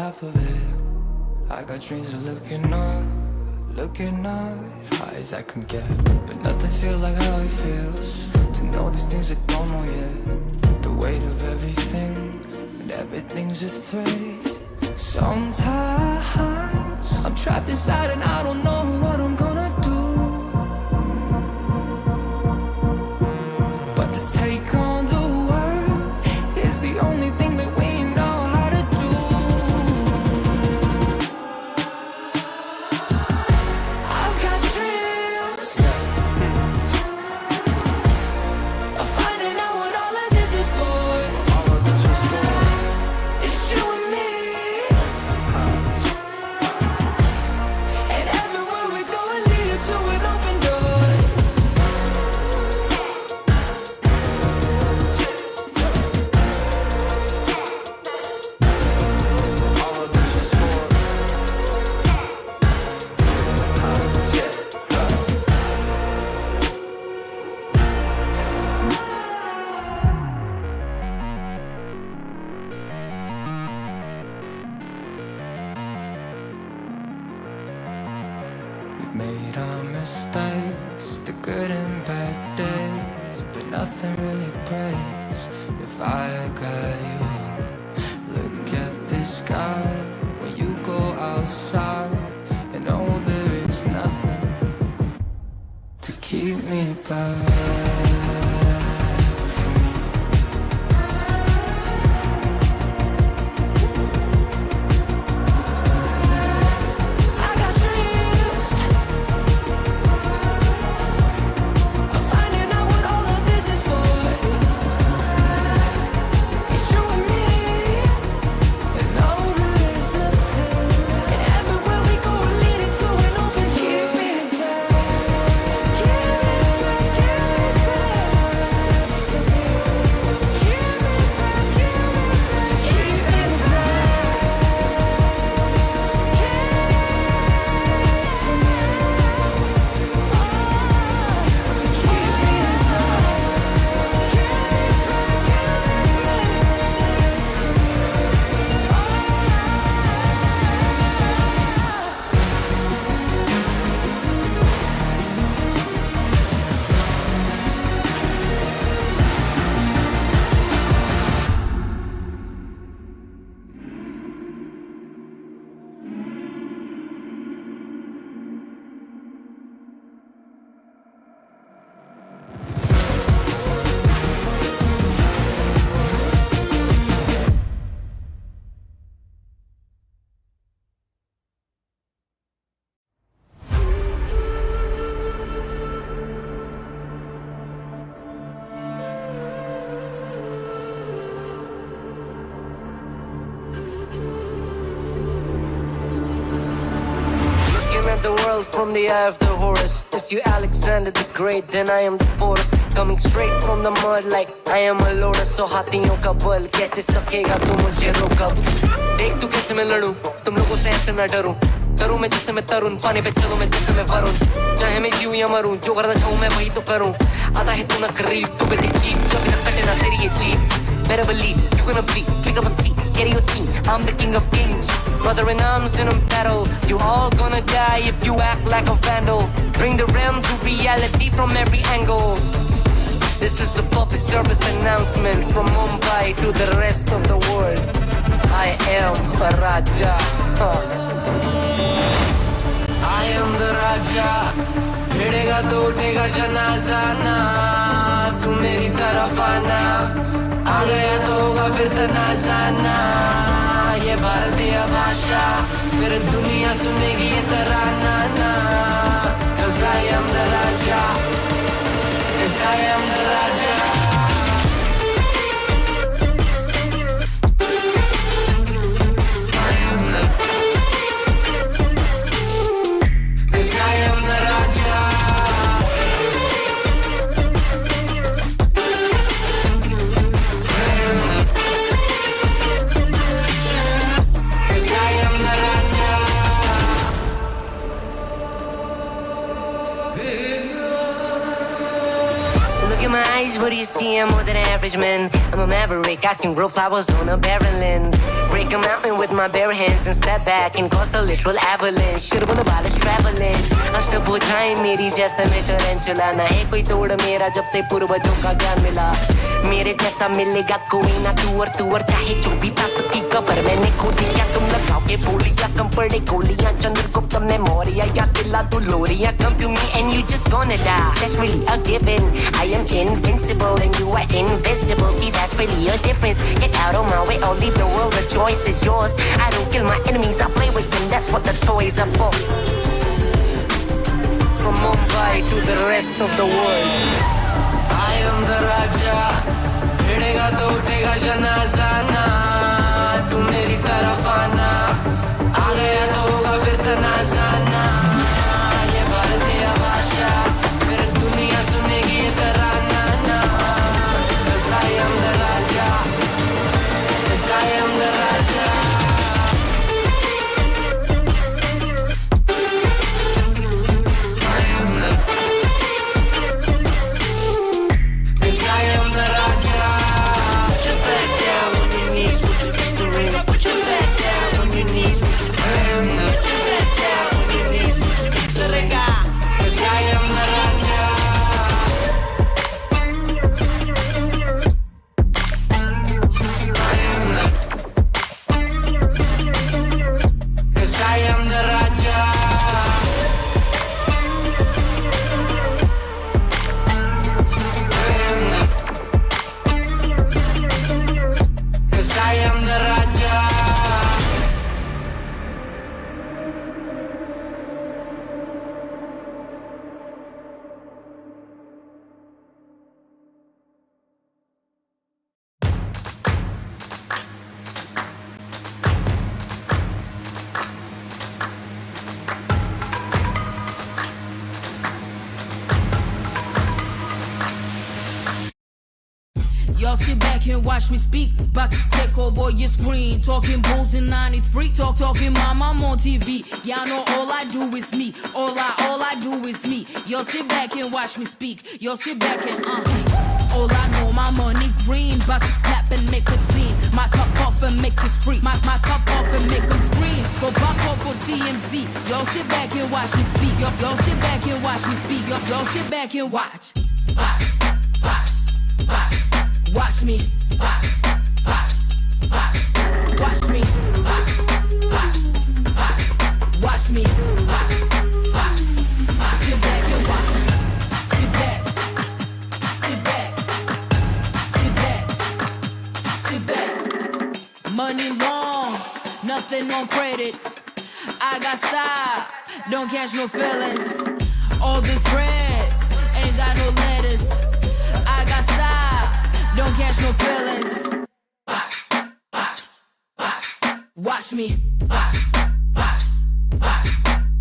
half of it. I got dreams of looking up, highs I can get, but nothing feels like how it feels to know these things I don't know yet. The weight of everything, and everything's a threat. Sometimes I'm trapped inside and I don't know what I'm gonna do. But to take on the world is the only thing that we know how to do. I've got dreams of finding out what all of this is for. It's you and me, and everywhere we go it leads to an open door. We've made our mistakes, the good and bad days, but nothing really breaks if I got you. Look at the sky when you go outside, and know there is nothing to keep me back from you. I got dreams of finding out what all of this is for. It's you and me, and know there is nothing, and everywhere we go we're leading to an open door. Keep me back, keep me back from you. Keep me back, keep me back, keep me back from you. To keep me back, keep Looking at the world from the eye of the Horus. If you Alexander the Great, then I am the Porus. Coming straight from the mud like I am a lotus. So हाथियों का बल कैसे सकेगा तू मुझे रोक अब. देख तू कैसे मैं लड़ूं, तुम लोगों से ऐसे ना डरूं. करूं मैं जिससे मैं तरुण, पानी पे चलूं मैं जिससे मैं वरुण. चाहे मैं जीऊं या मरूं, जो करना चाहूं मैं वही तो करूं. आता है तू ना करीब, तू बेटी चीप, जब तक कटे ना तेरी ये jeep. Better believe you're gonna bleed, pick up a seat, get your team. I'm the king of kings, brother in arms in a battle. You all gonna die if you act like a vandal. Bring the realms to reality from every angle. This is the public service announcement from Mumbai to the rest of the world. I am a Raja. I am the Raja. भिड़ेगा तो उठेगा जनाजा ना, तू मेरी तरफ आना. आ गया तो होगा फिर तनाजाना. ये भारतीय भाषा फिर दुनिया सुनेगी ये तराना ना. 'Cause I am the Raja, 'cause I am the Raja. What do you see? I'm more than an average man. I'm a maverick, I can grow flowers on a barren land. Break a mountain with my bare hands and step back and cause a literal avalanche. Should've been about us traveling. अष्टभुजाएं मेरी जैसे मैं tarantula ना है कोई तोड़ मेरा जब से पूर्वजों का ज्ञान मिला. मेरे जैसा मिलेगा कोई ना तू और चाहे जो भी था सबकी कबर मैंने खोदी. क्या तुम लगाओगे बोलियां कम पड़े गोलियां चंद्रगुप्त ने मौर्य या किला तू लोरिया. Come to me and you just gonna die. That's really a given. I am invincible and you are invisible. See that's really a difference. Get out of my way or leave the world. The choice is yours. I don't kill my enemies, I play with them. That's what the toys are for. From Mumbai to the rest of the world. I am the Raja. भिड़ेगा तो उठेगा जनाजा ना. तू मेरी तरफ आना. आ गया तो होगा फिर तनाजा ना. ये भारतीय भाषा फिर दुनिया सुनेगी ये तराना ना. 'Cause I am the Raja. 'Cause I am the Raja. Y'all sit back and watch me speak. About to take over your screen. Talking bulls in 93. Talking mom, I'm on TV. Y'all know all I do is me. All I do is me. Y'all sit back and watch me speak. Y'all sit back and all I know, my money green. About to snap and make a scene. My cup off and make this free. My cup off and make them scream. Go back off for TMZ. Y'all sit back and watch me speak. Y'all sit back and watch me speak. Y'all sit back and watch. Watch me. Watch me. Watch me. Sit back and watch. Sit back. Sit back. Sit back. Sit back. Money long, nothing on credit. I got style, don't catch no feelings. All this bread ain't got no lettuce. I got style, don't catch no feelings. Watch me.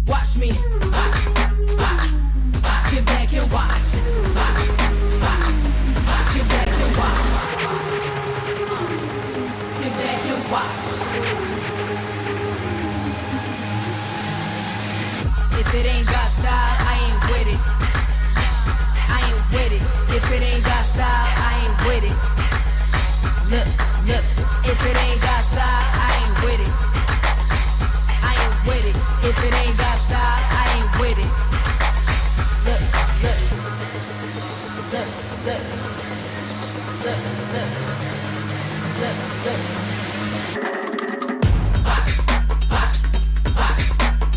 Watch me. Sit back and watch. Sit back and watch. Sit back and watch. If it ain't got style, I ain't with it. I ain't with it. If it ain't got style, I ain't with it. Look, look. If it ain't got style, I ain't with it. I ain't with it. If it ain't got style, I ain't with it. Look, look. Look, look. Look, look. Look, look.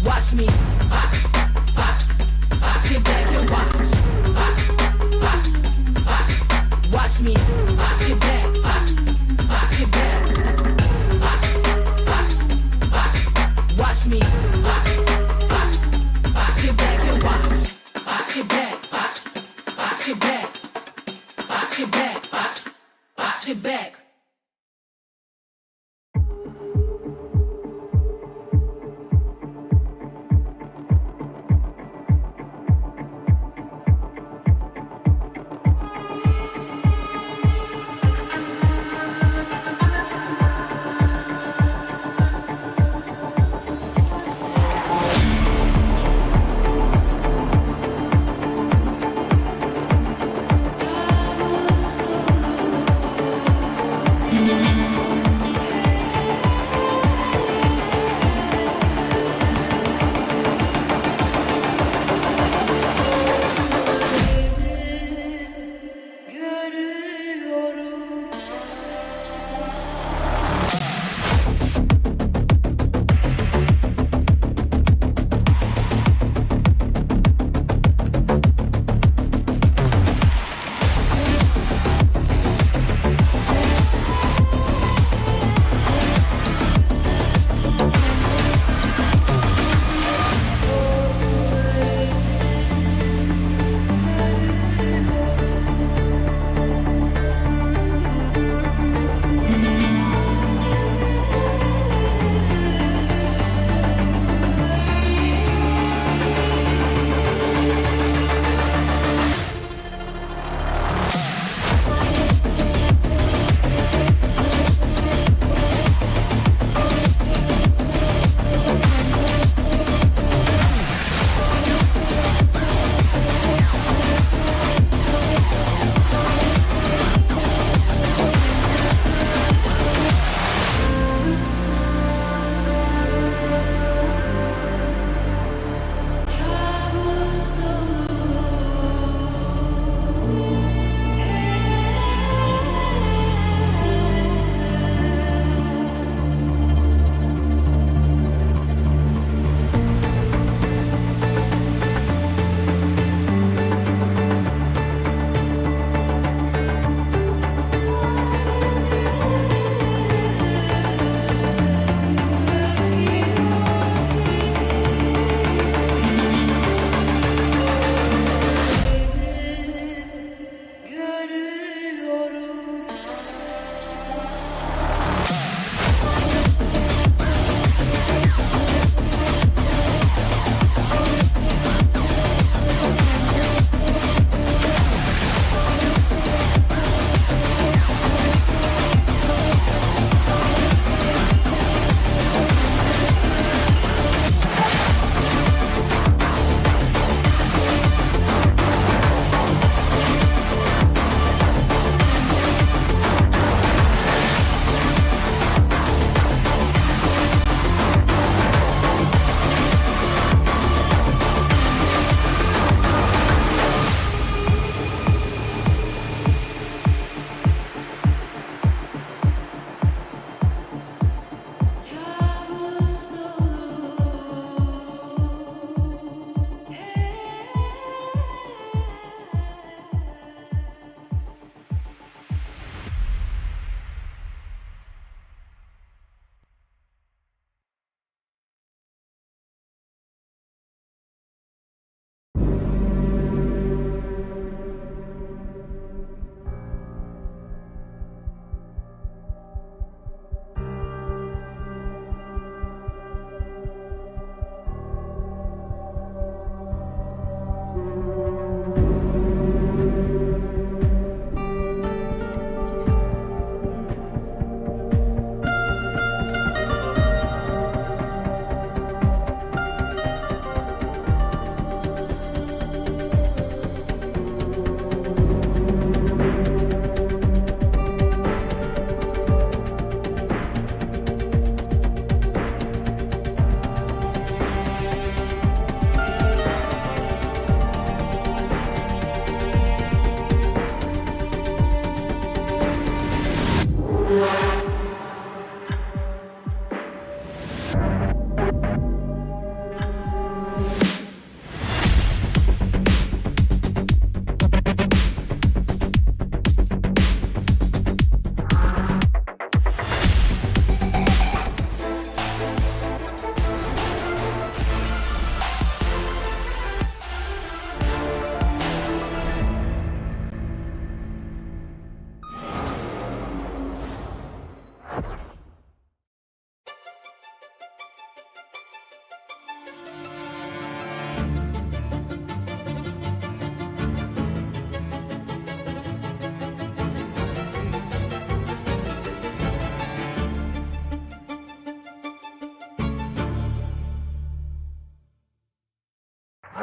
Watch me. Sit back and watch. Watch me. Sit back. Sit back. Watch me. Sit back and watch. Sit back. Sit back. Sit back. Sit back.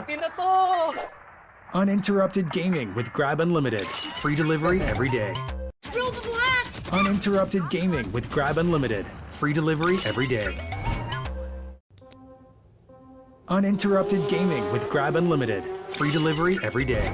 Akin na to! Uninterrupted gaming with Grab Unlimited. Free delivery every day. Roll the black! Uninterrupted gaming with Grab Unlimited. Free delivery every day. Uninterrupted gaming with Grab Unlimited. Free delivery every day.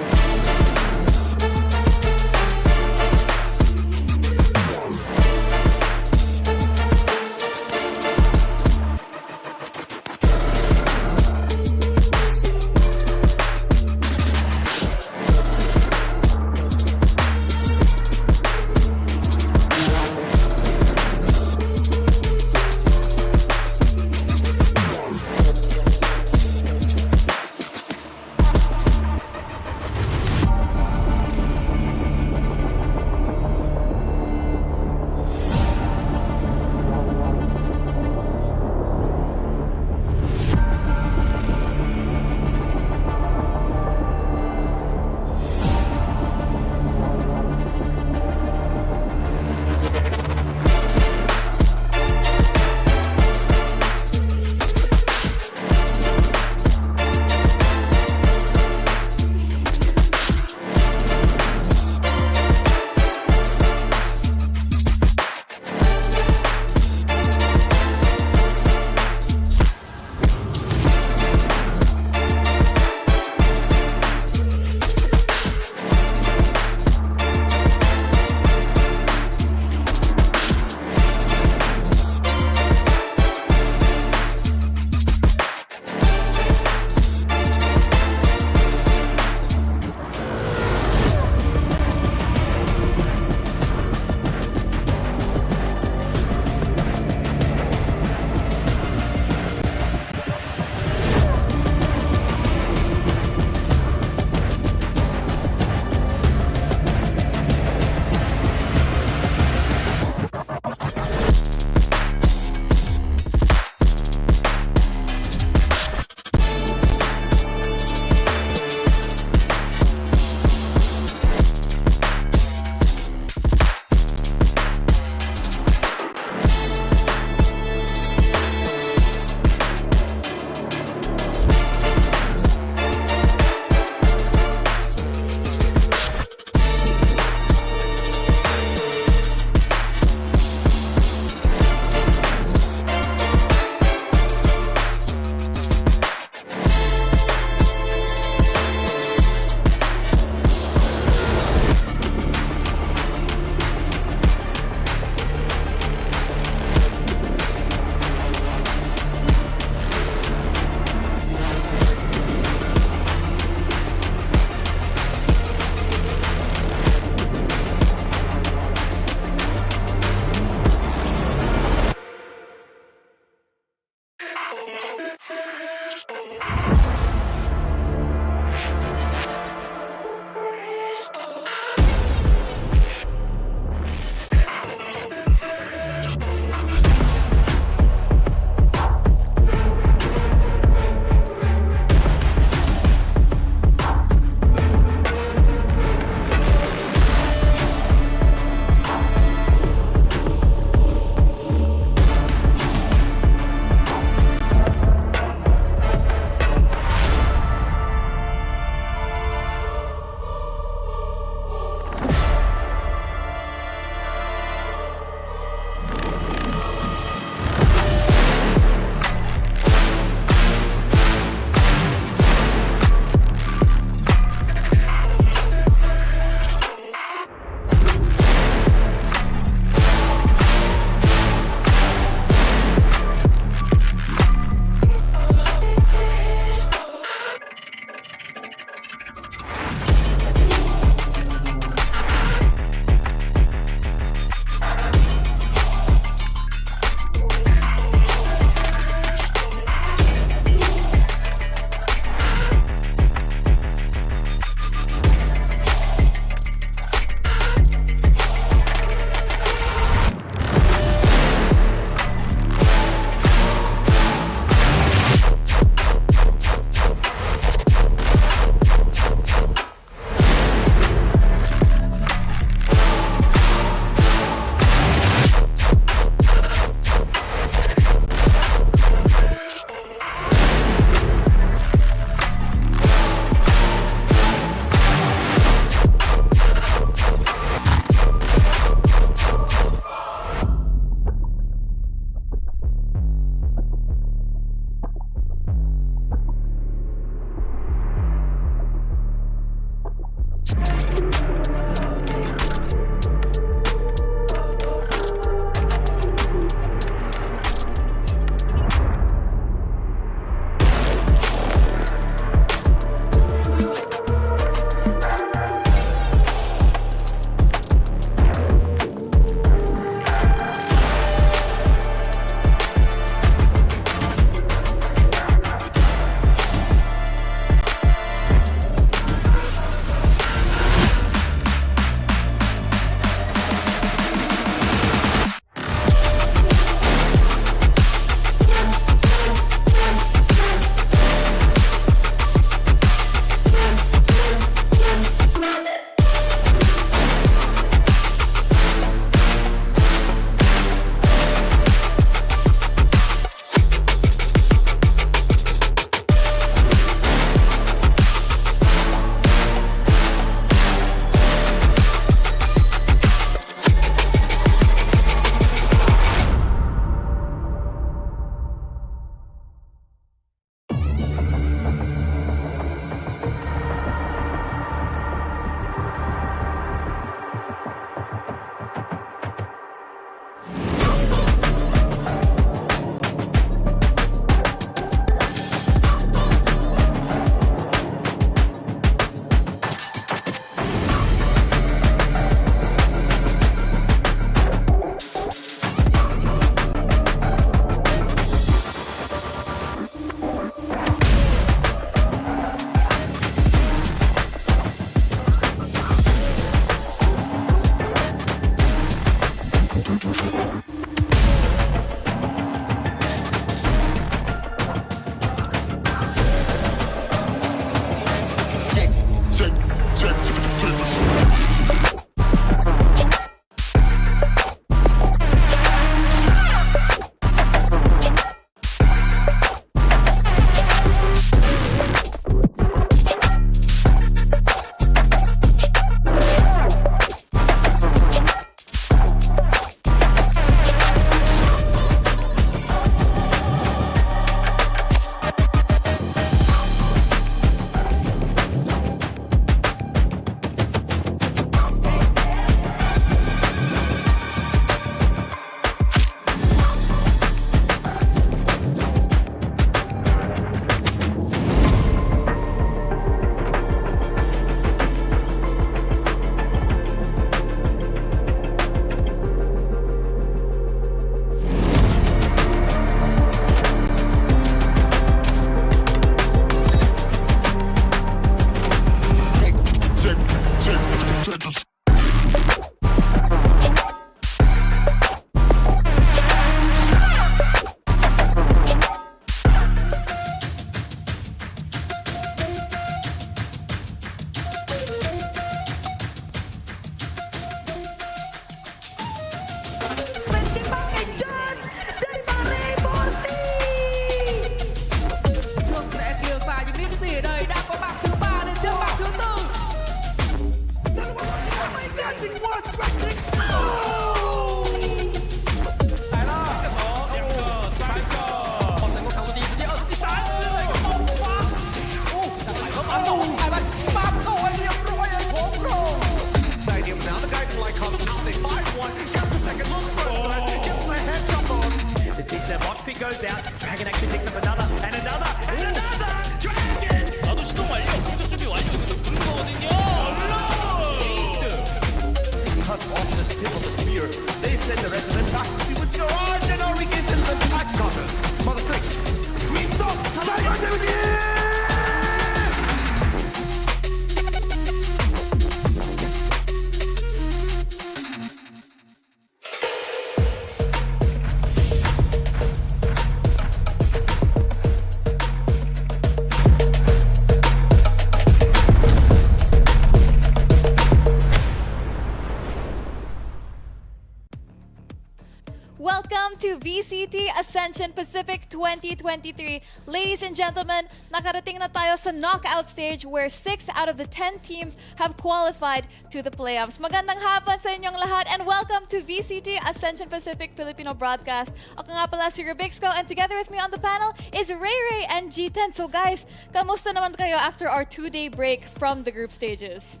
to VCT Ascension Pacific 2023. Ladies and gentlemen, nakarating na tayo sa knockout stage where 6 out of the 10 teams have qualified to the playoffs. Magandang hapon sa inyong lahat and welcome to VCT Ascension Pacific Filipino Broadcast. Ako nga pala si Rubixco and together with me on the panel is Ray Ray and G10. So guys, kamusta naman kayo after our 2-day break from the group stages?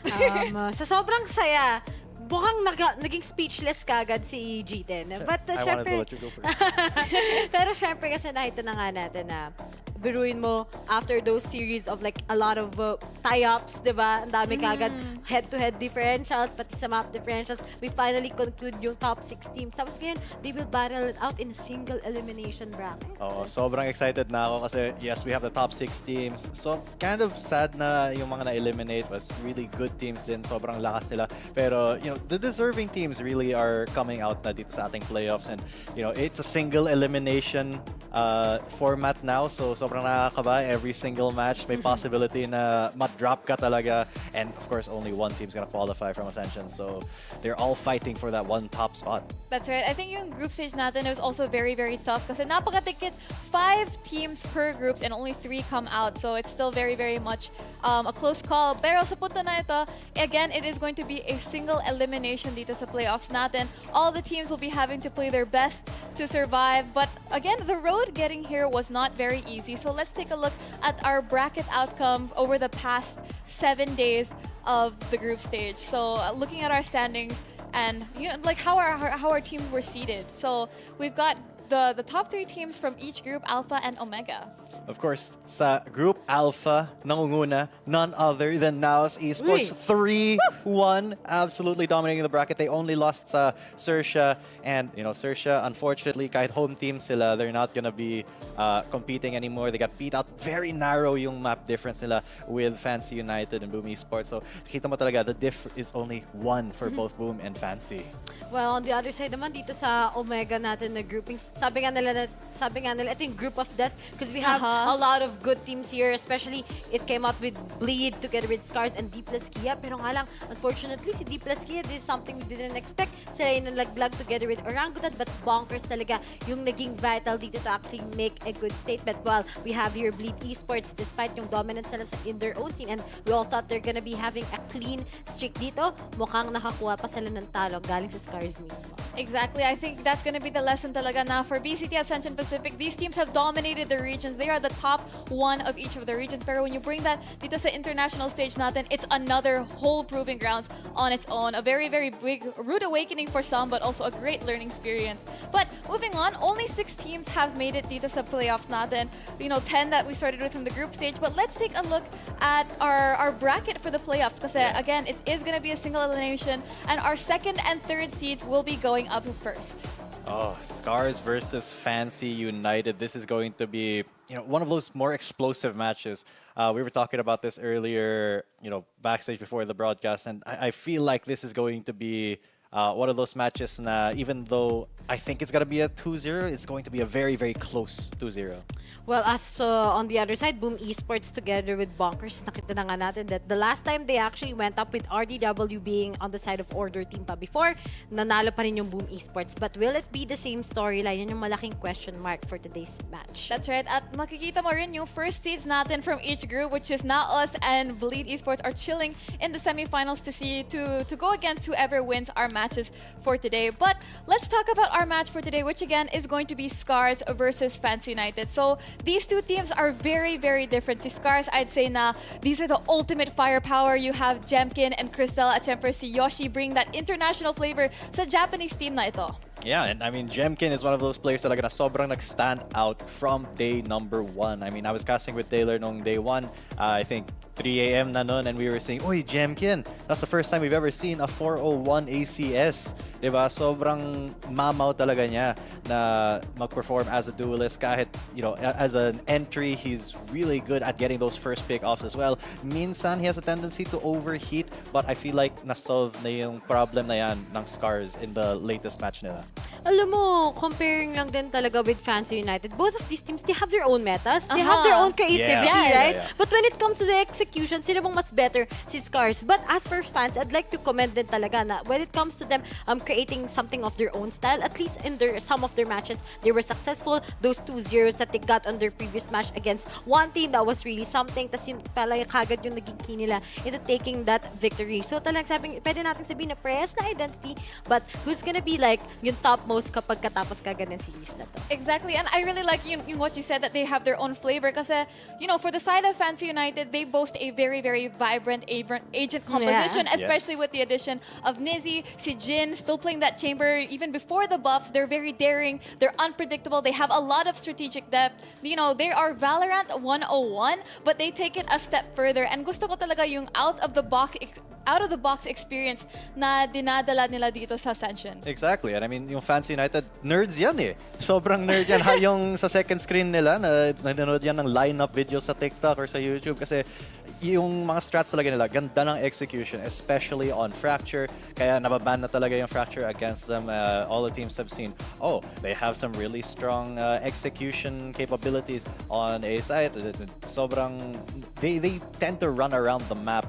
Sa sobrang saya, mukhang naging speechless kagad si G10. But I wanted to let you go first. pero syempre kasi nakita na nga natin na biruin mo after those series of like a lot of tie-ups, di ba? Ang dami kagad head-to-head differentials, pati sa map differentials. We finally conclude yung top 6 teams. Tapos ngayon, they will battle it out in a single elimination bracket. Oo, sobrang excited na ako kasi yes, we have the top 6 teams. So kind of sad na yung mga na-eliminate was really good teams din. Sobrang lakas nila. Pero, you know, the deserving teams really are coming out na dito sa ating playoffs. And, you know, it's a single elimination format now. So, sobrang nakakaba. Every single match may possibility na ma-drop ka talaga. And, of course, only one team's gonna qualify from Ascension. So, they're all fighting for that one top spot. That's right. I think yung group stage natin was also very, very tough kasi napakatikit. 5 teams per groups and only 3 come out. So it's still very, very much a close call. Pero sa punto na ito, again, it is going to be a single elimination dito sa playoffs natin. All the teams will be having to play their best to survive. But again, the road getting here was not very easy. So let's take a look at our bracket outcome over the past 7 days of the group stage. So looking at our standings, and you know, like how our teams were seeded. So we've got the top 3 teams from each group, Alpha and Omega. Of course, sa Group Alpha, nangunguna, none other than Naos Esports. 3-1, absolutely dominating the bracket. They only lost sa Sersha. And, you know, Sersha, unfortunately, kahit home team sila, they're not gonna be competing anymore. They got beat out. Very narrow yung map difference nila with Fancy United and Boom Esports. So, nakita mo talaga, the diff is only 1 for both Boom and Fancy. Well, on the other side naman, dito sa Omega natin na groupings, sabi nga nila, ito yung group of death because we have a lot of good teams here, especially it came out with Bleed together with SCARZ and D plus Kia. Pero nga lang, unfortunately, si D plus Kia, this is something we didn't expect. Sila yung nalaglag together with Orangutan, but Bonkers talaga yung naging vital dito to actually make a good statement. While we have here Bleed Esports, despite yung dominance nila in their own scene, and we all thought they're gonna be having a clean streak dito, mukhang nakakuha pa sila ng talo galing sa SCARZ mismo. Exactly. I think that's going to be the lesson talaga na for VCT Ascension Pacific. These teams have dominated the regions. They are the top 1 of each of the regions. Pero when you bring that dito sa international stage natin, it's another whole proving grounds on its own. A very, very big, rude awakening for some, but also a great learning experience. But moving on, only 6 teams have made it dito sa playoffs natin. You know, 10 that we started with from the group stage. But let's take a look at our bracket for the playoffs. Kasi again, it is going to be a single elimination. And our 2nd and 3rd seeds will be going up first. Oh, SCARZ versus Fancy United. This is going to be, you know, one of those more explosive matches. We were talking about this earlier, you know, backstage before the broadcast, and I feel like this is going to be one of those matches na even though I think it's going to be a 2-0, it's going to be a very, very close 2-0. Well, as on the other side, Boom Esports together with Bonkers, nakita na nga natin that the last time they actually went up with RDW being on the side of Order Team pa before, nanalo pa rin yung Boom Esports. But will it be the same storyline? Yan yung malaking question mark for today's match. That's right. At makikita mo rin yung first seeds natin from each group, which is Naos and Bleed Esports are chilling in the semifinals to go against whoever wins our matches for today. But let's talk about our match for today, which again is going to be SCARZ versus Fancy United. So these 2 teams are very, very different. Si SCARZ, I'd say na these are the ultimate firepower. You have Jemkin and Crystal at syempre si Yoshi bring that international flavor sa Japanese team na ito. Yeah, and I mean, Jemkin is one of those players talaga na sobrang nag-stand out from day number 1. I mean, I was casting with Taylor nung day 1. I think 3 a.m. na nun, and we were saying, "Oy, Jemkin, that's the first time we've ever seen a 401 ACS." Diba? Sobrang mamaw talaga niya na mag-perform as a duelist. Kahit, you know, as an entry, he's really good at getting those first pick-offs as well. Minsan, he has a tendency to overheat, but I feel like na-solve na yung problem na yan ng SCARZ in the latest match nila. Alam mo, comparing lang din talaga with Fancy United, both of these teams, they have their own metas. They have their own creativity, Yeah. right? Yeah. But when it comes to the execution, sino bang mas better? Si SCARZ. But as for fans, I'd like to commend din talaga na when it comes to them creating something of their own style, at least in some of their matches, they were successful. Those 2-0s that they got on their previous match against one team, that was really something. Tapos yun pala kagad yung naging key nila into taking that victory. So talagang pwede natin sabihin na press na identity, but who's gonna be like yung topmost kapag katapos kagad ng series na to? Exactly, and I really like what you said, that they have their own flavor. Kasi, for the side of Fancy United, they boast a very, very vibrant agent composition, Yeah. especially with the addition of Nizzy, si Jin, still playing that chamber even before the buffs. They're very daring, they're unpredictable, they have a lot of strategic depth. They are VALORANT 101, but they take it a step further. And gusto ko talaga yung out of the box experience na dinadala nila dito sa Ascension. Exactly. And I mean, yung Fancy United, nerds yan eh. Sobrang nerd yan. Yung sa second screen nila, nanonood yan ng lineup videos sa TikTok or sa YouTube kasi yung mga strats talaga nila, ganda ng execution, especially on Fracture. Kaya nababan na talaga yung Fracture against them. All the teams have seen, they have some really strong execution capabilities on a side. Sobrang, they tend to run around the map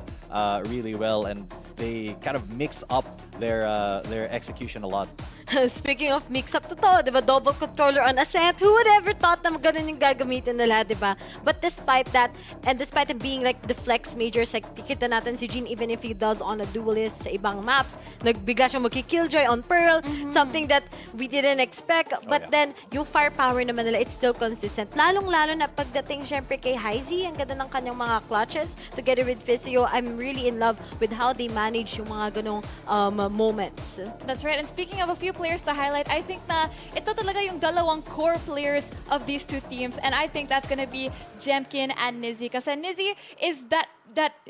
really well, and they kind of mix up their execution a lot. Speaking of mix-up, totoo, di ba? Double controller on Ascent. Who would ever thought na ganun yung gagamitin nila, di ba? But despite that, and despite it being like the flex majors, like kita natin si Jin, even if he does on a duelist sa ibang maps, nagbigla siyang magki-killjoy on Pearl, something that we didn't expect. But then, yung firepower naman nila, it's still consistent. Lalong-lalo na pagdating syempre kay Hyzy, ang ganda ng kanyang mga clutches, together with Physio, I'm really in love with how they manage yung mga ganong moments. That's right. And speaking of a few players to highlight, I think na ito talaga yung dalawang core players of these two teams, and I think that's gonna be Jemkin and Nizzy. Kasi Nizzy is that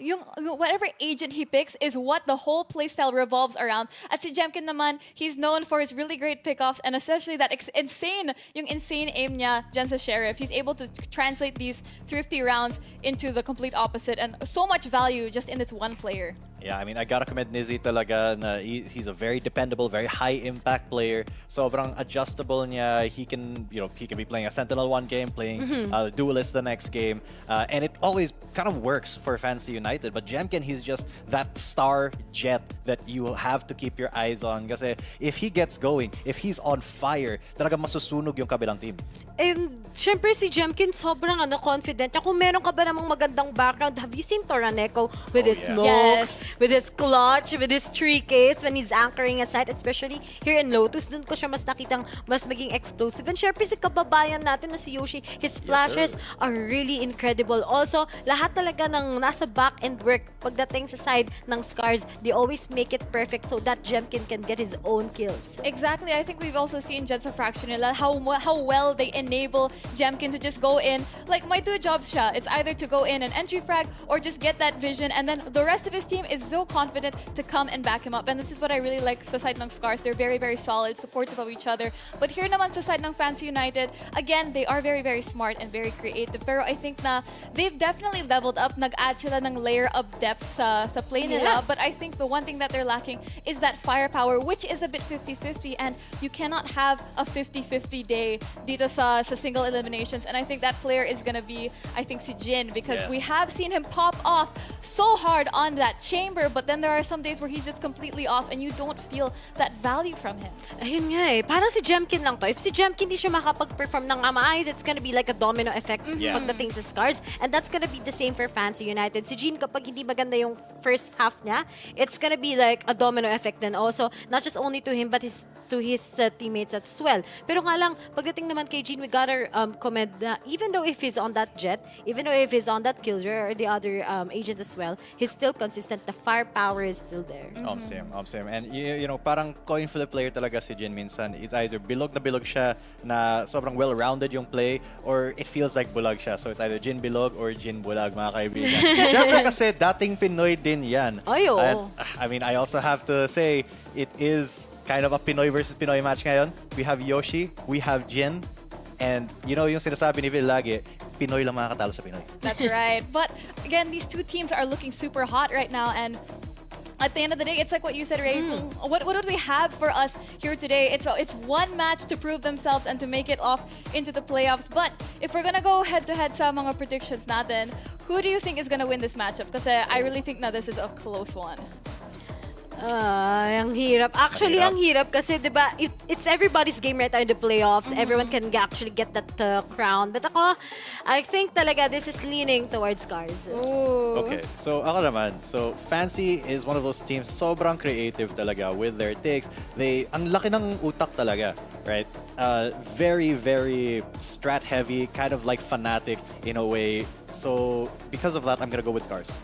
yung whatever agent he picks is what the whole playstyle revolves around. At si Jemkin naman, he's known for his really great pickoffs, and especially that insane aim niya dyan sa Sheriff. He's able to translate these thrifty rounds into the complete opposite, and so much value just in this one player. Yeah, I mean, I gotta commend Nizzy talaga na he's a very dependable, very high impact player. Sobrang adjustable niya. He can be playing a Sentinel one game, playing Duelist the next game, and it always kind of works for Fancy United. But Jemkin, he's just that star jet that you have to keep your eyes on. Kasi if he gets going, if he's on fire, talaga masusunog yung kabilang team. And syempre si Jemkin sobrang confident. Kung meron ka ba namang magandang background, have you seen Toraneko with his yeah. smokes, with his clutch, with his 3Ks when he's anchoring a site, especially here in Lotus, dun ko siya mas nakitang mas maging explosive. And syempre si kababayan natin na si Yoshi, his flashes are really incredible. Also, lahat talaga ng nasa back-end work pagdating sa side ng SCARZ, they always make it perfect so that Jemkin can get his own kills. Exactly. I think we've also seen Jets of Fraction nila how well they enable Jemkin to just go in. Like, may two jobs siya. It's either to go in and entry frag or just get that vision, and then the rest of his team is so confident to come and back him up. And this is what I really like sa side ng SCARZ. They're very, very solid, supportive of each other. But here naman sa side ng Fancy United, again, they are very, very smart and very creative. Pero I think na they've definitely leveled up. Nag-add sila ng layer of depth sa play nila. But I think the one thing that they're lacking is that firepower, which is a bit 50-50. And you cannot have a 50-50 day dito sa single eliminations. And I think that player is gonna be, I think, si Jin, because we have seen him pop off so hard on that chamber, but then there are some days where he's just completely off and you don't feel that value from him. Ayun nga eh. Parang si Jemkin lang to. If si Jemkin hindi siya makapag-perform ng maayos, it's gonna be like a domino effect pagdating sa SCARZ. And that's gonna be the same for Fancy United. Si Jin, kapag hindi maganda yung first half niya, it's gonna be like a domino effect then also, not just only to him, but to his teammates as well. Pero nga lang, pagdating naman kay Jin, we gotta comment na even though if he's on that jet, even though if he's on that killjoy or the other agent as well, he's still consistent. The firepower is still there. Same. And parang coin flip player talaga si Jin minsan. It's either bilog na bilog siya na sobrang well-rounded yung play, or it feels like bulag siya. So it's either Jin bilog or Jin bulag, mga kaibigan. Siyempre kasi dating Pinoy din yan. Ayo. And, I mean, I also have to say, it is kind of a Pinoy versus Pinoy match ngayon. We have Yoshi, we have Jin, and yung sinasabi ni Phil lagi, Pinoy lang makakatalo sa Pinoy. That's right. But again, these two teams are looking super hot right now, and at the end of the day, it's like what you said, Ray. What do they have for us here today? It's one match to prove themselves and to make it off into the playoffs. But if we're gonna go head-to-head sa mga predictions natin, who do you think is gonna win this matchup? Kasi I really think na this is a close one. Ang hirap. Actually, ang hirap kasi, di ba, it's everybody's game right now in the playoffs. Everyone can actually get that crown. But ako, I think talaga this is leaning towards SCARZ. Ooh. Okay, so ako naman. So Fancy is one of those teams sobrang creative talaga with their takes. Ang laki ng utak talaga, right? Very, very strat heavy, kind of like fanatic in a way. So because of that, I'm gonna go with SCARZ.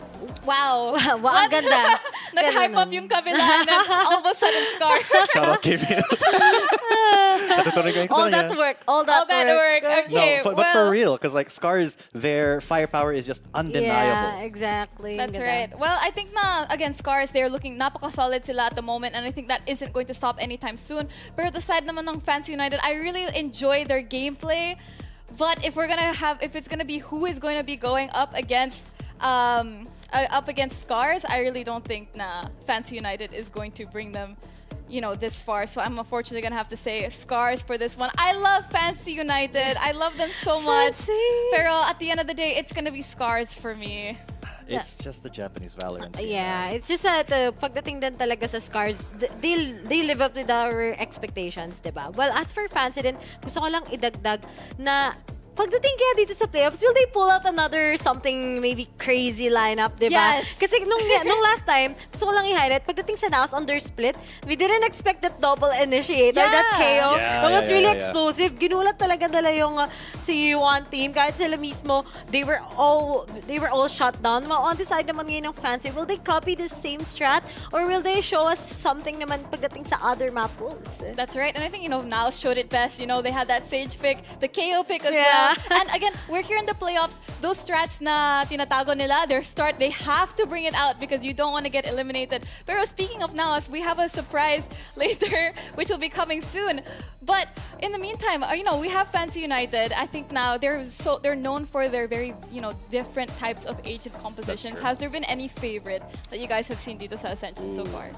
Wow. Wow, ang ganda. Nag-hype up yung kabila and then all of a sudden SCARZ. Shout out KP. All that work. All that work. Okay, No, but for real, because like SCARZ, their firepower is just undeniable. Yeah, exactly. That's Ganda. right. Well, I think na, again, SCARZ, they're looking napaka-solid sila at the moment, and I think that isn't going to stop anytime soon. Pero the side naman ng Fancy United, I really enjoy their gameplay. But if it's gonna be who is going to be going up against SCARZ, I really don't think na Fancy United is going to bring them, this far. So I'm unfortunately gonna have to say SCARZ for this one. I love Fancy United. I love them so much. Pero at the end of the day, it's gonna be SCARZ for me. It's just the Japanese VALORANT scene. Yeah, it's just that pagdating din talaga sa SCARZ, they live up with our expectations, diba? Well, as for Fancy din, gusto ko lang idagdag na pagdating kaya dito sa playoffs, will they pull out another something maybe crazy lineup, di ba? Yes. Kasi nung last time, gusto ko lang i-highlight, pagdating sa NAOS on their split, we didn't expect that double initiator, that KO. That was really explosive. Ginulat talaga nila yung si one team. Kahit sila mismo, they were all shut down. Well, on the side naman ngayon ng Fancy, will they copy the same strat? Or will they show us something naman pagdating sa other map pools? That's right. And I think, NAOS showed it best. They had that Sage pick, the KO pick as well. And again, we're here in the playoffs. Those strats na tinatago nila, they have to bring it out because you don't want to get eliminated. Pero speaking of NAOS, we have a surprise later, which will be coming soon. But in the meantime, we have Fancy United. I think now they're known for their very, different types of agent compositions. Has there been any favorite that you guys have seen dito sa Ascension so far?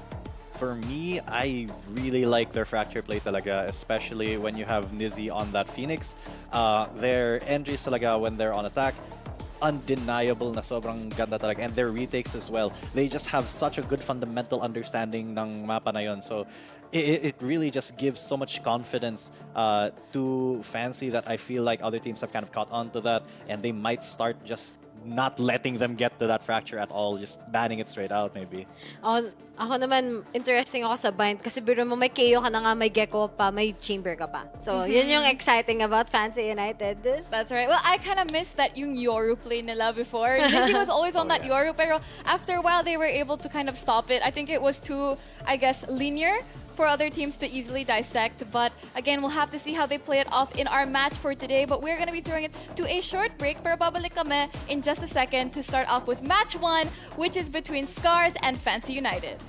For me, I really like their fracture play talaga, especially when you have Nizzy on that Phoenix. Their entries talaga when they're on attack, undeniable na sobrang ganda talaga. And their retakes as well. They just have such a good fundamental understanding ng mapa na yun. So it really just gives so much confidence to Fancy that I feel like other teams have kind of caught on to that. And they might start just not letting them get to that fracture at all, just banning it straight out maybe. Ako naman, interesting ako sa bind kasi biro mo may KO ka na nga, may Gecko pa, may Chamber ka pa. So, yun yung exciting about Fancy United. That's right. Well, I kind of missed that yung Yoru play nila before. Nizzy was always on that Yoru, pero after a while, they were able to kind of stop it. I think it was too, linear for other teams to easily dissect. But again, we'll have to see how they play it off in our match for today. But we're going to be throwing it to a short break. Pero babalik kami in just a second to start off with match 1, which is between SCARZ and Fancy United.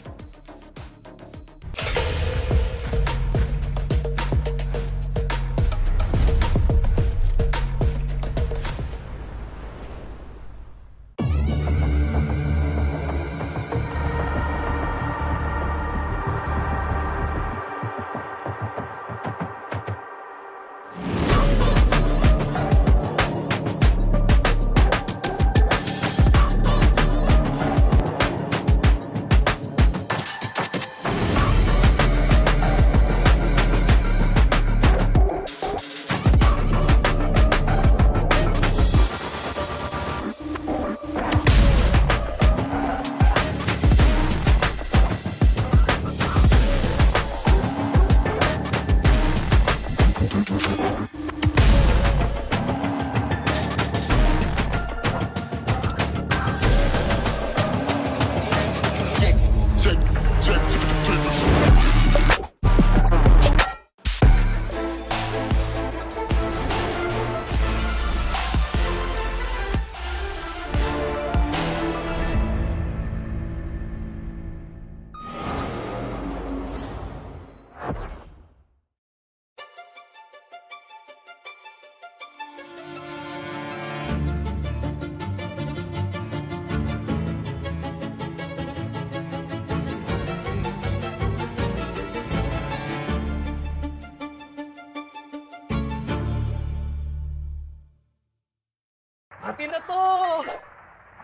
Akin na to!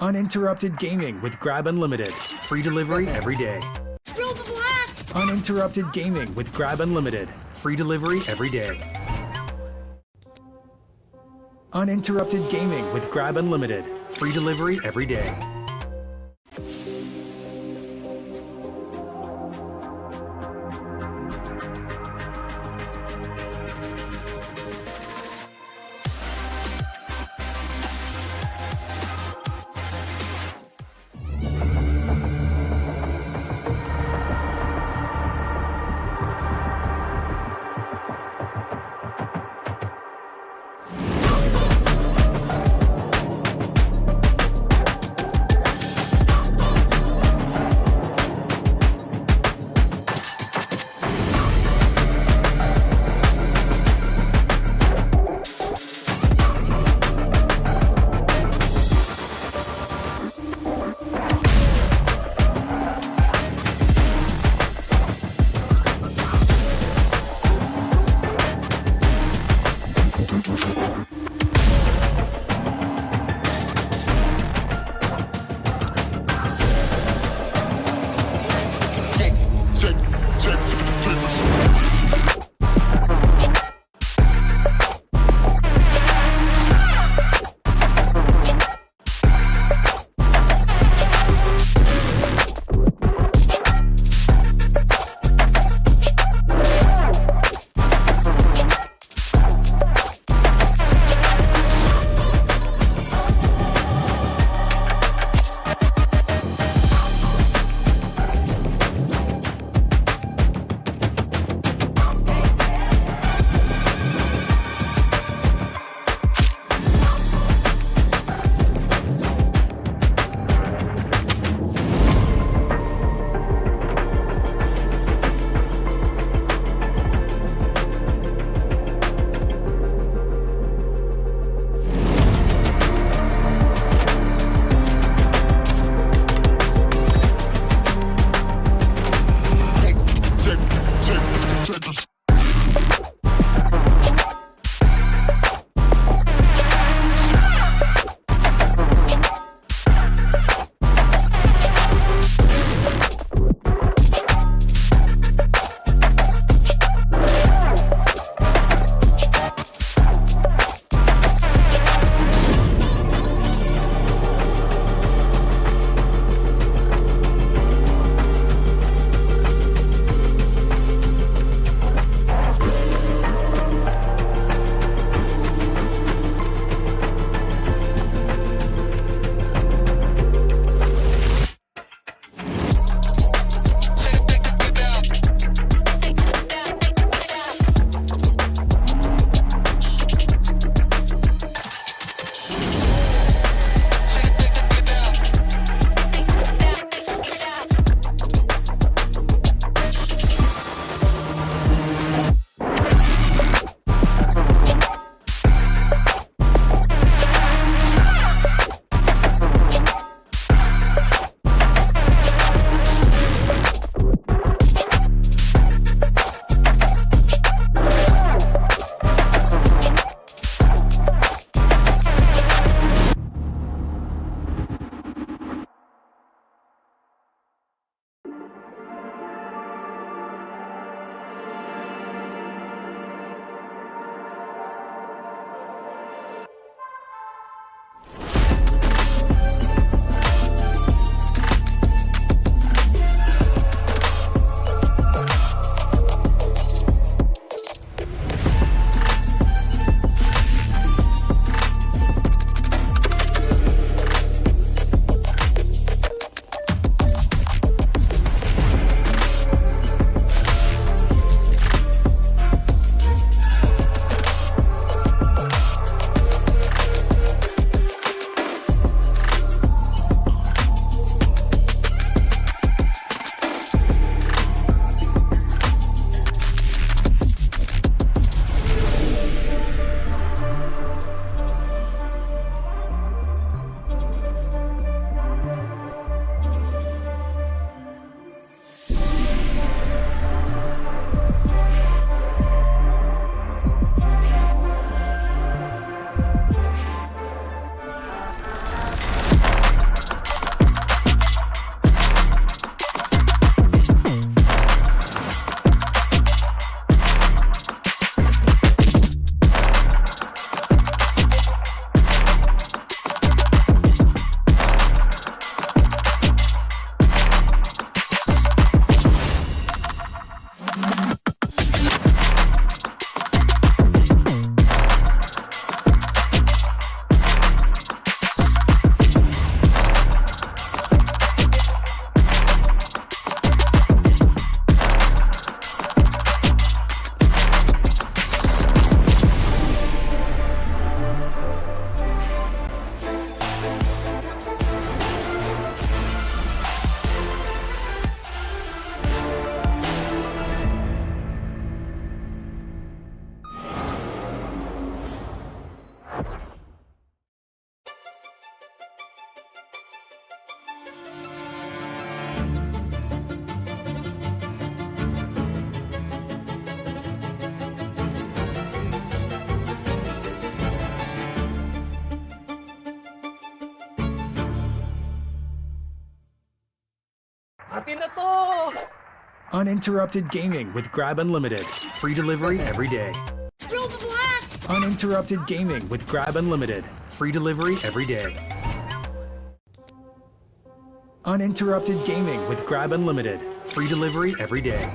Uninterrupted gaming with Grab Unlimited. Free delivery every day. Roll the black! Uninterrupted gaming with Grab Unlimited. Free delivery every day. Uninterrupted gaming with Grab Unlimited. Free delivery every day. Atin na to! Uninterrupted gaming with Grab Unlimited. Free delivery every day. Bro, black! Uninterrupted gaming with Grab Unlimited. Free delivery every day. Uninterrupted gaming with Grab Unlimited. Free delivery every day.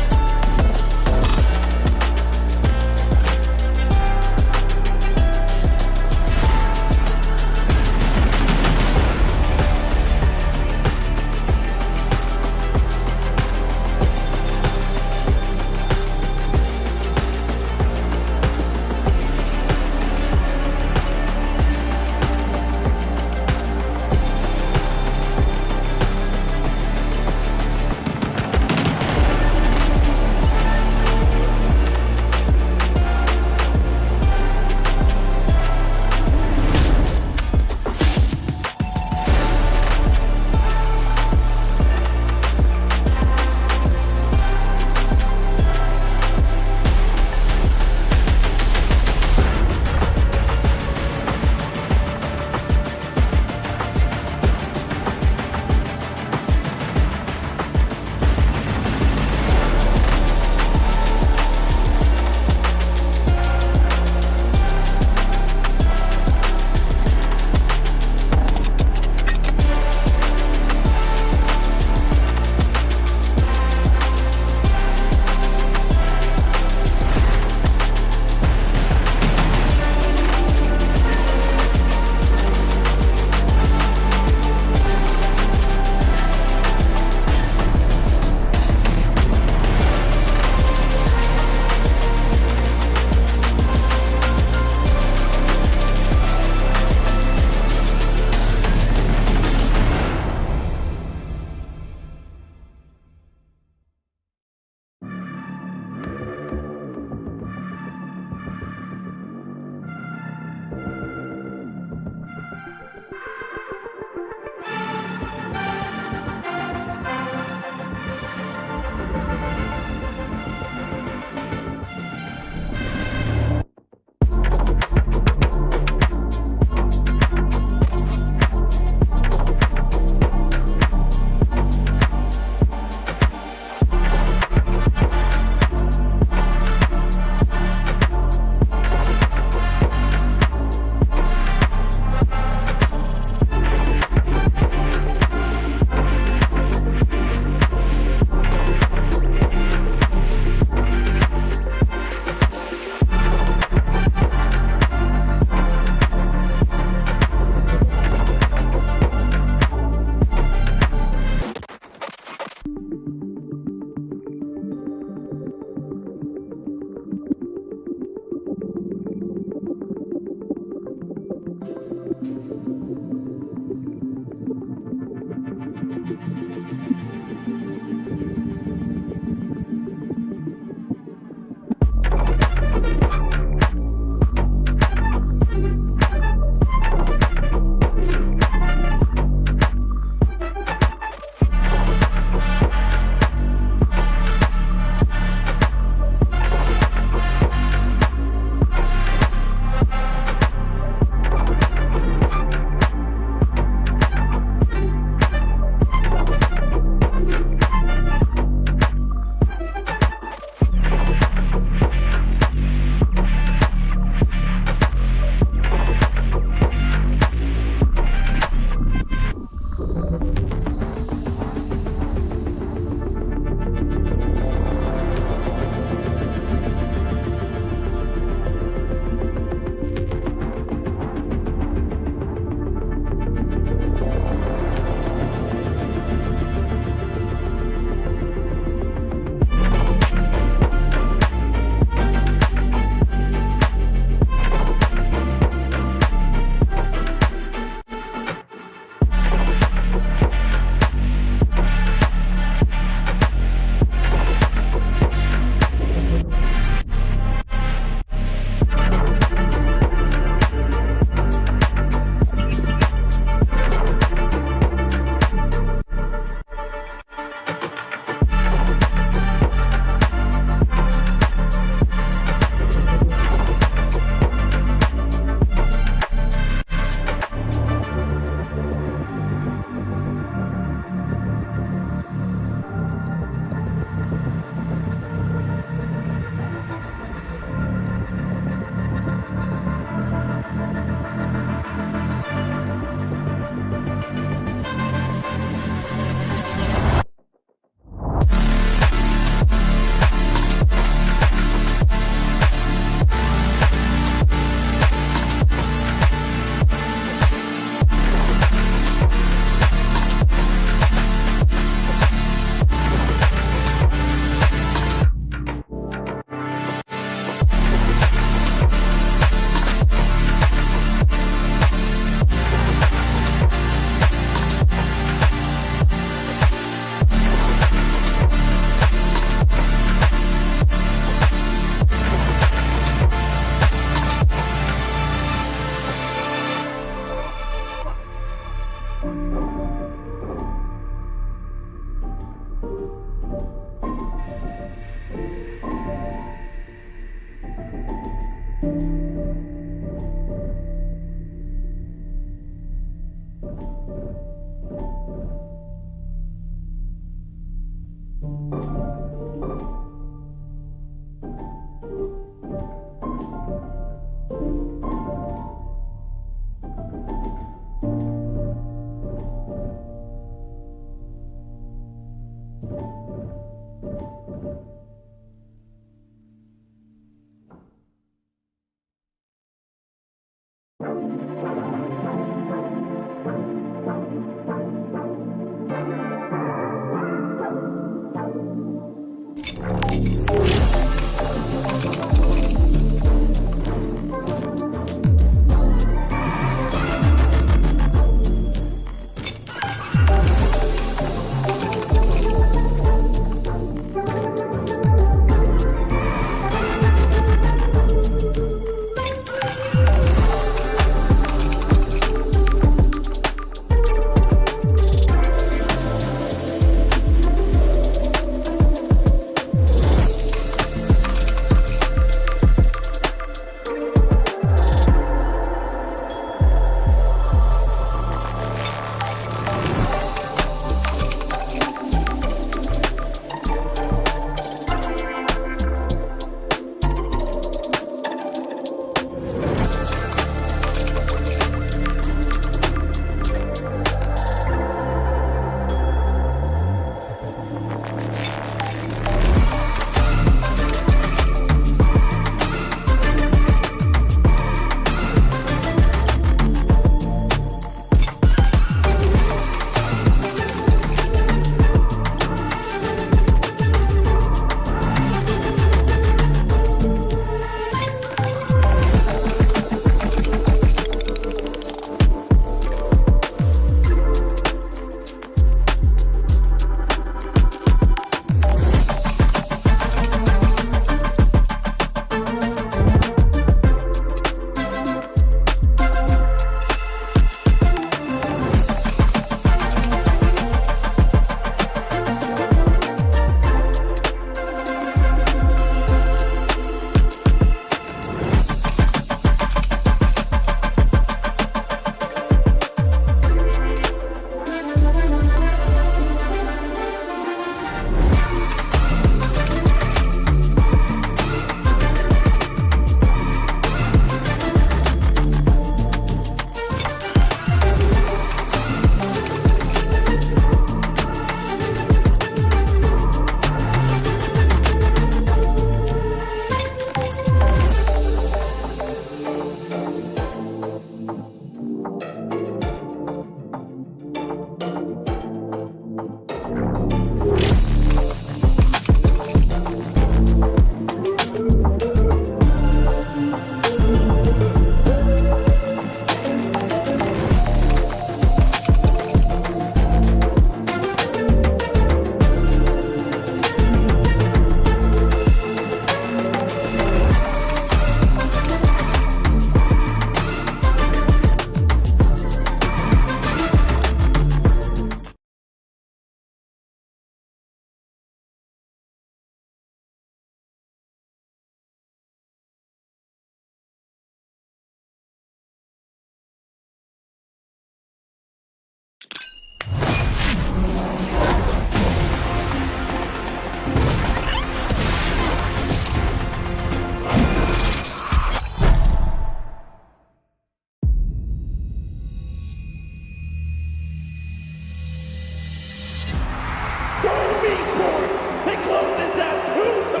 Esports. It closes out 2-0.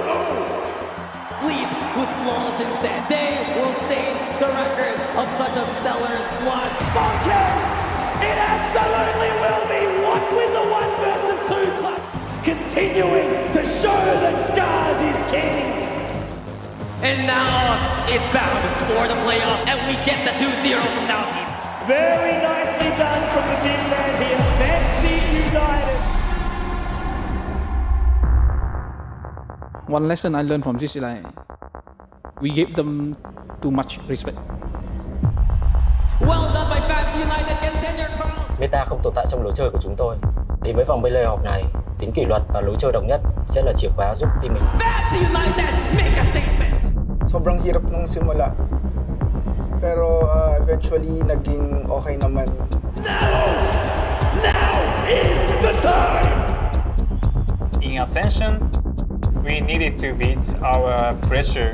Bleed was flawless instead. They will stain the record of such a stellar squad. Bonkers. It absolutely will be one with the 1 versus 2 clutch. Continuing to show that SCARZ is king. And now is bound for the playoffs, and we get the 2-0 from now season. Very nicely done from the big man here. Fancy United. One lesson I learned from this is like we gave them too much respect. Well done by Fancy United, can send your crown. Meta không tồn tại trong lối chơi của chúng tôi. Đến với vòng playoff này, tính kỷ luật và lối chơi độc nhất sẽ là chìa khóa giúp team mình. Fancy United, make a statement. Sobrang hirap nung simula. Pero eventually naging okay naman. Now is the time. In Ascension, we needed to beat our pressure.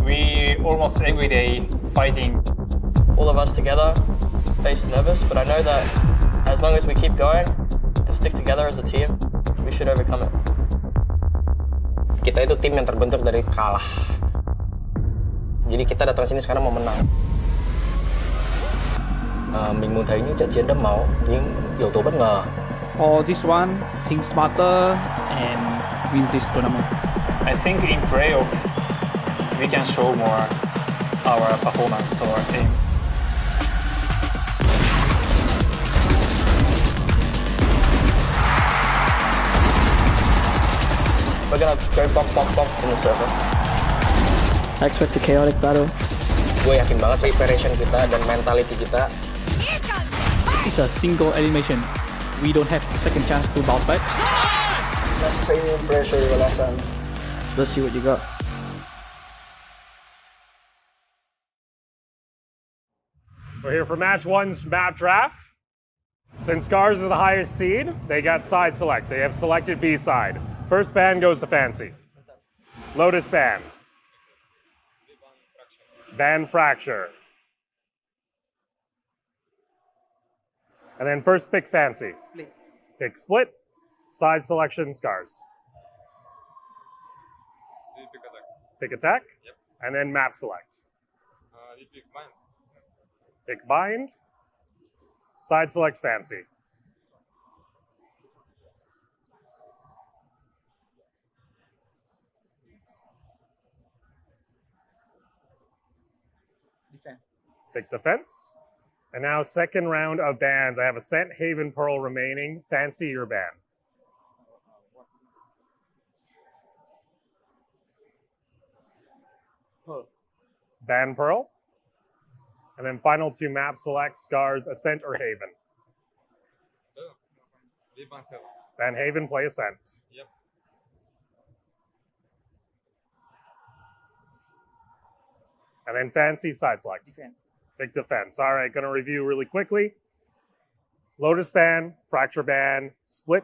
We almost every day fighting. All of us together face nervous, but I know that as long as we keep going and stick together as a team, we should overcome it. Kita itu tim yang terbentuk dari kalah. Jadi kita datang sini sekarang mau menang. Mình muốn thấy những trận chiến đẫm máu, những yếu tố bất ngờ. For this one, think smarter and win this tournament. I think in playoff, we can show more our performance or aim. We're gonna go bump in the circle. I expect a chaotic battle. Gue yakin banget preparation kita dan mentality kita. It's a single elimination. We don't have second chance to bounce back. Nasa sa inyo yung pressure, wala sa amin. Let's see what you got. We're here for match one's map draft. Since SCARZ is the highest seed, they got side select. They have selected B side. First ban goes to Fancy. Lotus ban. Ban Fracture. And then first pick Fancy. Split. Pick Split. Side selection SCARZ. Pick Attack. Yep. And then map select. Pick Bind. Pick Bind. Side select Fancy. Defend. Pick Defense. And now second round of bans. I have Ascent, Haven, Pearl remaining. Fancy your ban. Ban Pearl. And then final two map select, SCARZ, Ascent, or Haven. Ban Haven, play Ascent. Yep. And then Fancy, side select. Defend. Pick Defense. All right, gonna review really quickly. Lotus ban, Fracture ban, Split,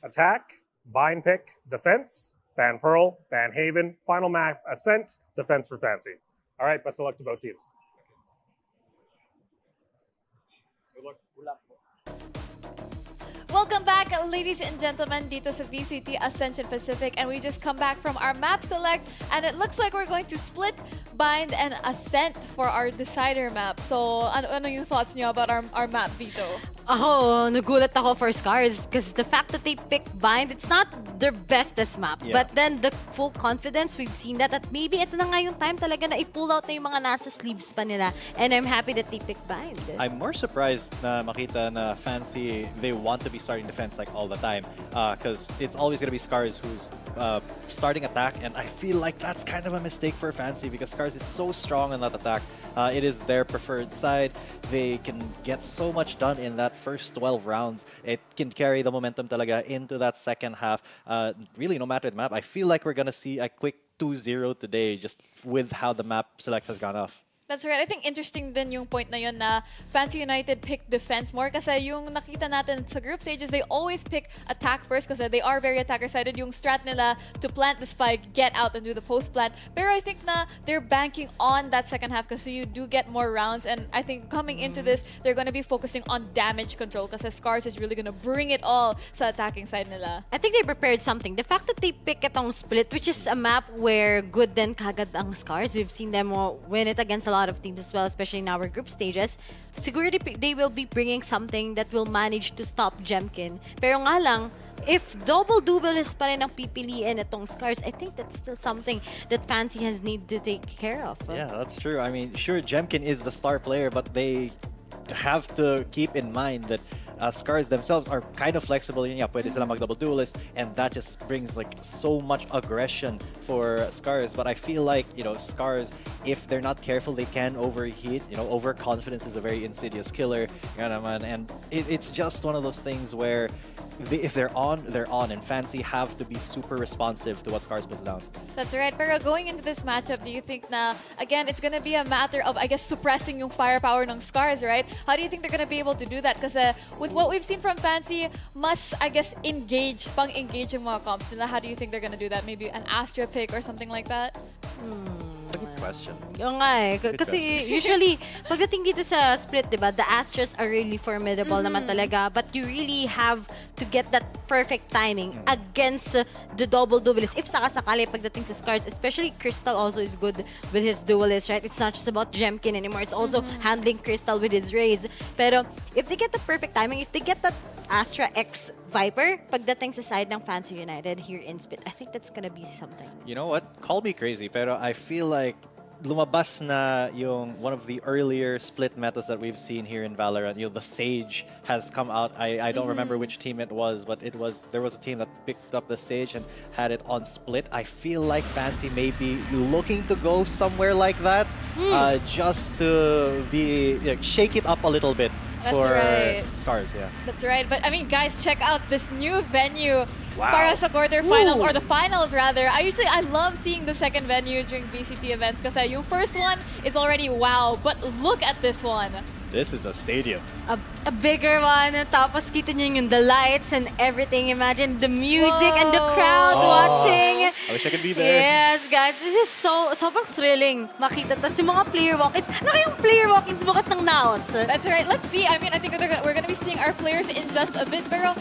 Attack, Bind pick, Defense, Ban Pearl, Ban Haven, final map, Ascent, Defense for Fancy. All right, best of luck to both teams. Good luck. Welcome back, ladies and gentlemen, dito sa VCT Ascension Pacific, and we just come back from our map select, and it looks like we're going to split, bind, and ascent for our decider map. So, ano yung thoughts niyo about our map, Vito? Ako, nagulat ako for SCARZ because the fact that they pick Bind, it's not their bestest map. Yeah. But then the full confidence, we've seen that at maybe ito na nga yung time talaga na i-pull out na yung mga nasa sleeves pa nila. And I'm happy that they pick Bind. I'm more surprised na makita na Fancy, they want to be starting defense like all the time. Because it's always going to be SCARZ who's starting attack. And I feel like that's kind of a mistake for Fancy because SCARZ is so strong in that attack. It is their preferred side. They can get so much done in that first 12 rounds. It can carry the momentum talaga into that second half. Really, no matter the map, I feel like we're going to see a quick 2-0 today just with how the map select has gone off. That's right. I think interesting din yung point na yun na Fancy United picked defense more kasi yung nakita natin sa group stages, they always pick attack first kasi they are very attacker-sided. Yung strat nila to plant the spike, get out, and do the post-plant. Pero I think na they're banking on that second half kasi you do get more rounds, and I think coming into this, they're gonna be focusing on damage control kasi SCARZ is really gonna bring it all sa attacking side nila. I think they prepared something. The fact that they pick itong Split, which is a map where good din kagad ang SCARZ. We've seen them win it against a lot of teams as well, especially in our group stages. Siguro they will be bringing something that will manage to stop Jemkin. Pero nga lang, if double duelist pa rin ang pipiliin itong SCARZ, I think that's still something that Fancy has need to take care of. Yeah, that's true. I mean, sure, Jemkin is the star player, but they have to keep in mind that SCARZ themselves are kind of flexible. Yun nga, pwede sila mag-double duelist, and that just brings like so much aggression for SCARZ. But I feel like, you know, SCARZ, if they're not careful, they can overheat. You know, overconfidence is a very insidious killer. And it's just one of those things where if they're on, they're on. And Fancy have to be super responsive to what SCARZ puts down. That's right. Pero going into this matchup, do you think na, again, it's gonna be a matter of, I guess, suppressing yung firepower ng SCARZ, right? How do you think they're gonna be able to do that? Kasi with what we've seen from Fancy, must, I guess, pang-engage yung mga comps nila. How do you think they're gonna do that? Maybe an Astra pick or something like that? It's a good question. Yung nga eh. Good Kasi question. usually, pagdating dito sa split, diba, the Astros are really formidable naman talaga. But you really have to get that perfect timing against the double duelists. If sakasakali pagdating sa SCARZ, especially Crystal also is good with his duelists, right? It's not just about Jemkin anymore. It's also handling Crystal with his Rays. Pero if they get the perfect timing, if they get that Astra X Viper pagdating sa side ng Fancy United here in Split, I think that's gonna be something. You know what? Call me crazy, pero I feel like lumabas na yung one of the earlier split metas that we've seen here in Valorant. You know, the Sage has come out. I don't remember which team it was, but there was a team that picked up the Sage and had it on split. I feel like Fancy may be looking to go somewhere like that, just to be shake it up a little bit. That's for right. SCARZ, yeah. That's right. But I mean, guys, check out this new venue Wow. para sa quarterfinals or the finals rather. I love seeing the second venue during VCT events kasi yung first one is already wow, but look at this one. This is a stadium. A bigger one, tapos kita niyo yung the lights and everything. Imagine the music and the crowd watching. I wish I could be there. Yes, guys, this is sobrang thrilling makita. Tapos yung mga player walk-ins, yung player walk-ins bukas ng naos. That's right. Let's see. I mean, I think we're gonna be seeing our players in just a bit, pero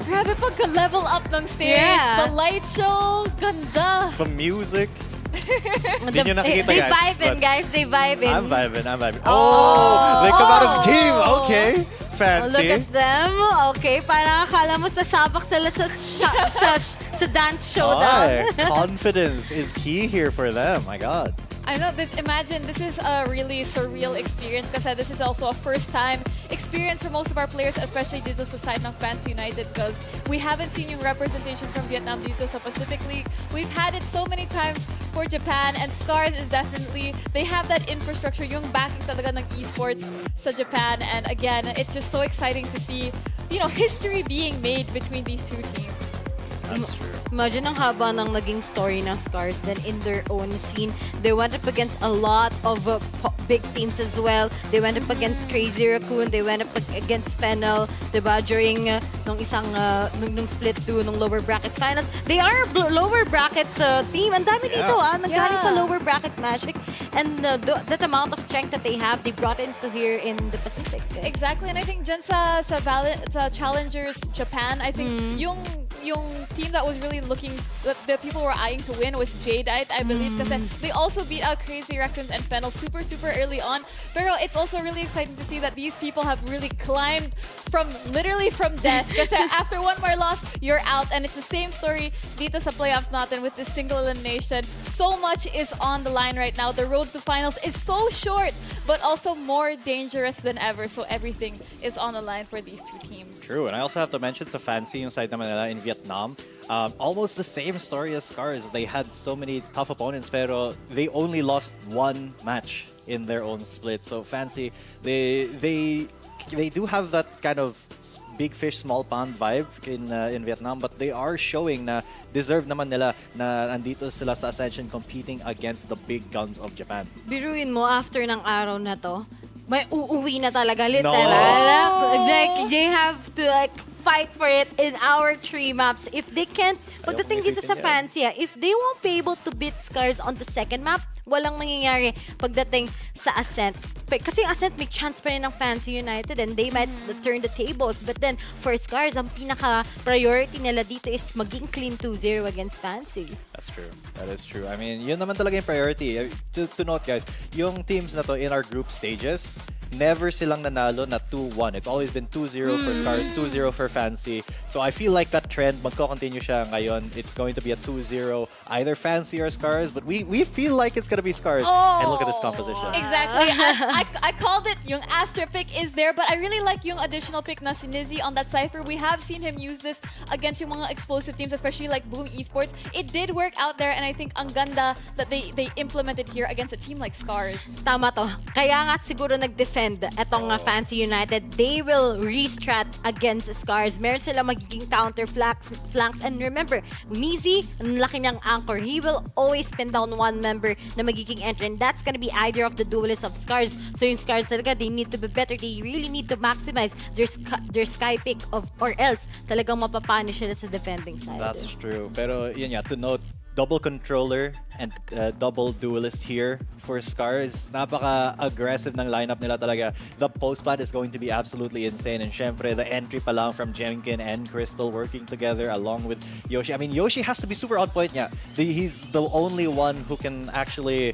grabe pagka-level up ng stage. Yeah. The light show, ganda. The music. Hindi nyo nakikita, They guys. vibing, guys. They vibing. I'm vibing. Oh! They come out as a team! Okay. Oh, Fancy. look at them. Okay, parang akala mo sasabak sila sa dance showdown. Confidence is key here for them. My God. I know this. Imagine this is a really surreal experience because this is also a first-time experience for most of our players, especially dito sa side ng Fancy United because we haven't seen yung representation from Vietnam dito sa Pacific League. We've had it so many times for Japan, and SCARZ is definitely, they have that infrastructure, yung backing talaga ng esports sa Japan, and again, it's just so exciting to see, you know, history being made between these two teams. That's true. Imagine ang haba ng naging story ng SCARZ. Then in their own scene, they went up against a lot of big teams as well. They went up against Crazy Raccoon. They went up against FIL, diba? During nung split 2, nung lower bracket finals. They are a lower bracket team. Ang dami dito naggaling sa lower bracket Magic. And that amount of strength that they have, they brought into here in the Pacific. Exactly, and I think dyan sa Challengers Japan, I think yung team that was really looking, that the people were eyeing to win was Jadeite, I believe, because they also beat out Crazy Raccoons and FIL super early on. Pero it's also really exciting to see that these people have really climbed literally from death. Because after one more loss, you're out, and it's the same story dito sa playoffs natin with this single elimination. So much is on the line right now. The road to finals is so short, but also more dangerous than ever. So everything is on the line for these two teams. True, and I also have to mention sa Fancy yung side naman nila in Vietnam. Almost the same story as SCARZ. They had so many tough opponents, pero they only lost one match in their own split. So Fancy, they do have that kind of big fish, small pond vibe in Vietnam, but they are showing na deserve naman nila na andito sila sa Ascension competing against the big guns of Japan. Biruin mo, after ng araw na to, may uuwi na talaga, literal. No. Like, they have to fight for it in our 3 maps. If they can't, pagdating dito sa Fancy, if they won't be able to beat SCARZ on the second map, walang mangyayari pagdating sa Ascent. Kasi yung Ascent may chance pa rin ng Fancy United and they might turn the tables. But then, for SCARZ, ang pinaka-priority nila dito is maging clean 2-0 against Fancy. That's true. That is true. I mean, yun naman talaga yung priority. To note, guys, yung teams na to in our group stages, never silang nanalo na 2-1. It's always been 2-0 for SCARZ, 2-0 for Fancy. So I feel like that trend, magko-continue siya ngayon. It's going to be a 2-0, either Fancy or SCARZ, but we feel like it's going to be SCARZ. And look at this composition. Exactly. I called it. Yung Astra pick is there, but I really like yung additional pick na si Nizzy on that Cypher. We have seen him use this against yung mga explosive teams, especially like Boom Esports. It did work out there, and I think ang ganda that they implemented here against a team like SCARZ. Tama to. Kaya nga siguro nag-defend etong Fancy United. They will restrat against SCARZ. Meron sila magiging counter flanks. And remember, Nizzy, ang laki niyang anchor. He will always pin down one member na magiging entrant. That's gonna be either of the duelists of SCARZ. So yung SCARZ talaga, they need to be better. They really need to maximize their sky pick or else talagang mapapanish sila sa defending side. That's true. Pero yun nga, to note, double controller and double duelist here for SCARZ. Napaka-aggressive ng lineup nila talaga. The post plant is going to be absolutely insane. And syempre, the entry pa lang from Jenkin and Crystal working together along with Yoshi. I mean, Yoshi has to be super on point niya. He's the only one who can actually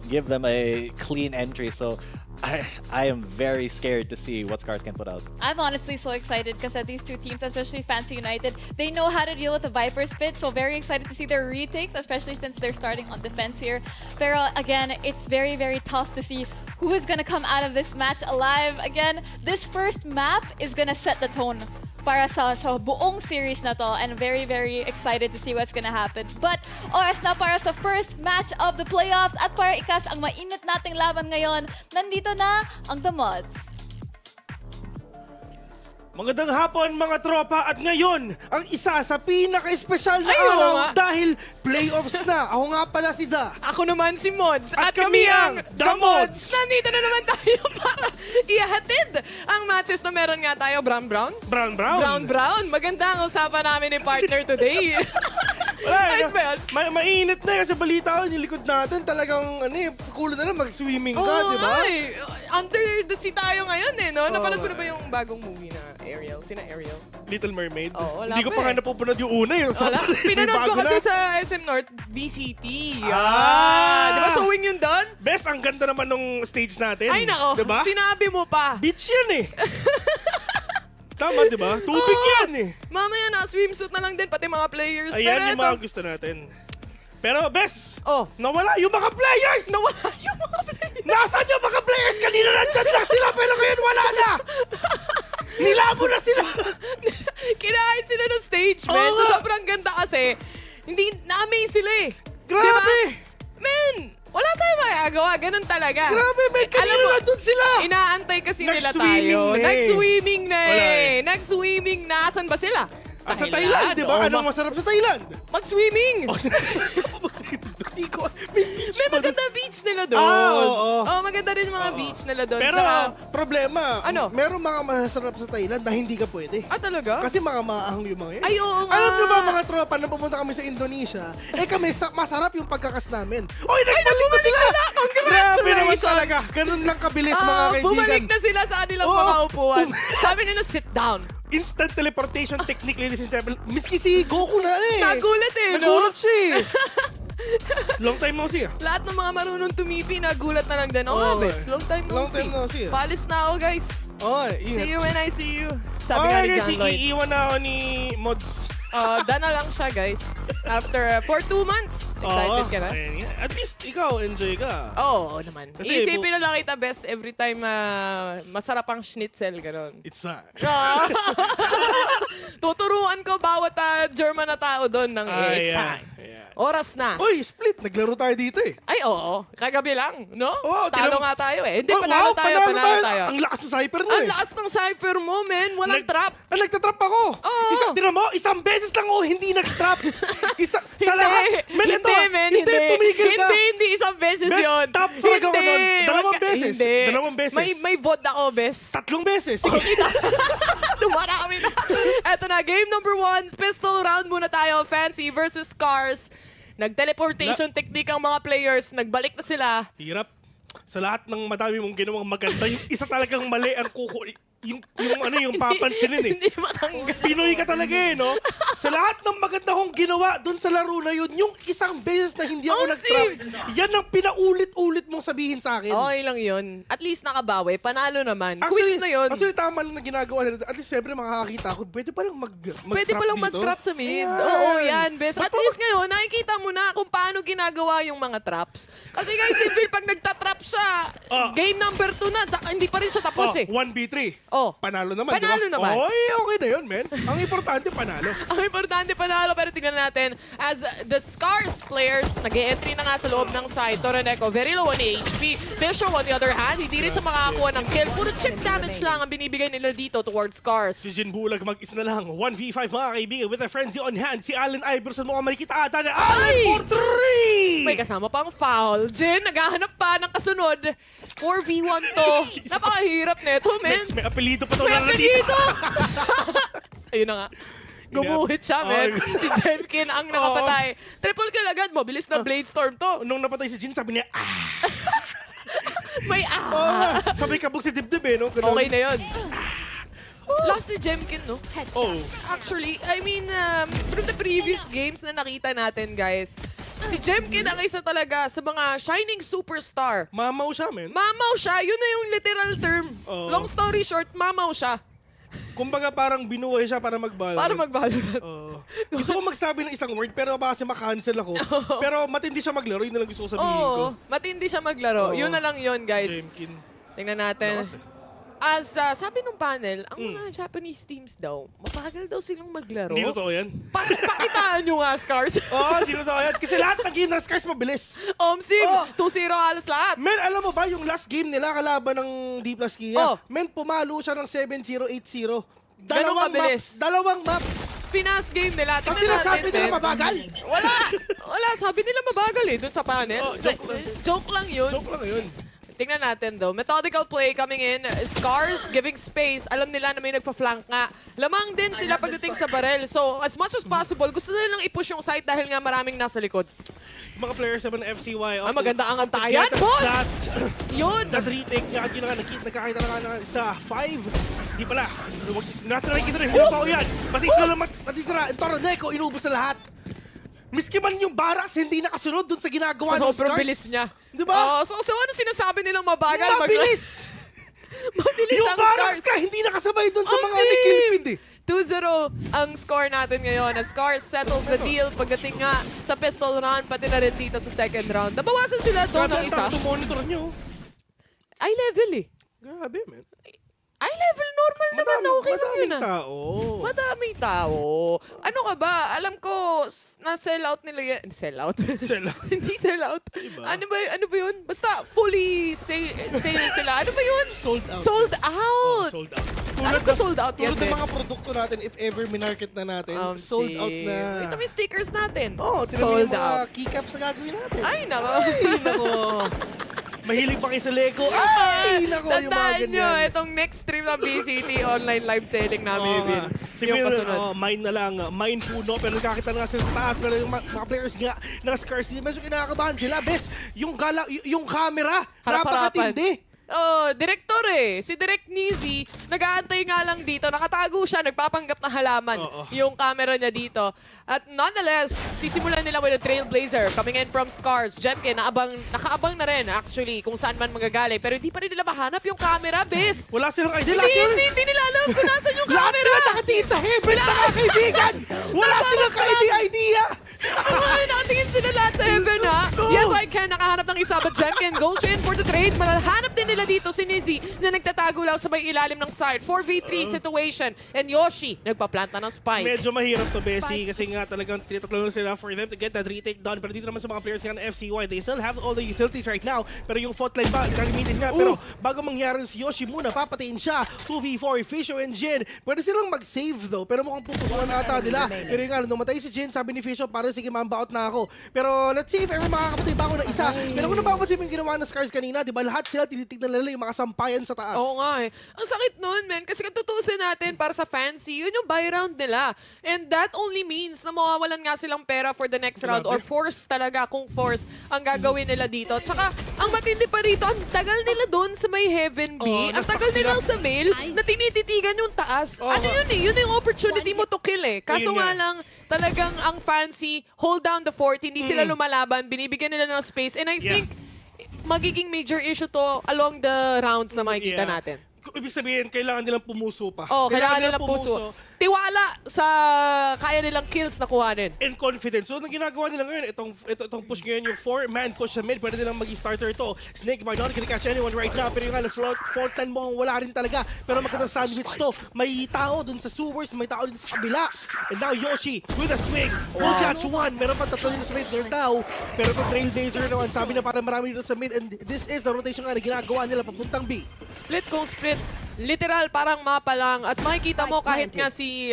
give them a clean entry. So I am very scared to see what SCARZ can put out. I'm honestly so excited because these two teams, especially Fancy United, they know how to deal with the Viper's Pit. So very excited to see their retakes, especially since they're starting on defense here. Pero again, it's very, very tough to see who is going to come out of this match alive. Again, this first map is going to set the tone para sa buong series na to, and very, very excited to see what's gonna happen. But oras na para sa first match of the playoffs at para ikas ang mainit nating laban ngayon, nandito na ang The Mods. Magandang hapon mga tropa, at ngayon ang isa sa pinaka-espesyal na Ay, araw nga. dahil playoffs na. Ako nga pala si Da. Ako naman si Mods. At kami ang The Mods. Nandito na naman tayo para ihatid ang matches na meron nga tayo. Brown. Maganda ang usapan namin ni partner today. Ayos ba yun? Mainit na kasi balita ko, nilikod natin talagang kulo na lang mag-swimming ka, di ba? Under the sea tayo ngayon no? Napanood ko na ba yung bagong movie na Ariel? Sina Ariel? Little Mermaid? Wala Hindi ko pa nga napupanood yung una yun. Wala. Pinanood ko kasi sa SM North VCT. Di ba showing yun doon? Bes, ang ganda naman nung stage natin. Ay nako, diba? sinabi mo pa. Beach yan Tama, di ba? Tubig yan Mamaya na, swimsuit na lang din, pati mga players. Ayan yung mga gusto natin. Pero, Bes, nawala yung mga players! Nasaan yung mga players? Kanina nandyan lang sila, pero ngayon wala na! Nilabo na sila! Kinain sila ng stage, man. So, sobrang ganda kasi, hindi na-amaze sila Grabe! Diba? Man! Wala tayong magagawa. Ganun talaga. Grabe, may kanina nandun sila! Inaantay kasi nila Nag-swimming tayo. na Nag-swimming na Wala Nag-swimming na. Asan ba sila? Sa Thailand, di ba? Anong masarap sa Thailand? Mag-swimming! May maganda beach nila doon. Maganda rin mga beach nila doon. Pero, problema, Ano? merong mga masarap sa Thailand na hindi ka pwede. Talaga? Kasi mga maahang yung mga yun. Ay, oo nga. Alam nyo ba mga tropa, na pumunta kami sa Indonesia, kami, masarap yung pagkakas namin. Oy, nagbalik na sila! Congratulations! Grabe naman talaga. Ganun lang kabilis, mga kaibigan. Bumalik na sila sa kanilang mga upuan. Sabi nila, sit down. Instant teleportation technique, ladies and gentlemen. Miski si Goku na Nagulat Nagulat siya Long time no see Lahat ng mga marunong tumipi, nagulat na lang din. Bes, long time no see. Palis na ako, guys. See you when I see you. Sabi nga ni John Lloyd. Iiwan na ako ni Mods. Dana lang siya, guys. After, for 2 months. Excited ka na? At least, ikaw, enjoy ka. Oo naman. Kasi Isipin na lang kita, best, every time masarap ang schnitzel, gano'n. It's not. Tuturuan ko bawat German na tao doon ng it's time. Oras na. Uy, split. Naglaro tayo dito Ay, oo. Kagabi lang, no? Oo, Talo nga tayo Hindi, panalo tayo. Ang lakas ng cypher mo Ang lakas ng cypher mo, men. Walang trap. Nagtatrap ako. Isang beses lang hindi nag-trap. Sa lahat. Hindi isang beses yun. Top frag ako nun. Dalawang beses. May VOD ako, bes. 3 beses. Sige. Dumarami na. Eto na, game number 1. Pistol round muna tayo. Fancy versus SCARZ. Nag-teleportation technique ang mga players. Nagbalik na sila. Hirap. Sa lahat ng madami mong ginawang maganda, yung isa talagang mali ang yung papansinin Hindi matanggal. Pinoy ka talaga no? Sa lahat ng maganda kong ginawa dun sa laro na yun, yung isang beses na hindi ako nag-trap, yan ang pinaulit-ulit mong sabihin sa akin. Okay lang yun. At least nakabawi. Panalo naman. Quits na yun. Actually, tama lang na ginagawa nila. At least, siyempre, makakakita ako, pwede palang Pwede palang mag-trap sa mid. Oo, yan, best. At least ngayon, nakikita mo na kung paano ginagawa yung mga traps. Kasi guys, si Phil, pag nagtatrap siya, game number 2 na, hindi pa rin siya tapos 1v3. Panalo naman, Panalo diba? naman. Oy, okay na yun, men. Ang importante, panalo. Ang importante panalo, pero tingnan natin, as the SCARZ players, nag-e-entry na nga sa loob ng side. Toroneko, very low on HP. Fisher, on the other hand, hindi rin siya makakakuha ng kill. Puro chip damage lang ang binibigay nila dito towards SCARZ. Si Jin Bulag mag-is na lang. 1v5 mga kaibigan with a frenzy on hand. Si Allen Iverson mukhang makikita ata na Allen for 3! May kasama pang foul. Jin, naghahanap pa ng kasunod. 4v1 to. Napakahirap neto, men. May apelido pa to May na dito. Ayun na nga. Gumuhit siya, man. Si Jemkin ang nakapatay. Triple kill agad, mabilis na Blade Storm to. Nung napatay si Jin, sabi niya, May Sabay kabog si dibdib eh, no? Ganun. Okay na yun. Last ni Jemkin, no? Actually, I mean, from the previous games na nakita natin, guys, si Jemkin ang isa talaga sa mga shining superstar. Mamaw siya, man. Mamaw siya. Yun na yung literal term. Long story short, mamaw siya. Kumbaga parang binuhay siya para mag-Valorant. Para mag-Valorant. Gusto ko magsabi ng isang word pero baka kasi makancel ako. Pero matindi siya maglaro, yun na lang gusto ko sabihin ko. Matindi siya maglaro. Yun na lang yun, guys. Jemkin. Tingnan natin. As sabi nung panel, ang mga Japanese teams daw, mabagal daw silang maglaro. Hindi totoo yan. Pakitaan nyo nga, SCARZ. Hindi totoo yan. Kasi lahat ng game ng SCARZ mabilis. Sim, 2-0 halos lahat. Men, alam mo ba yung last game nila kalaban ng D plus Kia? Men, pumalo siya ng 7-0, 8-0. Ganun kabilis. Dalawang maps. Pinas game nila. Kasi nasabi nila mabagal. Wala, sabi nila mabagal eh, dun sa panel. Joke lang yun. Joke lang yun. Tingnan natin though. Methodical play coming in. SCARZ giving space. Alam nila na may nagpa-flank nga. Lamang din sila pagdating sa barrel. So as much as possible, gusto nilang i-push yung site dahil nga maraming nasa likod. Mga players naman ng FCY. Maganda ang antayan, boss! Yun! That retake nga, yun na nga, nagkakita na nga sa 5. Di pala. Natry kita rin. Hindi pa ako yan. Kasi sila lang matitira. Torneko, inubos na lahat. Miski man yung Barracks, hindi nakasunod dun sa ginagawa ng SCARZ. Sobrang bilis niya. Diba? So ano sinasabi nilang mabagal? Mabilis! Mabilis yung ang Barracks SCARZ. ka, hindi nakasabay dun sa mga kill feed eh. 2-0 ang score natin ngayon. SCARZ settles the deal pagdating nga sa pistol round, pati na rin dito sa second round. Nabawasan sila doon ng isa. Grabe, monitor nyo. Eye level eh. Grabe, man. Eye level normal naman. Okay lang yun ah. Tao. Madaming tao. Ano ka ba? Alam ko, na-sell out nila yan. Sell out? Sell out. Hindi sell out. Diba? Ano ba yun? Basta fully sale sila. Ano ba yun? Sold out. Sold out. Sold out. Alam ko sold out yan. Tulad ng mga produkto natin, if ever minarket na natin, sold out na. Ito may stickers natin. Sold out. Mga keycaps na gagawin natin. Ay, nako. Ay, nako. Mahilig pa kayo sa Lego. Ay, nako, yung mga Tandaan ganyan. nyo, itong next stream ng VCT online live selling namin. Yung kasunod. mine na lang. Mine puno, pero nakakita na nga sila sa taas. Pero yung mga players nga ng SCARZ, medyo kinakabahan sila. Bes, yung camera, napakatindi. Director eh. Si Direct Nizi, nag-aantay nga lang dito. Nakatago siya, nagpapanggap na halaman yung camera niya dito. At nonetheless, sisimulan nila with a Trailblazer coming in from SCARZ. Jemkin, nakaabang na rin actually kung saan man magagaling. Pero hindi pa rin nila mahanap yung camera, Bes. Wala silang idea. Hindi nila alam kung nasan yung camera. Lahat sila nakatingin sa heaven, mga kaibigan. Wala silang idea. Nakatingin sila lahat sa heaven, ha? Yes, I can. Nakahanap ng isa. But Jemkin goes in for the trade. Malahanap din nila dito si Nizi na nagtatago lang sa may ilalim ng side. 4v3 situation. And Yoshi, nagpaplanta ng spike. Medyo mahirap to, Bessie. Kasi nga talagang tinatatlo sila for them to get that retake done. Pero dito naman sa mga players nga ng FCY, they still have all the utilities right now. Pero yung fault line ba, gagamitin nga. Pero bago mangyari si Yoshi muna, papatiin siya. 2v4, Fisho and Jin. Pwede silang mag-save though. Pero mukhang pupusuan ata nila. Pero yung nung matay si Jin, sabi ni Fisho, para sige, mamba out na ako. Pero let's see if ever makakapatay ba ako ng isa. Pero kung napapansin mo yung ginawa ng SCARZ kanina, di ba lahat sila tinitignan nila yung mga sampayan sa taas. Oo nga eh. Ang sakit nun, men. Kasi kung tutusin natin para sa fancy, yun yung buy round nila. And that only means na mawawalan nga silang pera for the next round or force talaga kung force ang gagawin nila dito. Tsaka, ang matindi pa rito, ang tagal nila doon sa may Heaven B. Ang tagal nilang sa mail na tinititigan yung taas. Ano yun eh? Yun yung opportunity mo to kill eh. Kaso nga lang, talagang ang fancy, hold down the fort, hindi sila lumalaban, binibigyan nila ng space. And I think, magiging major issue to along the rounds na makikita natin. Ibig sabihin, kailangan nilang pumuso pa. Kailangan nilang puso. Tiwala sa kaya nilang kills na kuhanin. And confidence. So, ang ginagawa nila ngayon, itong push ngayon, yung 4-man push sa mid, pwede nilang mag-starter to. Snake by not gonna catch anyone right now, pero yung front line mo, wala rin talaga. Pero magandang sandwich to. May tao dun sa sewers, may tao din sa kabila. And now Yoshi with a swing. Will catch one. Meron pa tatlo sa mid there now. Pero kung Trailblazer naman, sabi na parang marami dito sa mid. And this is the rotation nga na ginagawa nila papuntang B. Split kung split. literal parang mapa lang. At makikita mo kahit nga si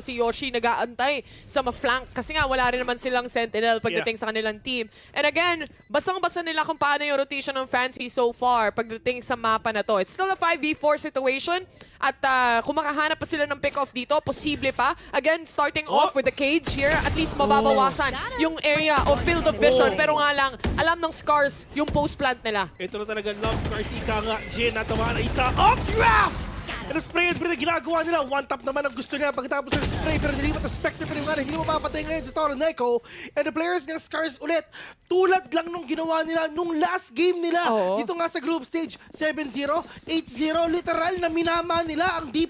si Yoshi nag-aantay sa ma-flank kasi nga wala rin naman silang sentinel pagdating sa kanilang team. And again, basang-basa nila kung paano yung rotation ng Fancy so far pagdating sa mapa na to. It's still a 5v4 situation at kung makahanap pa sila ng pick-off dito, posible pa. Again, starting off with the cage here, at least mababawasan yung area of field of vision. Pero nga lang, alam ng SCARZ yung post-plant nila. Ito na talaga love SCARZ. Ika nga, Jin, natawa na isa. Up-draft! And the spray and spray na ginagawa nila. One tap naman ang gusto niya pagkatapos ng spray. Pero nilipat ang Spectre pa rin nga. Hindi mo mapapatay ngayon si Toroneco. And the players ng SCARZ ulit, tulad lang nung ginawa nila nung last game nila. Dito nga sa group stage, 7-0, 8-0. Literal na minama nila ang D+.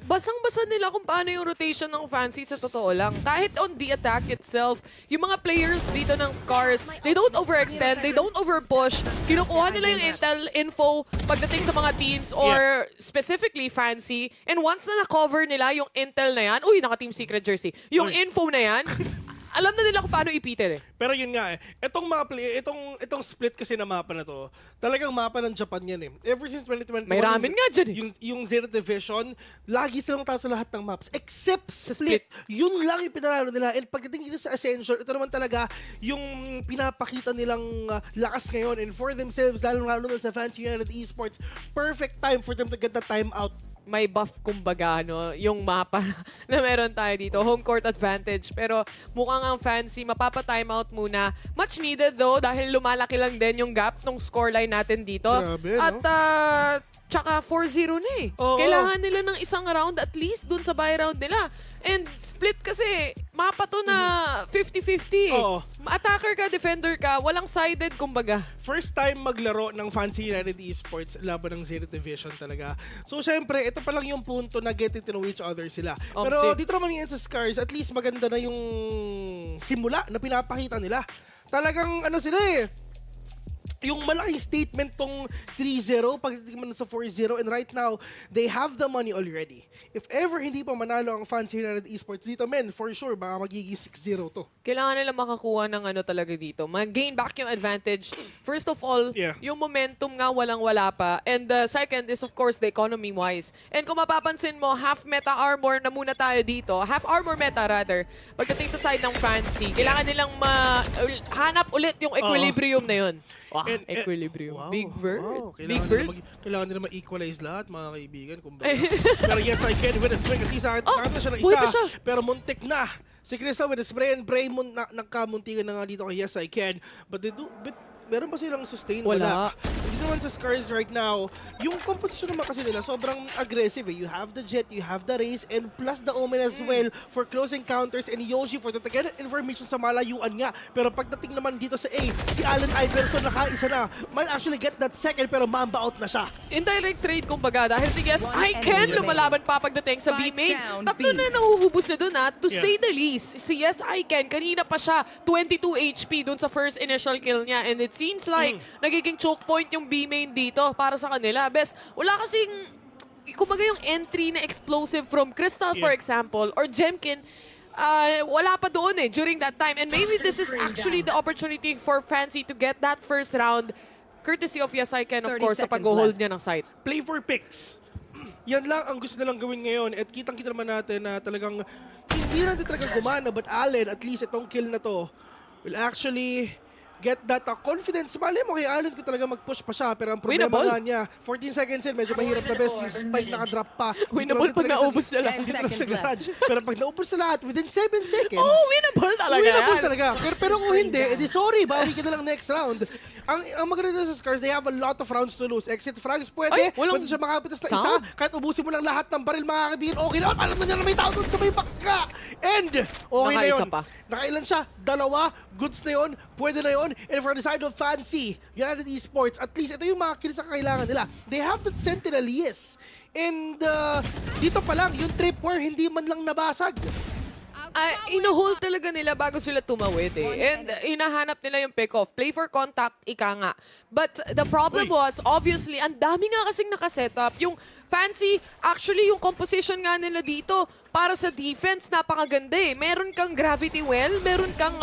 Basang-basa nila kung paano yung rotation ng Fancy sa totoo lang. Kahit on the attack itself, yung mga players dito ng SCARZ, they don't overextend, they don't overpush. Kinukuha nila yung intel info pagdating sa mga teams or specifically Fancy. And once na na-cover nila yung intel na yan, naka-team secret jersey. Yung info na yan, alam na nila kung paano ipitin Pero yun nga itong mga itong split kasi na mapa na to, talagang mapa ng Japan yan Ever since 2021, may ramen nga dyan yung Zero Division, lagi silang tao sa lahat ng maps, except split. Yun lang yung pinanalo nila. And pagdating dito sa Ascension, ito naman talaga yung pinapakita nilang lakas ngayon. And for themselves, lalo na sa Fancy United Esports, perfect time for them to get the time out. May buff kumbaga, no? Yung mapa na meron tayo dito. Home court advantage. Pero mukhang ang Fancy, mapapa-timeout muna. Much needed though, dahil lumalaki lang din yung gap ng scoreline natin dito. Grabe, at tsaka 4-0 na Kailangan nila ng isang round at least dun sa buy round nila. And split kasi, mapa to na 50-50 Attacker ka, defender ka, walang sided kumbaga. First time maglaro ng Fancy United Esports laban ng Zero Division talaga. So syempre, ito pa lang yung punto na getting to know each other sila. Pero dito naman yung sa SCARZ, at least maganda na yung simula na pinapakita nila. Talagang sila yung malaking statement tong 3-0 pagdating man sa 4-0, and right now they have the money already. If ever hindi pa manalo ang Fancy United Esports dito, men, for sure baka magiging 6-0 to. Kailangan nila makakuha ng talaga dito. Mag-gain back yung advantage. First of all, yung momentum nga walang-wala pa. And the second is of course the economy wise. And kung mapapansin mo, half meta armor na muna tayo dito. Half armor meta rather. Pagdating sa side ng Fancy, kailangan nilang hanap ulit yung equilibrium na yun. Equilibrium. Wow, Big Bird. Wow. Big Bird. Kailangan nila ma-equalize lahat, mga kaibigan. Pero yes, I can with a swing. At least nakita siya ng isa. Pero muntik na. Si Krista with a spray and pray, nagkamuntikan na nga dito kay Yes, I Can. But meron ba silang sustain? Wala. Dito naman sa SCARZ right now, yung composition naman kasi nila sobrang aggressive You have the Jet, you have the Raze, and plus the Omen as well for close encounters, and Yoshi for the get information sa malayuan nga. Pero pagdating naman dito sa A, si Allen Iverson nakaisa na. Might actually get that second pero mamba out na siya. Indirect trade kumbaga dahil si Yes, I Can lumalaban pa pagdating sa B main. Tatlo na nauhubos na dun to say the least. Si Yes, I Can, kanina pa siya 22 HP dun sa first initial kill niya, and it seems like nagiging choke point yung B main dito para sa kanila. Bes, wala kasing kumbaga yung entry na explosive from Crystal for example or Jemkin, wala pa doon during that time. And maybe this is actually the opportunity for Fancy to get that first round courtesy of Yes, I Can of course sa pag-hold niya ng site. Play for picks. Yan lang ang gusto nilang gawin ngayon. At kitang-kita naman natin na talagang hindi natin talaga gumana, but Allen, at least itong kill na to will actually get that confidence. Mali mo kay Allen ko talaga mag-push pa siya, pero ang problema nga niya, 14 seconds in, medyo mahirap na best, yung spike nakadrop pa. Winnable pag naubos na lahat. Pero pag naubos na lahat, within 7 seconds, winnable talaga winnable talaga. Pero kung hindi, edi sorry, bawi ka na lang next round. Ang maganda sa SCARZ, they have a lot of rounds to lose. Exit frags pwede siya makapitas na isa, kahit ubusin mo lang lahat ng baril mga kaibigan, okay na, alam mo na may tao doon sa may box ka. And, okay na yun. Nakailan siya? 2, goods na yun, pwede na yun. And for the side of Fancy United Esports, at least ito yung mga kills na kailangan nila. They have that Sentinel, yes. And dito pa lang, yung trip war hindi man lang nabasag. Ino-hold talaga nila bago sila tumawid And hinahanap nila yung pick-off. Play for contact, ika nga. But the problem was, obviously, ang dami nga kasing nakasetup. Yung Fancy, actually, yung composition nga nila dito para sa defense, napakaganda Meron kang Gravity Well, meron kang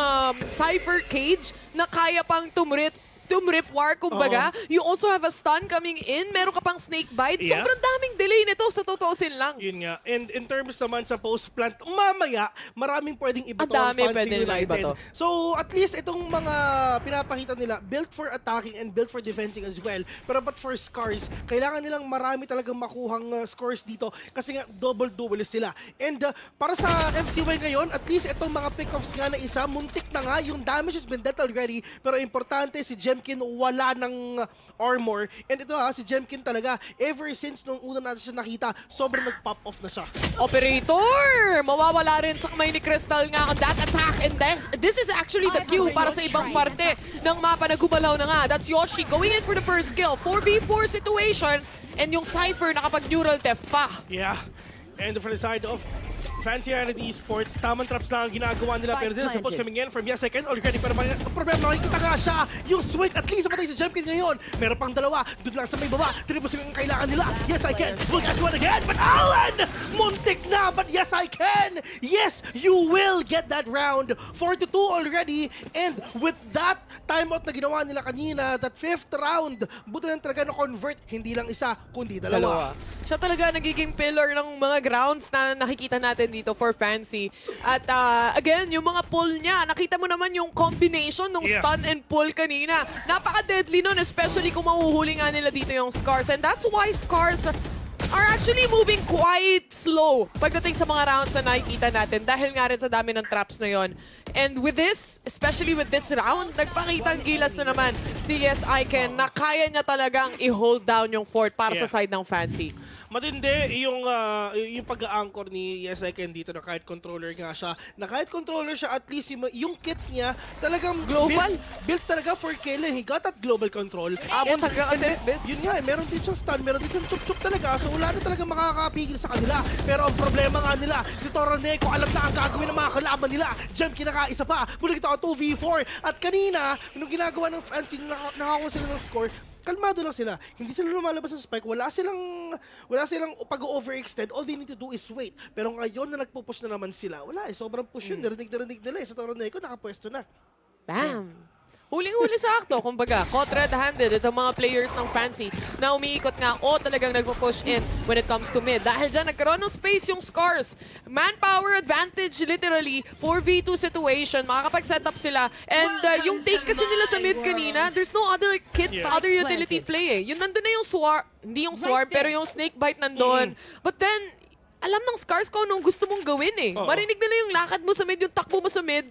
Cypher Cage na kaya pang tumurit tumripwar, kumbaga. You also have a stun coming in. Meron ka pang snake bite. Yeah. Sobrang daming delay nito sa tutuusin lang. Yun nga. And in terms naman sa post-plant, mamaya, maraming pwedeng iba Ang to. dami Fancy pwede nilang iba United. to. So, at least itong mga pinapakita nila, built for attacking and built for defending as well. Pero but for SCARZ, kailangan nilang marami talagang makuhang scores dito kasi nga double duelist sila. And para sa FCY ngayon, at least itong mga pick-offs nga na isa, muntik na nga, yung damage has been dealt already. Pero importante, si Jemkin wala ng armor. And ito si Jemkin talaga, ever since nung una natin siya nakita, sobrang nag-pop off na siya. Operator! Mawawala rin sa kamay ni Crystal nga on that attack. And this is actually the cue para sa ibang parte ng mapa na gumalaw na nga. That's Yoshi going in for the first kill. 4v4 situation. And yung Cypher nakapag-neural theft pa. Yeah. And for the side of Fancy Identity Esports, tamang traps lang ang ginagawa nila. Pero this is the push coming in from Second already. Pero may problema, nakikita nga siya. Yung swing, at least matay si Jemkin ngayon. Meron pang dalawa. Doon lang sa may baba. Triple swing ang kailangan nila. Yes, I can. We'll get one again. But Alan! Muntik na. But yes, I can. Yes, you will get that round. 4-2 already. And with that timeout na ginawa nila kanina, that 5th round, buto lang talaga na-convert. Hindi lang isa, kundi dalawa. Siya talaga nagiging pillar ng mga grounds na nakikita natin dito for Fancy. At again, yung mga pull niya, nakita mo naman yung combination ng stun and pull kanina. Napaka-deadly nun, especially kung mahuhuli nga nila dito yung SCARZ. And that's why SCARZ are actually moving quite slow pagdating sa mga rounds na nakikita natin dahil nga rin sa dami ng traps na yon. And with this, especially with this round, nagpakita ang gilas na naman si Yes I Can na kaya niya talagang i-hold down yung fort para sa side ng Fancy. Matindi yung pag-a-anchor ni Yes I Can dito na kahit controller nga siya. Na kahit controller siya, at least yung kit niya talagang global. Built talaga for kill. He got that global control. Abot hanggang assist. Yun nga, meron din siyang stun, meron din siyang chup-chup talaga. So wala na talaga makakapigil sa kanila. Pero ang problema nga nila, si Toroneco alam na ang gagawin ng mga kalaban nila. Jump kinaka isa pa. Mula kita 2v4. At kanina, nung ginagawa ng Fancy, nakakuha sila ng score, kalmado lang sila. Hindi sila lumalabas ng spike. Wala silang pag-overextend. All they need to do is wait. Pero ngayon na nagpo-push na naman sila, wala sobrang push yun. Narinig nila Sa Toroneco, nakapwesto na. Bam! Huling-huli sa akto, kumbaga, caught red-handed itong mga players ng Fancy na umiikot nga o talagang nagpo-push in when it comes to mid. Dahil dyan, nagkaroon ng space yung SCARZ. Manpower advantage, literally, 4v2 situation, makakapag-setup sila. And yung take kasi nila sa mid kanina, there's no other kit, other utility play eh. Yun nandun na yung swarm, hindi yung swarm, pero yung snake bite nandun. But then, alam ng SCARZ kung anong gusto mong gawin eh. Marinig nila yung lakad mo sa mid, yung takbo mo sa mid.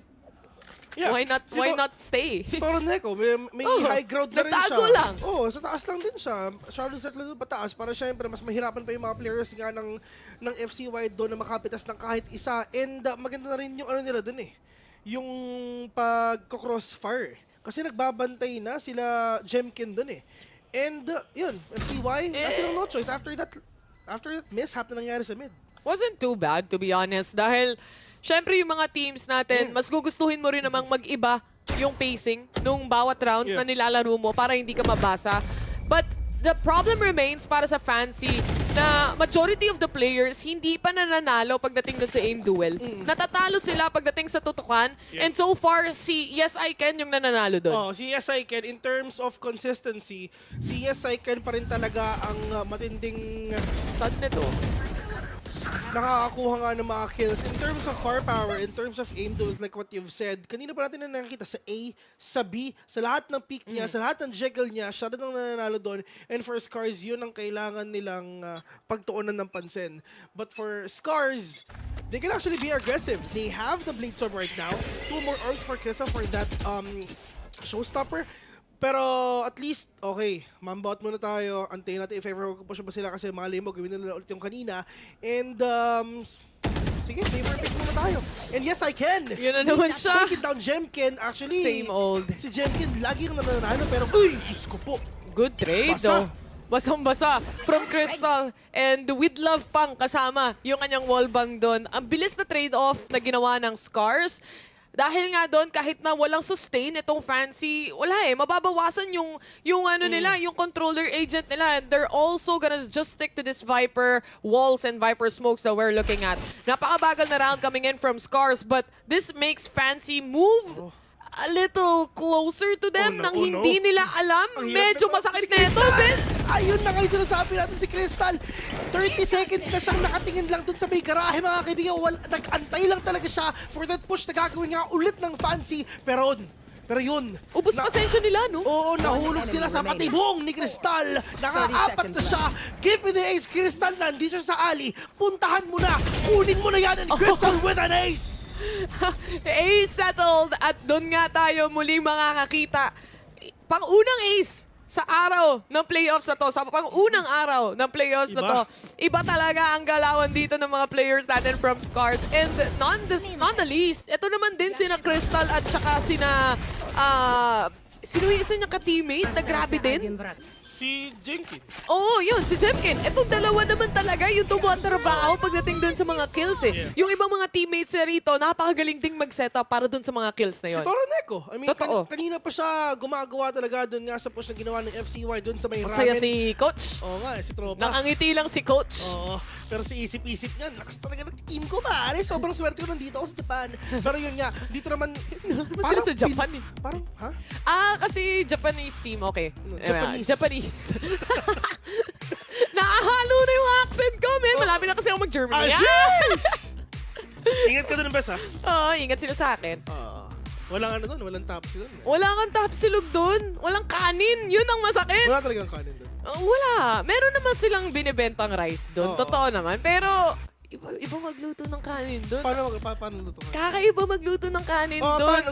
Yeah. Why not stay? Si Toroneco, may high ground na rin siya. Nagtago lang. Sa taas lang din siya. Shadow set lang pataas para syempre mas mahirapan pa yung mga players nga ng FCY doon na makapitas ng kahit isa. And maganda na rin yung nila doon eh. Yung pagko-crossfire. Kasi nagbabantay na sila Jemkin doon eh. And yun, FCY, wala silang no choice. After that mishap na nangyari sa mid. Wasn't too bad, to be honest. Dahil syempre yung mga teams natin, mas gugustuhin mo rin namang mag-iba yung pacing nung bawat rounds na nilalaro mo para hindi ka mabasa. But the problem remains para sa Fancy na majority of the players hindi pa nananalo pagdating dun sa aim duel. Natatalo sila pagdating sa tutukan. And so far, si Yes I Can yung nananalo dun. Si Yes I Can, in terms of consistency, si Yes I Can pa rin talaga ang matinding sad nito. Nakakakuha nga ng mga kills. In terms of firepower, in terms of aim duels, like what you've said, kanina pa natin na nakikita sa A, sa B, sa lahat ng peak niya, sa lahat ng jiggle niya, siya rin ang nananalo doon. And for SCARZ, yun ang kailangan nilang pagtuunan ng pansin. But for SCARZ, they can actually be aggressive. They have the Blade Storm right now. 2 more orbs for Krisa for that showstopper. Pero at least, okay, mambot muna tayo. Antayin natin if ever push pa sila kasi malay mo, gawin nila ulit yung kanina. And, sige, favor pick muna tayo. And yes, I can! Yun na naman siya. Take it down, Jemkin. Actually, same old. Si Jemkin lagi yung nananalo, pero, uy, Diyos ko po. Good trade, though. Basang-basa from Crystal. And with love pang kasama yung kanyang wallbang doon. Ang bilis na trade-off na ginawa ng SCARZ. Dahil nga doon, kahit na walang sustain itong Fancy, wala eh, mababawasan yung ano nila, yung controller agent nila. And they're also gonna just stick to this Viper walls and Viper smokes that we're looking at. Napakabagal na round coming in from SCARZ, but this makes Fancy move a little closer to them nang hindi nila alam. Medyo masakit na ito, Bes. Ayun na kayo sinasabi natin si Crystal. 30 seconds na siyang nakatingin lang dun sa may garahe, mga kaibigan. Nag-antay lang talaga siya for that push na gagawin nga ulit ng Fancy. Pero yun. Ubus pasensya nila, no? Oo, nahulog sila sa patibong ni Crystal. Naka-apat na siya. Give me the ace, Crystal. Nandito siya sa alley. Puntahan mo na. Kunin mo na yan. And Crystal with an ace. Ace settled at doon nga tayo muli makakakita. Pang-unang ace sa araw ng playoffs na to, sa pang-unang araw ng playoffs na to. Iba talaga ang galawan dito ng mga players natin from SCARZ. And not the least, ito naman din sina Crystal at saka sina... sino yung isa niyang ka-teammate na grabe din? Si Jenkin. Oo, yun, si Jemkin. Itong dalawa naman talaga yung tumatrabaho pagdating dun sa mga kills eh. Yung ibang mga teammates na rito, napakagaling ding mag-setup para dun sa mga kills na yun. Si Toroneko. I mean, Totoo. kanina pa siya gumagawa talaga dun nga sa push na ginawa ng FCY dun sa may ramen. Masaya si Coach. Oo nga, si Tropa. Nakangiti lang si Coach. Oo, pero si isip-isip niya, lakas talaga ng team ko ba? Sobrang swerte ko nandito ako sa Japan. Pero yun nga, dito naman... Sila sa Japan eh. Parang, ha? Kasi Japanese team, okay. Japanese. Nakahalo na yung accent ko, man. Malapit na kasi ako mag-Germany. Ingat ka dun, Bes, ha? Oo, ingat sila sa akin. Walang ano dun, walang tapsi dun. Wala kang tapsilog dun. Walang kanin. Yun ang masakit. Wala talagang kanin dun. Wala. Meron naman silang binibentang rice dun. Totoo naman. Pero, iba magluto ng kanin dun. Paano luto ka? Kakaiba magluto ng kanin dun.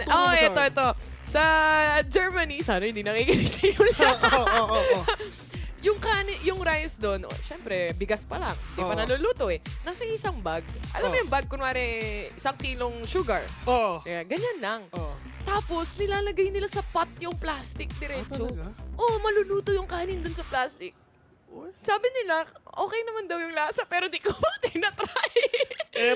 Ito. Sa Germany, sana hindi nakikinig sa inyo lang. Yung kanin, yung rice doon, syempre, bigas pa lang. Di pa naluluto eh. Nasa isang bag. Alam mo yung bag, kunwari, 1 kilong sugar. Ganyan lang. Tapos, nilalagay nila sa pot yung plastic diretso. Maluluto yung kanin dun sa plastic. Sabi nila, okay naman daw yung lasa, pero di ko tinatry.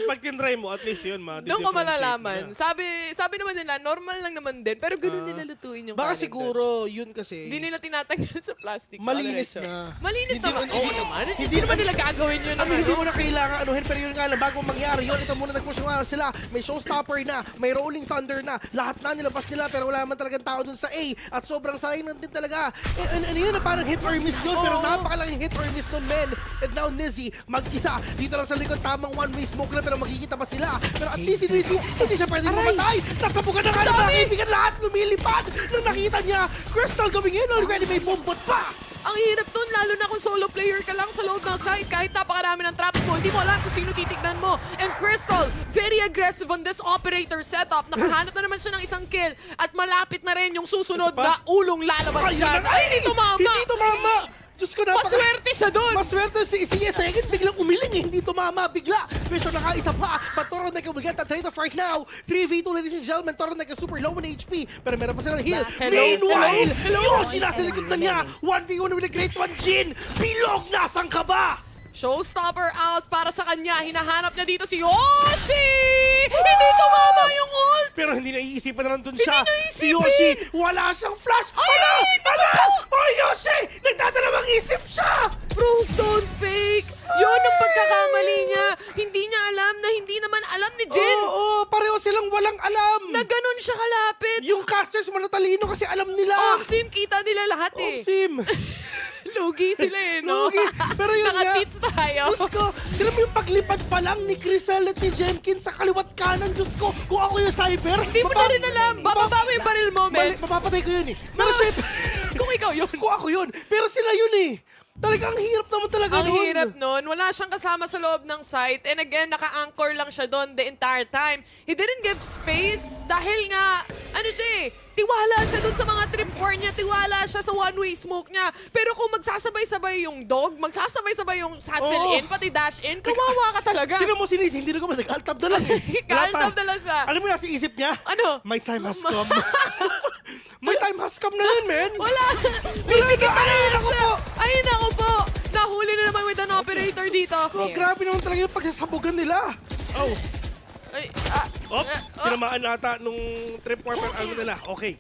Pag tinry mo, at least yun, doon ko malalaman. Sabi naman nila, normal lang naman din, pero ganun nila lutuin yung baka kanin siguro, yun kasi... Hindi nila tinatanggal sa plastic. Malinis na. Malinis naman. Oo naman. Hindi naman nila gagawin yun. Hindi mo na kailangan anuhin, pero yun nga lang, bago mangyari yun, ito muna nag-push nga sila. May showstopper na, may rolling thunder na, lahat na nilabas nila, pero wala naman talagang tao dun sa A. At sobrang sayang din talaga. Ano yun, parang hit or miss yun, pero napakalaking hit or miss nun, men. And now, Nizzy, mag-isa. Dito lang sa likod, tamang one-way smoke lang, pero makikita pa sila. Pero at least si Nizzy, hindi siya pwede mamatay. Nasabugan na nga ng mga kaibigan, lahat lumilipad. Nung nakita niya, Crystal coming in, already may bombot pa. Ang hirap nun, lalo na kung solo player ka lang sa loob ng site. Kahit napakarami ng traps mo, hindi mo alam kung sino titignan mo. And Crystal, very aggressive on this operator setup. Nakahanap na naman siya ng isang kill. At malapit na rin yung susunod na ulong lalabas siya. Ay, hindi tumama! Hindi tumama! Diyos ko, maswerte siya doon! Maswerte si second, biglang umiling eh. Hindi tumama, bigla. Pero nakaisa pa. But Toroneko will get the trade-off right now. 3v2, ladies and gentlemen. Toroneko super low in HP. Pero meron pa silang heal. Meanwhile, Yoshi nasa likod na niya. 1v1 with a great one, Jin. Bilog, nasan ka ba? Showstopper out para sa kanya. Hinahanap niya dito si Yoshi! Hindi tumama yung ult! Pero hindi naiisipan na nandun siya. Si Yoshi, wala siyang flash. Ano? Oh, Yoshi! Nagdadalawang isip siya! Bros, don't fake! Yun ang pagkakamali niya. Hindi niya alam na hindi naman alam ni Jin. Oo, pareho silang walang alam. Na ganun siya kalapit. Yung casters manatalino kasi alam nila. Sim, kita nila lahat eh. Sim. Lugi sila eh, no? Lugi. Pero yun naka-cheats tayo. Diyos ko, tira mo yung paglipad pa lang ni Crystal at ni Jemkin sa kaliwat kanan. Diyos ko, kung ako yung cyber. Hindi mo na rin alam. Bababa mo yung baril mo, men. Mapapatay ko yun eh. Pero syempre, kung ikaw yun. Kung ako yun. Pero sila yun eh. Talagang hirap naman talaga Ang hirap nun. Wala siyang kasama sa loob ng site. And again, naka-anchor lang siya doon the entire time. He didn't give space dahil nga, ano siya eh, tiwala siya doon sa mga trip war niya, tiwala siya sa one-way smoke niya. Pero kung magsasabay-sabay yung dog, magsasabay-sabay yung satchel in, pati dash in, kawawa ka talaga. Tignan mo si Nizzy, hindi na naman nag-alt-tab na lang eh. Nag-alt-tab na lang siya. Alam mo nasa isip niya? Ano? My time has come. May time has come na yun, men. Wala. Bibigit na lang siya. Po. Ay, naku po. Nahuli na naman with an operator dito. Oh, grabe naman talaga yung pagsasabugan nila. Oh. Ay, tinamaan ata nung trip war ano nila. Okay.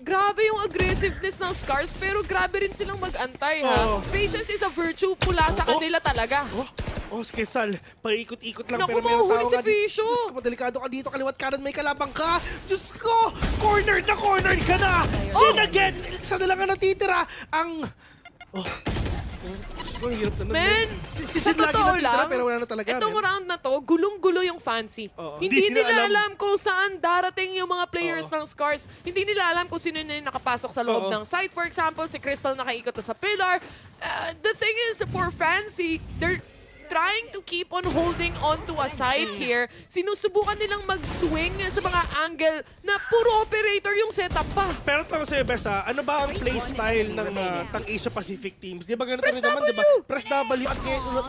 grabe yung aggressiveness ng SCARZ, pero grabe rin silang mag-antay, ha? Patience is a virtue pula sa kanila talaga. Sige, Sal. Paikot-ikot lang. Naku, pero meron mahuhuli tao si Fisho. Diyos ko, madelikado ka dito. Kaliwat kanan, may kalabang ka. Diyos ko, corner na corner ka na. Sin again. Isa na lang ang natitira. Ang... Diyos ko, ang hirap na nun. Men, Si sa Sid lagi totoo natitira, lang, pero wala na talaga. itong men. round na to, gulong-gulo yung Fancy. Hindi nila alam kung saan darating yung mga players ng SCARZ. Hindi nila alam kung sino na yung nakapasok sa loob ng site. For example, si Crystal nakaikot na sa pillar. The thing is, for Fancy, they're trying to keep on holding on to a site here. Sinusubukan nilang mag-swing sa mga angle na puro operator yung setup pa. Pero tanong sa'yo, Bes, ano ba ang playstyle ng Asia Pacific teams? Di ba ganito Press rin naman, di ba? W! Press W. At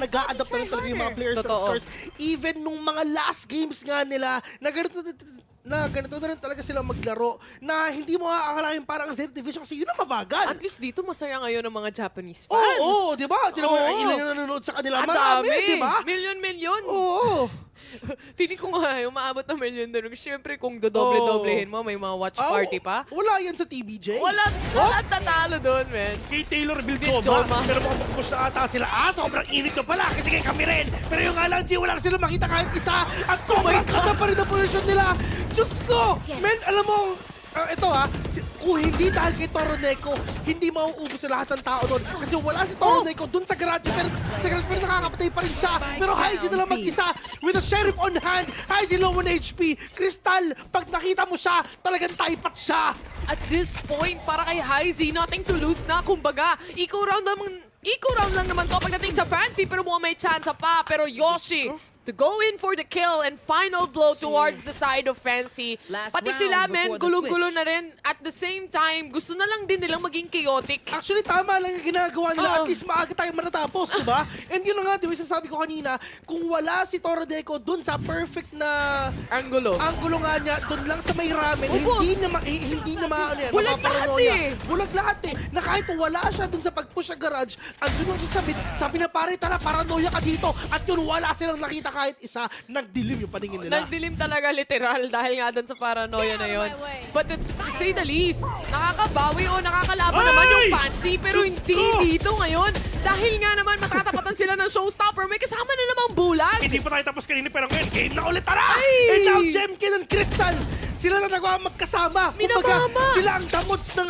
nag-a-adapt na rin talaga yung mga players ng Totoo. SCARZ. Even nung mga last games nga nila, na ganito na rin talaga sila maglaro na hindi mo aakalain parang ang Zero Division kasi yun ang mabagal. At least dito masaya ngayon ng mga Japanese fans. Oo, di ba? Di naman ilan yung nanonood sa kanila. Marami, di ba? Milyon-milyon. Oo. Feeling ko nga, umaabot ng milyon doon. Siyempre, kung dodoble-doblehin mo, may mga watch party pa. Wala yan sa TBJ. Wala tatalo doon, man. Kay Taylor Biljoma. Biljoma. Pero push na ata sila. Sobrang init na pala. Kasi kay kami rin. Pero yung nga lang, G, wala na sila makita kahit isa. At sobrang kata pa rin ang position nila. Diyos ko! Men, alam mo, ito kung hindi dahil kay Toroneco, hindi mauubos sa lahat ng tao doon. Kasi wala si Toroneco doon sa garage, pero nakakapatay pa rin siya. Pero Hyzie na lang mag-isa with a sheriff on hand. Hyzie low on HP. Crystal, pag nakita mo siya, talagang taipat siya. At this point, para kay Hyzie, nothing to lose na. Kumbaga, eco round lang naman to pagdating sa Fancy, pero mukhang may chance pa. Pero Yoshi, to go in for the kill and final blow towards the side of Fancy. Pati sila, men, gulo-gulo na rin. At the same time, gusto na lang din nilang maging chaotic. Actually, tama lang yung ginagawa nila. At least maaga tayo matatapos, diba? And yun na nga, di ba sasabi ko kanina, kung wala si Torodeco dun sa perfect na Angulo nga niya, dun lang sa may ramen, hindi na maano yan. Bulag lahat eh. Bulag lahat eh. Na kahit wala siya dun sa pag-push sa garage, andun lang siya sa mid. Sabi na pare, tara, paranoia ka dito. At yun, wala silang nakita kahit isa, nagdilim yung paningin nila. Nagdilim talaga literal dahil nga doon sa paranoia na yon. But to say the least, nakakabawi o nakakalaban naman yung Fancy pero hindi dito ngayon. Dahil nga naman matatapatan sila ng showstopper, may kasama na namang bulag. Hindi pa tayo tapos kanina pero ngayon, game na ulit, tara! And now, Jemkin and Crystal, sila na nagawa magkasama. Minamama. Sila ang damots ng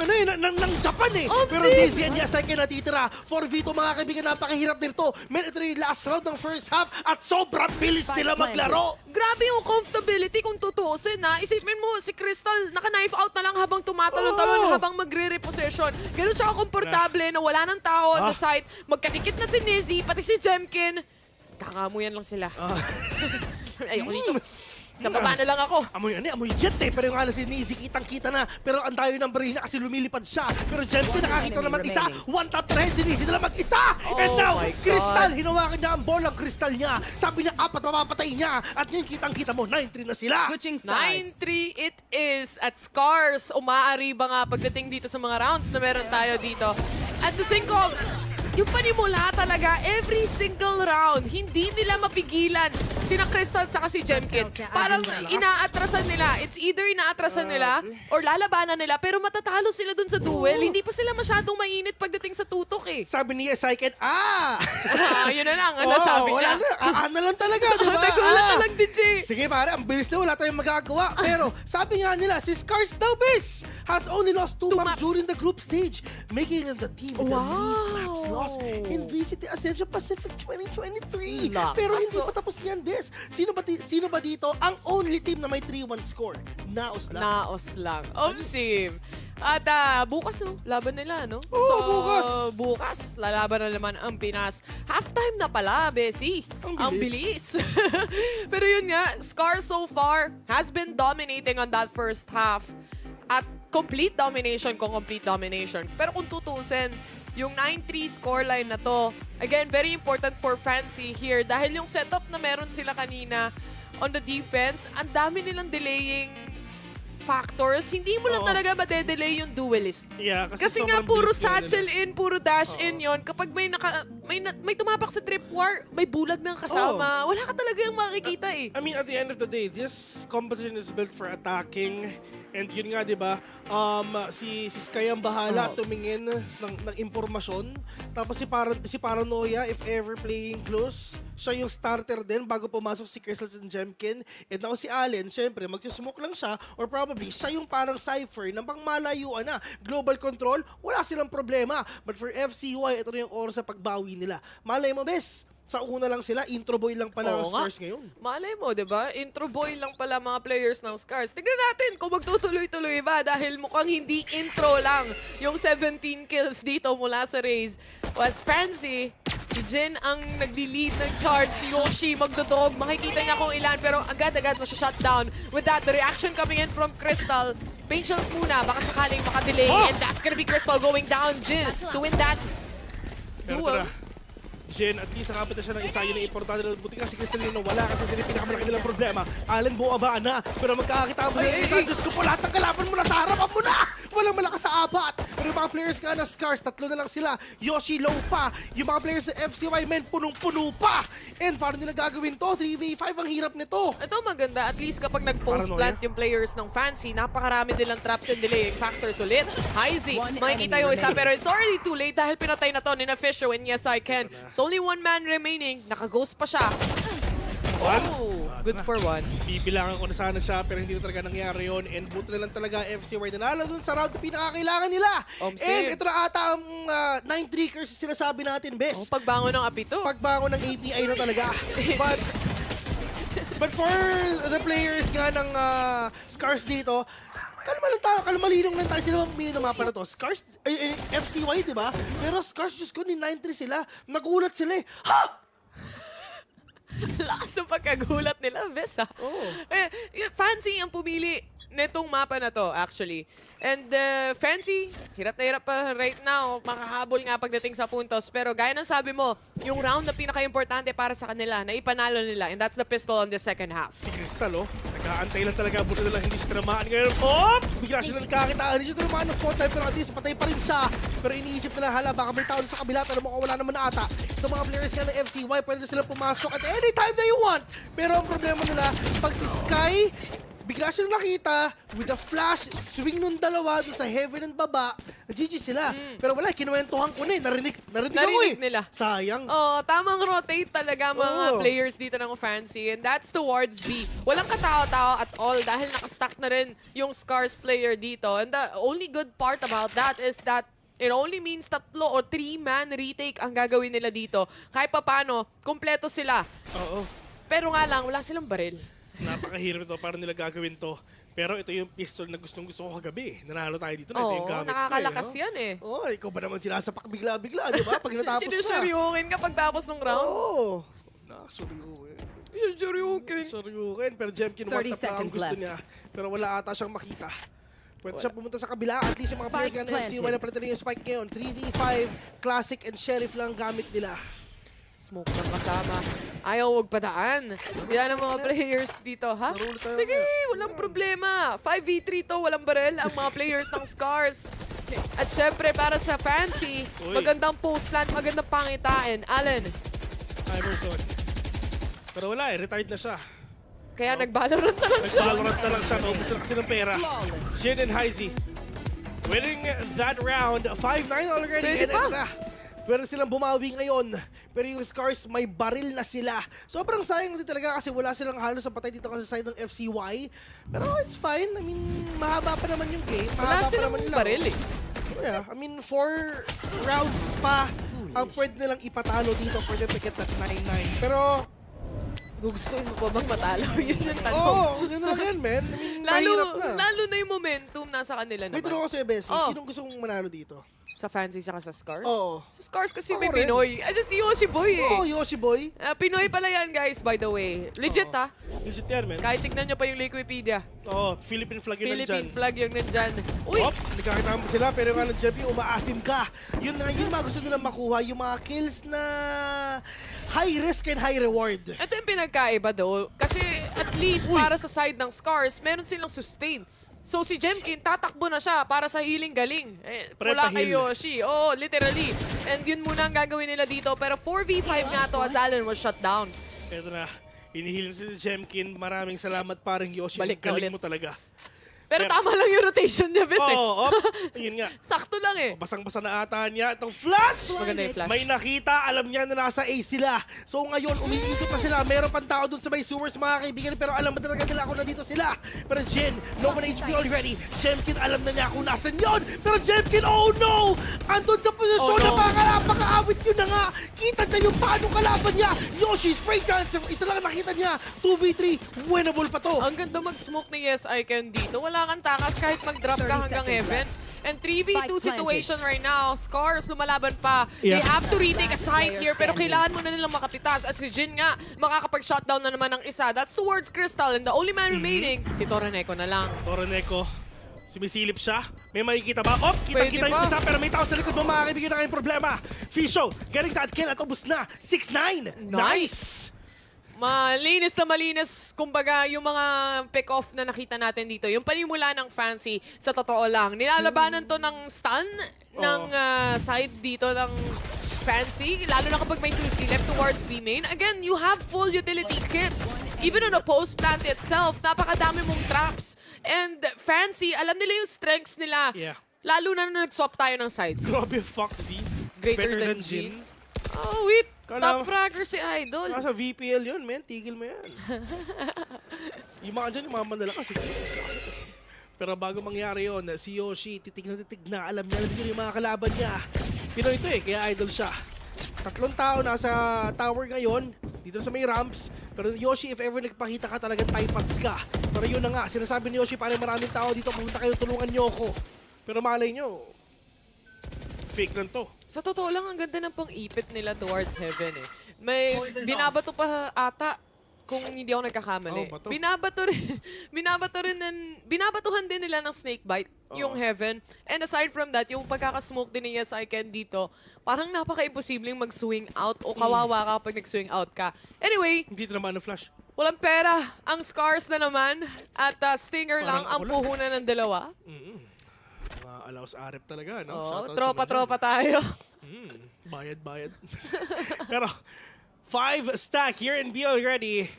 Japan eh. Pero Dizzy and Yasaki natitira. 4v2 mga kaibigan, napakahirap nito. Men, ito na yung last round ng first half at sobrang bilis nila maglaro. Grabe yung comfortability kung tutuusin na. Isipin mo, si Crystal naka-knife out na lang habang tumatalon-talon, habang magre-reposition. Ganun siya komportable na wala ng tao on the site. Magkatikit na si Nizzy, pati si Jemkin. Kakamuyan lang sila. Ayoko dito. Sa baba na lang ako. Amoy jet eh. Pero yung alas si Nizzy, kitang-kita na. Pero ang tayo ng baril niya kasi lumilipad siya. Pero Jemkin nakakita na mag-isa. One tap na rin si Nizzy na lang mag-isa. And now, Crystal, hinawakan niya ang bolang Crystal niya. Sabi niya, 4 mapapatay niya. At ngayon kitang-kita mo, 9-3 na sila. 9-3 it is at SCARZ. Umaariba nga pagdating dito sa mga rounds na meron tayo dito. And to think of, yung panimula talaga, every single round, hindi nila mapigilan sina Crystal saka si Jemkin. Parang inaatrasan nila. It's either inaatrasan nila or lalabanan nila, pero matatalo sila dun sa duel. Hindi pa sila masyadong mainit pagdating sa tutok eh. Sabi niya, Saiken, yun na lang, ano sabi niya? Na lang talaga, di ba? Nagulat na lang din, Jay. Sige pare, ang bilis na, wala tayong magagawa. Pero sabi nga nila, si SCARZ daw, bes, has only lost 2 maps during the group stage, making it the team with the least maps lost in VCT Ascension Pacific 2023. Pero hindi pa tapos yan, bes. Sino ba dito ang only team na may 3-1 score? Naos lang. Naos lang. Omsim. At bukas, laban nila, no? Bukas, lalaban na naman ang Pinas. Halftime na pala, Bessie. Ang bilis. Pero yun nga, SCARZ so far has been dominating on that first half. At complete domination. Pero kung tutusin, yung 9-3 scoreline na to, again, very important for Fancy here dahil yung setup na meron sila kanina on the defense, ang dami nilang delaying factors. Hindi mo lang talaga madedelay yung duelists. Yeah, kasi nga puro satchel in, puro dash in yon. Kapag may may tumapak sa trip war, may bulag ng kasama. Wala ka talaga yung makikita eh. I mean, at the end of the day, this competition is built for attacking. And yun nga, di ba, si Sky ang bahala tumingin ng impormasyon. Tapos si Paranoia, if ever playing close, siya yung starter din bago pumasok si Crystal and Jemkin. And now si Allen, syempre, magsismoke lang siya or probably siya yung parang Cypher na pang malayuan na. Global control, wala silang problema. But for FCY, ito na yung oras sa pagbawi nila. Malay mo, bes, sa una lang sila, intro boy lang pala ang SCARZ ngayon. Malay mo, di ba? Intro boy lang pala mga players ng SCARZ. Tignan natin kung magtutuloy-tuloy ba dahil mukhang hindi intro lang yung 17 kills dito mula sa Raze. Was Fancy, si Jin ang nagli-lead ng charts. Si Yoshi magdudog. Makikita niya kung ilan pero agad-agad masya-shutdown. With that, the reaction coming in from Crystal. Patience muna, baka sakaling makadelay. And that's gonna be Crystal going down. Jin to win that duel. Jen, at least nakapit na siya ng isa. Yun ang importante na buti nga si Crystal yun na wala kasi sila yung pinakamalaki nilang problema. Allen, buaba na. Pero magkakakita mo na isa. Diyos ko po, lahat ng kalaban mo na sa harapan mo na! Walang malakas sa apat. Pero yung mga players nga na SCARZ, tatlo na lang sila. Yoshi low pa. Yung mga players sa FCY, men, punong-puno pa. And paano nila gagawin to? 3v5, ang hirap nito. Ito maganda, at least kapag nag-post plant yung players ng Fancy, napakarami nilang traps and delaying factors ulit. Heisey, makikita yung isa pero it's already too late dahil pinatay na to ni Fisher when yes I can. So only one man remaining, naka-ghost pa siya. Oh, good for one. Bibilangan ko na sana siya pero hindi na talaga nangyari yun. And buti na lang talaga FCY nanalo dun sa round na pinakakailangan nila. And ito na ata ang 9-3 curses sinasabi natin, best. Pagbangon ng apito. Pagbangon ng API na talaga. But for the players nga ng SCARZ dito, kalma lang tayo, kalmalinong lang tayo. Sila bang mini na mapa na to? SCARZ, FCY, di ba? Pero SCARZ, just ko, ni 9-3 sila. Nagulat sila eh. Ha! Lakas ng pagkagulat nila, bes ha? Fancy ang pumili netong mapa na to, actually. And Fancy, hirap na hirap pa right now. Makahabol nga pagdating sa puntos. Pero gaya ng sabi mo, yung round na pinaka-importante para sa kanila, na ipanalo nila. And that's the pistol on the second half. Si Crystal, nag-aantay lang talaga. Buti na lang hindi siya tinamaan ngayon. Oh! Bigla siya nagkakitaan. Hindi siya tinamaan ng 4 time. Pero at least patay pa rin siya. Pero iniisip nila, hala, baka may tao sa kabila. Pero mukhang wala naman na ata. Itong mga players nga ng FCY, pwede sila pumasok at anytime they want. Pero ang problema nila, pag si Sky, bigla siya nakita with a flash, swing nung dalawa doon sa heaven and baba, GG sila. Pero wala, kinuwentuhan ko na eh. Narinig ako eh. Nila. Sayang. Oh, tamang rotate talaga mga players dito ng Fancy. And that's towards B. Walang katao-tao at all dahil nakastack na rin yung SCARZ player dito. And the only good part about that is that it only means 3 o 3-man retake ang gagawin nila dito. Kahit pa paano, kumpleto sila. Oo. Pero nga lang, wala silang baril. Napakahirap ito para nila gagawin to. Pero ito yung pistol na gustong-gusto ko kagabi. Nanalo tayo dito na ito yung gamit ko. Nakakalakas yan eh. Ikaw ba naman sinasapak bigla-bigla, di ba? Pag natapos na. Sinusuryukin ka pagtapos ng round? Nakasuryukin. Sinusuryukin. Pero Jemkin, one tap na ang gusto niya. Pero wala ata siyang makita. Pwede siya pumunta sa kabila. At least yung mga players nga ng FCY na palitan yung spike ngayon. 3v5, Classic and Sheriff lang gamit nila. Smoke ng kasama. Ayaw wag padaan. Yan ang mga players dito, ha? Sige, walang problema. 5v3 to, walang barel ang mga players ng SCARZ. At syempre, para sa Fancy, magandang post plant, magandang pangitain. Allen. Iverson. Pero wala eh, retired na siya. Kaya nag-VALORANT na lang siya. Nag-VALORANT na lang siya. Naubos na kasi ng pera. Jin and Heisey winning that round. 5-9 already. Pwede pa. Pero silang bumawi ngayon. Pero yung SCARZ, may baril na sila. Sobrang sayang na din talaga kasi wala silang halos sa patay dito kasi sa side ng FCY. Pero it's fine. I mean, mahaba pa naman yung game. Wala silang baril eh. Yeah, I mean, 4 rounds pa ang pwede nilang ipatalo dito for them to get that 9-9. Pero gugustuhin mo pa bang matalo? Yun yung tanong. Yun na lang yan, man. I mean, mahirap na. Lalo na yung momentum nasa kanila naman. May tanong ko sa'yo, Bessie. Sinong gusto mong manalo dito? Sa Fancy siya sa SCARZ? Oo. Sa SCARZ kasi may Pinoy. Si Yoshi Boy eh. Yoshi Boy. Pinoy pala yan, guys, by the way. Legit ha? Legit yan, man. Kahit tignan nyo pa yung Wikipedia. Philippine flag yung nandyan. Philippine flag yung nandyan. Uy! Nagkakita mo sila, pero yung nga ng champion, umaasim ka. Yun mga gusto nila makuha, yung mga kills na high risk and high reward. Ito yung pinagkaiba though. Kasi at least para sa side ng SCARZ, meron silang sustain. So si Jemkin, tatakbo na siya para sa healing galing. Wala Prepa kay heal. Yoshi. Oo, literally. And yun muna ang gagawin nila dito. Pero 4v5 nga to as Allen was shut down. Ito na. Inihil si Jemkin. Maraming salamat paring Yoshi. Balik na Galing ulit. mo talaga. Pero tama lang yung rotation niya, Bes. Oo, yun nga. Sakto lang eh. Basang-basa na ata niya. Itong flash! Maganda yung flash. May nakita, alam niya na nasa A sila. So ngayon, umiikot pa sila. Meron pang tao dun sa may sewers, mga kaibigan. Pero alam mo talaga nila kung nandito sila. Pero Jin, no one HP already. Jemkin, alam na niya kung nasan yun. Pero Jemkin, oh no! Andun sa posisyon na makakaawit yun na nga. Kita niya yung paano kalaban niya. Yoshi, spray cancer. Isa lang ang nakita niya. 2v3, winnable pa to. Ang ganda mag-smoke ni Yes I Can dito. Wala kang takas kahit mag-drop ka hanggang heaven. And 3v2 situation right now. SCARZ lumalaban pa. They have to retake a site here pero kailangan mo na nilang makapitas. At si Jin nga, makakapag-shutdown na naman ng isa. That's towards Crystal and the only man remaining, si Toraneco na lang. Toraneco, sumisilip siya. May makikita ba? Oh, kita-kita yung isa pero may tao sa likod mo, mga kaibigan, na kayong problema. Fisho, getting that kill at ubus na. 6-9. Nice! Malinis, kumbaga, yung mga pick-off na nakita natin dito. Yung panimula ng Fancy, sa totoo lang. Nilalabanan to ng stun ng side dito ng Fancy, lalo na kapag may susilip towards B main. Again, you have full utility kit. Even on a post plant itself, napakadami mong traps. And Fancy, alam nila yung strengths nila. Yeah. Lalo na nag-swap tayo ng sides. Grabe, Foxy. Greater than Jin. Oh, wait. Top fragger si Idol. Nasa VPL yun, men. Tigil mo yan. Yung mga dyan, yung mga mandala kasi. Pero bago mangyari yun, si Yoshi, titig na. Alam niya yung mga kalaban niya. Pinoy ito eh, kaya Idol siya. 3 tao nasa tower ngayon, dito sa may ramps. Pero Yoshi, if ever nagpakita ka, talagang typats ka. Pero yun na nga, sinasabi ni Yoshi, parang maraming tao dito, pumunta kayo, tulungan niyo ako. Pero malay nyo, fake lang to. Sa totoo lang, ang ganda ng pang-ipit nila towards heaven eh. May binabato pa ata, kung hindi ako nagkakamali. Binabatuhan din nila ng snake bite, yung heaven. And aside from that, yung pagkakasmoke din ni Yes I Can dito, parang napaka-imposibleng mag-swing out o kawawa ka pag nag-swing out ka. Anyway, dito naman ang flash. Walang pera. Ang SCARZ na naman at Stinger lang ang puhunan ng dalawa. Allows Arep talaga, no? Oh, tropa-tropa tayo. Bayad. Pero 5 stack here in B already.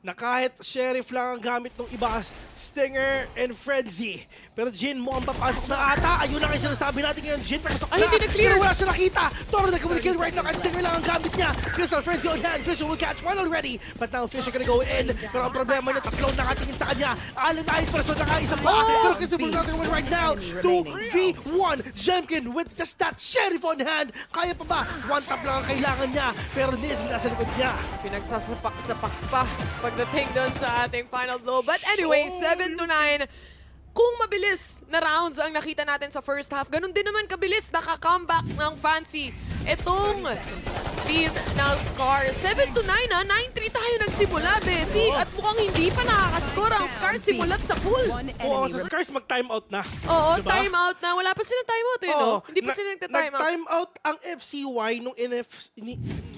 Na kahit Sheriff lang ang gamit ng iba, Stinger and Frenzy. Pero Jin mo ang papasok na ata. Ayun na kayo sinasabi natin ngayon, Jin. Papasok na. Hindi na-clear. Pero wala siya nakita. Toraneco will kill right now. Kahit Stinger lang ang gamit niya. Crystal Frenzy on hand. Fisher will catch one already. But now Fisher gonna go in. Pero ang problema niya, tatlong nakatingin sa kanya. Allen ay person na isa pa. Pero Crystal will not win right now. 2v1. Jemkin with just that Sheriff on hand. Kaya pa ba? One tap lang ang kailangan niya. Pero Nizzy nasa likod niya. Pinagsasapak-sapak pa pagdating doon sa ating final blow. But anyway, 7-9. Kung mabilis na rounds ang nakita natin sa first half, ganun din naman kabilis naka-comeback ng Fancy. Itong team ng SCARZ. 7-9 ha, 9-3 tayo nagsimula, Bessie. At mukhang hindi pa nakakascore ang SCARZ simulat sa pool. Oo, sa SCARZ mag-time out na. Oo, diba? time out na. Wala pa silang time out eh, no? Hindi pa sila nagta-time out. Nag-time out ang FCY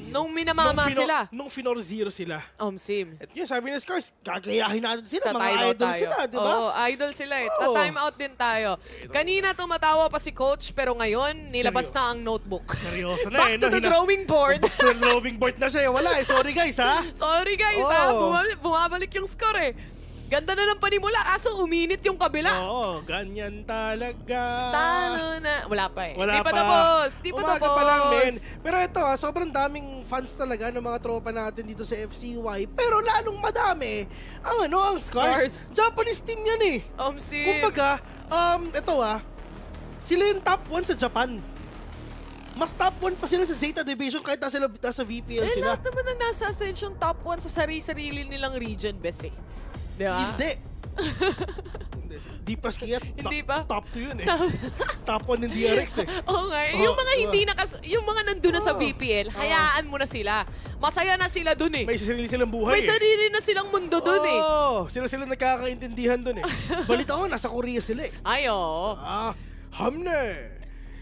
nung minamama sila. Nung Finor 0 sila. Sim. At yun, sabi ni SCARZ, gagayahin natin sila. Mga Ta-time out idol tayo. sila, di ba? Oo, idol sila eh. Ta-time out din tayo. Kanina tumatawa pa si coach, pero ngayon, nilabas na ang notebook. Seryoso na Back to the drawing board. Back to the drawing board na siya. Wala eh. Sorry guys ha. Sorry guys ha. Bumabalik yung score eh. Ganda na ng panimula, kaso uminit yung kabila. Oo, ganyan talaga. Talo na. Wala pa eh. Wala Di pa tapos. Di pa Umaga tapos. pa lang, men. Pero ito sobrang daming fans talaga ng mga tropa natin dito sa FCY. Pero lalong madami ang SCARZ. Japanese team yan eh. Kumbaga, ito sila yung top 1 sa Japan. Mas top 1 pa sila sa Zeta Division kahit nasa VPL sila. Lahat naman ang nasa Ascension top 1 sa sarili nilang region, bes eh. Diba? Hindi. Di plus kaya Hindi pa? top 2 yun eh. Top 1 ng DRX eh. Oo nga. Yung mga hindi yung mga nandun na sa VPL, hayaan mo na sila. Masaya na sila dun eh. May sarili silang buhay May sarili na silang mundo dun eh. Sila nagkakaintindihan dun eh. Balita ko, nasa Korea sila eh. Ay, oo. Hamne.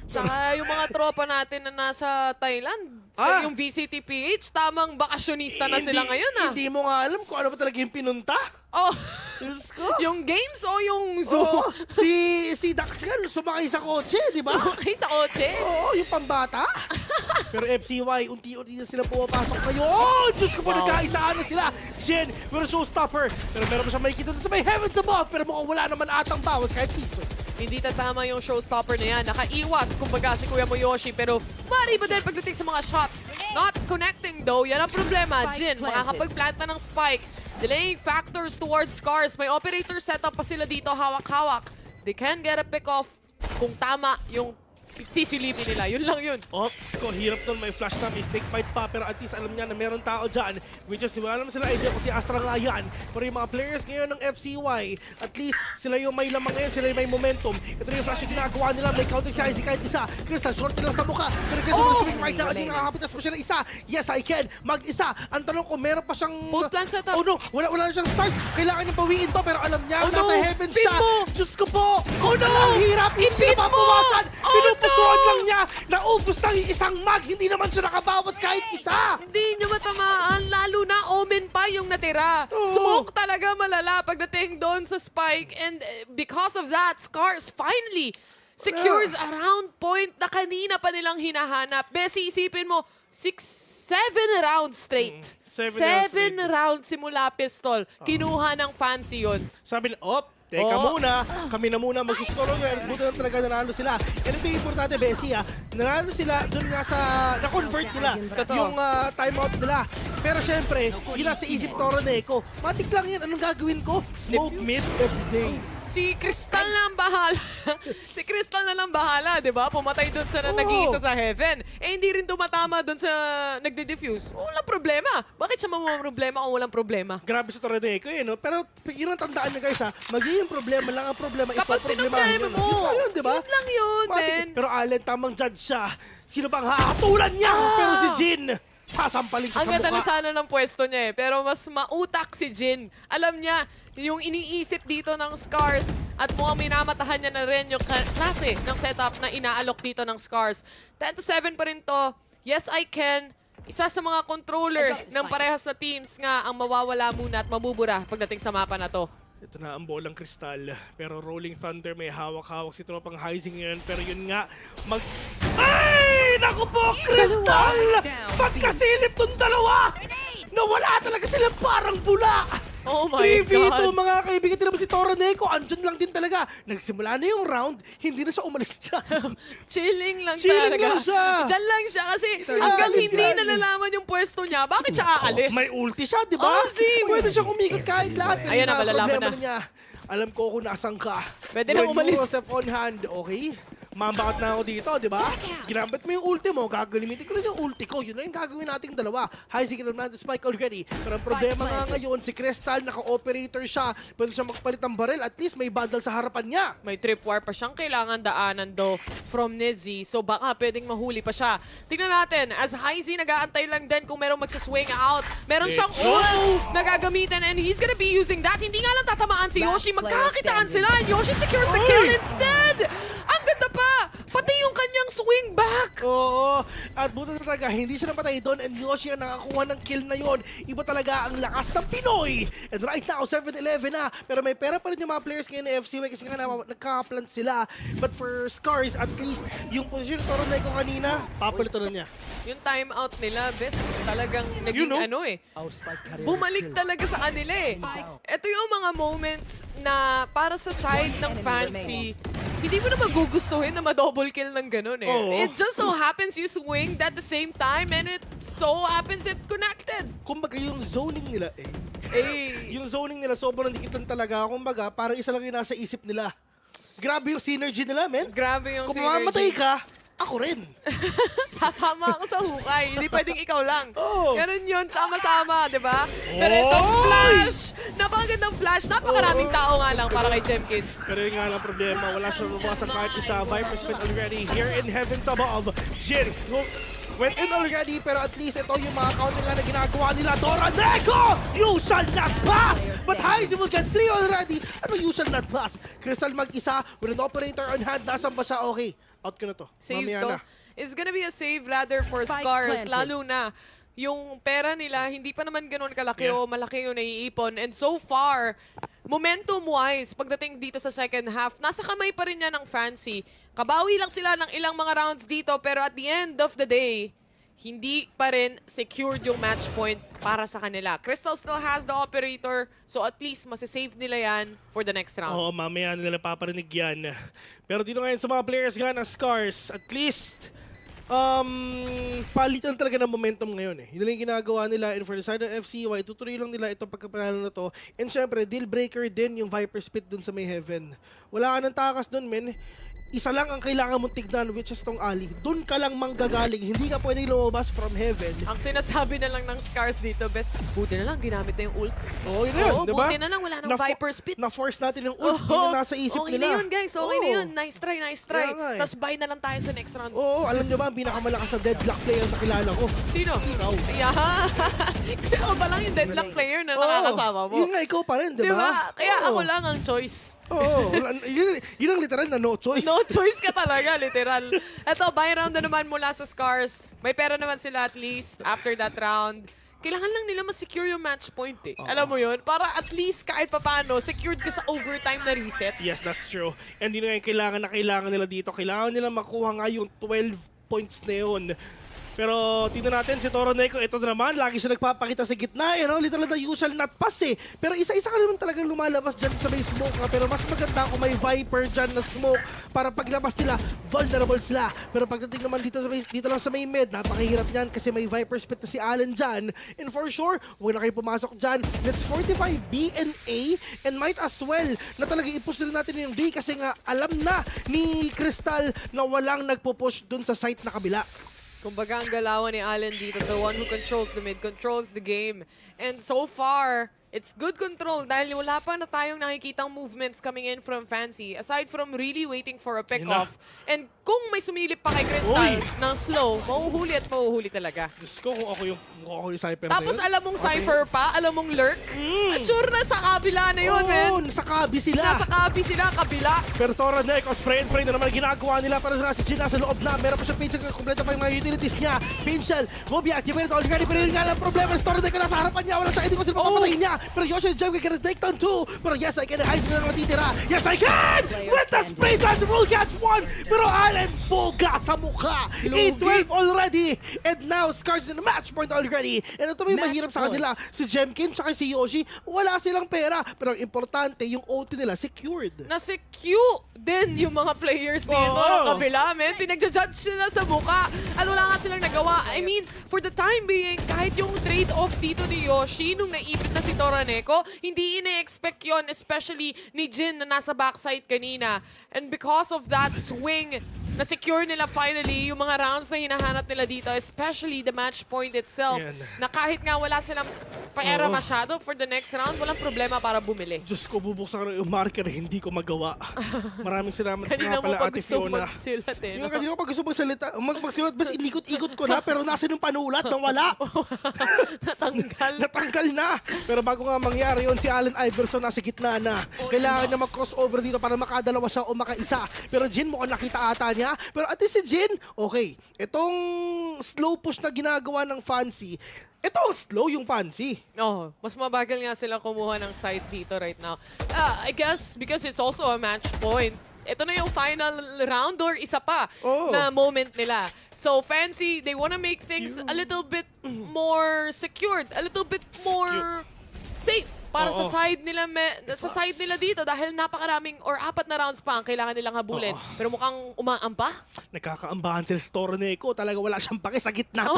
Tsaka yung mga tropa natin na nasa Thailand, sa yung VCT PH, tamang bakasyonista na sila ngayon Hindi mo nga alam kung ano ba talaga yung pinunta. Oh, Diyos ko. yung games o yung zoo? Oo, si Dax nga, sumakay sa kotse, di ba? Sumakay sa kotse? Oo, yung pambata. Pero FCY, unti-unti na sila pumapasok ngayon. Diyos ko po, nagkaisaan na sila. Jin, with a showstopper. Pero meron pa siya makikita sa may heavens above. Pero mukhang wala naman atang bawas kahit piso. Hindi tatama yung showstopper na yan. Nakaiwas, kumbaga si Kuya Moyoshi. Pero mari ba din pagdating sa mga shots? Not connecting though. Yan ang problema. Jin, makakapag-planta ng spike. Delaying factors towards SCARZ. May operator setup pa sila dito, hawak-hawak. They can get a pick-off kung tama yung sisilipin nila. Yun lang yun. Ops ko, hirap nun. May flash na, may snake bite pa. Pero at least alam niya na meron tao dyan. Which is, wala naman sila idea kung si Astra nga yan. Pero yung mga players ngayon ng FCY, at least sila yung may lamang ngayon, sila yung may momentum. Ito na yung flash yung ginagawa nila. May counting si IC kahit isa. Crystal, short lang sa mukha. Pero Crystal, swing right now. Yung nakakapitas pa siya ng isa. Yes, I can. Mag-isa. Ang tanong ko, meron pa siyang... Post-plan setup. Oh no, wala na siyang stars. Kailangan niyang bawiin pa. Pero alam niya, nasa heaven siya. Diyos ko po. Oh no! Ang hirap. Hindi Ipin na mo! mabawasan. Oh Pinupusuan no! lang niya. Naubos lang yung isang mag. Hindi naman siya nakabawas kahit isa. Hindi niya matamaan. Lalo na Omen pa yung natira. Smoke talaga malala pagdating doon sa spike. And because of that, SCARZ finally secures a round point na kanina pa nilang hinahanap. Besi, isipin mo, 6-7 rounds straight. 7 rounds simula pistol. Kinuha ng fancy yun. Sabi na, teka muna, kami na muna mag-score ngayon. Buto na talaga nanalo sila. And ito yung importante, Bessie, nanalo sila dun nga sa, na-convert nila yung timeout nila. Pero syempre, yun nasa isip Toro Neko. Matik lang yan, anong gagawin ko? Smoke mid every day. Si Crystal na ang bahala. Si Crystal na lang bahala, di ba? Pumatay doon sa nag-iisa sa heaven. Eh, hindi rin tumatama doon sa nagde-diffuse. Walang problema. Bakit siya problema kung walang problema? Grabe sa Toradeco no? Pero yun ang tandaan nyo guys magiging problema lang ang problema. Kapag pinoblema mo, yun lang yun, di ba? Yun lang yun, Ben. Pero Allen, tamang judge siya. Sino bang hahatulan niya? Pero si Jin, sasampalin siya sa Ang ganda na mukha. sana ng pwesto niya pero mas mautak si Jin. Alam niya, yung iniisip dito ng SCARZ at mukhang minamatahan niya na rin yung klase ng setup na inaalok dito ng SCARZ. 10-7 pa rin to. Yes, I can. Isa sa mga controller ng parehas na teams nga ang mawawala muna at mabubura pagdating sa mapa na to. Ito na ang bolang kristal. Pero Rolling Thunder may hawak-hawak si tropang Heising ngayon. Pero yun nga, Ay! Naku po, Crystal! Pagkasilip tong dalawa! Nawala talaga sila parang bula! Oh my 3v2 God! mga kaibigan, tinapos si Toro Neko. Andyan lang din talaga. Nagsimula na yung round, hindi na siya umalis dyan. Chilling lang Chilling talaga. lang siya. Diyan lang siya kasi hanggang hindi nalalaman yung pwesto niya, bakit siya aalis? May ulti siya, di ba? Pwede siya kumikot kahit lahat. Ayan na, malalaman na. Niya. Alam ko kung nasan ka. Pwede na umalis. Joseph on hand, okay? Mambakat na ako dito, di ba? Ginamit mo yung ulti mo, gagawin ko rin yung ulti ko. Yun na yung gagawin nating dalawa. High secret naman natin spike already. Pero ang problema nga ngayon, si Crystal, naka-operator siya. Pwede siya magpalit ng barrel. At least may bundle sa harapan niya. May tripwire pa siyang kailangan daanan do from Nizzy. So baka pwedeng mahuli pa siya. Tingnan natin, as Heisey nag-aantay lang din kung merong magsaswing out. Meron siyang ult na gagamitin and he's gonna be using that. Hindi nga lang tatamaan si Yoshi. Magkakakitaan sila and Yoshi secures the kill instead. Ang ganda pa! Pati yung kanyang swing back! Oo. At buto na talaga, hindi siya napatay doon and Yoshi ang nakakuha ng kill na yon. Iba talaga ang lakas ng Pinoy. And right now, 7-11 na. Pero may pera pa rin yung mga players ngayon ng FCY kasi nga nagkakaplant sila. But for SCARZ, at least, yung posisyon ng Toro Neko kanina, papalito na niya. Yung timeout nila, bes, talagang naging bumalik talaga sa kanila eh. Ito yung mga moments na para sa side ng Fancy, hindi mo na magugustuhin na ma-double kill ng ganun eh. It just so happens you swing at the same time and it so happens it connected. Kumbaga yung zoning nila yung zoning nila sobrang dikitan talaga. Kumbaga parang isa lang yung nasa isip nila. Grabe yung synergy nila, men. Grabe yung Kung synergy. Kung mamamatay ka, ako rin. Sasama ako sa hukay. Hindi pwedeng ikaw lang. Ganun yun, sama-sama, di ba? Pero itong flash, napakagandang flash. Napakaraming tao nga lang para kay Jemkin. Pero yun nga lang problema, wala siya mabawasan kahit isa. Viper spin already here in heavens above. Jin went in already, pero at least ito yung mga counter nga na ginagawa nila. Toro Neko! You shall not pass! But Heisey will get 3 already. Ano you shall not pass? Crystal mag-isa with an operator on hand. Nasaan ba siya? Okay. Out ka na to. Save Mamaya to. na. is gonna be a save ladder for SCARZ, lalo na yung pera nila, hindi pa naman ganun kalaki o malaki yung naiipon. And so far, momentum-wise, pagdating dito sa second half, nasa kamay pa rin yan ng Fancy. Kabawi lang sila ng ilang mga rounds dito, pero at the end of the day, hindi pa rin secured yung match point para sa kanila. Crystal still has the operator, so at least masisave nila yan for the next round. Oo, mamaya nila paparinig yan. Pero dito ngayon sa mga players nga ng SCARZ, at least, palitan talaga ng momentum ngayon eh. Yun lang yung ginagawa nila, and for the side of FCY, tutuloy lang nila itong pagkapangalan na to. And syempre, deal breaker din yung Viper Spit dun sa may heaven. Wala ka ng takas dun, men. Isa lang ang kailangan mong tignan, which is tong Ali. Doon ka lang manggagaling. Hindi ka pwedeng lumabas from heaven. Ang sinasabi na lang ng SCARZ dito, best, buti na lang ginamit na yung ult. Oo, yun yun, diba? Buti na lang, wala nang Viper Spit. Na-force natin yung ult, yun yung nasa isip okay nila. Okay na yun, guys. Okay na yun. Nice try, nice try. Tapos buy na lang tayo sa next round. Oo, alam nyo ba, ang pinakamalakas na deadlock player na kilala ko? Sino? Ikaw. Yeah. Kasi ako pa lang yung deadlock player na nakakasama mo. Yun nga, ikaw pa rin, diba? Diba? Kaya ako lang ang choice. Oo, yun ang literal na no choice. No choice ka talaga, literal. Ito, buy round na naman mula sa SCARZ. May pera naman sila at least after that round. Kailangan lang nila ma-secure yung match point eh. Alam mo yun? Para at least kahit papano, secured ka sa overtime na reset. Yes, that's true. And yun nga yung kailangan nila dito. Kailangan nila makuha nga yung 12 points na yun. Pero tingnan natin si Toroneco, ito naman, lagi siya nagpapakita sa gitna, literal the usual not pass eh. Pero isa-isa ka naman talagang lumalabas dyan sa may smoke nga. Pero mas maganda kung may Viper dyan na smoke para paglabas nila, vulnerable sila. Pero pagdating naman dito lang sa may mid, napakahirap niyan kasi may Viper Spit na si Allen dyan. And for sure, huwag na kayo pumasok dyan. Let's fortify B and A and might as well na talaga i-push na natin yung B kasi nga alam na ni Crystal na walang nagpo-push dun sa site na kabila. Kumbaga ang galawan ni Allen dito, the one who controls the mid, controls the game. And so far, it's good control dahil wala pa na tayong nakikitang movements coming in from Fancy aside from really waiting for a pick-off. And kung may sumilip pa kay Crystal ng slow, mahuhuli at mahuhuli talaga. Diyos ko, kung ako yung Cypher tapos alam mong Cypher pa, alam mong lurk, sure na sa kabila na yun, men. Nasa kabi sila. Nasa kabi sila, kabila. Pero Toroneco, spray and pray na naman ginagawa nila para sa si Jin nasa loob na. Meron pa siya Pinchel, kompleto pa yung mga utilities niya. Pinchel, will be activated already. Pero yun nga lang problema. Toroneco nasa harapan niya. Wala siya, hindi ko sila papatayin niya. Pero Yoshi and Jump can take down 2. Pero yes, I can. Ice na lang natitira. Yes, I can! With that spray down, will catch 1. Pero Allen, boga sa mukha. 8-12 already. And now, SCARZ in the match point already. And ito may mahirap sa kanila. Si Jemkin tsaka si Yoshi, wala silang pera. Pero ang importante, yung OT nila secured. Na-secure din yung mga players dito. Kabila, men. Pinagja-judge sila sa mukha. At wala nga silang nagawa. I mean, for the time being, kahit yung trade-off dito ni Yoshi, nung naipit na si Toroneco, hindi ine-expect yun, especially ni Jin na nasa backside kanina. And because of that swing, na-secure nila finally yung mga rounds na hinahanap nila dito, especially the match point itself, na kahit nga wala silang pera masyado for the next round, walang problema para bumili. Diyos ko, bubuksan ko yung marker, hindi ko magawa. Maraming salamat nga pala, Ate Fiona. Magsulat eh. Yung kanina ko pag gusto magsulat, bas inikot-ikot ko na, pero nasa yung panulat na wala. Natanggal na. Pero bago nga mangyari yun, si Allen Iverson nasa gitna na. Kailangan niya mag-crossover dito para makadalawa siya o makaisa. Pero Jin, mukhang nakita ata niya. Pero at least si Jin, okay, itong slow push na ginagawa ng Fancy, ito slow yung Fancy. Mas mabagal nga sila kumuha ng site dito right now. I guess because it's also a match point. Ito na yung final round or isa pa na moment nila. So Fancy, they wanna make things a little bit more secured, a little bit more safe. Para sa side nila dito dahil napakaraming or 4 na rounds pa ang kailangan nilang habulin. Pero mukhang umaamba. Nagkakaambahan sila sa Toroneco. Talaga wala siyang pake sa gitna.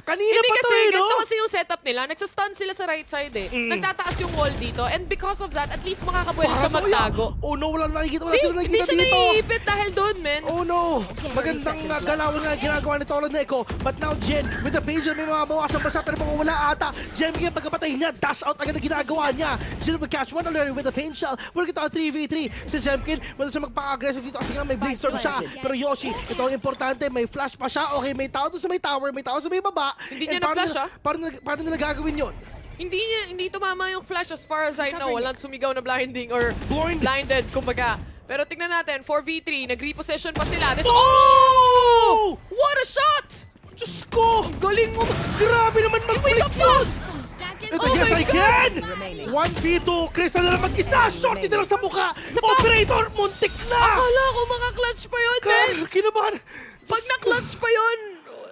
Kanina hindi pa kasi, ganito kasi yung setup nila. Nagsastun sila sa right side eh. Nagtataas yung wall dito. And because of that, at least makakabuhay siya magtago. Oh no, walang nakikita. Hindi siya naiipit dahil doon, men. Oh no. Magandang galawan nga ginagawa ni Toroneco. But now, Jen, with the pager, may mga bawasan pa siya. Pero kung wala ata, Jen, pagkapatay niya, dash out agad na ginagawa niya. Jin will catch one already with the pain shell. We're going to 3v3. Si Jemkin, wala siya magpaka-aggressive dito kasi nga may blade storm siya. Pero Yoshi, ito ang importante, may flash pa siya. Okay, may tao doon sa may tower, may tao sa may baba. Hindi niya na-flash, Paano nila gagawin yun? Hindi tumama yung flash as far as I know. Walang sumigaw na blinding or blinded, kumbaga. Pero tingnan natin, 4v3, nag-reposition pa sila. Oh! What a shot! Diyos ko! Galing mo! Grabe naman mag-flick yun! Ito, Oh yes, my I can! 1v2, Crystal na lang mag-isa! Short nito lang sa mukha! Operator, muntik na! Akala ko mga clutch pa yun, men! Kinabahan! Pag na-clutch pa yun,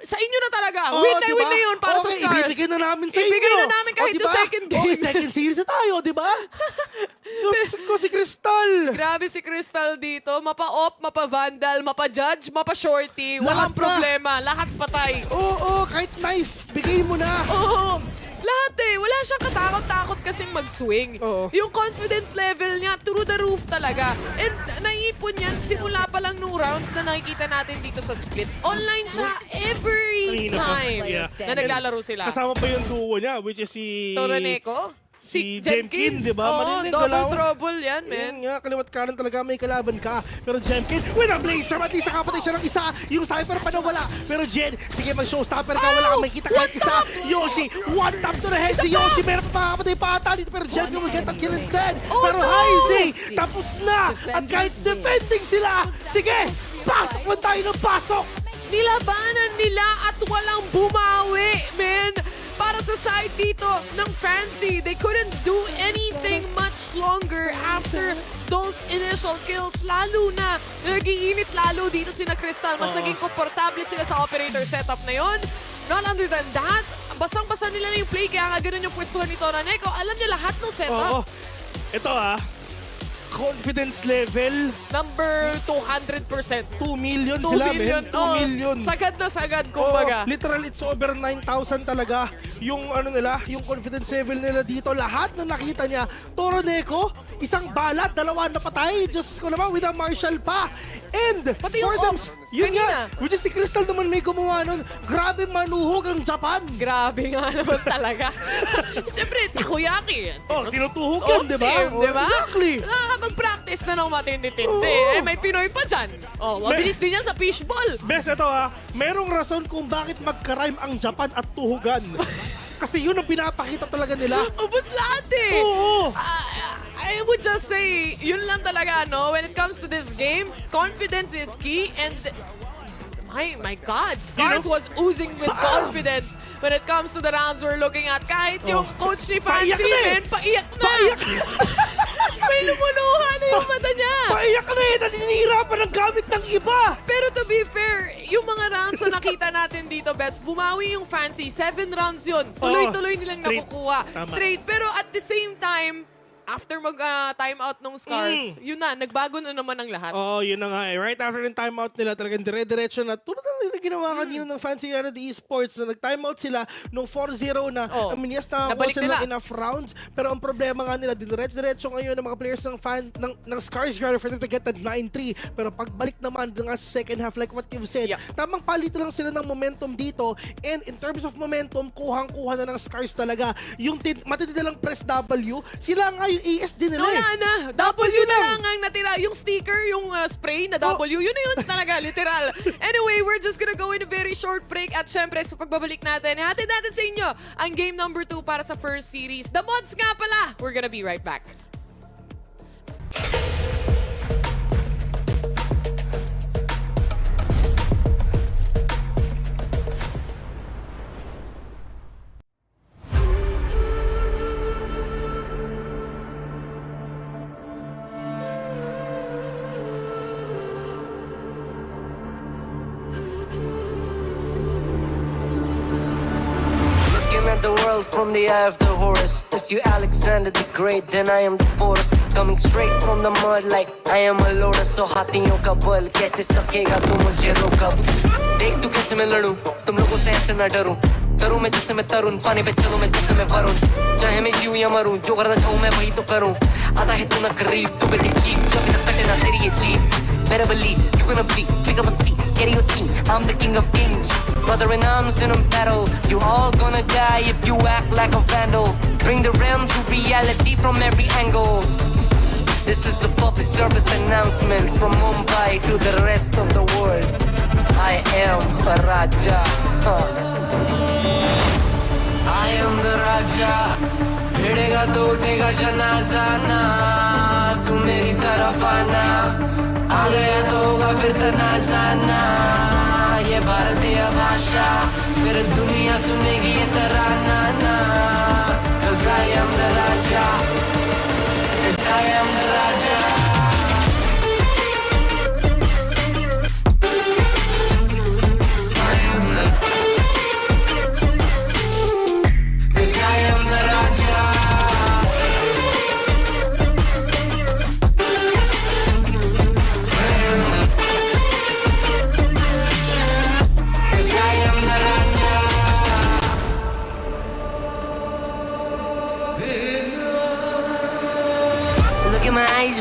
sa inyo na talaga. Oo, Win diba? na yun para sa Okay, SCARZ. ibibigay na namin sa inyo. Ibigay na namin kahit diba? yung second game. Okay, second series na tayo, di ba? Diyos ko si Crystal! Grabe si Crystal dito. Mapa-op, mapa-vandal, mapa-judge, mapa-shorty. Walang Lahat na. problema. Lahat patay. Oo, kahit knife, bigay mo na. Oo. Lahat eh. Wala siyang katakot-takot kasing mag-swing. Yung confidence level niya, through the roof talaga. And naiipon yan simula pa lang nung rounds na nakikita natin dito sa split. Online siya every time na naglalaro sila. Kasama pa yung duo niya, which is si... Toroneko? Si Jemkin, di ba? Oo, double trouble yan, Yan man. nga, kaliwat kanan talaga may kalaban ka. Pero Jemkin, with a blazer, at least nakapatay siya ng isa. Yung Cypher pa nawala. Pero Jen, sige mag-showstopper ka, wala kang makikita kahit isa. Yoshi, one tap to the head. Si Yoshi, meron pa makakapatay pa ata dito. Pero Jen will get that kill instead. Pero Heisey, tapos na. At kahit defending sila, sige, pasok lang tayo ng pasok. Nilabanan nila at walang bumawi, man. Para sa side dito ng Fancy, they couldn't do anything much longer after those initial kills. Lalo na, nag-iinit lalo dito sina Crystal. Mas naging komportable sila sa operator setup na yon. Not other than that, basang-basa nila na yung play, kaya nga ganun yung pwestuhan ni Toroneko. Alam niya lahat ng setup. Ito confidence level. Number 200%. 2 million sila, men. 2 million. Sagad na sagad, kumbaga. Literal, it's over 9,000 talaga yung ano nila, yung confidence level nila dito. Lahat na nakita niya. Toroneko, isang balat, dalawa na patay. Diyos ko naman, with a Marshall pa. And, pati yung yun nga, which is si Crystal naman may gumawa nun. Grabe manuhog ang Japan. Grabe nga naman talaga. Siyempre, takoyaki. Tinutuhog yan, di ba? Diba? Exactly. Nakakapag-practice na ng matindi-tindi. May Pinoy pa dyan. Mabilis din yan sa fishball. Bes, ito merong rason kung bakit magka-rhyme ang Japan at tuhugan. Kasi yun ang pinapakita talaga nila. Ubus lahat eh. Oo. I would just say, yun lang talaga, no? When it comes to this game, confidence is key and my God, SCARZ was oozing with confidence when it comes to the rounds we're looking at. Kahit yung coach ni Fancy, paiyak na. May lumuluha na yung mata niya. Paiyak na eh, naninira pa ng gamit ng iba. Pero to be fair, yung mga rounds na nakita natin dito, Bes, bumawi yung Fancy. 7 rounds yun. Tuloy-tuloy nilang nakukuha. Straight. Pero at the same time, after mag-timeout ng SCARZ, yun na, nagbago na naman ang lahat. Yun na nga eh. Right after yung timeout nila, talagang dire-diretso na. Tulad na ginawa kanina ng Fancy na Esports na nag-timeout sila nung 4-0 na. I mean, yes, nakakuha sila enough rounds. Pero ang problema nga nila, dire-diretso ngayon ng mga players ng SCARZ for them to get that 9-3. Pero pagbalik naman nga sa second half, like what you've said, tamang palito lang sila ng momentum dito. And in terms of momentum, kuhang-kuha na ng SCARZ talaga. Yung matindi lang press W, sila nga yung ASD nila wala na. W na lang ang natira. Yung sticker, yung spray na W, yun na yun talaga, literal. Anyway, we're just gonna go in a very short break at syempre sa pagbabalik natin, hatid natin sa inyo ang game number 2 para sa first series. The mods nga pala. We're gonna be right back. At the world from the eye of the Horus. If you Alexander the Great, then I am the Porus. Coming straight from the mud like I am a lotus. So हाथियों का बल कैसे सकेगा तू मुझे रोका? देख तू कैसे मैं लड़ूं, तुम लोगों से ऐसे ना डरूं. करूं मैं जैसे मैं तरुण, पानी पे चलूं मैं जैसे मैं वरुण. चाहे मैं जीऊं या मरूं, जो करना चाहूं मैं वही तो करूं. आता है तू ना करीब, तू बेटी चीप, जब तक कटे ना तेरी ये jeep. Better believe you're gonna be, pick up a seat, get your team. I'm the king of kings, brother in arms in a battle. You all gonna die if you act like a vandal. Bring the realm to reality from every angle. This is the public service announcement from Mumbai to the rest of the world. I am a Raja. I am the Raja. भिड़ेगा तो उठेगा जनाजा ना. तू मेरी तरफ आना. आ गया तो होगा फिर तनाजा ना. ये भारतीय भाषा फिर दुनिया सुनेगी ये तराना ना 'Cause I am the Raja 'Cause I am the Raja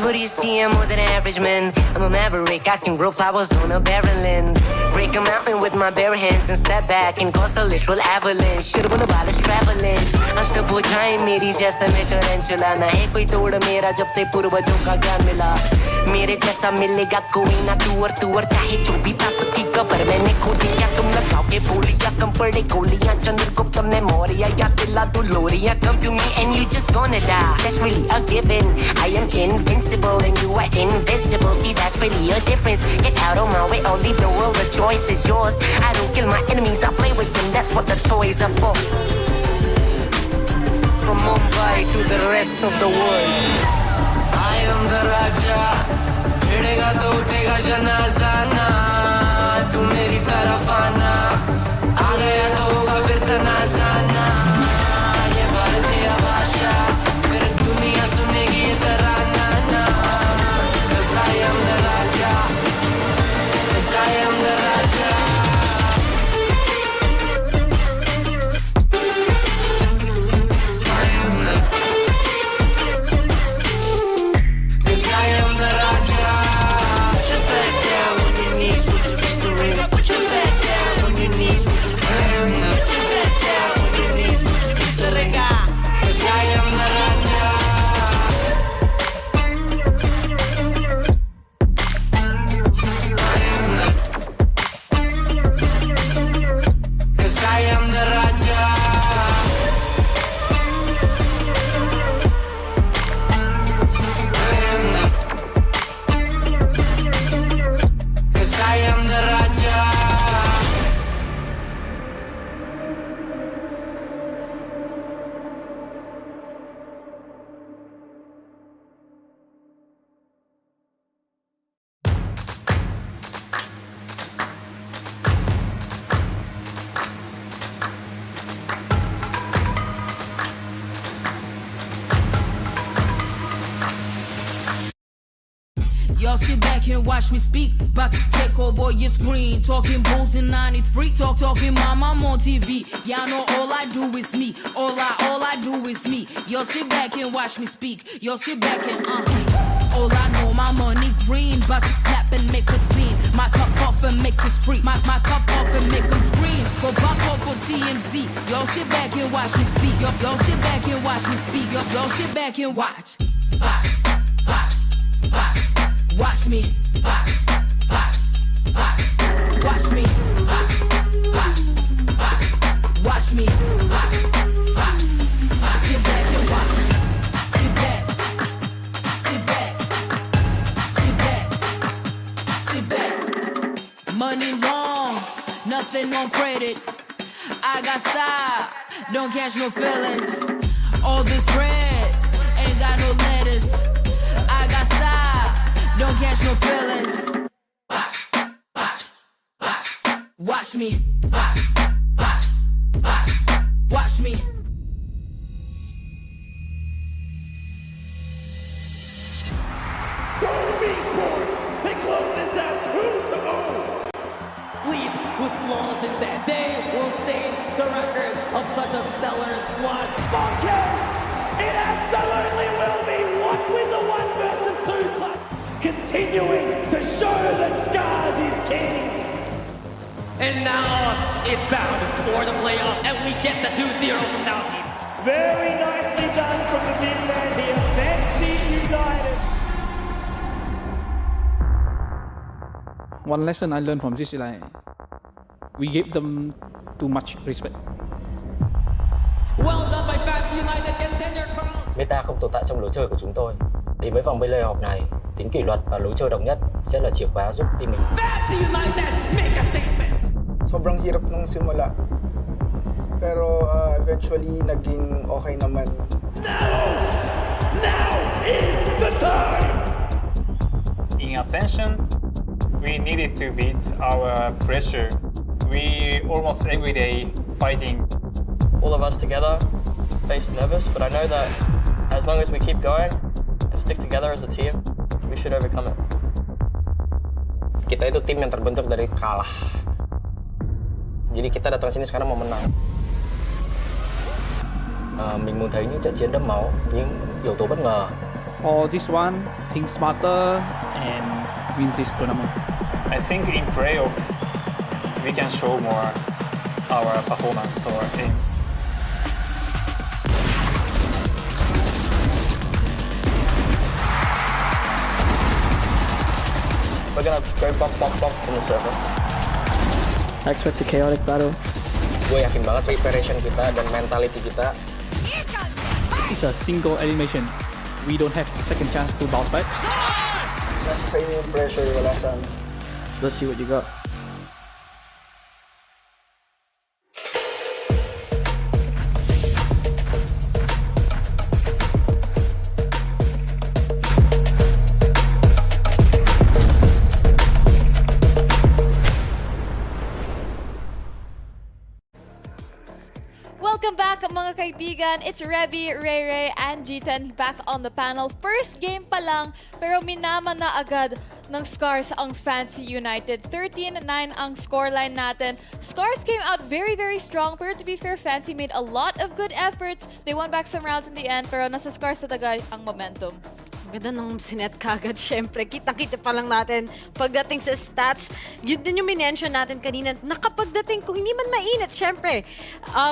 What do you see? I'm more than average, man. I'm a maverick, I can grow flowers on a barren land. Break a mountain with my bare hands and step back and cause a literal avalanche. Should've won a while is traveling. अष्टभुजाएं मेरी जैसा मैं tarantula ना है कोई तोड़ मेरा जब से पूर्वजों का ज्ञान मिला मेरे जैसा मिलेगा कोई ना तू और चाहे जो भी था सबकी कबर मैंने खो दिया तुम लगाओ के बोलिया कम पड़े गोलियां चंद्रगुप्त ने मौर्य या दिला तू लोरिया come to me and you just gonna die that's really a given I am invincible and you are invisible see that's really a difference get out of my way I'll leave the world the choice is yours I don't kill my enemies I play with them that's what the toys are for from Mumbai to the rest of the world I am the Raja भिड़ेगा तो उठेगा जनाजा ना तू मेरी तरफ आना आ गया तो होगा फिर तनाजा ना ये भारतीय भाषा फिर दुनिया सुनेगी ये तराना ना 'Cause I am the Raja 'Cause I am the Raja Y'all sit back and watch me speak. About to take over your screen. Talking bulls in 93. Talking mom, I'm on TV. Y'all know all I do is me. All I do is me. Y'all sit back and watch me speak. Y'all sit back and all I know, my money green. About to snap and make a scene. My cup off and make this free. My cup off and make them scream. Go back off for TMZ. Y'all sit back and watch me speak. Y'all sit back and watch me speak. Y'all sit back and watch. Watch me. Watch me. Watch me. Sit back and watch. Sit back. Sit back. Sit back. Sit back. Money long, nothing on credit. I got style, don't catch no feelings. All this bread ain't got no lettuce. I got style, don't catch no feelings. Watch me. Watch me. Esports, it closes at 2-0. Bleed was flawless instead. They will stain the record of such a stellar squad. Bonkers! It absolutely will be one with the 1 versus 2 clutch. Continuing to show that SCARZ is king. And now is bound for the playoffs, and we get the 2-0 from Nausees. Very nicely done from the big man here. Fancy United. One lesson I learned from this is like we gave them too much respect. Well done by Fancy United, can send your crown. Meta không tồn tại trong lối chơi của chúng tôi. Đến với vòng playoff này, tính kỷ luật và lối chơi đồng nhất sẽ là chìa khóa giúp team mình. Fancy United, make a statement. Sobrang hirap nung simula. Pero eventually, naging okay naman. Now is the time! In Ascension, we needed to beat our pressure. We almost every day fighting. All of us together face nervous, but I know that as long as we keep going and stick together as a team, we should overcome it. Kita itu tim yang terbentuk dari kalah. Jadi kita datang sini sekarang mau menang. Mình muốn thấy những trận chiến đẫm máu, những yếu tố bất ngờ. For this one, think smarter and win this tournament. I think in playoff, we can show more our performance or aim. We're gonna go bump from the circle. I expect a chaotic battle. Gue yakin banget preparation kita dan mentality kita. It's a single elimination. We don't have second chance to bounce back. Nasa sa inyo yung pressure, wala sa amin. Let's see what you got. Welcome back mga kaibigan. It's Rebby, Ray Ray, and G10 back on the panel. First game pa lang, pero minaman na agad ng SCARZ ang Fancy United. 13-9 ang scoreline natin. SCARZ came out very, very strong, pero to be fair, Fancy made a lot of good efforts. They won back some rounds in the end, pero nasa SCARZ talaga ang momentum. Ganda ng sinet kagad, syempre. Kitang-kita pa lang natin pagdating sa stats. Yun din yung minention natin kanina. Nakapagdating, kung hindi man mainit, syempre.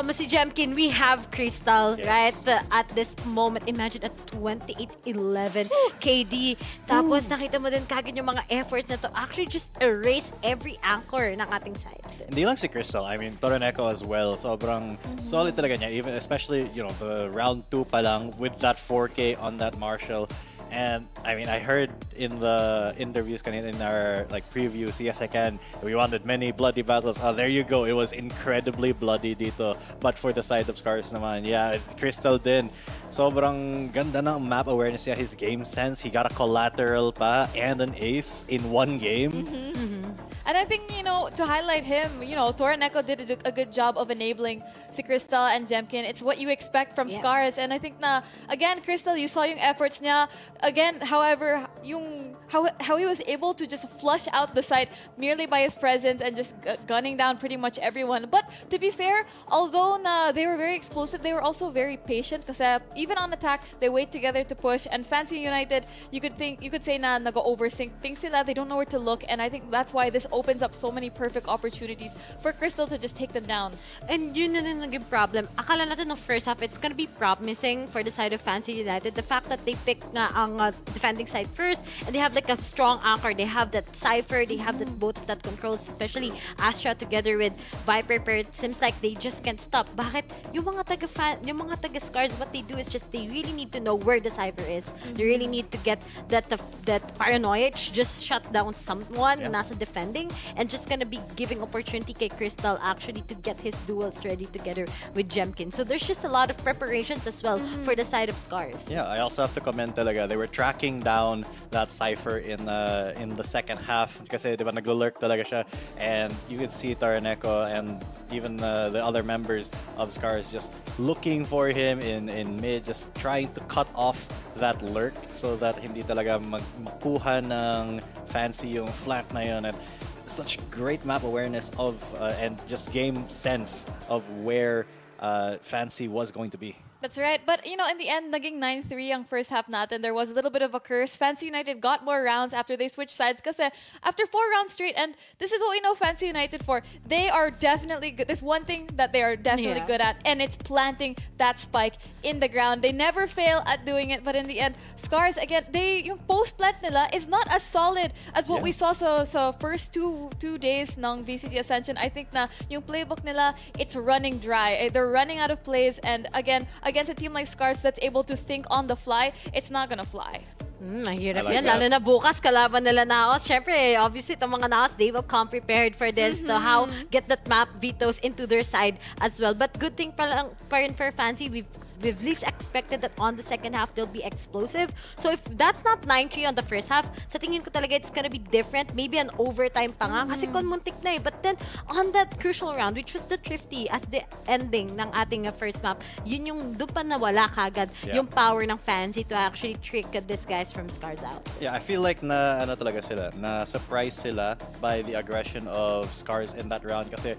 Si Jemkin, we have Crystal, right? At this moment, imagine at 28-11 KD. Tapos nakita mo din kagad yung mga efforts na to actually just erase every anchor ng ating side. Hindi lang si Crystal, I mean, Toroneko as well. Sobrang solid talaga niya. Even especially, you know, the round 2 pa lang with that 4K on that Marshall. And I mean, I heard in the interviews in our like previews, yes I can, we wanted many bloody battles. Oh, there you go. It was incredibly bloody dito. But for the side of SCARZ naman, yeah, Crystal din. Sobrang ganda ng map awareness niya, his game sense. He got a collateral pa and an ace in one game. And I think, you know, to highlight him, you know, Toroneko did a good job of enabling si Crystal and Jemkin. It's what you expect from SCARZ. And I think na, again, Crystal, you saw yung efforts niya. Again, however, yung how he was able to just flush out the site merely by his presence and just gunning down pretty much everyone. But to be fair, although na they were very explosive, they were also very patient kasi even on attack, they wait together to push. And Fancy United, you could say na nag-overthink things sila. They don't know where to look. And I think that's why this opens up so many perfect opportunities for Crystal to just take them down. And yun na naging problem. Akala natin ng first half, it's gonna be promising for the side of Fancy United. The fact that they picked na ang defending side first, and they have like a strong anchor. They have that Cypher, they have that both of that controls, especially Astra together with Viper, but it seems like they just can't stop. Bakit? Yung mga taga SCARZ, what they do is just they really need to know where the Cypher is. They really need to get that paranoia, just shut down someone nasa defending, and just gonna be giving opportunity kay Crystal actually to get his duels ready together with Jemkin. So there's just a lot of preparations as well for the side of SCARZ. Yeah, I also have to comment talaga. They were tracking down that Cypher in the second half kasi diba nag-lurk talaga siya, and you could see Toroneko and even the other members of SCARZ just looking for him in mid, just trying to cut off that lurk so that hindi talaga makuha ng Fancy yung flank na yun. And such great map awareness of and just game sense of where Fancy was going to be. That's right. But, you know, in the end, naging 9-3 ang first half natin. There was a little bit of a curse. Fancy United got more rounds after they switched sides kasi after 4 rounds straight, and this is what we know Fancy United for. They are definitely good. There's one thing that they are definitely good at, and it's planting that spike in the ground. They never fail at doing it, but in the end, SCARZ, again, yung post-plant nila is not as solid as what we saw sa first two days ng VCT Ascension. I think na yung playbook nila, it's running dry. They're running out of plays, and again, against a team like SCARZ that's able to think on the fly, it's not gonna fly. Mahirap I like yan. Lalo na bukas, kalaban nila Naos. Syempre, obviously, itong mga Naos, they will come prepared for this to how get that map vetoes into their side as well. But good thing pa rin for Fancy, we've least expected that on the second half, they'll be explosive. So if that's not 9-3 on the first half, sa tingin ko talaga it's gonna be different. Maybe an overtime pa nga. Kasi muntik na eh. But then, on that crucial round, which was the Thrifty as the ending ng ating first map, yun yung doon pa nawala kagad yung power ng Fancy to actually trick these guys from SCARZ out. Yeah, I feel like na talaga sila, na surprise sila by the aggression of SCARZ in that round kasi,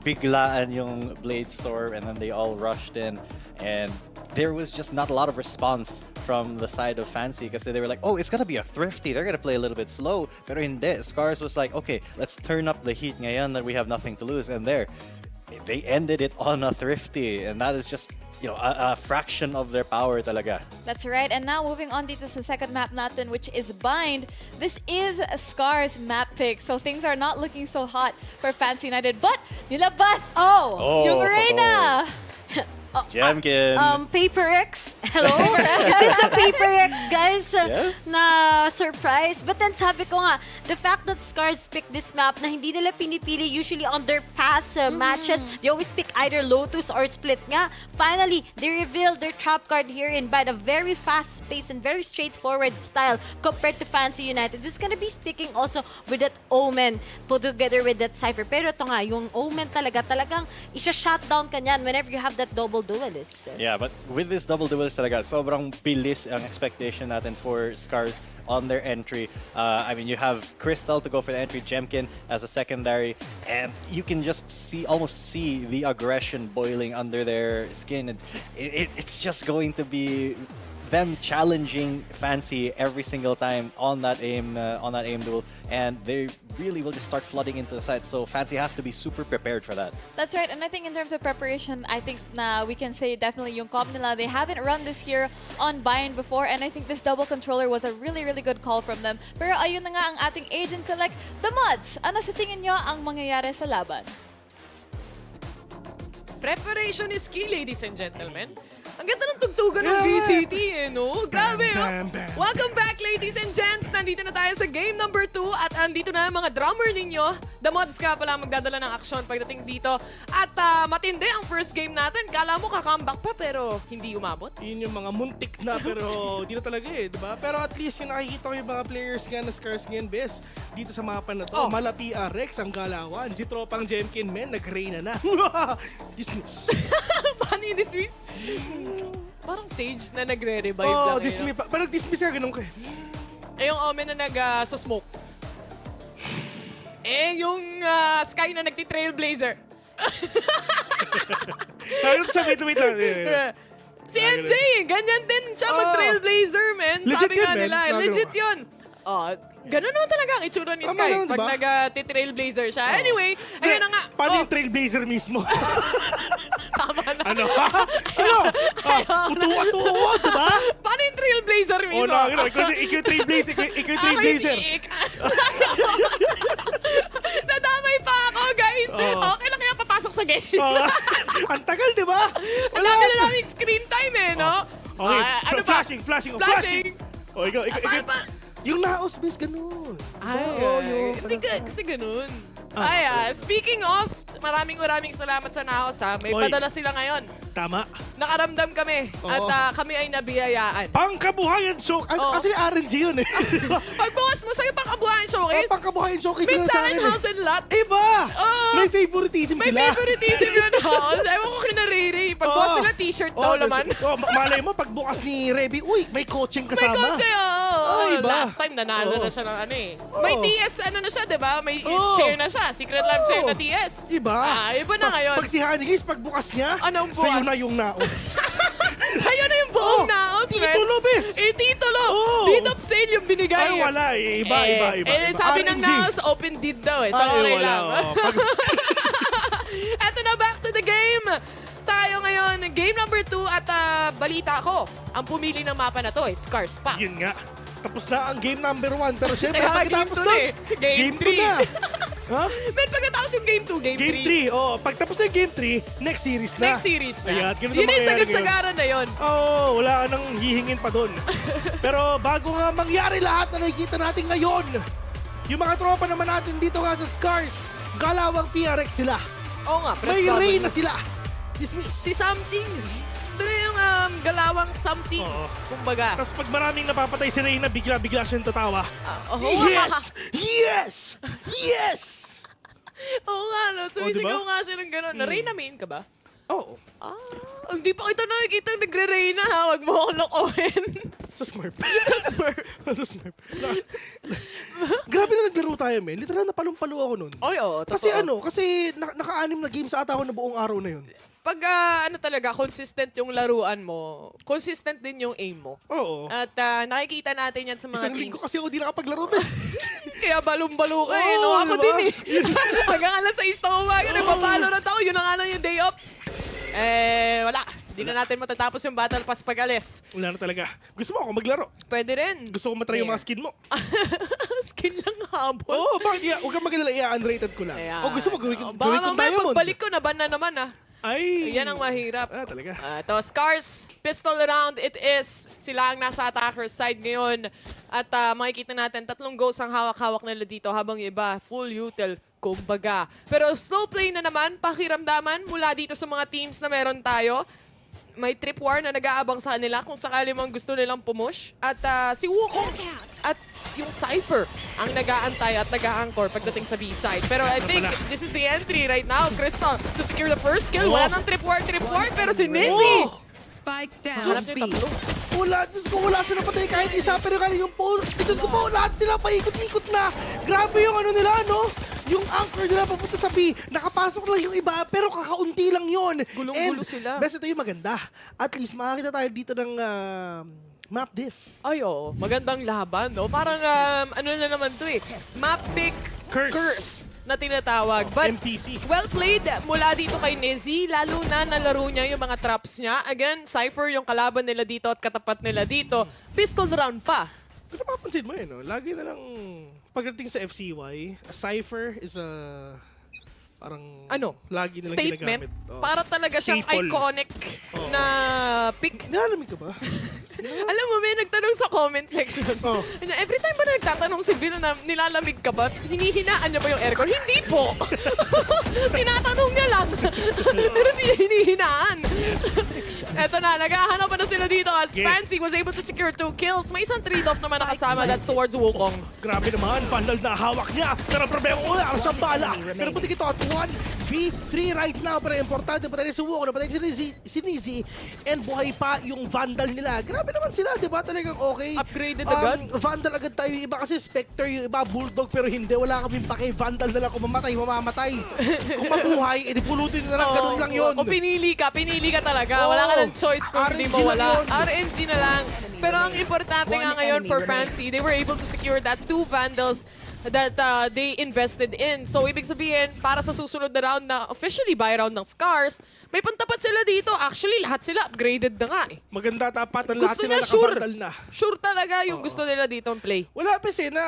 biglaan yung Blade Storm and then they all rushed in and there was just not a lot of response from the side of Fancy because they were like, oh, it's gonna be a Thrifty. They're gonna play a little bit slow. Pero hindi. SCARZ was like, okay, let's turn up the heat ngayon that we have nothing to lose. And they ended it on a Thrifty. And that is just, a fraction of their power talaga. That's right. And now moving on dito sa second map natin, which is Bind. This is a SCARZ map pick. So things are not looking so hot for Fancy United. But nilabas yung Reyna! Jemkin. Paper X. Hello? Is this a Paper X, guys? Yes. Na surprise. But then sabi ko nga, the fact that SCARZ picked this map na hindi nila pinipili usually on their past matches, they always pick either Lotus or Split nga. Finally, they revealed their trap card here in by a very fast-paced and very straightforward style compared to Fancy United. Just gonna be sticking also with that Omen put together with that Cypher. Pero ito nga, yung Omen talagang isa-shutdown ka niyan whenever you have that double duelist. Yeah, but with this double duelist talaga, sobrang bilis ang expectation natin for SCARZ on their entry. I mean, you have Crystal to go for the entry, Jemkin as a secondary, and you can just almost see the aggression boiling under their skin. And it's just going to be them challenging Fancy every single time on that aim duel, and they really will just start flooding into the site. So Fancy have to be super prepared for that. That's right, and I think in terms of preparation, I think na we can say definitely yung comp nila, they haven't run this here on Bind before, and I think this double controller was a really good call from them. Pero ayun na nga ang ating agent select, the Mods. Ano sa tingin nyo ang mangyayari sa laban? Preparation is key, ladies and gentlemen. Ang ganda ng tugtugan ng VCT no? Grabe, no? Welcome back, ladies and gents. Nandito na tayo sa game number 2 at andito na ang mga drummer ninyo. The Mods ka pala magdadala ng aksyon pagdating dito. At matindi ang first game natin. Kala mo ka-comeback pa pero hindi umabot. Yun yung mga muntik na pero di na talaga diba? Pero at least yung nakikita ko yung mga players nga na SCARZ ngayon, best. Dito sa mapa na to, Malapi Rex ang galawan. Si tropang Jemkin, men, nag-Reyna na. Dismiss. Paano yung dismiss? Parang Sage na nagre-revive lang. Dismiss. Parang dismiss ka, ganun ka. Yung Omen na nag-smoke. Yung Sky na nagti-trailblazer. Wait lang. Si MJ, ganyan din siya mag-trailblazer, man. Sabi nga nila, legit yun. Ganun naman talaga ang itsura ni Sky pag nag-trailblazer siya. Anyway, ayun na nga. Paano yung trailblazer mismo? Tama na. Ano? Utuwa, diba? Paano yung trailblazer mismo? Ikaw yung trailblazer. Nadamay pa ako, guys. Okay lang kaya papasok sa game. Ang tagal, diba? Ang dami na namin screen time no? Okay, ano ba? flashing. Ikaw. Yung naos, base, ganun. Hindi kasi ganun. Speaking of, maraming salamat sa Naos May padala sila ngayon. Tama. Nakaramdam kami at kami ay nabiyayaan. Pangkabuhayan showcase. Actually, RNG yun Pagbukas mo sa'yo pangkabuhayan showcase. Pangkabuhayan showcase. May sa akin house and lot. Iba! May favoritism sila. May favoritism yun house. Ewan ko kina Riri. Pagbukas sila t-shirt daw naman. Malay mo, pagbukas ni Reby, uy, may coaching kasama. May coaching, Last time nanalo na siya ng May TS na siya, diba? May chair na siya. Secret Lab chair na TS. Iba. Iba na ngayon. Pag si Honey Guys, pagbukas niya, sa'yo na yung naos. Sa'yo na yung buong naos, man. Titulo, bes. Titulo. Deed of sale yung binigay. Ay, wala. Iba. Sabi ng naos, open deed daw So, okay lang. Eto na, back to the game. Tayo ngayon, game number 2 at balita ko, ang pumili ng mapa na to is SCARZ pa. Yun nga. Tapos na ang game number 1. Pero syempre, Game pagkatapos 2 Game 3 na. Ha? Men, pagkatapos yung game 2, game 3. Game 3, oh. Pag tapos na yung game 3, next series na. Next series na. Ayan, ganun Yun ang yung mangyayari sagat-sagaran na yun. Oo, wala ka nang hihingin pa doon. Pero bago nga mangyari lahat na nakikita natin ngayon, yung mga tropa naman natin dito nga sa SCARZ, galawang PRX sila. Oo nga, May rain na sila. Dismiss. Si Something. Ito na yung galawang Something. Kumbaga. Tapos pag maraming napapatay si Reyna, bigla-bigla siyang tatawa. Yes! Yes! Yes! Oo nga, no? Sumisigaw diba? nga siya ng gano'n. Na-Reyna main ka ba? Oo. Hindi pa kita nakikita nagre-Reyna ha. Huwag mo akong lokohin. Sa Smurf. Sa Smurf. Sa Smurf. Grabe na naglaro tayo, men. Literal napalong-palo ako nun. Oy, oo. Kasi kasi naka-anim na games ata ako na buong araw na yun. Pag talaga, consistent yung laruan mo, consistent din yung aim mo. Oo. At nakikita natin yan sa mga Isang teams. linggo kasi ako di nakapaglaro, men. Kaya balong-balo ka eh. Oo, No? Ako diba? din eh. Hanggang alas 6 na umaga, nagpapalorant ako. Yun na nga lang yung day off. Wala. Hindi na natin matatapos yung battle pass pag alis. Wala na talaga. Gusto mo ako maglaro? Pwede rin. Gusto ko matry yung mga skin mo. Skin lang habol. Oo, bakit? Huwag kang magalala. Unrated ko lang. O gusto mo gawin ko Baka diamond? mamaya pagbalik ko, naban na naman ah. Ay! Yan ang mahirap. Talaga. Ito, SCARZ, pistol round it is. Sila ang nasa attacker side ngayon. At makikita natin, 3 goals ang hawak-hawak nila dito habang yung iba, full util, kumbaga. Pero slow play na naman, pakiramdaman mula dito sa mga teams na meron tayo. May trip war na nag-aabang sa kanila kung sakali mang gusto nilang pumush. At si Wukong at yung Cypher ang nag-aantay at nag-a-anchor pagdating sa B-side. Pero I think this is the entry right now. Crystal to secure the first kill. Wala nang trip war. Pero si Nizzy! Spike down. Hanap niyo tatlo. Wala, Diyos ko, wala siya napatay kahit isa. Pero galing yung pole. Diyos ko po, lahat sila paikot-ikot na. Grabe yung ano nila, no? Yung anchor nila papunta sa B. Nakapasok lang yung iba, pero kakaunti lang yun. Gulong-gulo sila. Best, ito yung maganda. At least makakita tayo dito ng map diff. Ay, oo. Magandang laban, no? Parang, ano na naman to eh. Map pick curse na tinatawag. But, MPC. well played mula dito kay Nizzy. Lalo na nalaro niya yung mga traps niya. Again, Cypher yung kalaban nila dito at katapat nila dito. Pistol round pa. Kung napapansin mo no? Lagi na lang pagdating sa FCY, a Cypher is a parang lagi nilang statement. ginagamit. Para talaga siyang Staple. iconic na pick. Nilalamig ka ba? Alam mo, may nagtanong sa comment section. Every time ba nagtatanong si Vino na nilalamig ka ba, hinihinaan niya ba yung aircon? Hindi po! Tinatanong niya lang. Pero hindi niya hinihinaan. Eto na, naghahanap pa na sila dito as Fancy was able to secure 2 kills. May isang trade-off naman nakasama, that's towards Wukong. Grabe naman, Vandal na hawak niya. Pero problema ko wala siyang bala. Pero puti ito at 1v3 right now. Pero importante pa tayo si Wukong, napatay si Nizzy. And buhay pa yung Vandal nila. Grabe naman sila, di ba? Talagang okay. Upgraded agad. Vandal agad tayo. Yung iba kasi Spectre, yung iba Bulldog. Pero hindi, wala kaming pake. Vandal na lang. Kung mamamatay. Kung mabuhay, edi pulutin na lang. Ganun lang yun. Kung pinili ka talaga. Wala ka ng choice kung hindi mo wala. RNG na lang. Pero ang importante nga ngayon for Fancy, they were able to secure that 2 Vandals that they invested in. So, ibig sabihin, para sa susunod na round na officially buy round ng SCARZ, may pantapat sila dito. Actually, lahat sila upgraded na nga eh. Maganda tapatan, lahat Gusto sila niya sure. nakabandal na. Sure talaga yung gusto nila dito ang play. Wala pa na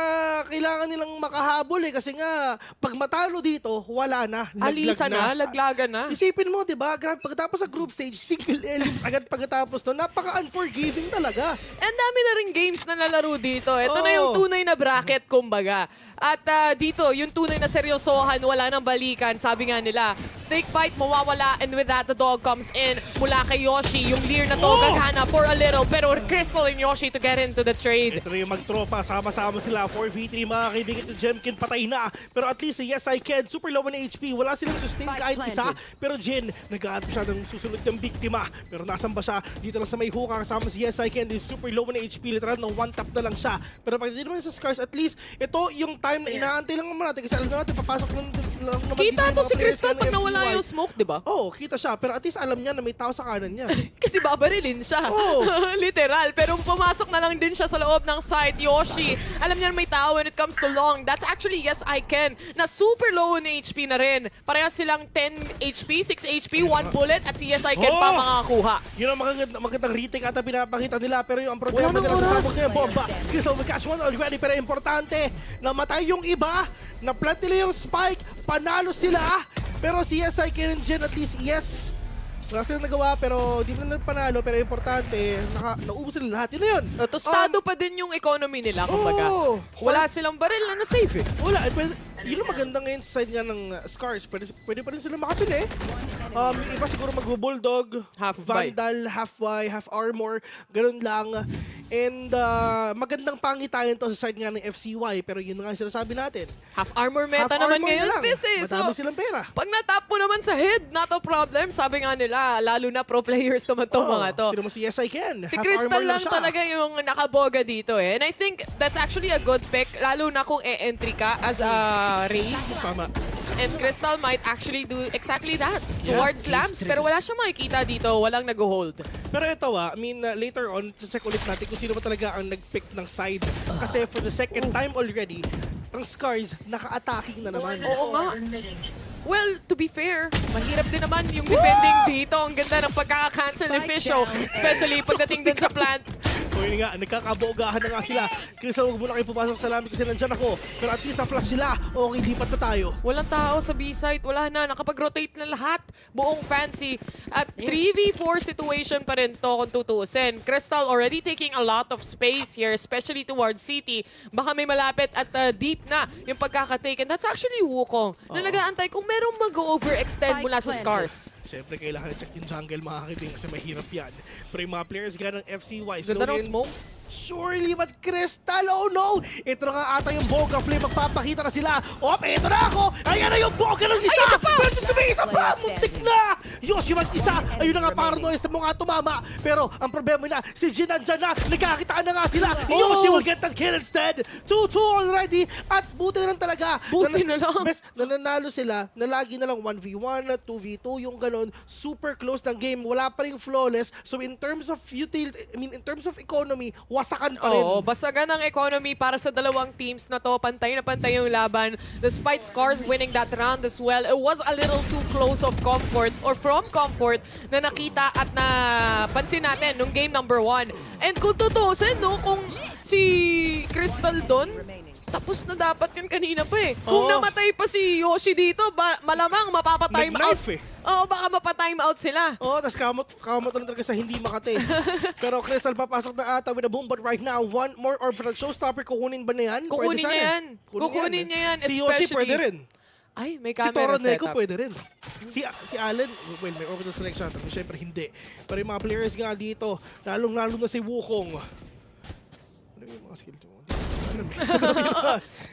kailangan nilang makahabol eh. Kasi nga, pag matalo dito, wala na. Alisa na, laglagan na. Isipin mo, di ba? Grabe, pagkatapos sa group stage, single elims agad pagkatapos to. Napaka-unforgiving talaga. And dami na rin games na nalaro dito. Ito na yung tunay na bracket, kumbaga. At dito, yung tunay na seryosohan, wala nang balikan. Sabi nga nila, snake bite, mawawala. And with that, the dog comes in mula kay Yoshi. Yung leer na to, gaghana for a little. Pero Crystal and Yoshi to get into the trade. Ito na yung magtropa. Sama-sama sila. 4v3, mga kaibigan sa Jemkin, patay na. Pero at least, yes, I can. Super low na HP. Wala silang sustain kahit isa. Pero Jin, nag-aadap siya ng susunod ng biktima. Pero nasan ba siya? Dito lang sa may hookah. Kasama si yes, I can. This super low na HP. Literal na one tap na lang siya. Pero pag hindi naman sa SCARZ, at least, ito yung time na inaantay lang naman natin kasi alam natin papasok ng lang naman Kita din yung to mga si players Crystal ng pag nawala FCY. yung smoke, di ba? Oo, kita siya. Pero at least alam niya na may tao sa kanan niya. Kasi babarilin siya. Oh. Literal. Pero pumasok na lang din siya sa loob ng site. Yoshi, alam niya na may tao when it comes to long. That's actually Yes I Can, na super low na HP na rin. Parehas silang 10 HP, 6 HP, 1 bullet, at si Yes I Can pa makakakuha. Yun ang magandang retake ata pinapakita nila. Pero yung ang problema Wala nang nila sa oras. sabog ngayon, bomba. Crystal will catch one already. Pero importante, namatay yung iba. Na-plant nila yung spike. Panalo sila. Pero si Yes I Can dyan at least, yes. Wala silang nagawa pero di mo na panalo. Pero importante, naubos sila lahat. Yun na yun. Tostado pa din yung economy nila, kumbaga. Oo. Wala silang baril na na-save eh. Wala. Yun ang maganda ngayon sa side nga ng SCARZ. Pwede pa rin sila makapili. Yung iba siguro mag-bulldog, Half buy. Vandal, half buy, half armor, ganun lang. And magandang pangitayan to sa side nga ng FCY. Pero yun nga sinasabi natin. Half armor meta Half naman armor ngayon, na lang. Fizz eh. Madami silang pera. Pag natap mo naman sa head, not a problem. Sabi nga nila, lalo na pro players naman tong mga to. Tino mo si Yes I Can. Si Half Crystal armor lang siya. talaga yung nakaboga dito eh. And I think that's actually a good pick, lalo na kung e-entry ka as a Raze. Tama. And Crystal might actually do exactly that towards Lambs. Pero wala siyang makikita dito, walang nag-hold. Pero ito later on, check ulit natin kung sino ba talaga ang nag-pick ng side. Kasi for the second time already, ang SCARZ naka-attacking na naman. Oo nga. Well, to be fair, mahirap din naman yung defending dito. Ang ganda ng pagkaka-cancel ni Fisho, especially pagdating dun sa plant. So yun nga, nagkakabogahan na nga sila. Crystal, huwag muna kayo pumasok sa lamig kasi nandyan ako. Pero at least na-flash sila. Okay, lipat na tayo. Walang tao sa B-site. Wala na. Nakapag-rotate na lahat. Buong fancy. At 3v4 situation pa rin to kung tutusin. Crystal already taking a lot of space here, especially towards City. Baka may malapit at deep na yung pagkakatake. And that's actually Wukong na nag-aantay kung merong mag-overextend mula sa SCARZ. Siyempre, kailangan i-check yung jungle mga kaibigan kasi mahirap yan. Pero yung mga players nga ng FCY, Ganda ng smoke. surely, but Crystal, oh no! Ito na nga ata yung Boga Flame, magpapakita na sila. Ito na ako! Ayan na yung Boga ng isa! Ay, isa pa! Pero Diyos ko, may isa pa! Muntik na! Yoshi mag-isa! Ayun na nga, paranoia sa mga tumama. Pero ang problema na, si Jin nandyan na, nagkakitaan na nga sila. Yoshi will get the kill instead. 2-2 already. At buti na lang talaga. Buti na lang. Bes, nananalo sila na lagi na lang 1v1, 2v2, yung ganun. Super close ng game. Wala pa rin flawless. So in terms of utility, in terms of economy, wasakan pa rin. Oo, basagan ang economy para sa dalawang teams na to. Pantay na pantay yung laban. Despite SCARZ winning that round as well, it was a little too close of comfort or from comfort na nakita at napansin natin nung game number 1. And kung tutusin, no, kung si Crystal doon, tapos na dapat yun kanina pa eh. Kung namatay pa si Yoshi dito, malamang mapapatime out. Oo, baka mapatime out sila. Oo, tas kamot na lang talaga sa hindi makate. Pero Crystal papasok na ata with a boom, but right now, one more orb for the showstopper. Kukunin ba na yan? Kukunin niya yan. Kukunin niya yan, Si Yoshi especially. pwede rin. Ay, may Si camera Toro Neko setup. pwede rin. Si Allen, well, may orbital selection. Pero syempre hindi. Pero yung mga players nga dito, lalong-lalo na si Wukong. Ano yung mga skill to?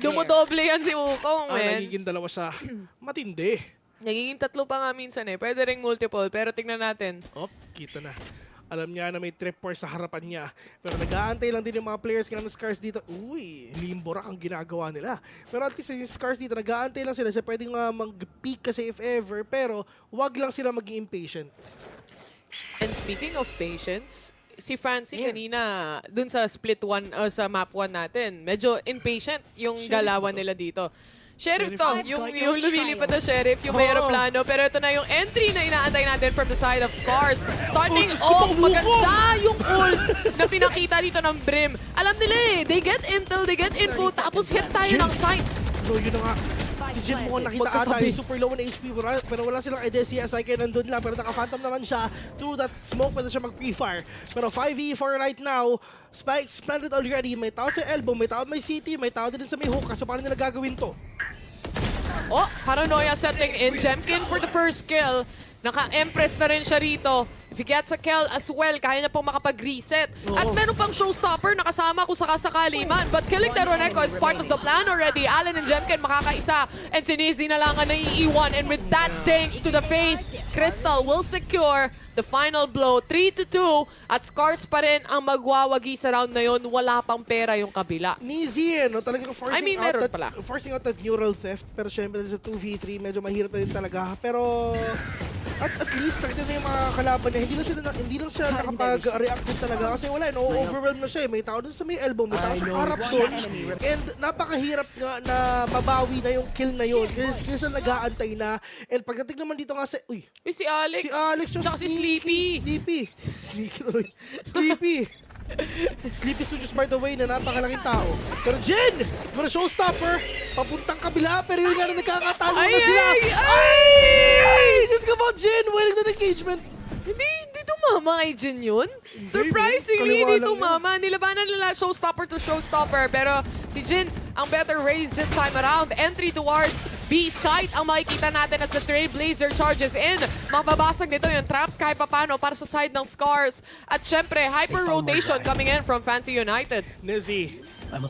Dumodoble yan si Wukong, man. Nagiging dalawa siya. Matindi. Nagiging tatlo pa nga minsan eh. Pwede ring multiple, pero tingnan natin. Kita na. Alam niya na may tripper sa harapan niya. Pero nag-aantay lang din yung mga players ng SCARZ dito. Uy, limborak ang ginagawa nila. Pero at least yung SCARZ dito, nag-aantay lang sila sa pwedeng mag-peak kasi if ever. Pero wag lang sila maging impatient. And speaking of patience, si Francie kanina, dun sa split 1, sa map 1 natin, medyo impatient yung galawan nila dito. Sheriff to, yung lumilipad na Sheriff, yung may aeroplano. Pero ito na yung entry na inaantay natin from the side of SCARZ. Starting off, maganda yung ult na pinakita dito ng Brim. Alam nila eh, they get intel, they get info, tapos hit tayo ng site. No, yun na nga. Si Jin mo nakita ata yung super low na HP, pero wala silang idea si SIK nandun lang. Pero naka-phantom naman siya. Through that smoke, pwede siya mag-pre-fire. Pero 5v4 right now. Spikes planted already. May tao sa elbow, may tao may city, may tao din sa may hook. So paano nila gagawin to? Paranoia setting in. Jemkin for the first kill. Naka-empress na rin siya rito. If he gets a kill as well, kaya niya pong makapag-reset. At meron pang showstopper na kasama kung sakasakali man. But killing the Roneko is part of the plan already. Allen and Jemken makakaisa. And si Nizzy na lang ang naiiwan. And with that dink to the face, Crystal will secure the final blow, 3-2, at SCARZ pa rin ang magwawagi sa round na yon. Wala pang pera yung kabila. Nizzy, no? Talagang forcing out that neural theft. Pero syempre sa 2v3, medyo mahirap na rin talaga. Pero at least nakita na yung mga kalaban niya, hindi lang siya nakapag-react din talaga kasi wala, overwhelmed na siya. May tao dun sa may elbow, may tao sa harap dun. And napakahirap nga na mabawi na yung kill na yun. Kasi sila nag-aantay na. And pagdating naman dito nga si Alex. Si Alex, tsaka si Sleepy. Sleepy Studios, by the way, na napakalaking tao. Pero Jen, for a showstopper, papuntang kabila, pero yun nga na nagkakatalo na sila. Just go about Jen, winning the engagement. Hindi tumama kay Jin yun. Surprisingly, hindi tumama. Nilabanan nila showstopper to showstopper. Pero si Jin, ang better raise this time around. Entry towards B site ang makikita natin as the Trailblazer charges in. Mababasag nito yung traps kahit papano para sa side ng SCARZ. At syempre, hyper-rotation coming in from Fancy United. Nizzy,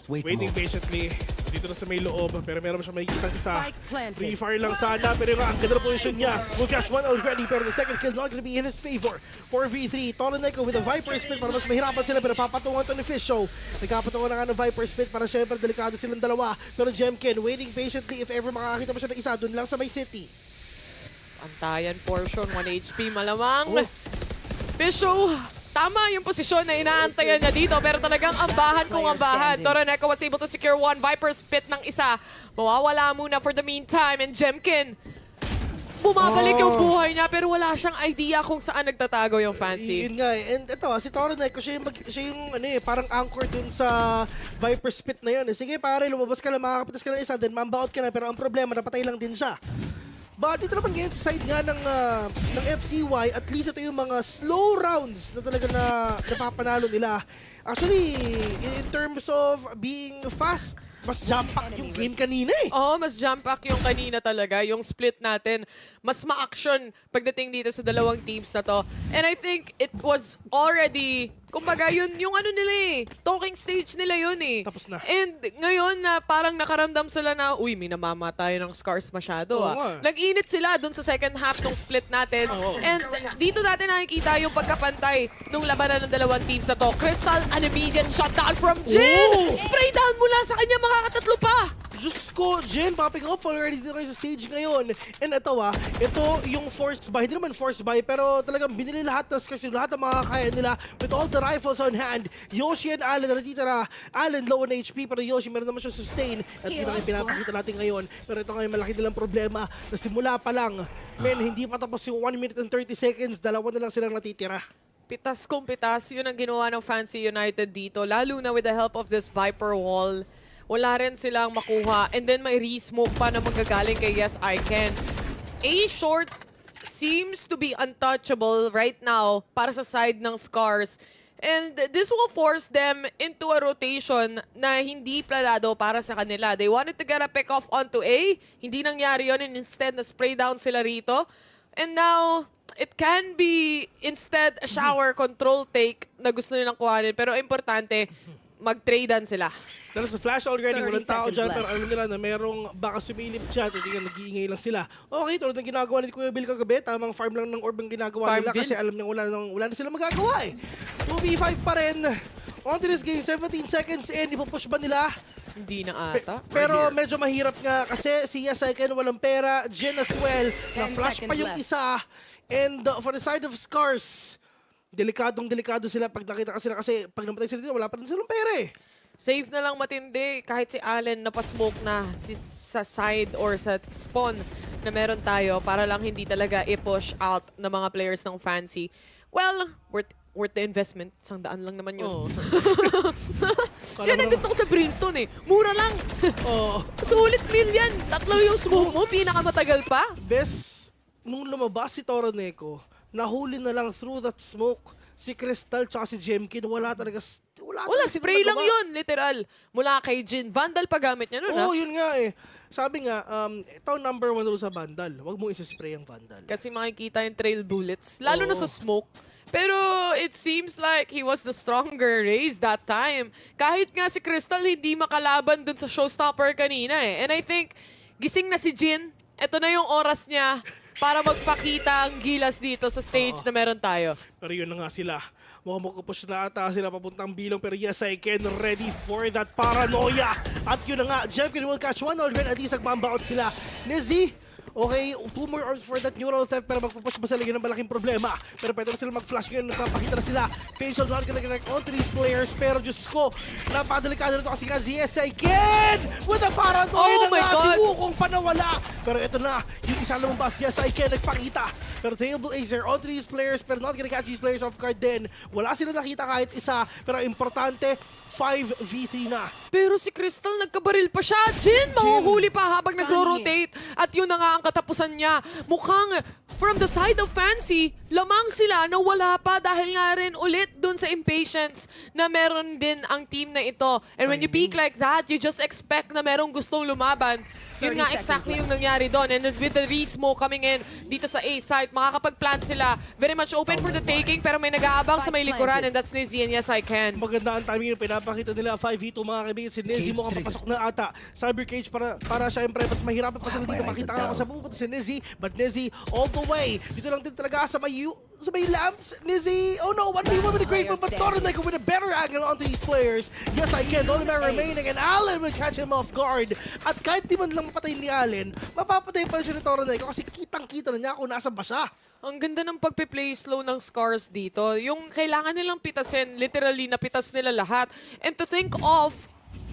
waiting patiently. Dito na sa may loob, pero meron siya makikita isa. Free fire lang sana, pero ang ganda na position niya. Will catch one already, pero the second kill not gonna be in his favor. 4v3, Toloneko with a Viper Split para mas mahirapan sila, pero papatungan to ni Fish Show. Nagkapatungan na nga ng Viper Split para syempre delikado silang dalawa. Pero Jemken waiting patiently if ever makakita mo siya ng isa, dun lang sa may city. Antayan portion, 1 HP malamang. Fish Show, tama yung posisyon na inaantayan niya dito, pero talagang ambahan kung ambahan. Toloneko was able to secure one. Viper Spit ng isa. Mawawala muna for the meantime. And Jemken, bumabalik yung buhay niya, pero wala siyang idea kung saan nagtatago yung Fancy. Yun nga eh. And ito, si Toloneko, siya yung parang anchor dun sa Viper Spit na yun. Sige pare, lumabas ka lang, makakapitas ka ng isa, then mambaot ka na, pero ang problema, napatay lang din siya. But dito naman ngayon sa side nga ng FCY, at least ito yung mga slow rounds na talaga napapanalo nila. Actually, in terms of being fast, mas jump-pack yung game kanina eh. Oo, mas jump-pack yung kanina talaga. Yung split natin, mas ma-action pagdating dito sa dalawang teams na to. And I think it was already, kumbaga yun, yung ano nila eh, talking stage nila yun eh. Tapos na. And ngayon na parang nakaramdam sila na, uy, may namamatay ng SCARZ masyado Nag-init sila dun sa second half ng split natin. And dito natin nakikita yung pagkapantay nung labanan ng dalawang teams na to. Crystal, an immediate shutdown from Jin! Spray down mula sa kanya, makakatatlo pa! Diyos ko, Jen, popping off already dito kayo sa stage ngayon. And ito yung forced buy. Hindi naman forced buy, pero talagang binili lahat ng SCARZ, lahat ng mga kaya nila with all the rifles on hand. Yoshi and Allen na natitira. Allen low on HP, pero Yoshi meron naman siya sustain. At yun ang pinapakita natin ngayon. Pero ito ngayon malaki nilang problema na simula pa lang. Men, hindi pa tapos yung 1 minute and 30 seconds. Dalawa na lang silang natitira. Pitas kung pitas, yun ang ginawa ng Fancy United dito. Lalo na with the help of this Viper Wall. Wala rin silang makuha. And then may re-smoke pa na magagaling kay Yes I Can. A-Short seems to be untouchable right now para sa side ng SCARZ. And this will force them into a rotation na hindi planado para sa kanila. They wanted to get a pick-off onto A. Hindi nangyari yun, and instead na-spray down sila rito. And now, it can be instead a shower control take na gusto nilang kuhanin. Pero importante, mag-tradean sila. There's a flash already, walang tao dyan, pero alam nila na merong baka sumilip dyan, hindi nga nag-iingay lang sila. Okay, tulad ng ginagawa ni Kuya Bill kagabi, tamang farm lang ng orb ang ginagawa nila kasi alam niya wala na sila magagawa eh. 2v5 pa rin. On to this game, 17 seconds in, ipupush ba nila? Hindi na ata. Pero medyo mahirap nga kasi si Yasaken walang pera, Jen as well, na-flash pa yung isa. And for the side of SCARZ, delikado sila pag nakita kasi pag namatay sila dito, wala pa rin silang pera eh. Safe na lang matindi kahit si Allen napasmoke na sa side or sa spawn na meron tayo para lang hindi talaga i-push out ng mga players ng Fancy. Well, worth the investment. $100 lang naman yun. Yan ang gusto ko sa Brimstone eh. Mura lang. Sulit million. 3 yung smoke mo, pinakamatagal pa. Best, nung lumabas si Toloneko, nahuli na lang through that smoke si Crystal tsaka si Jemkin. Wala spray lang yun, literal. Mula kay Jin. Vandal pa gamit niya nun, yun nga eh. Sabi nga, ito number 1 rule sa Vandal. Huwag mo isa-spray ang Vandal. Kasi makikita yung trail bullets. Lalo na sa smoke. Pero it seems like he was the stronger race that time. Kahit nga si Crystal hindi makalaban dun sa showstopper kanina eh. And I think, gising na si Jin. Ito na yung oras niya para magpakita ang gilas dito sa stage na meron tayo. Pero yun na nga sila. Mukhang makapush na ata sila papuntang bilong. Pero yes, I can ready for that paranoia. At yun na nga, Jemkin will catch one already. At least nagmambaot sila. Nizzy, okay, 2 more orbs for that neural theft, pero magpupush ba sila yun ang malaking problema. Pero pwede na sila mag-flash ngayon, nagpapakita na sila. Facial shot gonna connect on to these players, pero Diyos ko, napadelikado nito kasi nga yes, I can! With a paranoia na nga, si Wukong panawala. Pero ito na, yung isa lumabas, yes, I can, nagpakita. Pero Table Acer on to these players, pero not gonna catch these players off guard din. Wala sila nakita kahit isa, pero importante, 5v3 na. Pero si Crystal nagkabaril pa siya. Jin, mahuhuli pa habang nagro-rotate. At yun na nga ang katapusan niya. Mukhang from the side of Fancy, lamang sila na wala pa dahil nga rin ulit dun sa impatience na meron din ang team na ito. And when you peak like that, you just expect na merong gustong lumaban. Yun nga exactly yung nangyari doon. And with the Resmo coming in dito sa A site, makakapag-plant sila. Very much open for the taking, pero may nag-aabang sa may likuran, and that's Nizzy, and yes, I can. Maganda ang timing yung pinapakita nila. 5v2 mga kaibigan. Si Nizzy mukhang papasok na ata. Cyber Cage para syempre mas mahirapan pa sila dito. Makita nga ako sa pupunta si Nizzy, but Nizzy all the way. Dito lang din talaga sa may lamps. Nizzy, oh no, what do you want with the great, but Torneko with a better angle onto these players. Yes, I can. The only man remaining, and Allen will catch him off guard. At kahit di man lang mapatay ni Allen, mapapatay pa siya ni Torneko kasi kitang-kita na niya kung nasa ba siya. Ang ganda ng pagpe-play slow ng SCARZ dito. Yung kailangan nilang pitasin, literally napitas nila lahat. And to think of,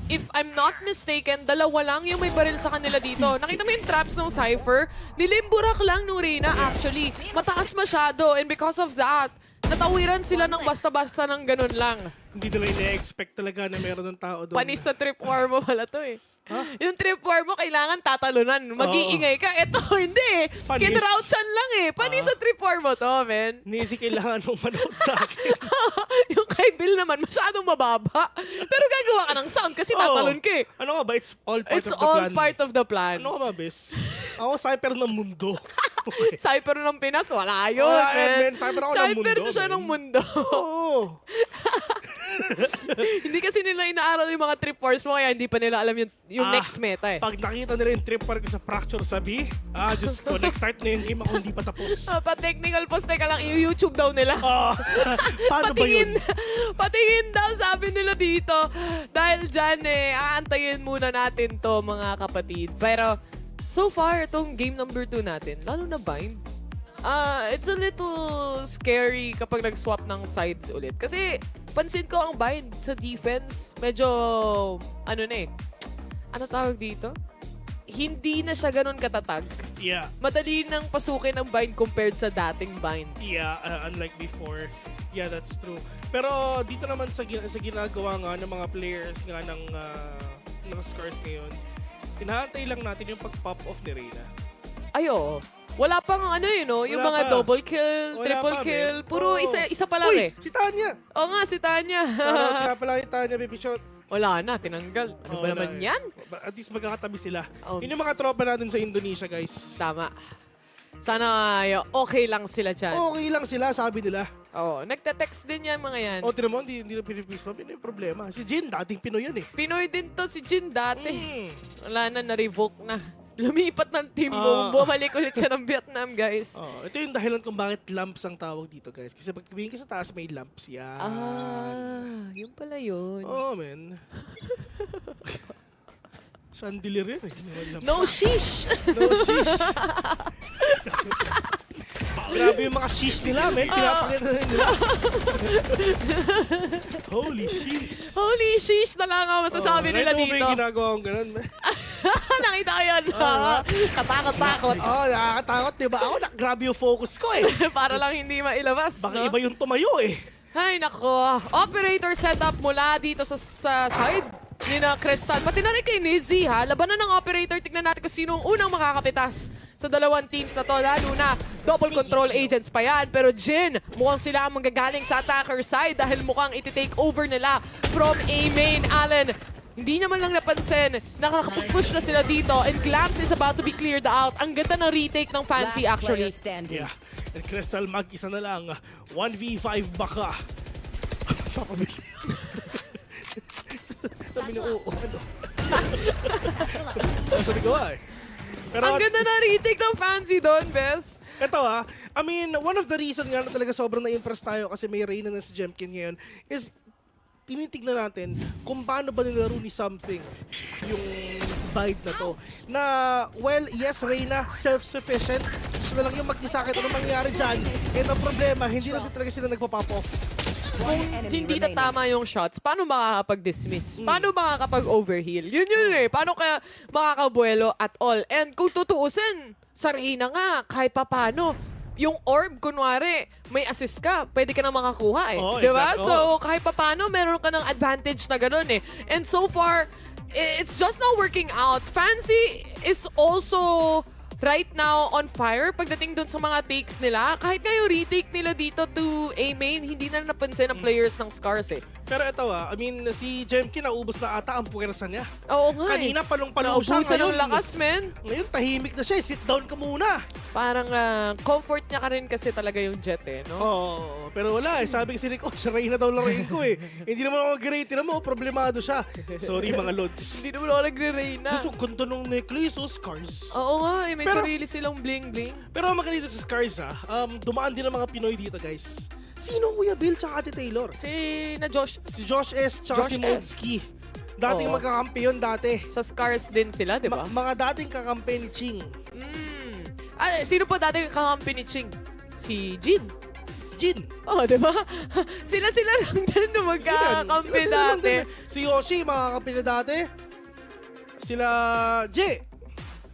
if I'm not mistaken, dalawa lang yung may baril sa kanila dito. Nakita mo yung traps ng Cypher? Nilimburak lang nung Reyna actually. Mataas masyado, and because of that, natawiran sila ng basta-basta ng ganun lang. Hindi nila ina-expect talaga na meron ng tao doon. Panis sa trip war mo pala to eh. Huh? Yung trip war mo, kailangan tatalunan. Mag-iingay ka. Eto, hindi eh. Kinrouchan lang eh. Panis sa trip war mo to, men. Nizzy, kailangan mong manood sa akin. Yung kay Bill naman, masyadong mababa. Pero gagawa ka ng sound kasi tatalon ka eh. Ano ka ba? It's all part of the plan. It's all part of the plan. Ano ka ba, Bes? Ako, cyper ng mundo. Okay. Cyper ng Pinas, wala yun, men. Cyper ako ng mundo. Cyper siya ng mundo. Oo. Hindi kasi nila inaaral yung mga trip wars mo, kaya hindi pa nila alam yung next meta eh. Pag nakita nila yung trip war ko sa fracture sabi, just ko, next start na yung game ako hindi pa tapos. Pa-technical post, teka lang, i-YouTube daw nila. Paano ba yun? Patingin daw, sabi nila dito. Dahil dyan aantayin muna natin to mga kapatid. Pero so far, itong game number 2 natin, lalo na bind, it's a little scary kapag nag-swap ng sides ulit. Kasi pansin ko ang bind sa defense, medyo, ano tawag dito? Hindi na siya ganun katatag. Yeah. Madali nang pasukin ang bind compared sa dating bind. Yeah, unlike before. Yeah, that's true. Pero dito naman sa ginagawa nga ng mga players nga ng SCARZ ngayon, inaantay lang natin yung pag-pop off ni Reyna. Ay, oo. Wala pang yung mga double kill, triple kill. Puro isa pa lang eh. Si Tanya! Oo nga, si Tanya. Sila pala yung Tanya, baby shot. Wala na, tinanggal. Ano ba naman yan? At least magkakatabi sila. Yun yung mga tropa natin sa Indonesia, guys. Tama. Sana okay lang sila dyan. Okay lang sila, sabi nila. Oo, nagte-text din yan mga yan. Tinan mo, hindi na pinipis mo. Pinoy problema. Si Jin, dating Pinoy yan eh. Pinoy din to si Jin dati. Wala na, na-revoke na. Lumipat ng team bumalik ulit siya ng Vietnam, guys. Ito yung dahilan kung bakit lamps ang tawag dito, guys. Kasi pag tumingin ka sa taas, may lamps yan. Yun pala yun. Oo, men. Chandelier yun eh. No shish! No shish. Grabe yung mga shish nila, men. Pinapakita na nila. Holy shish. Holy shish na lang ang masasabi nila dito. May ginagawa akong ganun. Nakita ko yun. Katakot-takot. Nakakatakot, diba? Ako, grabe yung focus ko eh. Para lang hindi mailabas. Baka iba yung tumayo eh. Ay, nako. Operator setup mula dito sa side ni na Crystal. Pati na rin kay Nizzy, ha? Labanan ng operator. Tignan natin kung sino ang unang makakapitas sa dalawang teams na to. Lalo na, double control agents pa yan. Pero Jin, mukhang sila ang manggagaling sa attacker side dahil mukhang iti-take over nila from A main. Allen, hindi niya man lang napansin. Nakakapag-push na sila dito and Glamps is about to be cleared out. Ang ganda ng retake ng Fancy actually. Yeah. And Crystal mag-isa na lang. 1v5 baka. Papabili. Sabi niyo, oo, ano? Sabi ko Pero ang ganda na retake ng Fancy doon, Bes. Ito I mean, one of the reason nga na talaga sobrang na-impress tayo kasi may Reyna na si Jemkin ngayon is tinitignan natin kung paano ba nilaro ni Something yung bide na to. Na, well, yes, Reyna, self-sufficient. Gusto na lang yung mag-isa kahit anong mangyari dyan. And ang problema, hindi na talaga sila nagpa-pop off. Kung hindi tama yung shots, paano makakapag-dismiss? Paano makakapag-overheal? Yun Paano kaya makakabuelo at all? And kung tutuusin, sa Reyna nga, kahit paano, yung orb, kunwari, may assist ka, pwede ka na makakuha diba? Exactly. So, kahit paano, meron ka ng advantage na ganun And so far, it's just not working out. Fancy is also right now on fire pagdating dun sa mga takes nila. Kahit nga yung retake nila dito to A main, hindi na napansin ng players ng SCARZ Pero ito I mean, si Jemkin naubos na ata ang puwersa niya. Oo nga Kanina palong-palong siya. Naubusan ng lakas, men. Ngayon, tahimik na siya. Sit down ka muna. Parang comfort niya ka rin kasi talaga yung Jet no? Oo, pero wala Sabi kasi ni Coach, Reyna daw laruin ko Hindi naman ako nag-rate. Tinan mo, problemado siya. Sorry mga lods. Hindi naman ako nagre-Reyna. Gusto ganda nung necklace SCARZ. Oo nga may sarili silang bling-bling. Pero maganda dito sa SCARZ dumaan din ang mga Pinoy dito guys. Sino Kuya Bill tsaka Ate Taylor? Si Josh. Si Josh S tsaka Josh si Modsky. Dating magkakampi yun dati. Sa SCARZ din sila, di ba? Mga dating kakampi ni Ching. Sino po dati yung kakampi ni Ching? Si Jin. Si Jin. Oh, di ba? Sila-sila lang din na magkakampi dati. Si Yoshi, mga kakampi na dati. Sila J.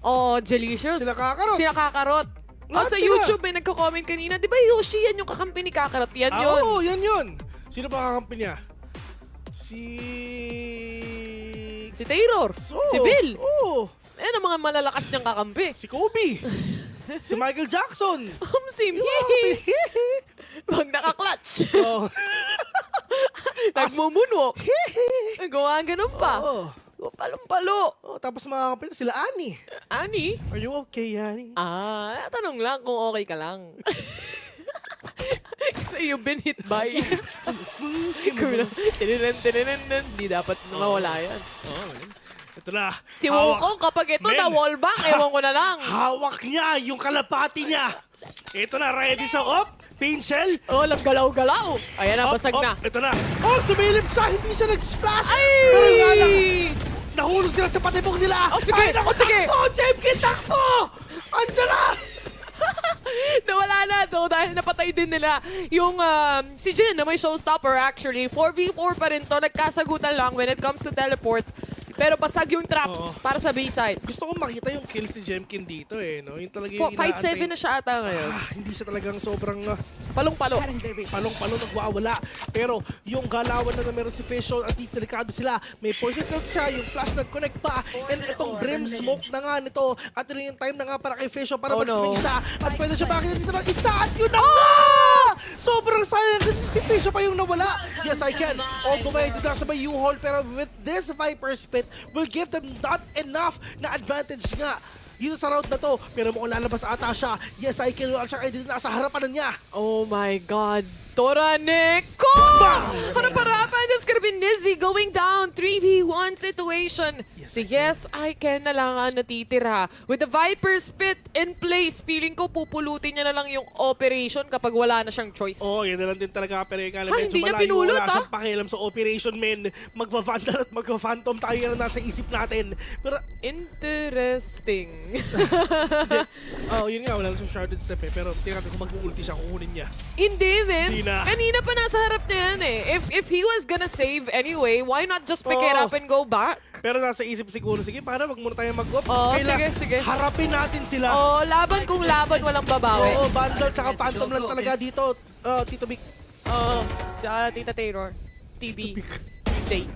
Oh, Jelicious. Sila Kakarot. Sila Kakarot. Sa sila. YouTube may nagko-comment kanina, di ba Yoshi yan yung kakampi ni Kakarot? Yan yun. Oo, yan yun. Sino pa kakampi niya? Si Taylor. Si Bill. Oo. Ayan ang mga malalakas niyang kakampi. Si Kobe. Si Michael Jackson. Si Mihi. Wag naka-clutch. Oh. Nagmumunwalk. Gawa ganun pa. Oo. Palong-palo. Oh, tapos mga kakampi sila Annie. Annie? Are you okay, Annie? Tanong lang kung okay ka lang. Kasi you've been hit by. Hindi dapat mawala yan. Ito na. Si Wukong kapag ito na wallback, ewan ko na lang. Hawak niya yung kalapati niya. Ito na, ready siya. Pain shell. Naggalaw-galaw. Ayan na, basag na. Ito na. Sumilip siya. Hindi siya nag-splash. Ay! Pero nga lang, nahulog sila sa patibong nila. Sige, sige. Takbo, Jemkin, takbo! Andiyan na! Nawala na to dahil napatay din nila yung si Jin na may showstopper actually. 4v4 pa rin to. Nagkasagutan lang when it comes to teleport. Pero basag yung traps para sa B-side. Gusto kong makita yung kills ni Jemkin dito no? Yung talaga yung 5-7 na siya ata ngayon. Hindi siya talagang sobrang palong-palo. Palong-palo nagwawala. Pero yung galawan na meron si Facial at delikado sila. May poison out siya, yung flash nag-connect pa. And itong Brim smoke na nga nito. At ito yung time na nga para kay Facial para mag-swing siya. At pwede siya makita dito ng isa. At yun na nga! Sobrang sayang kasi si Facial pa yung nawala. Yes, I can. All the way dito sa may U-Haul. Pero with this Viper Spit, will give them not enough na advantage nga dito sa round na to. Pero mukhang lalabas ata siya. Yes, I can. Wala siya kayo dito nasa harapan na niya. Oh my God. Toraneko! Harap-harapan. There's gonna be Nizzy going down. 3v1 situation. Yes, I can na lang ang natitira. With the Viper Spit in place, feeling ko pupulutin niya na lang yung operation kapag wala na siyang choice. Yan na lang din talaga. Pero yung hindi niya pinulot, wala siyang pakialam sa operation, men. Magva-vandal at magva-phantom tayo yan nasa isip natin. Pero interesting. Yun nga. Wala lang siyang sharded step Pero tingnan natin kung mag-ulti siya, kukunin niya. Hindi, men. Hindi na. Kanina pa nasa harap niya yan If he was gonna save anyway, why not just pick it up and go back? Pero nasa isip siguro, sige, para wag muna tayo mag-op. Sige. Harapin natin sila. Laban kung laban, walang babawi. Vandal tsaka Phantom lang talaga dito. Tito Vic. Tsaka Tita Taylor. TB. Day.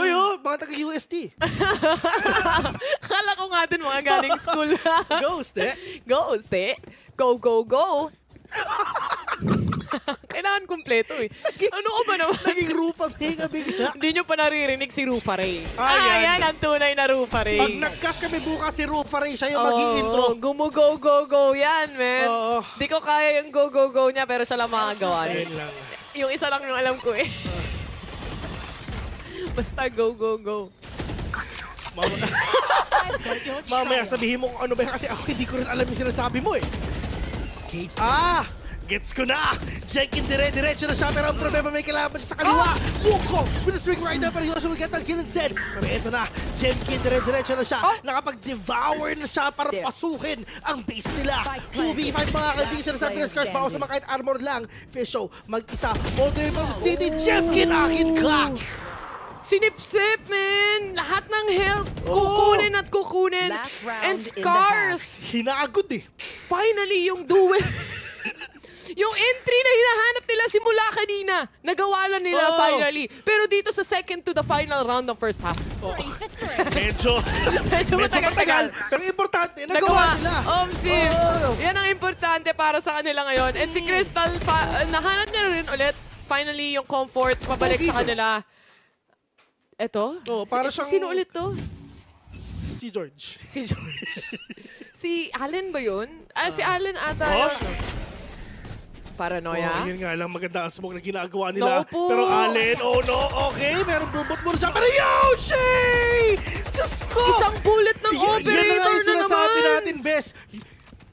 Uy, mga taga-UST. Kala ko nga din mga galing school. Ghost, Ghost, Go. Kailangan kumpleto Ano ka ba naman? Naging roof paminga bigla. Hindi nyo pa naririnig si Rufa Ray. Yan. Ang tunay na Rufa Ray. Pag nagkas kami bukas si Rufa Ray, siya yung mag-i-intro. Gumu-go-go-go yan, man. Oo. Di ko kaya yung go-go-go niya, pero siya lang makagawa. Ayun lang. Yung isa lang yung alam ko eh. Basta go-go-go. Mamaya sabihin mo kung ano ba yan kasi ako hindi ko rin alam yung sinasabi mo eh. Gets ko na! Jenkin dire-diretso na siya pero ang problema may kailangan siya sa kaliwa. Wukong with a swing right now pero Yoshi will get that kill instead. Pero ito na, Jenkin dire-diretso na siya. Nakapag-devour na siya para pasukin ang base nila. 2v5 mga kaibigan sinasabi ng SCARZ. Bawas naman kahit armor lang. Fisho, mag-isa. All the way from City. Jenkin, akin ka! Sinipsip, man! Lahat ng health, kukunin at kukunin. And SCARZ! Hinagod eh. Finally, yung duel. Yung entry na hinahanap nila simula kanina, nagawa na nila finally. Pero dito sa second to the final round ng first half. Medyo matagal. Pero importante, nagawa nila. Yan ang importante para sa kanila ngayon. And si Crystal, nahanap niya rin ulit. Finally, yung comfort, pabalik sa kanila. Eto? Para siyang... Sino ulit to? Si George. Si Allen ba yun? Si Allen ata. Paranoia. Yun nga lang, maganda ang smoke na ginagawa nila. No po. Pero Allen, okay, meron bubot mo siya. Pero Yoshi! Diyos ko! Isang bullet ng operator yan na sinasabi naman. natin, Bes.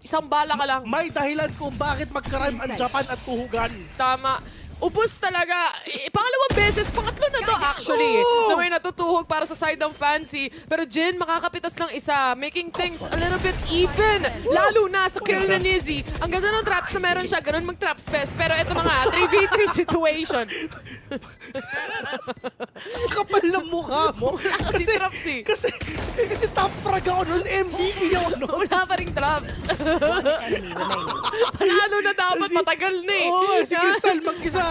Isang bala ka lang. May dahilan kung bakit magkarime ang Japan at tuhugan. Tama. Upos talaga. Pangalawang beses, pangatlo na to actually. Na may natutuhog para sa side ng Fancy. Pero Jin, makakapitas ng isa, making things a little bit even. Lalo na sa kill na Nizzy. Ang ganda ng traps na meron siya, ganun mag-traps best. Pero ito na nga, 3v3 situation. Kapal ng mukha mo. Kasi traps eh. Kasi top frag ako nun, MVP ako nun. Wala pa rin traps. Panalo na dapat, matagal na eh. Si Crystal, mag-isa.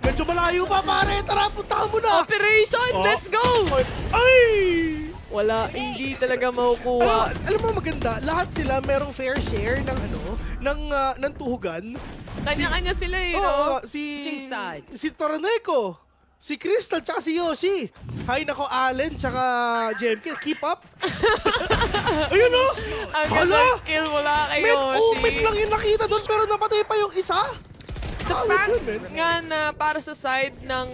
Medyo malayo pa, pare. Tara, punta mo na. Operation, let's go! Ay! Wala, hindi talaga makukuha. Alam mo maganda, lahat sila merong fair share ng ng tuhugan. Kanya-kanya sila eh, no? Si Torneco, si Crystal, tsaka si Yoshi. Hay nako, Allen, tsaka JMK, keep up. Ayun o! Ang ganda kill mula kay Yoshi. Open lang yung nakita doon pero napatay pa yung isa. The fact nga na para sa side ng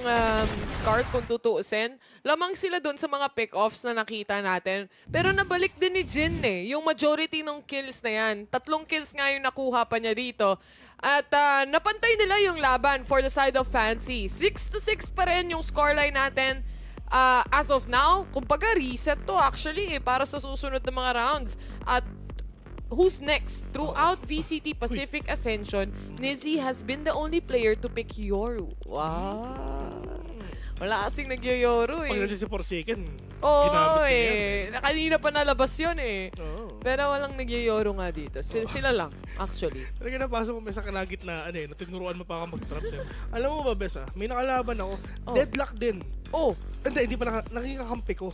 SCARZ, kung tutuusin, lamang sila doon sa mga pick-offs na nakita natin. Pero nabalik din ni Jin eh, yung majority ng kills na yan. 3 kills nga yung nakuha pa niya dito. At napantay nila yung laban for the side of Fancy. 6-6 pa rin yung scoreline natin. As of now, kumbaga reset to actually para sa susunod na mga rounds. At who's next? Throughout VCT Pacific Ascension, Nizzy has been the only player to pick Yoru. Wow. Wala kasing nag-Yoru eh. Pag nandiyan si Forsaken, Oo eh. Kanina pa nalabas yun eh. Pero walang nag-Yoru nga dito. Sila lang, actually. Talaga napasok mo sa kalagitnaan eh. Natinuruan mo pa ka mag-traps eh. Alam mo ba, Bes may nakalaban ako. Deadlock din. Hindi pa nakikakampi ko.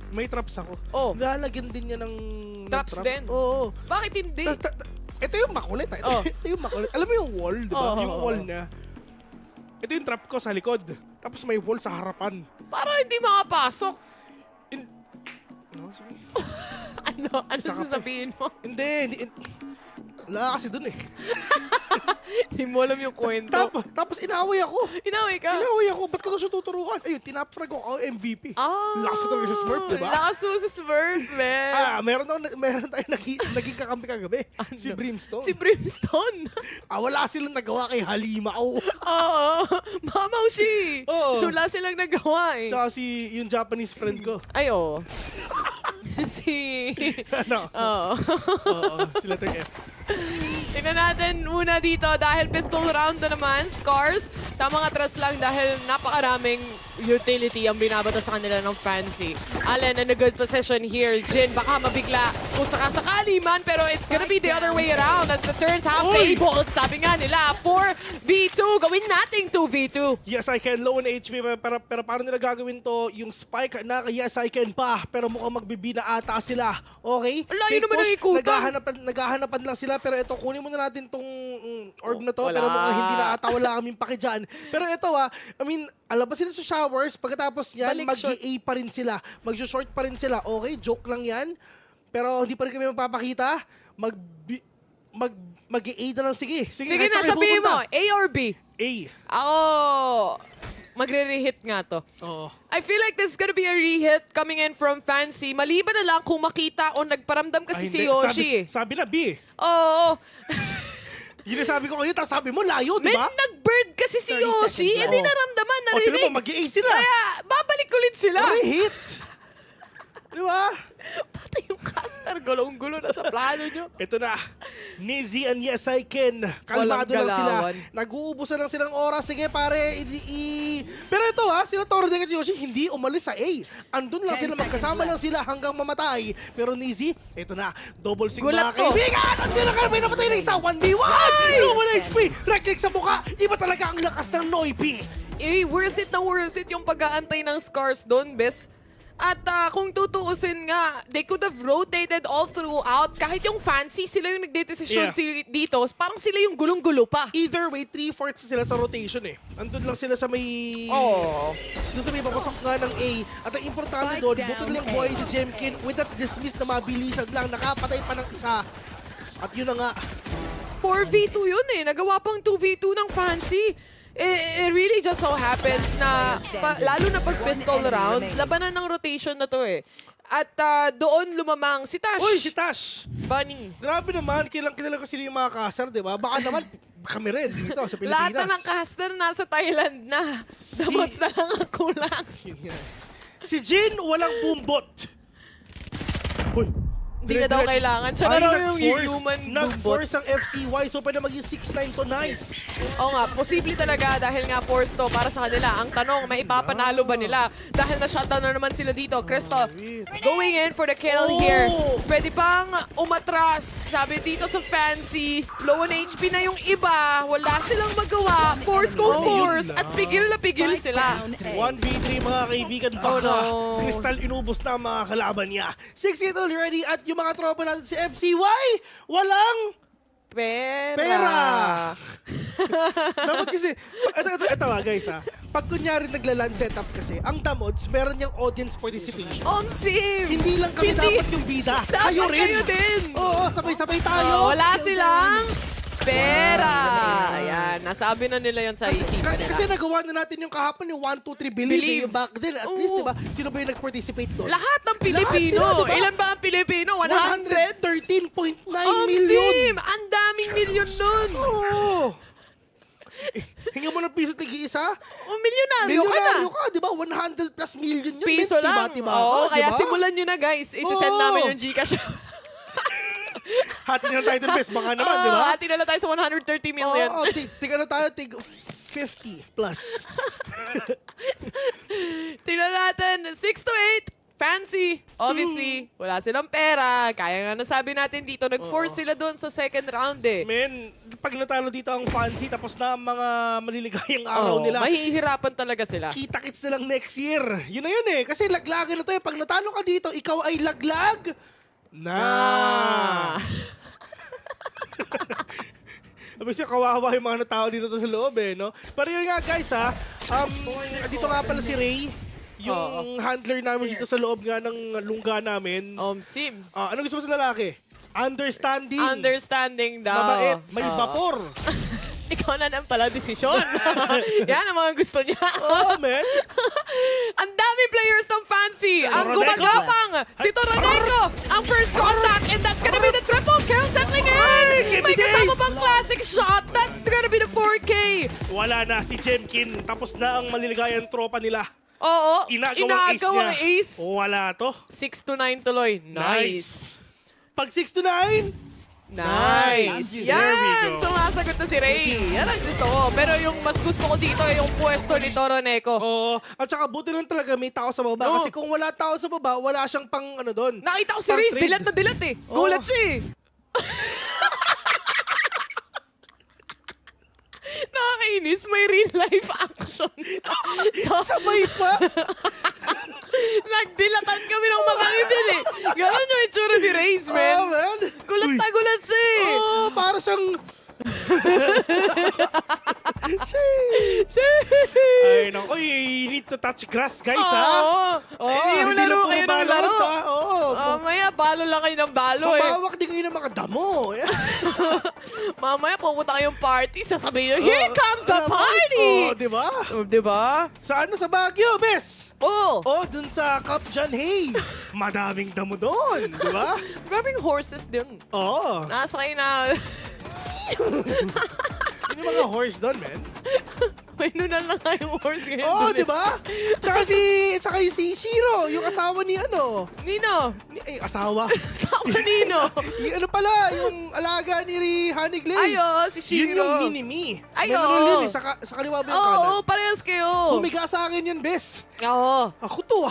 May traps ako. Lalagyan din niya ng traps din? Oo. Bakit hindi? Ito yung makulit. Ito yung makulit. Alam mo yung wall, di ba? Yung wall niya. Ito yung trap ko sa likod. Tapos may wall sa harapan. Para hindi makapasok. Sige. Ano sasabihin mo? Hindi. Wala kasi dun eh. Hindi mo alam yung kwento. Tapos inaway ako. Inaway ka? Inaway ako. Ba't ko na siya tuturuan? Ayun, tinapfrag ako MVP. Lakas ko talaga sa Smurf, di ba? Lakas mo sa Smurf, man. Meron tayo naging kakampi kagabi. Si Brimstone. Si Brimstone? Wala silang nagawa kay Halima. Oo. Mamaw si. Wala silang nagawa eh. Tsaka yung Japanese friend ko. Ay, oo. Si letter F. Tingnan natin muna dito dahil pistol round na naman, SCARZ. Tamang atras lang dahil napakaraming utility ang binabato sa kanila ng Fancy. Allen in a good position here. Jin baka mabigla kung sakasakali man, pero it's gonna be the other way around as the turns have tabled. Sabi nga nila, 4v2. Gawin nating 2v2. Yes, I can. Low on HP. Pero paano nila gagawin to? Yung spike na yes, I can pa. Pero mukhang magbibina ata sila. Okay? Layo naman ang ikutan. Naghahanapan lang sila. Pero ito kunin kunin muna natin tong orb na to. Wala. Pero mukhang hindi na ata, wala kaming paki dyan. Pero ito I mean, alabas sila sa showers. Pagkatapos yan, mag-A pa rin sila. Mag-short pa rin sila. Okay, joke lang yan. Pero hindi pa rin kami magpapakita. Mag-A na lang, sige. Sige na, sabihin mo, A or B? A. Ako, magre-reheat nga to. Oo. I feel like this is gonna be a reheat coming in from Fancy. Maliban na lang kung makita o nagparamdam kasi si Yoshi. Sabi na B. Oo. Yun ang sabi ko kayo, tapos sabi mo, layo, di ba? Nag-bird kasi si Yoshi. Hindi naramdaman, narinig. O, tinan mo, mag-A sila. Kaya, babalik ulit sila. Reheat. Di ba? Pati yung caster, gulong-gulo na sa plano nyo. Ito na, Nizzy and Yes I Can. Kalmado lang sila. Nag-uubusan lang silang oras. Sige pare, Pero ito sila Tordeck at Yoshi, hindi umalis sa A. Andun lang sila, magkasama lang sila hanggang mamatay. Pero Nizzy, ito na, double sig mga kaibigan. Andun lang kayo, may napatay na isa, 1v1. No 1 HP, right-click sa mukha. Iba talaga ang lakas ng Noipi. Worth it na worth it yung pag-aantay ng SCARZ doon, bes. At kung tutuusin nga, they could have rotated all throughout. Kahit yung Fancy, sila yung nagdedesisyon dito. Parang sila yung gulong-gulo pa. Either way, 3/4 sila sa rotation Andun lang sila sa may... Doon sa may papasok nga ng A. At ang importante doon, bukod lang buhay si Jemkin with that dismiss na mabilisan lang. Nakapatay pa ng isa. At yun na nga. 4v2 yun Nagawa pang 2v2 ng Fancy. It really just so happens na, lalo na pag pistol round, labanan ng rotation na to At doon lumamang si Tash. Uy, si Tash! Bunny. Grabe naman, kilala ko sila yung mga caster, di ba? Baka naman kami rin dito sa Pilipinas. Lahat na ng caster nasa Thailand na. Damots na lang ang kulang. Si Jin, walang boombot. Uy. Hindi na daw kailangan. Siya na raw yung human Nag-force ang FCY, so pwede maging 6-9 to nice. Oo nga, posible talaga dahil nga force to para sa kanila. Ang tanong, may ipapanalo ba nila? Dahil na-shutdown na naman sila dito. Cristo, going in for the kill here. Pwede pang umatras. Sabi dito sa Fancy, low on HP na yung iba. Wala silang magawa. Force go force. At pigil na pigil sila. 1v3 mga kaibigan. Baka Crystal inubos na ang mga kalaban niya. 6-8 already at yung mga tropa natin si FCY, walang pera. Dapat kasi, ito guys pag kunyari nagla-land setup kasi, ang Damots, meron niyang audience participation. Sim! Hindi lang kami dapat yung bida. Kayo rin. Kayo din. Oo, sabay-sabay tayo. Wala silang pera. Ayan, nasabi na nila yon sa isipan nila. Kasi nagawa na natin yung kahapon yung 1, 2, 3 believe. Yung back then. At least, diba? Sino ba yung nag-participate doon? Lahat ng Pilipino. Lahat sila, diba? Ilan ba ang Pilipino? 113.9 million. Ang daming milyon nun. Oo. Hinga mo ng piso tig-isa? Milyonaryo ka na. Milyonaryo ka, di ba? 100 plus million yun. Piso lang. Oo, kaya simulan nyo na guys. Isisend namin yung Gcash. Hati na tayo ng best, baka naman, di ba? Hati na lang tayo sa 130 million. Oo, tiga na tayo, tig 50 plus. Tingnan natin, 6 to 8. Fancy. Obviously, wala silang pera. Kaya nga nasabi natin dito, nag-force sila doon sa second round Men, pag natalo dito ang Fancy, tapos na ang mga maliligayang araw nila. Mahihirapan talaga sila. Kita-kits na lang next year. Yun na yun Kasi laglagan na to Pag natalo ka dito, ikaw ay laglag. Abis yung kawawa yung mga tao dito sa loob no? Pero yun nga guys dito nga pala si Ray. Yung handler namin dito sa loob nga ng lungga namin. Sim. Ano gusto mo sa lalaki? Understanding. Understanding daw. Mabait. May vapor. Ikaw na pala desisyon. Yan ang mga gusto niya. Men. Ang dami players ng Fancy. Ang gumagapang. Si Toroneko. Ang first contact. And that's gonna be the triple kill settling in. May kasama pang classic shot. That's gonna be the 4K. Wala na si Jemkin. Tapos na ang maliligayang tropa nila. Oo. Inagawang ace. Wala to. 6 to 9 tuloy. Nice. Pag 6 to 9, nice! Yan! Sumasagot na si Ray. Yan ang gusto ko. Pero yung mas gusto ko dito yung pwesto ni Toroneko. Oo. At saka buti lang talaga may tao sa baba. Kasi kung wala tao sa baba, wala siyang pang doon. Nakita ko si Ray. Dilat na dilat Gulat siya Nakakainis. May real life action. Sabay pa. Nagdilatan kami ng makalibil Ganon yung itsura ni Ray's, man. Man. Gulat na gulat siya para siyang Ay, naku. You need to touch grass, guys, ha? Oo. Hindi laro kayo ng laro. Mamaya, balo lang kayo ng balo eh. Mabawak din kayo ng mga damo. Mamaya, pupunta kayong party, sasabihin nyo, here comes the party! Diba? Diba? Sa Baguio, bes? Oo. Dun sa Cup John Hay. Madaming damo doon, diba? Maraming horses din. Oo. Nasa kayo na... Yung mga horse doon, man. May nunal na nga yung horse ngayon. Oo, di ba? Tsaka yung si Shiro, yung asawa ni ano. Nino? Asawa. Asawa Nino? Yung ano pala, yung alaga ni Honey Glaze. Ayo, si Shiro. Yun yung mini-me. Ayo. Sa kaliwa ba yung kanan? Oo, parehas kayo. Humiga sa akin yun, bes. Oo. Ako to,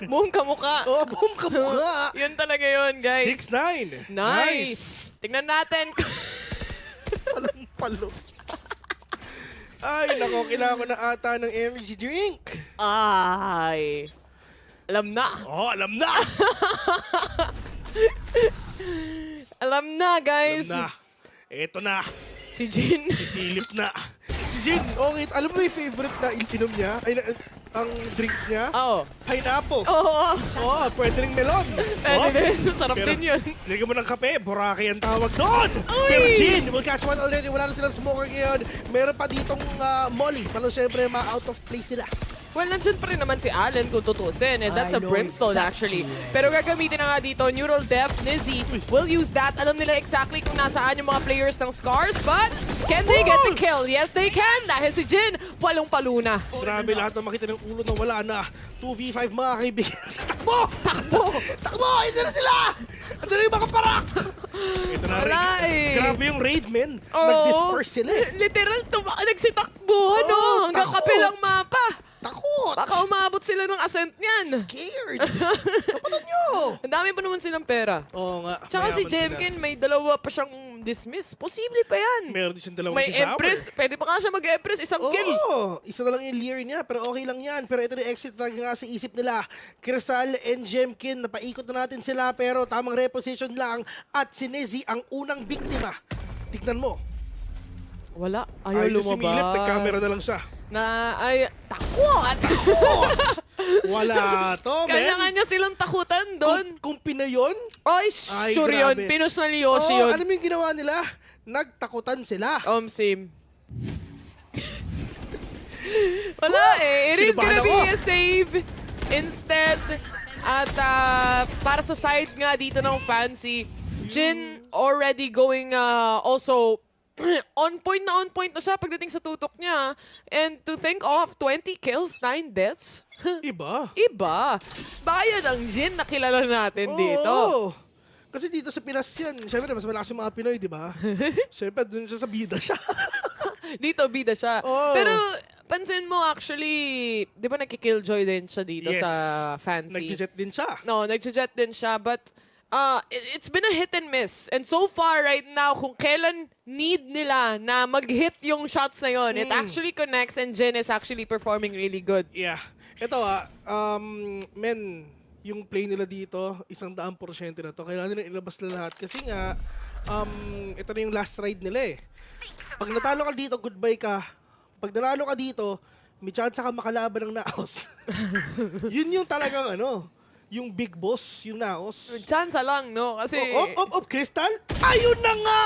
Boom kamukha. Oo, boom kamukha. Yun talaga yun, guys. 6'9". Nice. Tingnan natin. Palo. Ay, nako, kailangan ko na ata ng energy drink. Ay. Alam na. Alam na. Alam na, guys. Alam na. Eto na. Si Jin. Sisilip na. Si Jin, okay. Alam mo yung favorite na inom niya? Ay, ang drinks niya? Oo. Pineapple. Oo. Pwede ring melon. Pwede din. Sarap din yun. Lagyan mo ng kape, Boracay ang tawag doon. Pero Jin, we'll catch one already. Wala na silang smoker ngayon. Meron pa ditong Molly. Paano syempre, out of place sila. Well, nandyan pa rin naman si Allen kung tutusin. And that's a brimstone actually. Pero gagamitin na nga dito, Neural Def, Nizzy will use that. Alam nila exactly kung nasaan yung mga players ng SCARZ. But, can they get the kill? Yes, they can. Dahil si Jin, palong-palo na. Grabe, lahat ng makita ng ulo na wala na. 2v5 mga kaibigan. Takbo! Takbo! Takbo! Ito na sila! Ito na yung mga parak! Ito na rin. Grabe yung raid, men. Nag-disperse sila eh. Literal, nagsitakbo, no? Hanggang kapilang mapa. Takot! Baka umabot sila ng ascent niyan. Scared! Kapatid nyo! Ang dami pa naman silang pera. Oo nga. Tsaka si Jemkin, may dalawa pa siyang dismiss. Posible pa yan. Meron din siyang dalawang may Empress. Pwede pa nga siya mag-Empress. Isang kill. Oo! Isa na lang yung Lear niya, pero okay lang yan. Pero ito na exit talaga nga sa isip nila. Crystal and Jemkin, napaikot na natin sila, pero tamang reposition lang. At si Nizzy ang unang biktima. Tignan mo. Wala. Ayaw lumabas. Sumilip, nag-camera na lang siya. Takot! Wala to, men. Kanya-kanya silang takutan doon. Kung Pinoy yun? Ay, sure yun. Pinos na ni Yoshi yun. Ano yung ginawa nila? Nagtakutan sila. Same. Wala eh. It is gonna be a save instead. At para sa side nga dito ng Fancy, Jin already going on point na siya pagdating sa tutok niya. And to think of 20 kills, 9 deaths. Iba. Baka yan ang Jin na kilala natin dito. Kasi dito sa Pinas yan, syempre mas malakas yung mga Pinoy, di ba? Syempre dun siya sa bida siya. Dito, bida siya. Pero pansin mo actually, di ba nagki-killjoy din siya dito sa Fancy? Nagja-jet din siya. No, nagja-jet din siya. But it's been a hit and miss. And so far right now, kung kailan need nila na mag-hit yung shots na yon, it actually connects and Jin is actually performing really good. Yeah. Ito men, yung play nila dito, 100% na to. Kailangan nila ilabas na lahat. Kasi nga, ito na yung last ride nila eh. Pag natalo ka dito, goodbye ka. Pag nanalo ka dito, may chance ka makalaban ng naos. Yun yung talagang yung big boss, yung naos. Chance lang, no? Kasi... Crystal? Ayun na nga!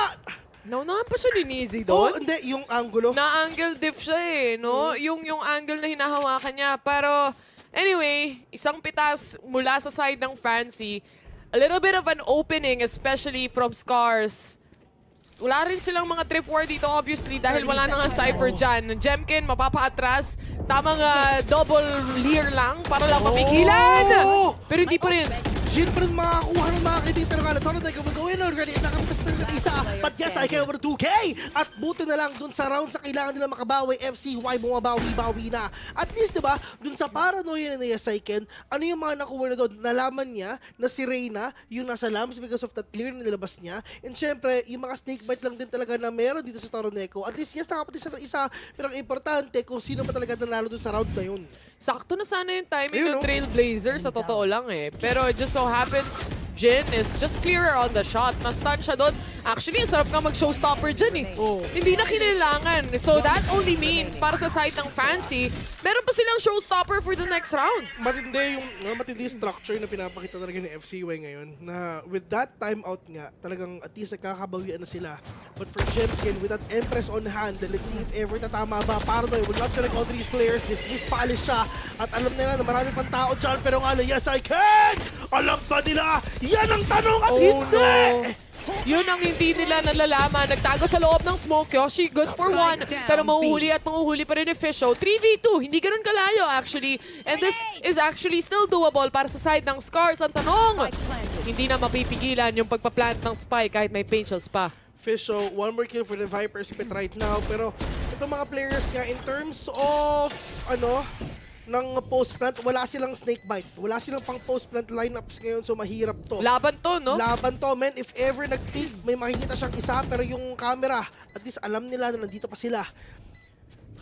Naunahan pa siya ni Nizzy doon? Hindi, yung angulo. Na-angle diff siya eh, no? Yung angle na hinahawakan niya. Pero, anyway, isang pitas mula sa side ng Fancy. A little bit of an opening, especially from SCARZ. Wala rin silang mga trip war dito, obviously, dahil wala na nga Cypher dyan. Jemkin, mapapaatras. Tamang double leer lang para lang mapigilan. Pero hindi pa rin. Jin pa rin makakuha ng mga kaibigan. Pero nga, Toronto, we're going already. Nakamitas pa rin isa. But yes, I can over 2K. At buti na lang dun sa round sa kailangan nila makabawi. FCY, bumabawi-bawi na. At least, diba, dun sa paranoia na Yasaiken, ano yung mga nakuha na doon? Nalaman niya na si Reyna, yung nasa lamps because of that clear na nilabas niya. And syempre, yung mga snakebite lang din talaga na meron dito sa Toronto. At least, yes, nakapatid siya ng isa. Pero ang importante, kung sino pa talaga nanalo dun sa round na yun. Sakto na sana yung timing ng Trailblazer, sa totoo lang eh. Pero it just so happens, Jin is just clearer on the shot. Na-stun siya doon. Actually, sarap nga mag-showstopper dyan eh. Hindi na kinailangan. So that only means, para sa side ng Fancy, meron pa silang showstopper for the next round. Matindi yung structure na pinapakita talaga ni FCY ngayon. Na with that timeout nga, talagang at least nagkakabawian na sila. But for Jemkin, with that Empress on hand, let's see if ever tatama ba. Paranoy will not connect all these players. Dismiss paalis siya. At alam nila na marami pang tao dyan. Pero nga, yes I can! Alam ba nila? Yan ang tanong at hindi! No. Yun ang hindi nila nalalaman. Nagtago sa loob ng smoke. Yoshi, good for one. Pero mahuhuli at mahuhuli pa rin ni Fisho. 3v2. Hindi ganun kalayo actually. And this is actually still doable para sa side ng SCARZ. Ang tanong, hindi na mapipigilan yung pagpa-plant ng spike kahit may paintals pa. Fisho, one more kill for the Viper Spit right now. Pero itong mga players nga, in terms of, ng post-plant, wala silang snake bite. Wala silang pang post-plant lineups ngayon, so mahirap to. Laban to, no? Laban to, men. If ever nag-peek, may makikita siyang isa, pero yung camera, at least alam nila na nandito pa sila.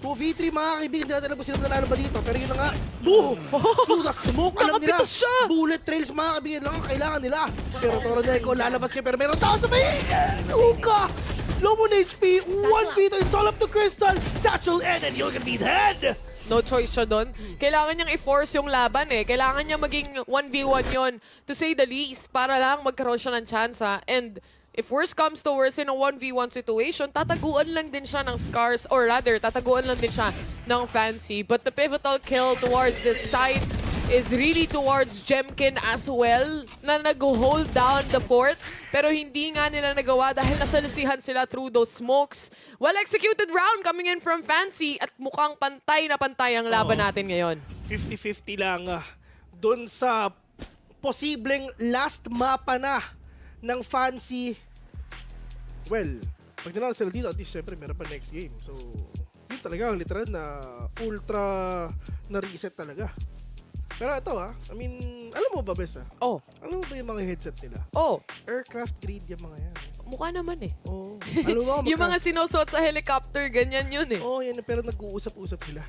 2v3 mga kaibigan, hindi natin alam kung sino nanalo ba dito, pero yun na nga, boom! Through that smoke, alam nila. Bullet trails mga kaibigan lang ang kailangan nila. Pero Toroneco, lalabas kayo, pero meron tao sa may Uka! Low on HP, 1v2, it's all up to Crystal, Satchel in, and you're gonna be dead! No choice siya doon. Kailangan niyang i-force yung laban eh. Kailangan niya maging 1v1 yon to say the least, para lang magkaroon siya ng tsansa. And if worse comes to worse in a 1v1 situation, tataguan lang din siya ng SCARZ, or rather, tataguan lang din siya ng Fancy. But the pivotal kill towards this side is really towards Jemkin as well, na nag-hold down the fort. Pero hindi nga nila nagawa dahil nasalisihan sila through those smokes. Well-executed round coming in from Fancy at mukhang pantay na pantay ang laban natin ngayon. 50-50 lang doon sa posibleng last mapa na ng Fancy. Well, pag nanalo sila dito, at least syempre meron pa next game. So, yun talaga, literal na ultra na reset talaga. Pero ito I mean, alam mo ba, Bes alam mo ba yung mga headset nila? Aircraft grade yung mga yan. Mukha naman eh. Alam mo, yung mga sinusuot sa helicopter, ganyan yun eh. Yan, pero nag-uusap-usap sila.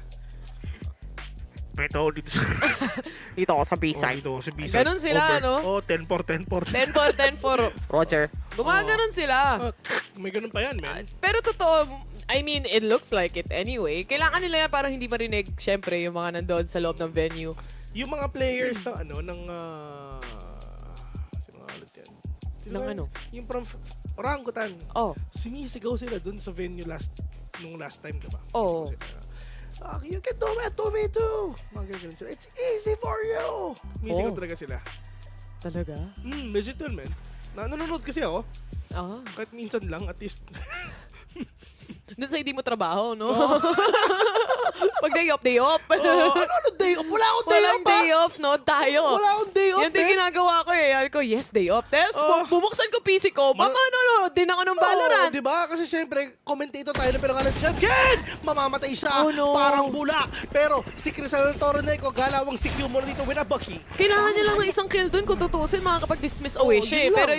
Pero dito ako sa B-side. Ganun sila, no? 10-4. 10-4. Roger. Gumaganon sila. May ganun pa yan, man. Pero totoo, I mean, it looks like it anyway. Kailangan nila yan para hindi marinig, syempre, yung mga nandoon sa loob ng venue. Yung mga players ng sino nga ulit yan? Yung from Orangutan. Sumisigaw sila dun sa venue last time, diba? You can do it, 2v2! Mga ganyan sila. It's easy for you! Sumisigaw talaga sila. Talaga? Legit yun, man. Nanonood kasi ako. Kahit minsan lang, at least. Doon sa hindi mo trabaho, no? Pag day off. Day off? Wala akong day off, day off, no? Tayo. Wala akong day off, yan din ginagawa ko eh. Sabi ko, yes, day off. Tapos, bubuksan ko PC ko. Manonood din ako ng VALORANT. Diba? Kasi syempre, commentator tayo na pero nga Jemkin! Mamamatay siya. Parang bula. Pero si Crystal Toroneco, galawang si Q mo dito with a bucky. Kailangan niya lang ng isang kill dun kung tutusin, makakapag-dismiss away siya. Pero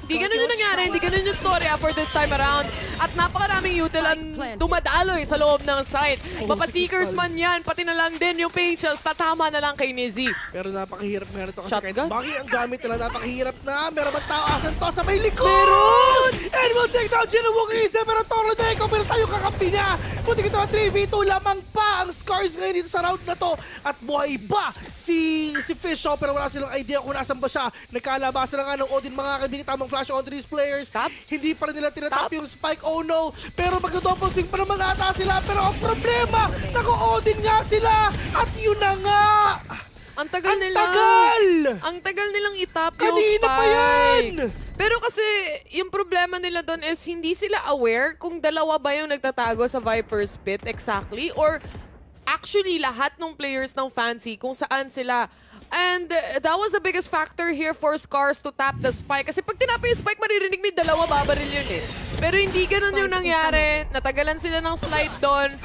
di ganun yung nangyari. Hindi ganun yung storya for this time around. At napakaraming util ang dumadaloy sa loob ng site. Mapaseekers man yan, pati na lang din yung pages, tatama na lang kay Nizzy. Pero napakahirap nga nito kasi Shotgun? kahit Baki ang gamit nila, napakahirap na. Meron bang tao asan to sa may likod? Meron! And we'll take down Jinawong isa, pero Toroneco, meron tayo kakampi niya. Puti ito 3v2, lamang pa ang SCARZ ngayon dito sa round na to. At buhay ba si Fisho, pero wala silang idea kung nasan ba siya. Nagkalabasan na nga ng Odin mga kaibigan, tamang flash on these players. Hindi pa rin nila tinatap yung spike, oh no. Pero magna-double swing pa naman ata sila, pero ang problema, nako-Odin nga sila. At yun na nga. Ang tagal nilang itap yung Kanina spike. Pa yan. Pero kasi, yung problema nila doon is hindi sila aware kung dalawa ba yung nagtatago sa Viper's Pit exactly, or actually lahat ng players ng Fancy kung saan sila. And that was the biggest factor here for SCARZ to tap the spike. Kasi pag tinapa yung spike, maririnig mo yung dalawa, babaril yun eh. Pero hindi ganun yung nangyari. Natagalan sila ng slide doon.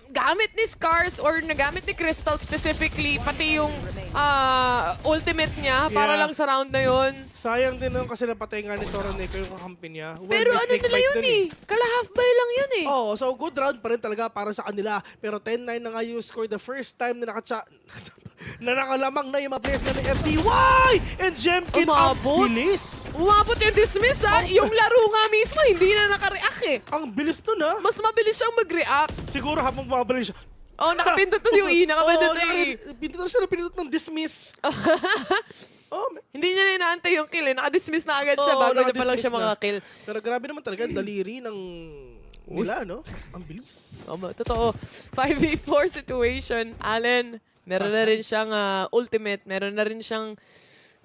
Gamit ni SCARZ or nagamit ni Crystal specifically, pati yung ultimate niya para lang sa round na yun. Sayang din naman kasi napatay nga ni Toroneco yung kakampi niya. Pero ano nila yun eh? Kala-half by lang yun eh. So good round pa rin talaga para sa kanila. Pero 10-9 na nga yung score the first time na na nakalamang na yung mga players ng FCY! And Jemkin ang bilis! Umabot yung dismiss ha. Yung laro nga mismo, hindi na naka-react eh. Ang bilis nun ha. Mas mabilis siyang mag-react. Siguro habang bumabalik siya. Oh, nakapindot na si Ui. Nakapindot na yung E. Pinindot na siya, pinindot ng dismiss. Hindi niya na inaantay yung kill eh. Naka-dismiss na agad siya bago niya pa lang siya makakill. Pero grabe naman talaga, daliri ng nila, no? Ang bilis. Totoo. 5v4 situation. Allen, meron na rin siyang ultimate. Meron na rin siyang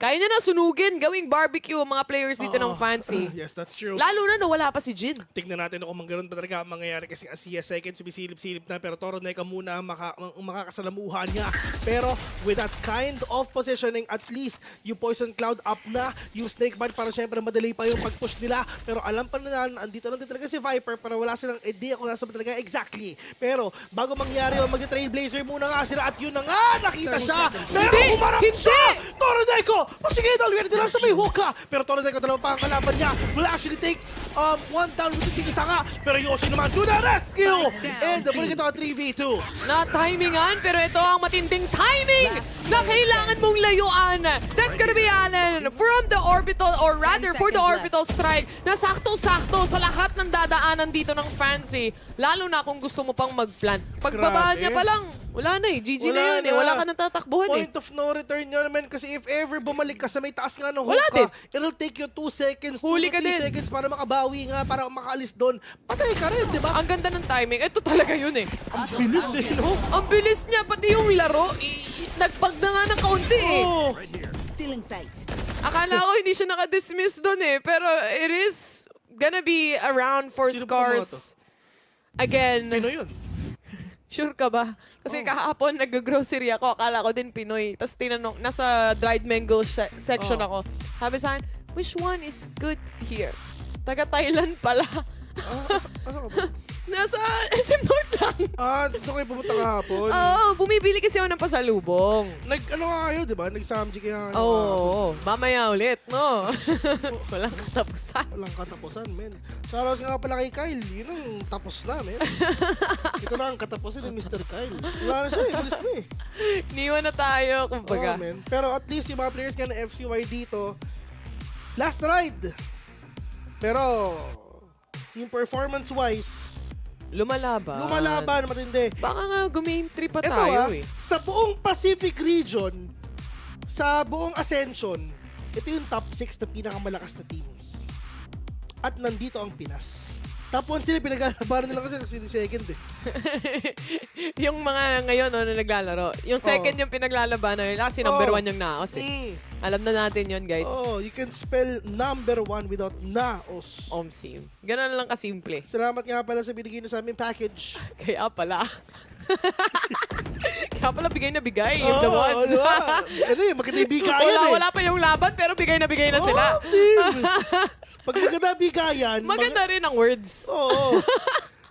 kaya niya na sunugin, gawing barbecue ang mga players dito ng Fancy. Yes, that's true. Lalo na wala pa si Jin. Tignan natin kung magkaroon pa talaga ang mangyayari kasi ang CS second sumisilip-silip na pero Toroneka muna ang makakasalamuhan niya. Pero with that kind of positioning, at least yung Poison Cloud up na, yung Snake Bite para syempre madali pa yung pag-push nila. Pero alam pa nila, andito lang din talaga si Viper pero wala silang idea kung nasa ba talaga exactly. Pero bago mangyari yung mag-Trailblazer muna nga sila at yun na nga, nakita siya. Pero umarap siya! Toroneko! Sige, already lang sa may hoka. Pero Toroneko dalawa pa ang kalaban niya. Will actually take one down with the isa nga. Pero Yoshi naman do the rescue! And balik ito ang 3v2. Na-timingan, pero ito ang matinding timing na kailangan mong layuan. That's gonna be Allen from the orbital, or rather for the orbital strike na saktong-sakto sa lahat ng dadaanan dito ng Fancy. Lalo na kung gusto mo pang mag-plant. Pagbaba niya pa lang, wala na eh. GG na yun eh. Wala ka nang tatakbuhan eh. Point of no return yun naman kasi if ever bumalik ka sa may taas nga ng Wala hoka, it'll take you 2 seconds, 2 Huli ka 3 din. seconds para makabawi nga, para makaalis doon. Patay ka rin, di ba? Ang ganda ng timing. Ito talaga yun eh. Ang bilis eh, no? Ang bilis niya, pati yung laro, nagpag na nga ng kaunti eh. Still in sight. Akala ko hindi siya naka-dismiss doon eh. Pero it is gonna be around for SCARZ. Again. Pinoy yun. Sure ka ba? Kasi kahapon nag-grocery ako, akala ko din Pinoy. Tapos tinanong, nasa dried mango section ako. Sabi sa akin, which one is good here? Taga-Thailand pala. Asa ka ba? Nasa SM North lang. Dito kayo pumunta kahapon. Oo, bumibili kasi ako ng pasalubong. Ano nga kayo, di ba? Nag-samji kaya kayo. Oo, mamaya ulit, no? Walang katapusan. Walang katapusan, men. Shoutout nga pala kay Kyle. Yun ang tapos na, men. Ito na ang katapusan ni Mr. Kyle. Wala na siya, malis na eh. Niwan na tayo, kumbaga. Men. Pero at least yung mga players nga ng FCY dito, last ride. Pero yung performance-wise, lumalaban, matindi. Baka nga game 3 pa Ito, tayo eh. Sa buong Pacific region, sa buong Ascension, ito yung top 6 na pinakamalakas na teams. At nandito ang Pinas. Top 1 sila, pinag-alabaran nila kasi second eh. Yung mga ngayon na naglalaro. Yung second yung pinaglalabanan nila kasi number 1 yung naos eh. Alam na natin yun, guys. You can spell number 1 without naos. Omsim. Ganun lang kasimple. Salamat nga pala sa binigay nyo sa aming package. Kaya pala. Kaya pala bigay na bigay yung the ones. Ano yun, maganda yung bigayan eh. Wala pa yung laban pero bigay na bigay na sila. Pag maganda bigayan. Maganda rin ang words. Oo.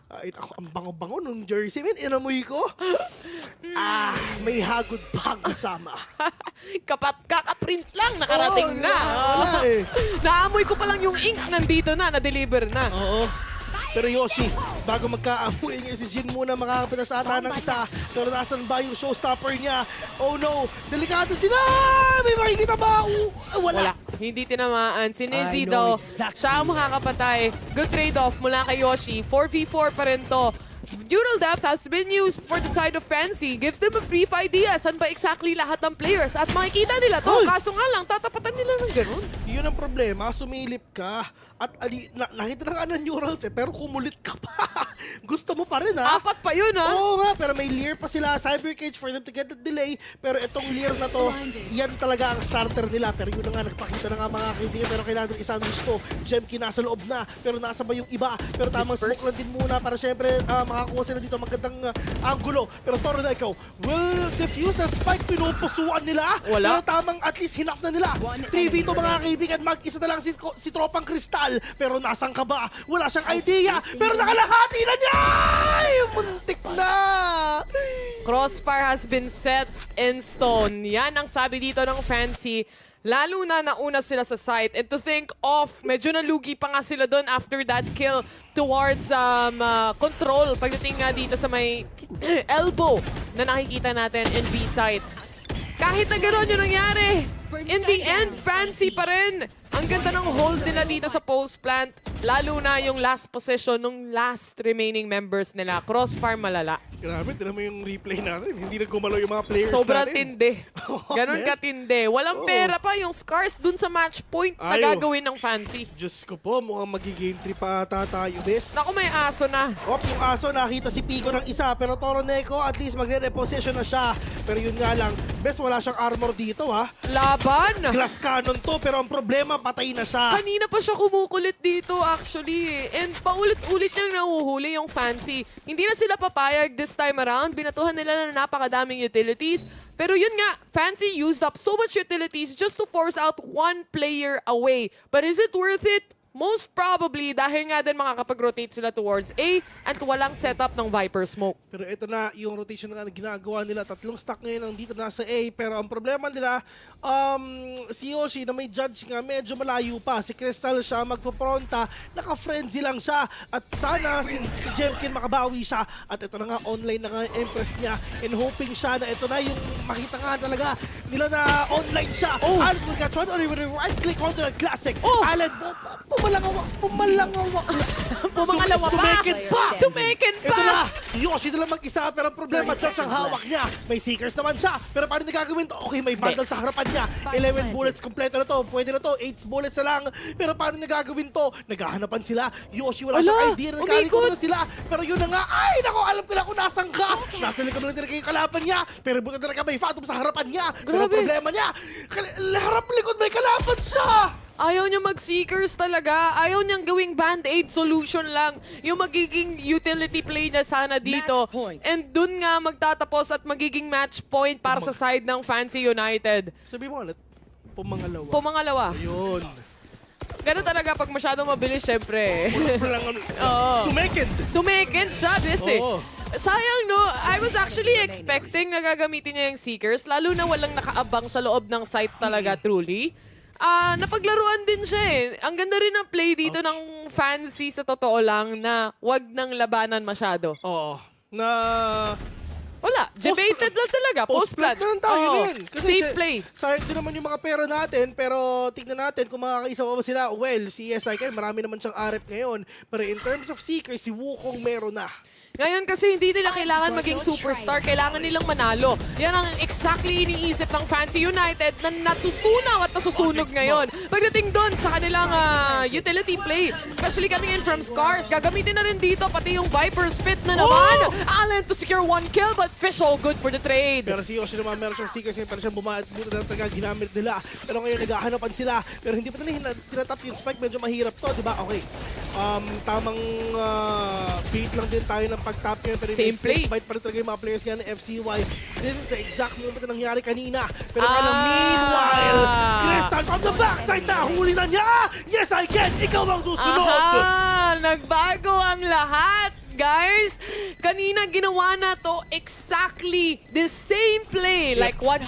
Ay, ako, ang bango-bango nung jersey, man. Inamoy ko. May hagod pa kasama. Kakaprint lang, nakarating na. Wala eh. Naamoy ko pa lang yung ink nandito na, na-deliver na. Oo. Pero Yoshi, bago magkaamuin niya si Jin muna makakapita sa ata ng isa. Pero nasan ba yung showstopper niya? Oh no, delikado sila! May makikita ba? Wala. Hindi tinamaan. Si Nizzy daw, siya ang makakapatay. Good trade-off mula kay Yoshi. 4v4 pa rin to. Neural depth has been used for the side of Fancy. Gives them a brief idea saan ba exactly lahat ng players. At makikita nila to. Kaso nga lang, tatapatan nila ng ganun. Yun ang problema, sumilip ka. At nakita na nga ng neural pero kumulit ka pa. Gusto mo pa rin ha? 4 pa yun ha? Oo nga, pero may Lear pa sila. Cyber Cage for them to get the delay. Pero itong Lear na to, yan talaga ang starter nila. Pero yun na nga, nagpakita na nga mga kaibigan. Pero kailangan din isandwich to. Jemki nasa loob na. Pero nasa ba yung iba? Pero tamang smoke lang din muna para syempre makakuha sila dito magandang angulo. Pero Toroneko will defuse the spike. Pinupusuan nila. Wala. Pero tamang at least hinaf na nila. 3v2 mga kaibigan. Mag-isa na lang si Tropang Kristal. Pero nasan ka ba? Wala siyang idea. Pero nakalahati na niya! Ay, muntik na! Crossfire has been set in stone. Yan ang sabi dito ng Fancy. Lalo na nauna sila sa site. And to think of, medyo nalugi pa nga sila doon after that kill towards control. Pagdating nga dito sa may elbow na nakikita natin in B site. kahit na gano'n yung nangyari, in the end, Fancy pa rin. Ang ganda ng hold nila dito sa post plant. Lalo na yung last position ng last remaining members nila. Crossfire malala. Grabe, tinan mo yung replay natin. Hindi na gumalaw yung mga players Sobrang natin. tindi. Ganon katindi. Walang pera pa yung SCARZ dun sa match point na gagawin ng Fancy. Diyos ko po, mukhang magigame 3 pa ata tayo, bes. Naku, may aso na. Yung aso, nakita si Pico ng isa, pero Toroneco, at least magre-reposition na siya. Pero yun nga lang, bes, wala siyang armor dito, ha? Laban! Glass cannon to, pero ang problema, patay na siya. Kanina pa siya kumukulit dito actually. And paulit-ulit niyang nahuhuli yung Fancy. Hindi na sila papayag this time around. Binatuhan nila na napakadaming utilities. Pero yun nga, Fancy used up so much utilities just to force out one player away. But is it worth it? Most probably, dahil nga din makakapag-rotate sila towards A at walang setup ng Viper Smoke. Pero ito na, yung rotation na ginagawa nila. 3 stock ngayon ang dito nasa A. Pero ang problema nila, si Yoshi na may judge nga, medyo malayo pa. Si Crystal siya magpapronta, naka-frenzy lang siya. At sana si Jemkin makabawi siya. At ito na nga, online na nga yung Empress niya. And hoping siya na ito na yung makita nga talaga nila na online siya. Alan will catch one or right-click onto the classic. Alan, pumangalawa pa! Sumeken pa! Ito na! Yoshi na lang mag-isa, pero ang problema, judge ang hawak niya. May Seekers naman siya, pero paano niya gagawin to? Okay, may bundle sa harapan niya. 11 bullets, kompleto na to. Pwede na to, 8 bullets na lang. Pero paano niya gagawin to? Naghahanapan sila. Yoshi, wala siyang idea na nagkalikod na sila. Pero yun na nga, ay, nako, alam ko na kung nasan ka. Nasa likod lang talaga yung kalaban niya. Pero buta talaga may Phantom sa harapan niya. Pero ang problema niya, harap-likod may kalaban siya. Ayaw niya mag-Seekers talaga. Ayaw niyang gawing band-aid solution lang. Yung magiging utility play niya sana dito. And dun nga magtatapos at magiging match point para sa side ng Fancy United. Sabi mo ulit, pumangalawa. Pumangalawa. Ayun. Ganun talaga pag masyadong mabilis, syempre. Sumekend siya, busy. Sayang, no? I was actually expecting na gagamitin niya yung Seekers, lalo na walang nakaabang sa loob ng site talaga, truly. Napaglaruan din siya eh. Ang ganda rin ng play dito ng Fancy sa totoo lang na wag nang labanan masyado. Oo. Na... Wala. Debated lang talaga. Post-plant. Post-plant lang tayo rin. Safe play. Sayang din naman yung mga pera natin, pero tignan natin kung makakaisa pa ba sila. Well, si SIK, marami naman siyang aret ngayon. Pero in terms of Seekers, si Wukong meron na. Ngayon kasi hindi nila kailangan maging superstar, kailangan nilang manalo. Yan ang exactly iniisip ng Fancy United na natustunaw at nasusunog ngayon. Pagdating doon sa kanilang utility play, especially coming in from SCARZ, gagamitin na rin dito pati yung Viper Spit na naman. Alan to secure 1 kill but Fish all good for the trade. Pero si Yoshi naman meron siyang Seekers, pero siyang bumahat buto na talaga ginamit nila. Pero ngayon naghahanapan sila, pero hindi pa nila tinatap yung spike, medyo mahirap to, di ba? Okay. Tamang beat lang din tayo ng pag-tap ngayon. Pero same play. Bite pa rin talaga yung mga players nga ng FCY. This is the exact moment na nangyari kanina. Pero meanwhile, Crystal from the backside na, huli na niya! Yes, I can! Ikaw ang susunod! Nagbago ang lahat! Guys, kanina ginawa na to exactly the same play. Like 100%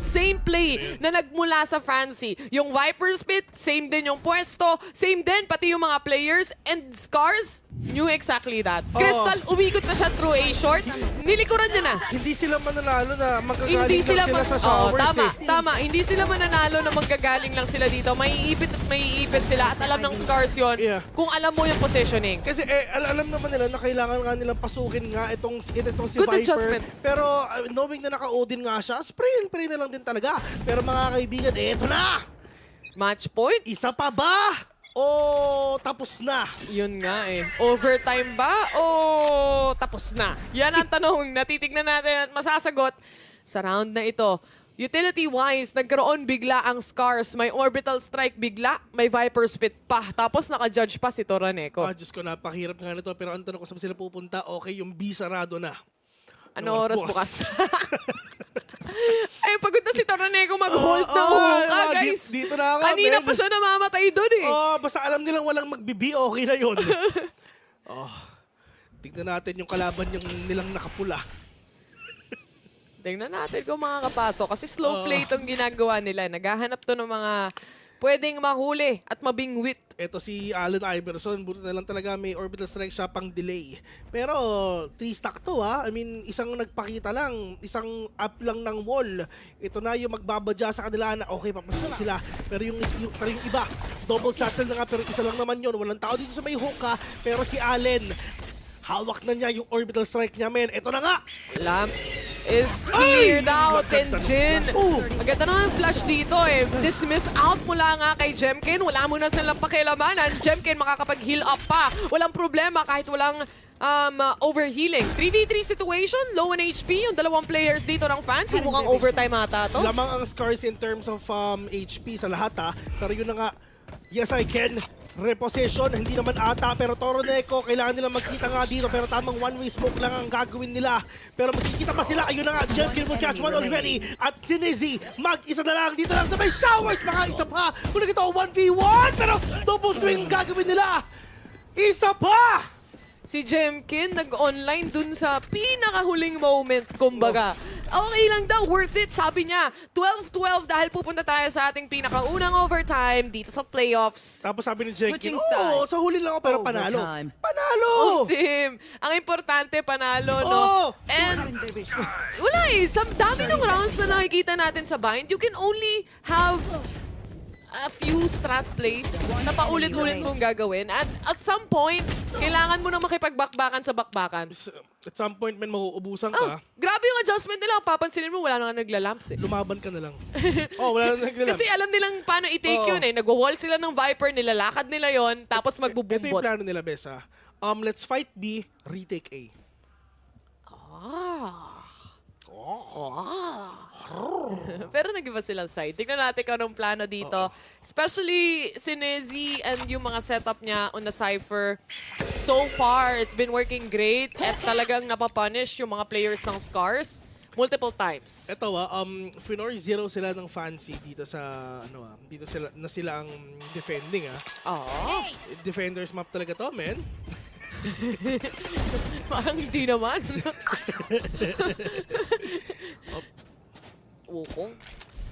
same play na nagmula sa Fancy. Yung Viper Spit, same din yung pwesto, same din pati yung mga players, and SCARZ knew exactly that. Crystal, umikot na siya through A short. Nilikuran niya na. Hindi sila mananalo na magagaling sila sa showers. Tama. Hindi sila mananalo na manggagaling lang sila dito. Maiipit at maiipit sila. At alam ng SCARZ yun kung alam mo yung positioning. Kasi alam naman nila na kailangan nga nilang pasukin nga itong si Good Viper. adjustment. Pero knowing na naka-Odin nga siya, spray na lang din talaga. Pero mga kaibigan, eto na! Match point? Isa pa ba? O tapos na? Yun nga eh. Overtime ba o tapos na? Yan ang tanong na titignan natin at masasagot sa round na ito. Utility-wise, nagkaroon bigla ang SCARZ. May orbital strike bigla, may Viper Spit pa. Tapos naka-judge pa si Toroneco. Diyos ko, napakahirap nga nito. Pero ang tanong ko saan sila pupunta, okay, yung B sarado na. Ano oras bukas? Ay, pagod na si Toroneco mag-hold na hoka, guys. Dito na ako, kanina pa siya namamatay doon eh. Basta alam nilang walang mag-BB, okay na yun. Tignan natin yung kalaban yung nilang nakapula. Tingnan natin kung makakapasok. Kasi slow play itong ginagawa nila. Naghahanap to ng mga pwedeng mahuli at mabingwit. Ito si Allen Iverson, buti na lang talaga may orbital strike siya pang delay. Pero 3-stack to ha. I mean, isang nagpakita lang, isang up lang ng wall. Ito na yung magbabadya sa kanila na okay, papasok sila. Pero yung iba, double settle na nga pero isa lang naman yun. Walang tao dito sa may hook ha. Pero si Allen, hawak na niya yung orbital strike niya, men. Ito na nga! Lamps is cleared out and Jin. Maganda naman yung flash dito eh. Dismiss out mula nga kay Jemkin. Wala muna silang pakialamanan. Jemkin makakapag-heal up pa. Walang problema kahit walang overhealing. 3v3 situation, low on HP. Yung dalawang players dito ng Fancy. Mukhang overtime ata to. Lamang ang SCARZ in terms of HP sa lahat ha. Pero yun na nga, yes I can. Reposition, hindi naman ata, pero Toroneco, kailangan nila magkita nga dito, pero tamang one-way smoke lang ang gagawin nila. Pero magkikita pa sila, ayun na nga, Jemkin will catch one already, at Sinizzy, mag-isa na lang, dito lang sa may showers, mga isa pa. Kung ito, 1v1, pero double swing gagawin nila. Isa pa! Si Jemkin nag-online dun sa pinakahuling moment, kumbaga. Okay lang daw, worth it, sabi niya. 12-12 dahil pupunta tayo sa ating pinakaunang overtime dito sa playoffs. Tapos sabi ni Jemkin, sa huli lang ako pero panalo. Panalo! Oh, Sim. Ang importante, panalo, no? And wala eh, sa dami ng rounds na nakikita natin sa Bind, you can only have a few strat plays na paulit-ulit mong gagawin. At some point, kailangan mo na makipagbakbakan sa bakbakan. At some point, man, mauubusan ka. Grabe yung adjustment nila. Papansinin mo, wala na nga naglalamps eh. Lumaban ka na lang. Wala na naglalamps. Kasi alam nilang paano i-take yun eh. Nagwa-wall sila ng Viper, nilalakad nila yon tapos magbubumbot. Ito yung plano nila, Besa. Let's fight B, retake A. Pero nag-iba silang side. Tignan natin kung anong plano dito. Especially Sinizzy and yung mga setup niya on the Cypher. So far, it's been working great at talagang napapunish yung mga players ng SCARZ multiple times. Ito Finor 0 sila ng Fancy dito sa dito sila ang defending Defenders map talaga to, men. Parang hindi naman.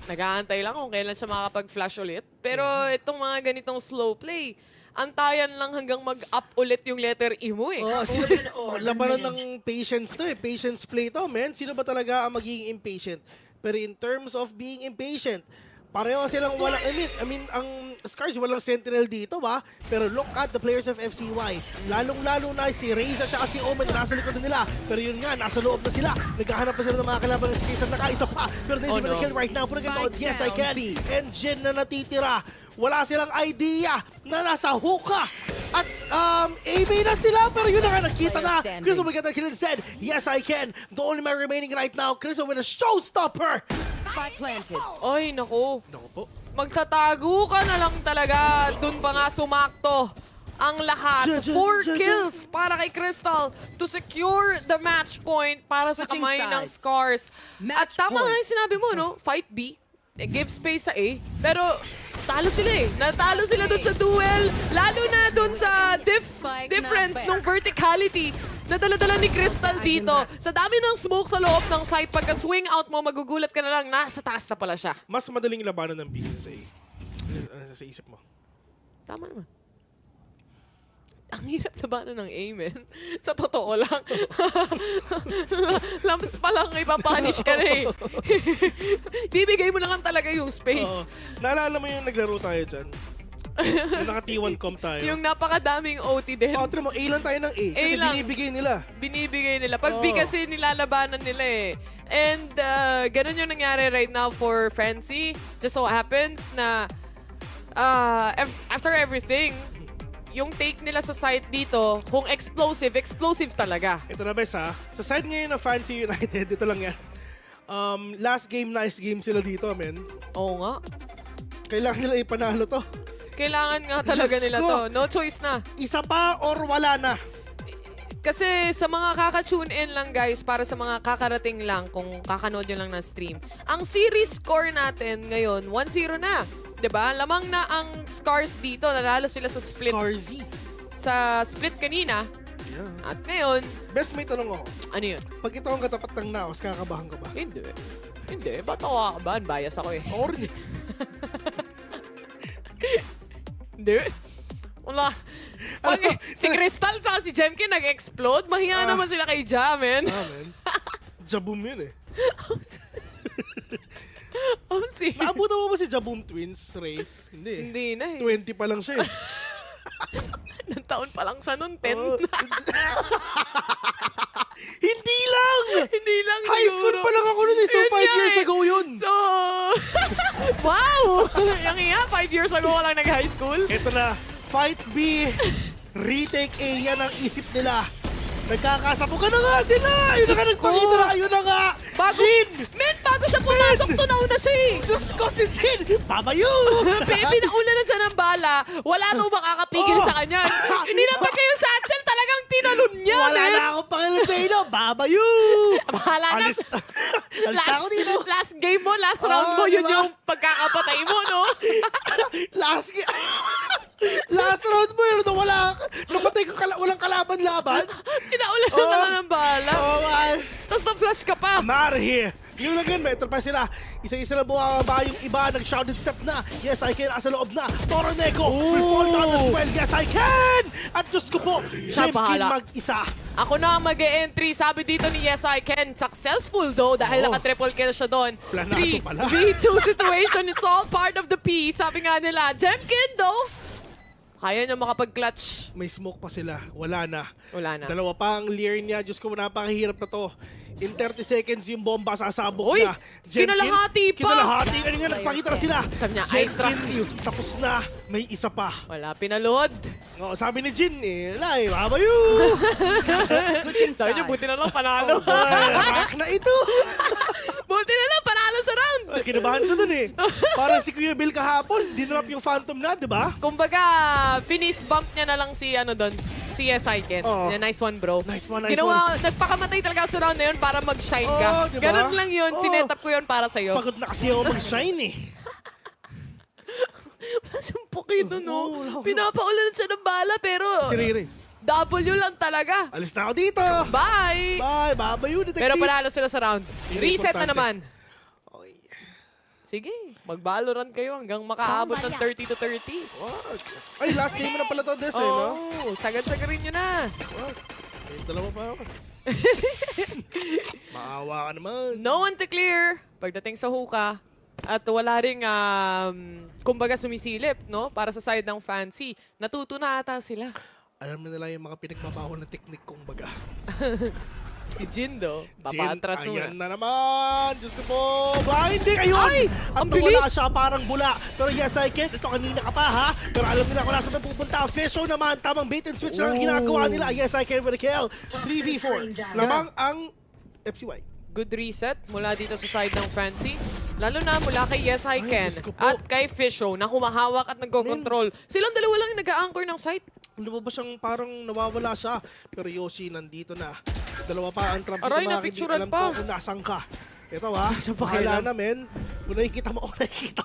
Nag-aantay lang kung kailan siya makakapag-flash ulit. Pero itong mga ganitong slow play, antayan lang hanggang mag-up ulit yung letter E mo eh. Labanan ng patience to eh. Patience play to, men. Sino ba talaga ang magiging impatient? Pero in terms of being impatient, pareho silang walang, I mean, ang SCARZ walang sentinel dito ba? Pero look at the players of FCY. Lalong-lalo na si Reza at si Omen nasa likod na nila. Pero yun nga, nasa loob na sila. Naghahanap pa sila ng mga kalaban ng Skazer na kaisa pa. Pero this is the kill right now. Puro ito, yes I can. And Jin na natitira. Wala silang idea na nasa hookah. At AB na sila, pero yun na nga, nakita na. Chris will get the kill instead. Yes, I can. The only man remaining right now, Chris with a showstopper. Ay, naku. Naku po. Magtatago ka na lang talaga. Doon pa nga sumakto ang lahat. 4 kills para kay Crystal to secure the match point para sa kamay ng SCARZ. At tama nga yung sinabi mo, no? Fight B. Give space sa A. Pero talo sila eh. Natalo sila dun sa duel. Lalo na dun sa difference ng verticality na dala-dala ni Crystal dito. Sa dami ng smoke sa loob ng site, pagka swing out mo, magugulat ka na lang, nasa taas na pala siya. Mas madaling labanan ng B sa A. Sa isip mo. Tama naman. Ang hirap labanan ng A, men. Sa totoo lang. Lamps pa lang, ipapunish ka na eh. Bibigay mo na lang talaga yung space. Naalala mo yung naglaro tayo dyan? Yung naka-T1 comp tayo. Yung napakadaming OT din. Tira mo, A lang tayo ng A. Kasi binibigay nila. Binibigay nila. Pag B kasi nilalabanan nila eh. And ganun yung nangyari right now for Fancy. Just so happens na after everything, yung take nila sa site dito, kung explosive talaga. Ito na, Bes, ha? Sa side ngayon ng Fancy United, dito lang yan. Last game, nice game sila dito, men. Oo nga. Kailangan nila ipanalo to. Kailangan nga talaga nila to. No choice na. Isa pa or wala na? Kasi sa mga kaka-tune in lang, guys, para sa mga kakarating lang, kung kakanood nyo lang ng stream, ang series score natin ngayon, 1-0 na. Diba? Lamang na ang SCARZ dito. Nanalo sila sa split. SCARZ. Sa split kanina. Yeah. At ngayon... Best, may tanong ako. Ano yun? Pag ito ang katapat ng naos, kakabahan ka ba? Hindi. Ba't ako kakabahan? Bias ako eh. Or hindi. Hindi. Wala. Si Crystal sa si Jemkin nag-explode, mahiya naman sila kay Jam, man. Jaboom yun eh. Naabutan mo ba si Jaboom Twins, Ray? Hindi. Hindi na eh. 20 pa lang siya eh. Nang taon pa lang siya nun, 10 Hindi lang! Hindi lang High school pa lang ako nun eh. So, 5 years ago yun. So, wow! Yung iya, 5 years ago ka lang nag-high school. Ito na, Fight B, retake A, yan ang isip nila. Nagkakasabukan na nga sila! Ayun na nga nagpakita na, ayun na nga! Jin! Men, bago siya pumasok, tunaw na siya eh! Diyos ko si Jin! Babayo! Pinaula na siya ng bala, wala daw makakapigil sa kanya. Nilapag kayo sa Satchel, talagang tinalon niya, Wala na akong pakialam sa inyo, babayo! Bahala na. Alis na ako dito. Last game mo, last round mo, yun yung pagkakapatay mo, no? Last round mo yun, namatay ko, walang kalaban-laban. Pinaulan na naman ng bala. Oh, man. Tapos na-flash ka pa. I'm out of here. Yun lang yun, may pa sila. Isa-isa na bumaba yung iba, nag-shouted step na. Yes, I can, asa loob na. Toroneko will fall down as well. Yes, I can! At Diyos ko po, Jemkin mag-isa. Ako na ang mag-e-entry. Sabi dito ni Yes, I Can. Successful though dahil naka-triple kill siya doon. 3v2 situation. It's all part of the P. Sabi nga nila, Jemkin though, kaya niya makapag-clutch. May smoke pa sila. Wala na. Wala na. Dalawa pa ang leer niya. Diyos ko, napakahirap na to. In 30 seconds, yung bomba sasabog Uy, na. kinalahati pa! Kinalahati. Ano nga, nagpakita na sila. Sabi niya, I trust you. Tapos na. May isa pa. Wala, pinalood. Sabi ni Jin, wala eh, babayo. Sabi niya, buti na lang panalo. Rock na ito. Buti na lang panalo sa round. Kinabahan siya dun eh. Parang si Kuya Bill kahapon, dinrap yung Phantom na, di ba? Kumbaga, finish bump niya na lang si doon. Si Yes, I Can. Nice one, bro. Nice one. Nagpakamatay talaga sa round na yun para mag-shine ka. Diba? Ganun lang yun. Sinetap ko yun para sa'yo. Pagod na kasi ako mag-shine eh. Wala siyang pukido, no? Pinapaulan siya ng bala, pero Si Riri. W lang talaga. Alis na ako dito. Bye! Bye, babayo, detective. Pero panalo sila sa round. Reset na importante. naman. Sige, mag-Valorant kayo hanggang makaabot ng 30 to 30. Ay, last game mo na pala to, Des, eh, no? Sagad-sagarin nyo na. May dalawa pa ako. Maawa ka naman. No one to clear pagdating sa hookah. At wala ring, kumbaga sumisilip, no? Para sa side ng Fancy. Natuto na ata sila. Alam mo nila yung mga pinagmabawal na teknik kong baga. Si Jindo, papatras mo ayan na naman. Diyos ko po. Blinding, ayun. Ay, at ang nawala bilis. siya parang bula. Pero yes, I can. Ito kanina ka pa, ha? Pero alam nila kung nasa pupunta. Fish show naman. Tamang bait and switch lang ang ginagawa nila. Yes, I can with a kill. 3v4. Lamang ang FCY. Good reset mula dito sa side ng Fancy. Lalo na mula kay Yes, I Can. At kay Fisho na humahawak at nagko-control. Silang dalawa lang yung nag-a-anchor ng site. Lumabas siyang parang nawawala siya. Pero Yoshi nandito na. Dalawa pa ang trump. Aray, napicturan pa. Alam ko kung nasan ka. Ito ha, bahala na men. Kung nakikita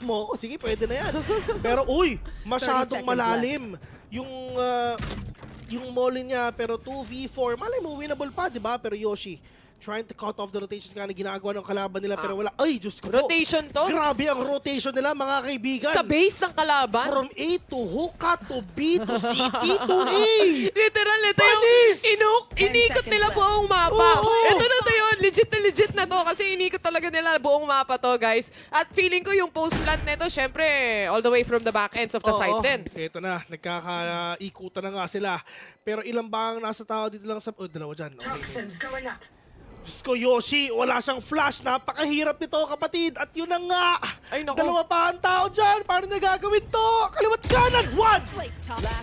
mo ako, sige pwede na yan. Pero uy, masyadong malalim. Yung molly niya, pero 2v4. Malay mo, winnable pa, di ba? Pero Yoshi, trying to cut off the rotations nga na ginagawa ng kalaban nila pero wala. Ay, Diyos ko po. Rotation to? Grabe ang rotation nila, mga kaibigan. Sa base ng kalaban? From A to hookah to B to CT to A. Literal, ito yung inikot nila buong mapa. Ito na to yun. Legit na to kasi inikot talaga nila buong mapa to, guys. At feeling ko yung post-plant nito, syempre, all the way from the back ends of the site din. Ito na, nagkakaikutan na nga sila. Pero ilang ba ang nasa tao dito lang sa... Oh, dalawa dyan. Toxins going up. Diyos ko, Yoshi, wala siyang flash. Napakahirap nito, kapatid. At yun na nga. Ay, naku. Dalawa pa ang tao dyan. Paano niya gagawin to? Kaliwat kanan. One!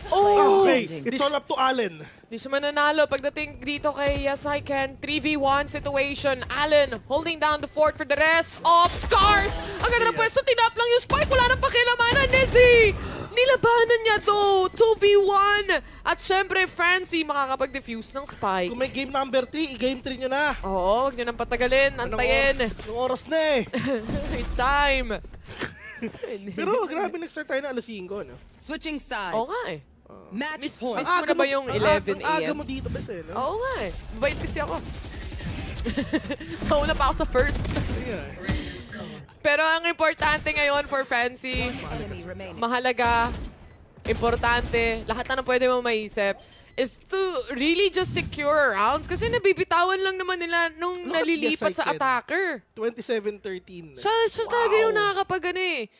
Oh! Okay, it's all up to Allen. Di siya mananalo pagdating dito kay Yes, I Can. 3v1 situation. Allen holding down the fort for the rest of SCARZ. Ang ganda ng pwesto, tinap lang yung spike. Wala nang pakilamanan. Nezzy! Nilabanan niya to. 2v1. At syempre, Fancy makakapag-defuse ng spike. Kung may game number 3, i-game 3 nyo na. Oo, huwag nyo nang patagalin. Antayin. Anong oras na eh. It's time. Pero grabe, nag-start tayo na alas 5, no? Switching sides. Oo nga eh. Match Miss point. mo na ba yung 11 Ang aga a.m.? mo dito, bes eh, no? Oo nga eh. Mabait kasi ako. Nauna pa ako sa first. Pero ang importante ngayon for Fancy, mahalaga, importante, lahat na pwede mo maisip, is to really just secure rounds kasi nabibitawan lang naman nila nung nalilipat sa attacker. 27-13. Siya talaga yung nakakapag ano eh.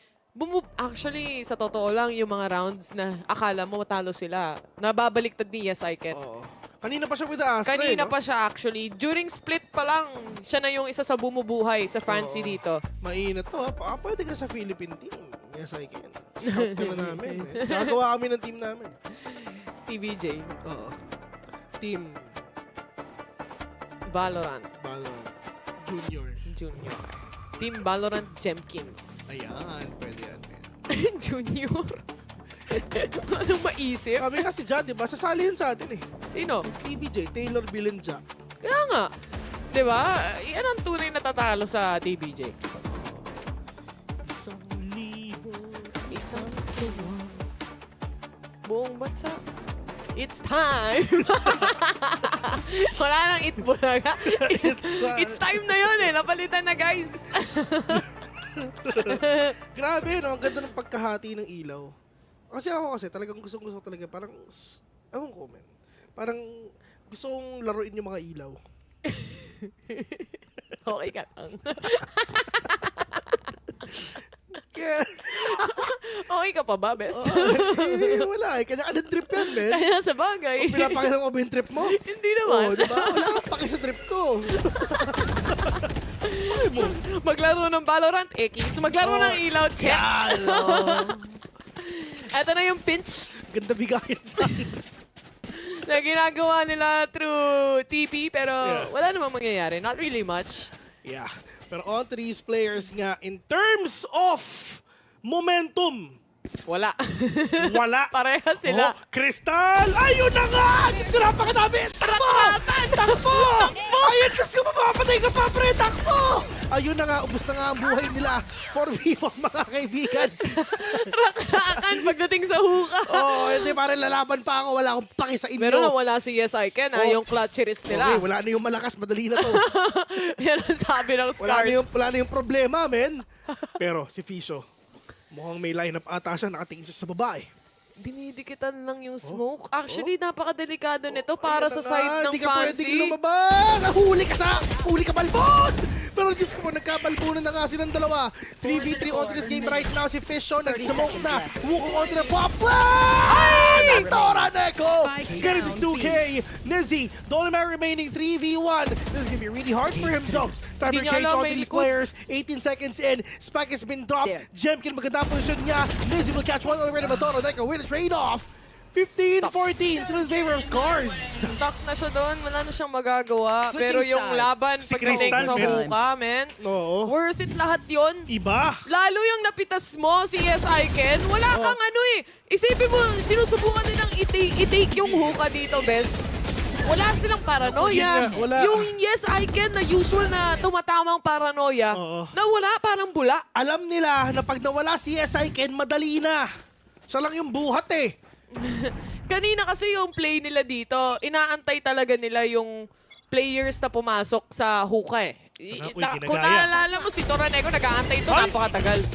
Actually, sa totoo lang, yung mga rounds na akala mo matalo sila, nababaliktad ni Yes I Can. Oo. Kanina pa siya with the Astra, Kanina no? pa siya actually. During split pa lang, siya na yung isa sa bumubuhay sa Fancy dito. Mainit to ha. Pwede ka sa Philippine team. Yes, I can. Scout ka na namin. Gagawa kami ng team namin. TBJ. Oo. Team Valorant. Junior. Team Valorant Jemkins. Ayan, pwede yan. Junior. Anong maisip? Kami kasi dyan, di ba? Sasali yun sa atin eh. Sino? TBJ, Taylor Bilenja. Kaya nga. Di ba? Yan ang tunay na tatalo sa TBJ. Isang tuwa. Buong bansa. It's time! Wala nang itbulaga. It's time na yun eh. Napalitan na guys. Grabe, no? Ang ganda ng pagkahati ng ilaw. Kasi ako talagang gusto talaga. Parang, ewan ko, man. Parang gusto kong laruin yung mga ilaw. Okay ka lang. Okay ka pa ba, best? Wala eh. Kanya-kanya trip yan, man. Kaya sa bagay. Kung pinapakilang ko ba yung trip mo? Hindi naman. Diba? Wala kang paki sa trip ko. Maglaro ng Valorant, Ekis. Maglaro ng ilaw, check. Eto na yung pinch. Ganda bigayan na ginagawa nila through TP, pero wala namang mangyayari. Not really much. Yeah. Pero on to these players nga, in terms of momentum, wala. Pareha sila. Crystal! Ayun na nga! Diyos ko, napakadami! Takbo! Ayun, Diyos ko, mapapatay ka pa, pre! Takbo! Ayun na nga, ubos na nga ang buhay nila. 4v4, mga kaibigan. Rak-rakan pagdating sa huka. Hindi, parang lalaban pa ako. Wala akong paki sa inyo. Meron na wala si Yes I Can, yung clutcherist nila. Okay, wala na yung malakas. Madali na to. Yan ang sabi ng SCARZ. Wala na yung problema, men. Pero si Fisho, mukhang may lineup ata siya, nakatingin siya sa babae. Dinidikitan lang yung smoke. Actually, napakadelikado nito para sa side ng Hindi ka pwedeng Fancy. lumabas! Huli ka balbon! Pero Diyos ko po, nagkabalbunan na nga silang dalawa. 3v3 on this game right now. Si Fisho nag-smoke na. Wukong on to the pop play! Tora Neko! Getting this 2K. Nizzy, the only man remaining 3v1. This is gonna be really hard for him though. Cyber Cage on to these players. 18 seconds in. Spike has been dropped. Jemkin maganda ang posisyon niya. Nizzy will catch one already, but Tora Neko with a trade-off. 15-14 still in favor of SCARZ. Stuck na siya doon. Wala na siyang magagawa. Pero yung laban pagdating sa huka, man. Worth it lahat yon. Iba. Lalo yung napitas mo, si Yes I Can. Wala kang ano eh. Isipin mo, sinusubukan nilang i-take yung huka dito, bes. Wala silang paranoia. Yung Yes I Can na usual na tumatamang paranoia, na wala, parang bula. Alam nila na pag nawala si Yes I Can, madali na. Siya lang yung buhat eh. Kanina kasi yung play nila dito, inaantay talaga nila yung players na pumasok sa huka eh. Kung naalala mo, si Toranego nag-aantay ito, napakatagal.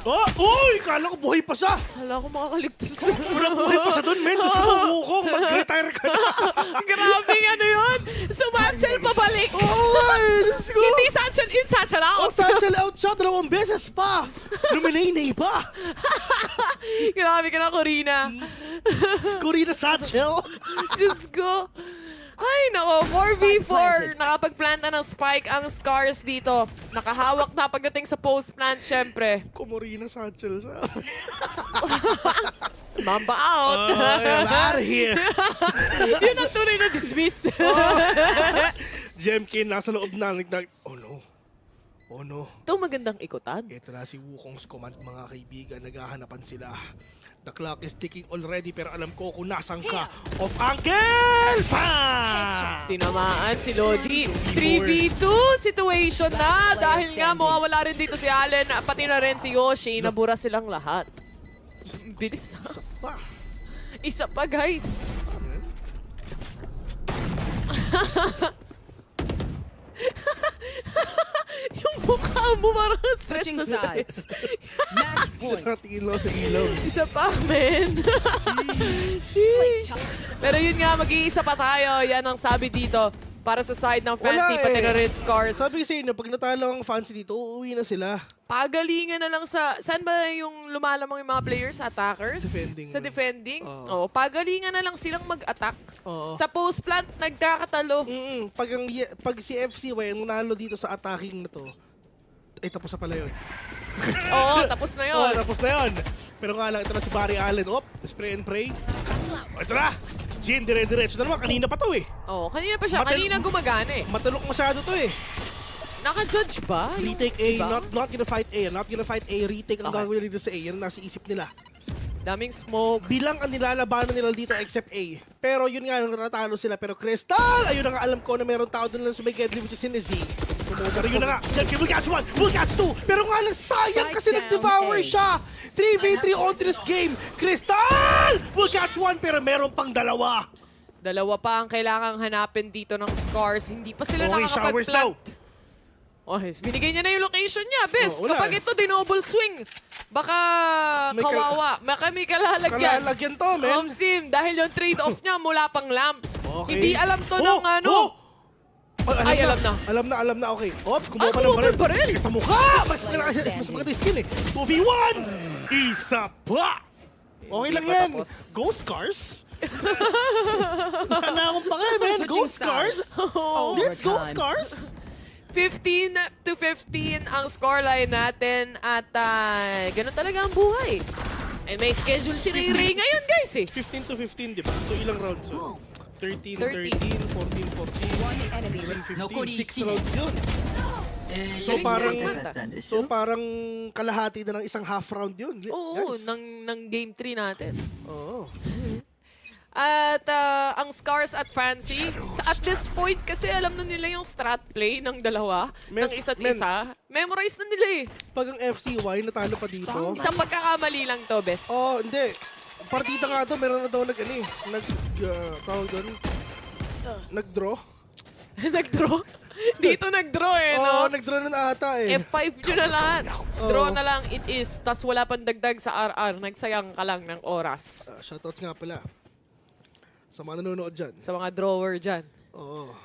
Uy! Kala ko buhay pa siya! Kala ko makakaligtas. Wala buhay pa siya doon, men. Gusto mo mukong mag-retire ka na. Grabe ano yun! Sumatchel pabalik! Hindi satchel in, satchel out! Satchel out siya, 2 beses pa! Luminay pa! Grabe ka na, Corina. Corina satchel! Diyos ko. Ay, nako, 4v4. Nakapagplanta ng spike ang SCARZ dito. Nakahawak na pagdating sa post-plant, syempre. Kumorina satchel siya. Mamba out. Out of here. Yun ang tunay na dismiss. Jemkin, nasa loob na. Oh no. Ito magandang ikutan. Ito na si Wukong's command, mga kaibigan. Naghahanapan sila. The clock is ticking already, pero alam ko kung nasan ka. Off ankle! Pa! Tinamaan si Lodi. 3v2 situation na. Dahil nga mawawala rin dito si Allen. Pati na rin si Yoshi. Nabura silang lahat. Bilis. Isa pa, guys. Yung mukha mo, parang stress na stress. Nakatingin lang sa ilaw. Isa pa, men. Sheesh. Pero yun nga, mag-iisa pa tayo. Yan ang sabi dito. Para sa side ng Fancy, pati na Red SCARZ. Sabi kasi pag natalo ang Fancy dito, uuwi na sila. Pagalingan na lang sa... Saan ba yung lumalamang yung mga players? Attackers? Defending. Sa defending? Oo. Pagalingan na lang silang mag-attack. Sa post plant, nagkakatalo. Pag si FCY ang nanalo dito sa attacking na to, ay tapos na pala yun. Oo, tapos na yun. Tapos na yun. Pero nga lang, ito na si Barry Allen. Spray and pray. Ito na! Jin, dire-diretso na naman. Kanina pa to eh. Oo, kanina pa siya. Kanina gumagana eh. Matalok masyado to eh. Naka-judge ba? Retake A, not gonna fight A. Not gonna fight A. Retake ang gagawin dito sa A. Yan ang nasa isip nila. Daming smoke. Bilang ang nilalabanan nila dito except A. Pero yun nga, natalo sila. Pero Crystal, ayun na nga alam ko na meron tao doon lang sa may Gedli which is in Z. Pero yun na nga, we'll catch one, we'll catch two. Pero nga lang, sayang kasi nag-devour siya. 3v3 on this game. Crystal! We'll catch one, pero meron pang dalawa. Dalawa pa ang kailangang hanapin dito ng SCARZ. Hindi pa sila Okay, showers daw. nakakapag-plant. Oh, binigay niya na yung location niya, Bes. Wala Kapag ito, dinoble swing, baka kawawa. Baka may kalalagyan. Kalalagyan to, men. Sim, dahil yung trade-off niya mula pang lamps. Okay. Hindi alam to ng ano. Ay, alam na. Alam na, okay. Kumuha pa ng baril. Sa mukha! Mas maganda yung skin eh. 2v1! Isa pa! Okay lang yan. Go SCARZ! Wala na akong pake, man. Go SCARZ! Let's go SCARZ! 15-15 ang scoreline natin at ganun talaga ang buhay. Eh, may schedule si Ray Ray ngayon, guys eh. 15-15, di ba? So, ilang rounds yun? 13-13, 14-14, 15-15, 6 rounds yun. So parang kalahati na ng isang half round yun. Oo, ng game 3 natin. Oo. At ang SCARZ at Fancy, at this point kasi alam na nila yung strat play ng dalawa, ng isa't isa. Memorize na nila eh. Pag ang FCY natalo pa dito. Isang pagkakamali lang to, Bes. Hindi. Partida nga to, meron na daw tawag doon, nag-draw. Nag-draw? Dito nag-draw eh, no? Nag-draw na ata eh. F5 nyo na lahat. Draw na lang it is, tas wala pang dagdag sa RR. Nagsayang ka lang ng oras. Shoutouts nga pala. Sa mga nanonood dyan. Sa mga drawer dyan. Oo.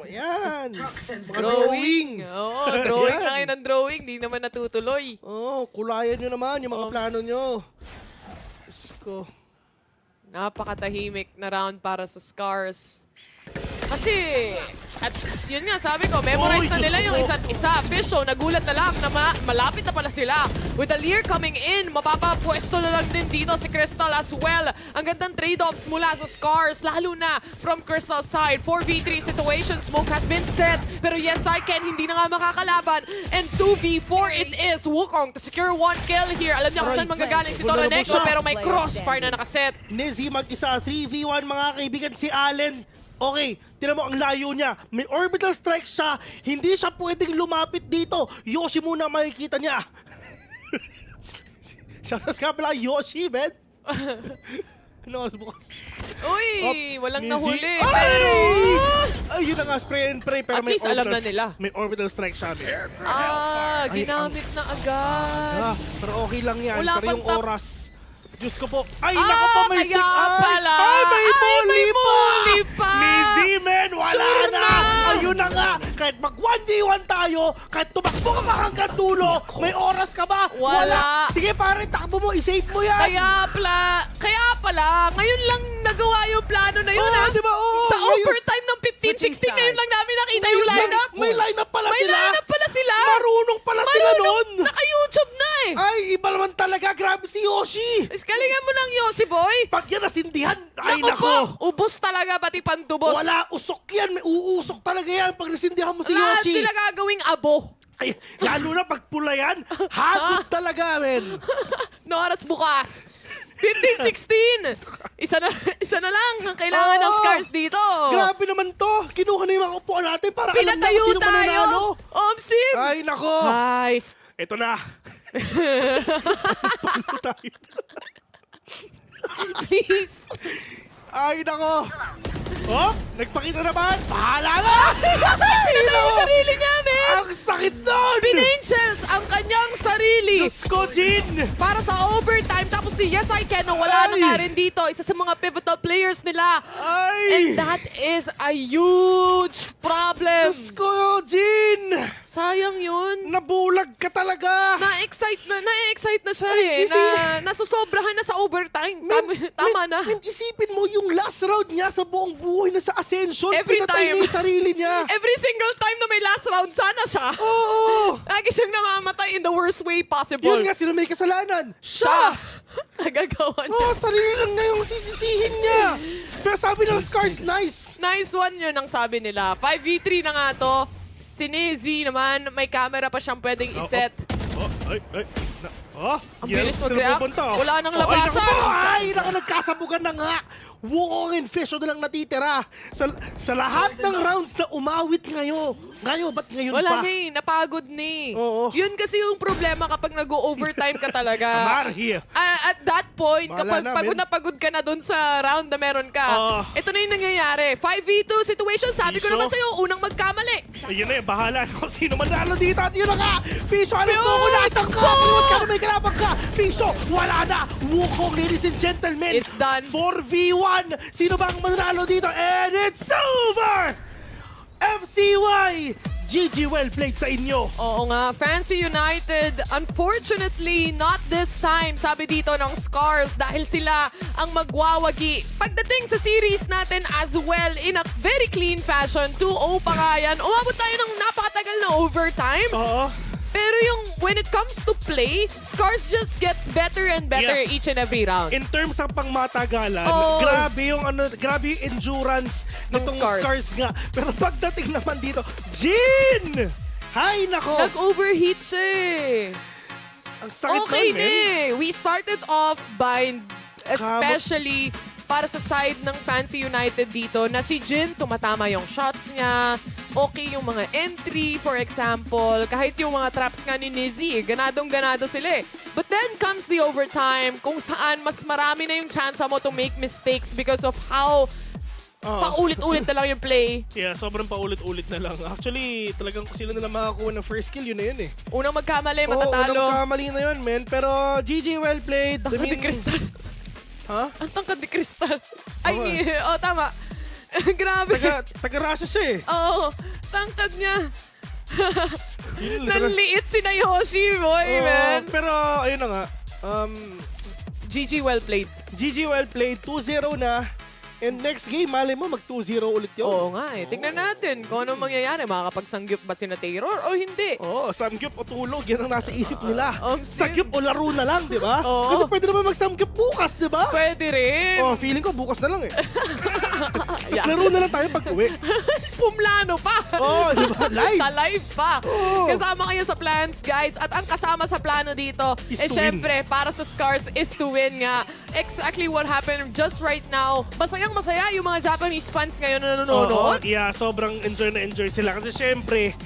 Yan! Mga drawing! Oo, drawing na kayo ng drawing. Di naman natutuloy. Kulayan nyo naman yung mga plano nyo. Napakatahimik na round para sa SCARZ. Kasi, at yun nga sabi ko, memorize na nila yung isa't isa. Fisho, nagulat na lang na malapit na pala sila. With the Lear coming in, mapapapwesto na lang din dito si Crystal as well. Ang gandang trade-offs mula sa SCARZ, lalo na from Crystal's side. 4v3 situation, smoke has been set. Pero yes, I can, hindi na nga makakalaban. And 2v4 it is. Wukong to secure 1 kill here. Alam niya kung saan manggagaling si Toraneco, pero may crossfire na nakaset. Nezi mag-isa, 3v1 mga kaibigan, si Allen. Okay, tinan mo ang layo niya. May orbital strike siya. Hindi siya pwedeng lumapit dito. Yoshi muna makikita niya. Shoutout nga pala Yoshi, man. Ano oras bukas? Uy, walang nahuli. Pero yun na nga, spray and pray. Pero at least alam na nila. May orbital strike siya. Ginamit na agad. Pero okay lang yan. Wala pero yung pang oras. Diyos ko po. Ay, nako po, may stick. Pala. Ay, may bully pa. Mizzy, men, wala Sure na. Ayun na nga. Kahit mag 1v1 tayo, kahit tumakbo ka pa hanggang dulo, may oras ka ba? Wala. Sige, pare, takbo mo, isave mo yan. Kaya pala, ngayon lang nagawa yung plano na yun, ha? Diba? Sa overtime ng 15-16, ngayon lang namin nakita yung lineup. May lineup pala sila. May lineup pala sila. Marunong pala sila nun. Naka-YouTube na eh. Ay, iba naman talaga. Grabe si Yoshi. Galingan mo ng Yoshi, boy. Pag yan nasindihan, ay Naku nako. po, ubos talaga, pati pantubos. Wala, usok yan. May uusok talaga yan pag nasindihan mo si Lahat Yoshi. sila gagawing abo. Ay, lalo na pag pula yan, hagod talaga, men. No oras bukas. 15-16. Isa na lang ang kailangan ng SCARZ dito. Grabe naman to. Kinuha na yung mga upuan natin para alam na Pinatayo kung sino mananalo. Omsim. Ay, nako. Nice. Ito na. Please. Ay, nako. Oh, nagpakita naman. Bahala na. Pinatay yung sarili niya, man. Ang sakit nun. Pinench Finally! Diyos ko, Jin! Para sa overtime. Tapos si Yes I Can na wala na nga rin dito. Isa sa mga pivotal players nila. And that is a huge problem. Diyos ko, Jin! Sayang yun. Nabulag ka talaga. Na-excite na siya nasusobrahan na sa overtime. Tama na. Isipin mo yung last round niya sa buong buhay na sa Ascension. Every Pinatay time. niya yung sarili niya. Every single time na may last round, sana siya. Oo! Lagi siyang namamatay in the worst way possible. Yun nga, sino may kasalanan? Siya! Nagagawa niya. Oo, sarili lang niya yung sisisihin niya. Pero sabi ng SCARZ, nice. Nice one yun ang sabi nila. 5v3 na nga to. Si Nezzy naman, may camera pa siyang pwedeng iset. Ang bilis mag-react. Wala nang labasan. Ay, nagkasabugan na nga. Wukong and Fish na lang natitira. Sa lahat ng rounds na umawit ngayon. Ba't ngayon Wala pa? na eh, napagod na eh. Oo. Yun kasi yung problema kapag nag-overtime ka talaga. I'm out of here. At that point, Bahala kapag na, pagod man. na pagod ka na dun sa round na meron ka, ito na yung nangyayari. 5v2 situation, sabi ko Fisho. naman sa'yo, unang magkamali. Ayun na bahala na kung sino manalo dito. At yun na nga, Fisho, alam mo kung nasaan ka. Paliwat ka na may karapag ka. Fisho, wala na. Wukong, ladies and gentlemen. It's done. 4v1. Sino bang manalo dito? And it's over! FCY! GG, well played sa inyo. Oo nga, Fancy United, unfortunately, not this time, sabi dito ng SCARZ, dahil sila ang magwawagi. Pagdating sa series natin as well, in a very clean fashion, 2-0 pa nga yan. Umabot tayo ng napakatagal na overtime. Oo. Pero yung, when it comes to play, SCARZ just gets better and better each and every round. In terms ng pangmatagalan, Oh. grabe yung endurance nitong SCARZ nga. Pero pagdating naman dito, Jin! Hay nako! Nag-overheat siya eh. Ang sakit Okay nun, men. We started off by, especially para sa side ng Fancy United dito, na si Jin, tumatama yung shots niya. Okay yung mga entry, for example. Kahit yung mga traps nga ni Nezzy, ganadong-ganado sila eh. But then comes the overtime, kung saan mas marami na yung chance mo to make mistakes because of how paulit-ulit na lang yung play. Yeah, sobrang paulit-ulit na lang. Actually, talagang kung sila nila makakuha ng first kill, yun na yun eh. Unang magkamali, matatalo. Unang magkamali na yun, men. Pero GG, well played. Tangkad ni Crystal. Ha? Ang tangkad ni Crystal. Ay, tama. Grabe. Taga-Russia siya eh. Oo, tangkad niya. Nanliit si Nayoshi, boy, man. Pero, ayun na nga. GG well played. GG well played. 2-0 na. And next game, mali mo, mag 2-0 ulit yun. Oo nga eh. Tignan natin kung anong mangyayari. Makakapagsangyup ba si na Terror o hindi? Oo, samgyup o tulog. Yan ang nasa isip nila. Sim. Samgyup o laro na lang, di ba? Oo. Kasi pwede naman mag-samgyup bukas, di ba? Pwede rin. Oh, feeling ko bukas na lang eh. Tapos laro na lang tayo pag-uwi. Pumlano pa. Oo, di ba? Live. Sa live pa. Oo. Kasama kayo sa plans, guys. At ang kasama sa plano dito, Is to syempre, para sa SCARZ is to win nga. Exactly what happened just right now. Masayang-masaya yung mga Japanese fans ngayon na nanonood. Yeah, sobrang enjoy sila. Kasi syempre,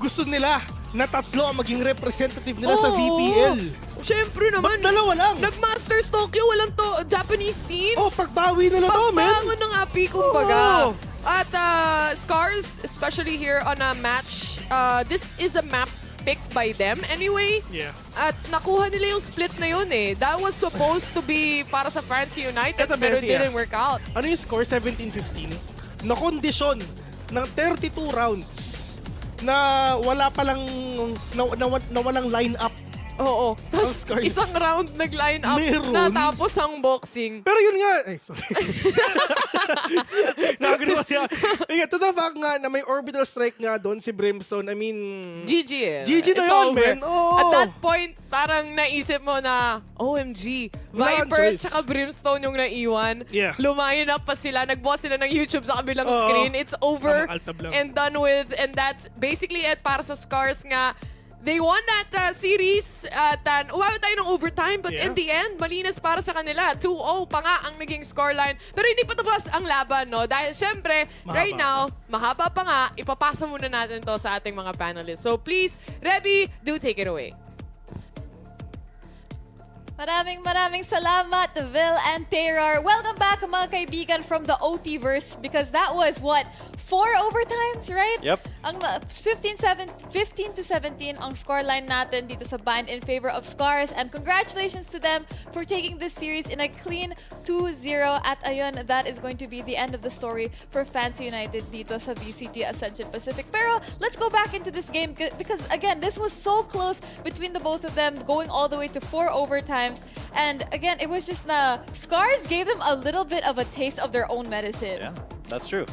gusto nila na tatlo ang maging representative nila sa VPL. Syempre naman. Ba't dalawa lang? Nag-Masters Tokyo, walang Japanese teams. Oh, pagbawi nila to, men. Pagbangon ng api, kumbaga. At SCARZ, especially here on a match, this is a map picked by them anyway. Yeah. At nakuha nila yung split na yun eh. That was supposed to be para sa Fancy United, pero it didn't work out. Ano yung score? 17-15? Na-kondisyon ng 32 rounds na wala palang na walang line-up. Oo. Tapos isang round nag-line up, natapos ang boxing. Pero yun nga, sorry. Nakagano siya. To the fact nga na may orbital strike nga doon si Brimstone, I mean... GG eh. GG na yun, man. Oh. At that point, parang naisip mo na, OMG, Viper tsaka Brimstone yung naiwan. Yeah. Lumayan up pa sila, nag-boss sila ng YouTube sa kabilang screen. It's over and done with. And that's basically it para sa SCARZ nga. They won that series at umabot tayo ng overtime, but in the end, malinis para sa kanila. 2-0 pa nga ang naging scoreline. Pero hindi pa tapos ang laban, no? Dahil syempre, right now, mahaba pa nga, ipapasa muna natin to sa ating mga panelists. So please, Rebby, do take it away. Maraming salamat, Vil and Terror. Welcome back mga kaibigan from the OTverse because that was what, 4 overtimes, right? Yep. Ang 15-17 ang scoreline natin dito sa Bind in favor of SCARZ. And congratulations to them for taking this series in a clean 2-0. At ayun, that is going to be the end of the story for Fancy United dito sa VCT Ascension Pacific. Pero let's go back into this game because again, this was so close between the both of them, going all the way to 4 overtimes. And again, it was just SCARZ gave them a little bit of a taste of their own medicine. Yeah, that's true.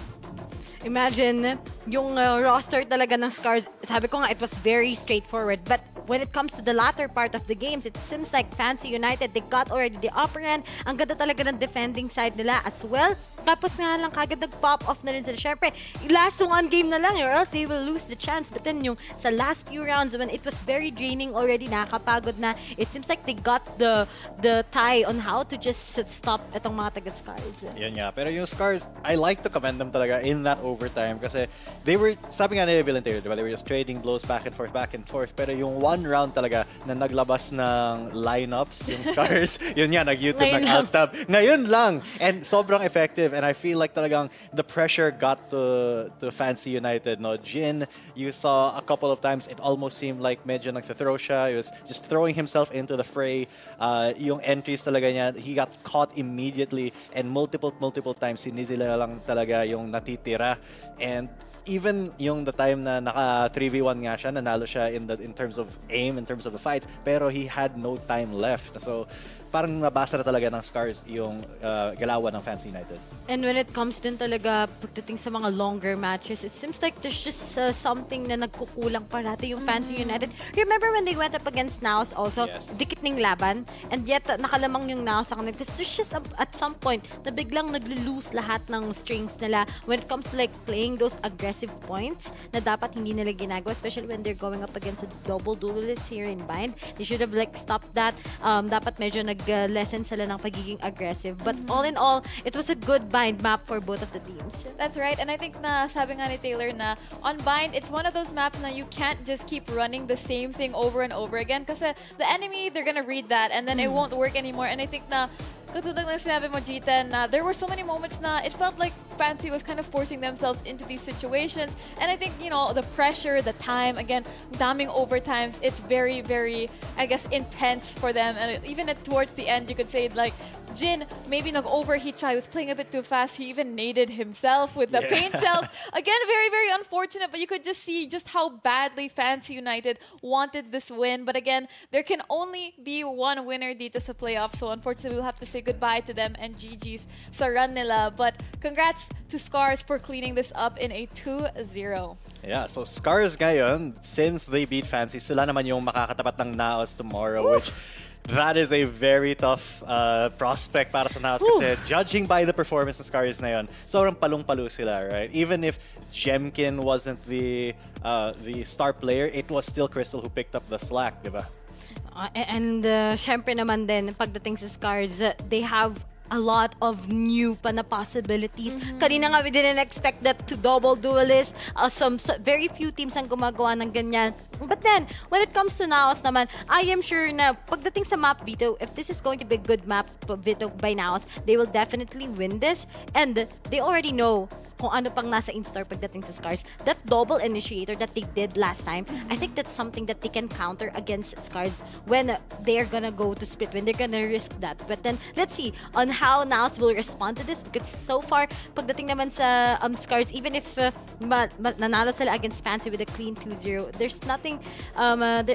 Imagine, yung roster talaga ng SCARZ, sabi ko nga, it was very straightforward. But when it comes to the latter part of the games, it seems like Fancy United, they got already the upper end. Ang ganda talaga ng defending side nila as well. Tapos nga lang, kagad nag-pop off na rin sila. Syempre, last one game na lang or else they will lose the chance. But then yung sa last few rounds, when it was very draining already, nakakapagod na, it seems like they got the tie on how to just stop itong mga taga-SCARZ. Yan nga. Pero yung SCARZ, I like to commend them talaga in that overtime kasi they were, sabi nga nila Volunteer, diba? They were just trading blows back and forth. Pero yung one round talaga na naglabas ng lineups, yung SCARZ, yun nga, nag-YouTube, nag-alt-tab. Ngayon lang! And sobrang effective. And I feel like talagang the pressure got to Fancy United. No? Jin, you saw a couple of times, it almost seemed like medyo nagtathrow siya. He was just throwing himself into the fray. Yung entries talaga niya, he got caught immediately and multiple times sinizila lang talaga yung natitira. And even yung the time na naka 3v1 nga siya, nanalo siya in terms of aim, in terms of the fights, pero he had no time left. So parang nabasa na talaga ng SCARZ yung galawan ng Fancy United. And when it comes din talaga pagdating sa mga longer matches, it seems like there's just something na nagkukulang parati yung Fancy United. Remember when they went up against Naos also? Yes. Dikit ning laban, and yet nakalamang yung Naos sa kanila. Because there's just at some point na biglang naglo-lose lahat ng strings nila when it comes to like playing those aggressive points na dapat hindi nila ginagawa, especially when they're going up against a double duelist here in Bind. They should have like stopped that. Dapat medyo lesson sila ng pagiging aggressive. But all in all, it was a good Bind map for both of the teams. That's right. And I think na sabi nga ni Taylor na on Bind, it's one of those maps na you can't just keep running the same thing over and over again kasi the enemy, they're gonna read that and then it won't work anymore. And I think na katulad ng sinabi mo, Jita, na there were so many moments na it felt like Fancy was kind of forcing themselves into these situations. And I think, you know, the pressure, the time, again, daming overtimes, it's very, very, I guess, intense for them. And even towards the end, you could say, like, Jin, maybe nag-overheat siya. He was playing a bit too fast. He even naded himself with the paint shells. Again, very, very unfortunate, but you could just see just how badly Fancy United wanted this win. But again, there can only be one winner dito sa playoffs. So unfortunately, we'll have to say goodbye to them and GG's sa run nila. But congrats to SCARZ for cleaning this up in a 2-0. Yeah, so SCARZ ngayon, since they beat Fancy, sila naman yung makakatapat ng Naos tomorrow, which that is a very tough prospect para sa Naos kasi judging by the performance ng SCARZ na yun, sobrang palong-palo sila, right? Even if Jemkin wasn't the star player, it was still Crystal who picked up the slack, di ba? And syempre naman din, pagdating sa SCARZ, they have a lot of new pa na possibilities. Kanina nga, we didn't expect that to double duelist. Very few teams ang gumagawa ng ganyan. But then, when it comes to Naos naman, I am sure na pagdating sa map veto, if this is going to be a good map veto by Naos, they will definitely win this. And they already know kung ano pang nasa in-store pagdating sa SCARZ. That double initiator that they did last time, I think that's something that they can counter against SCARZ when they're gonna go to split, when they're gonna risk that. But then, let's see on how Naos will respond to this because so far, pagdating naman sa SCARZ, even if nanalo sila against Fancy with a clean 2-0, there's nothing,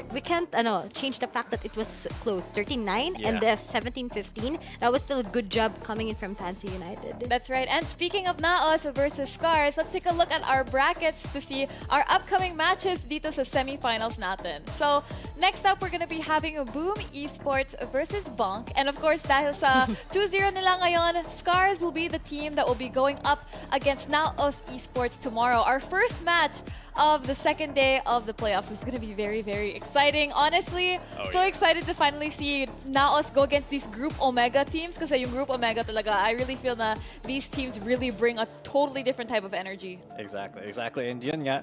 we can't change the fact that it was close, 13-9 and 17-15. That was still a good job coming in from Fancy United. That's right. And speaking of Naos versus SCARZ, let's take a look at our brackets to see our upcoming matches dito sa semifinals natin. So, next up, we're gonna be having a Boom Esports versus Bonk. And of course, dahil sa 2-0 nila ngayon, SCARZ will be the team that will be going up against Naos Esports tomorrow. Our first match of the second day of the playoffs is gonna be very, very exciting. Honestly, excited to finally see Naos go against these Group Omega teams kasi yung Group Omega talaga, I really feel na these teams really bring a totally different type of energy. Exactly. And yun nga,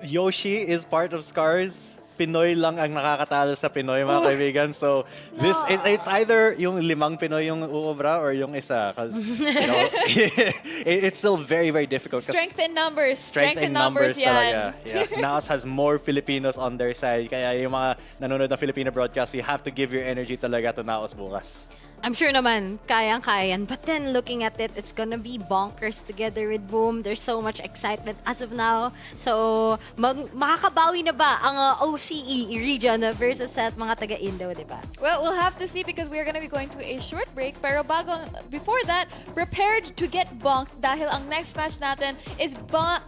Yoshi is part of SCARZ. Pinoy lang ang nakakatalo sa Pinoy, mga kaibigan. So, it's either yung 5 Pinoy yung uobra or yung isa. Because, it's still very, very difficult. Strength in numbers. Strength in numbers talaga. Yeah. NAS has more Filipinos on their side. Kaya yung mga nanonood ng Filipino broadcast, you have to give your energy talaga to NAOS bukas. I'm sure naman, kayang-kayan. But then, looking at it, it's gonna be Bonkers together with Boom. There's so much excitement as of now. So, makakabawi na ba ang OCE region versus sa mga taga-Indo, di ba? Well, we'll have to see because we're gonna be going to a short break. Pero before that, prepared to get bonked dahil ang next match natin is Boom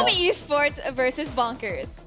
Esports versus Bonkers.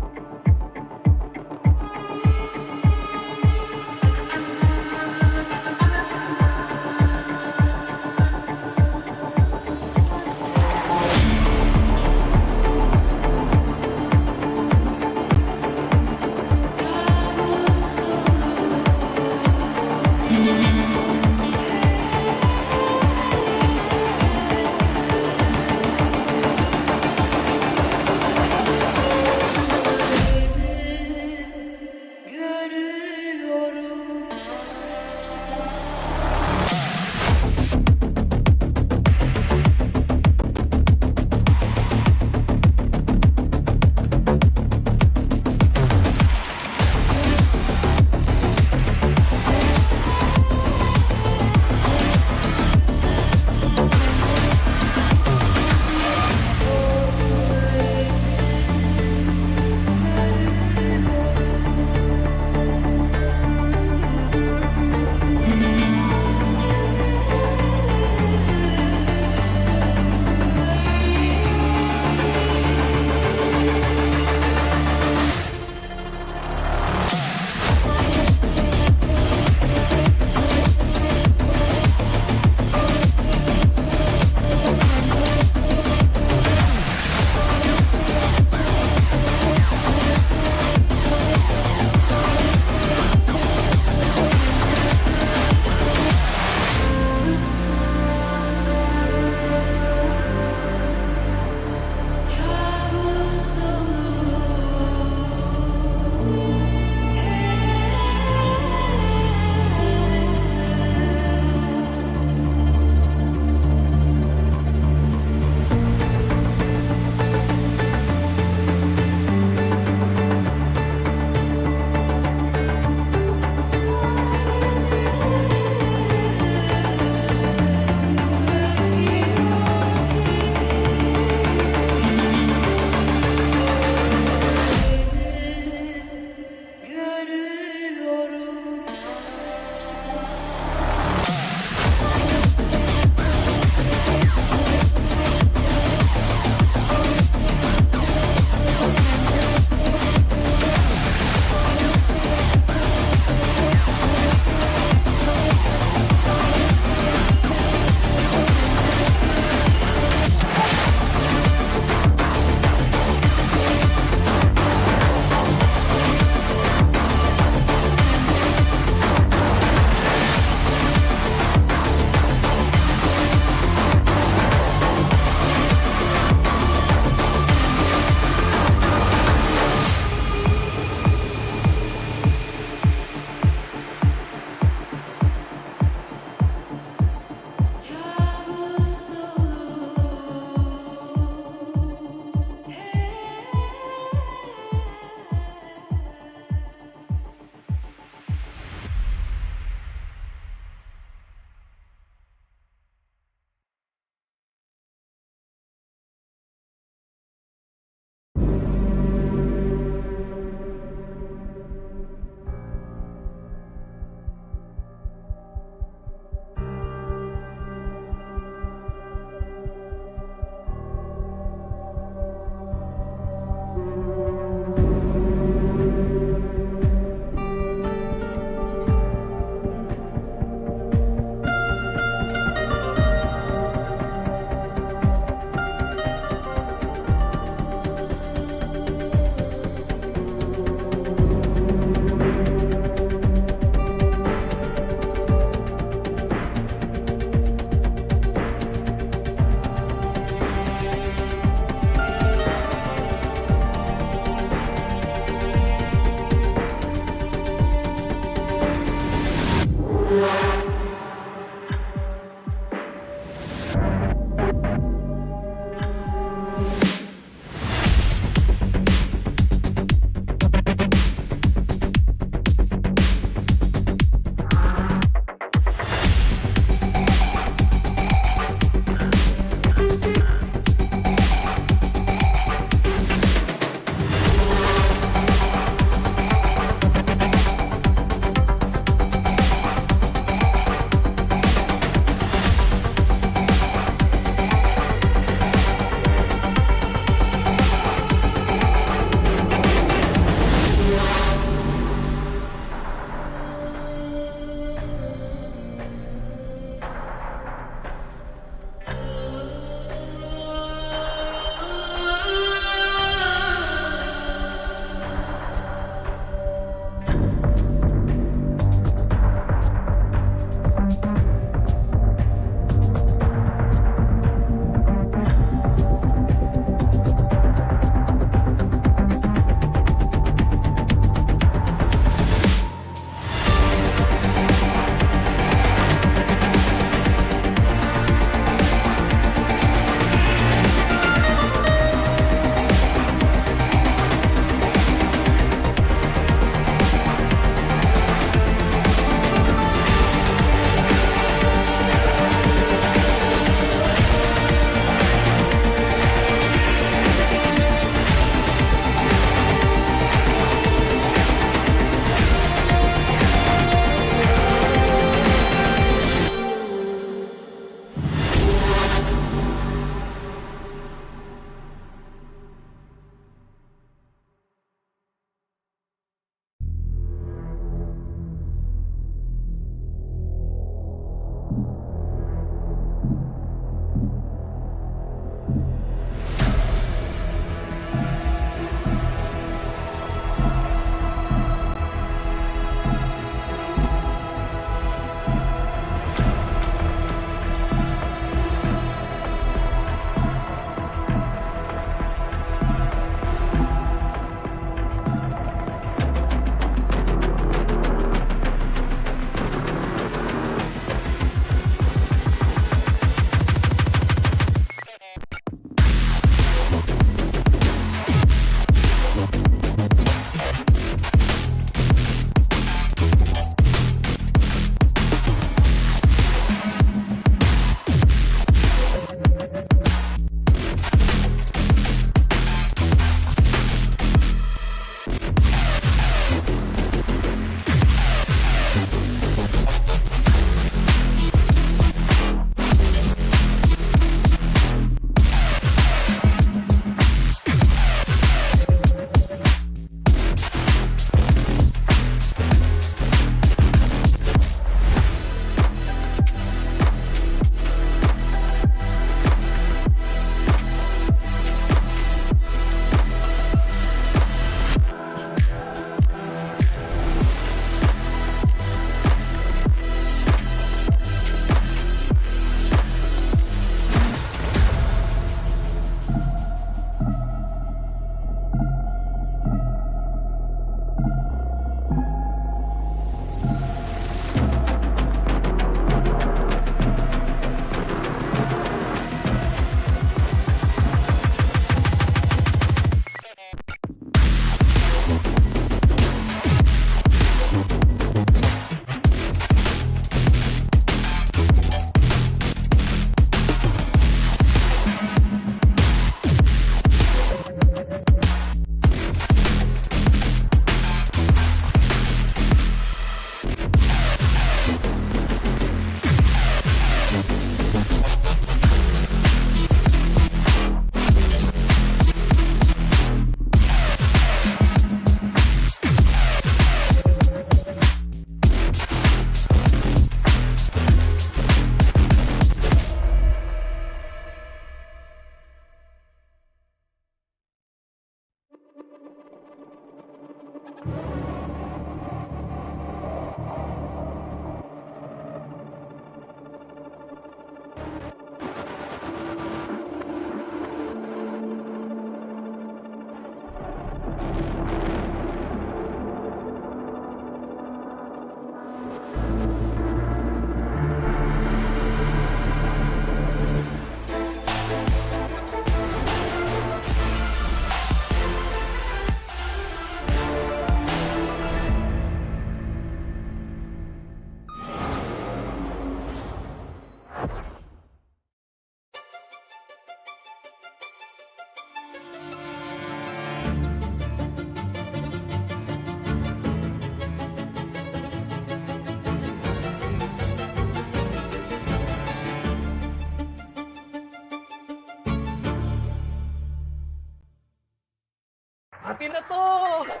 Atin na to!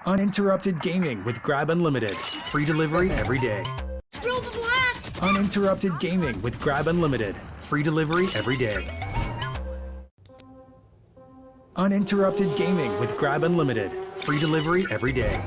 Uninterrupted gaming with Grab Unlimited. Free delivery every day. Roll the black! Uninterrupted gaming with Grab Unlimited. Free delivery every day. Uninterrupted gaming with Grab Unlimited. Free delivery every day.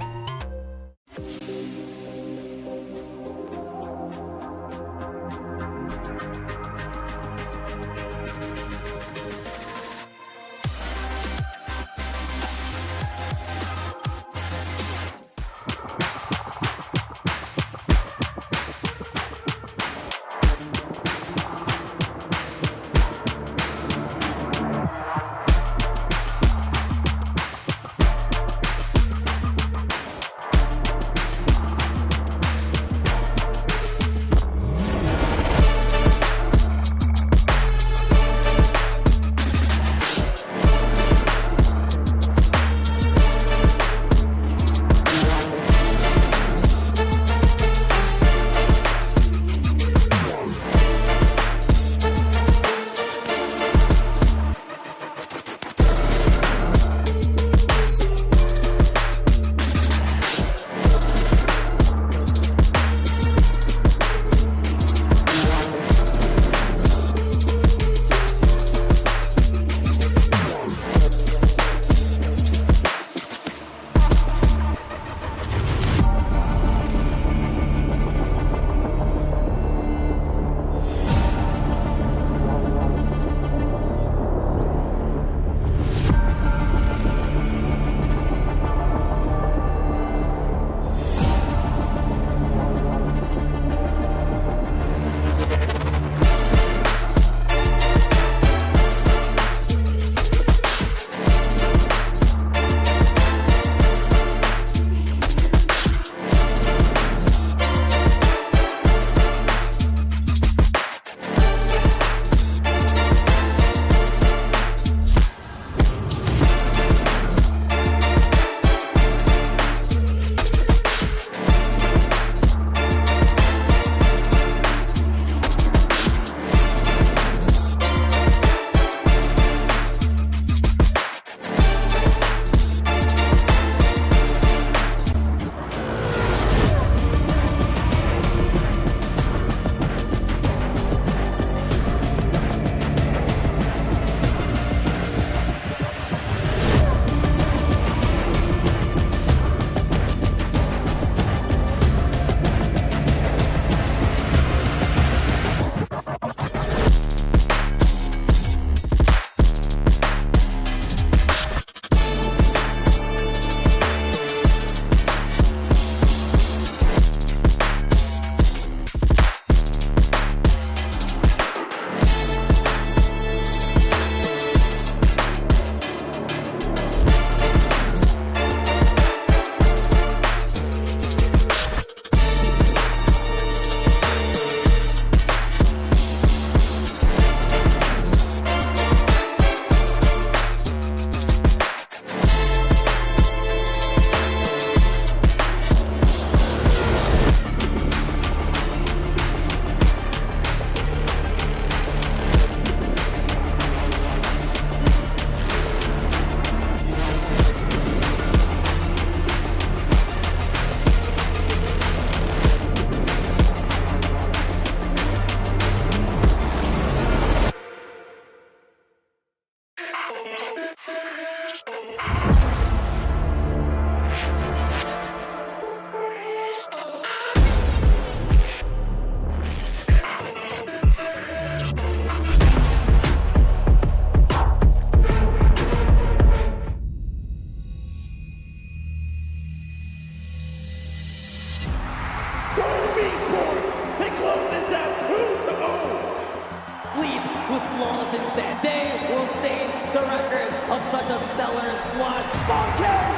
Esports. It closes out 2-0. Bleed was flawless instead. They will stain the record of such a stellar squad. Bonkers!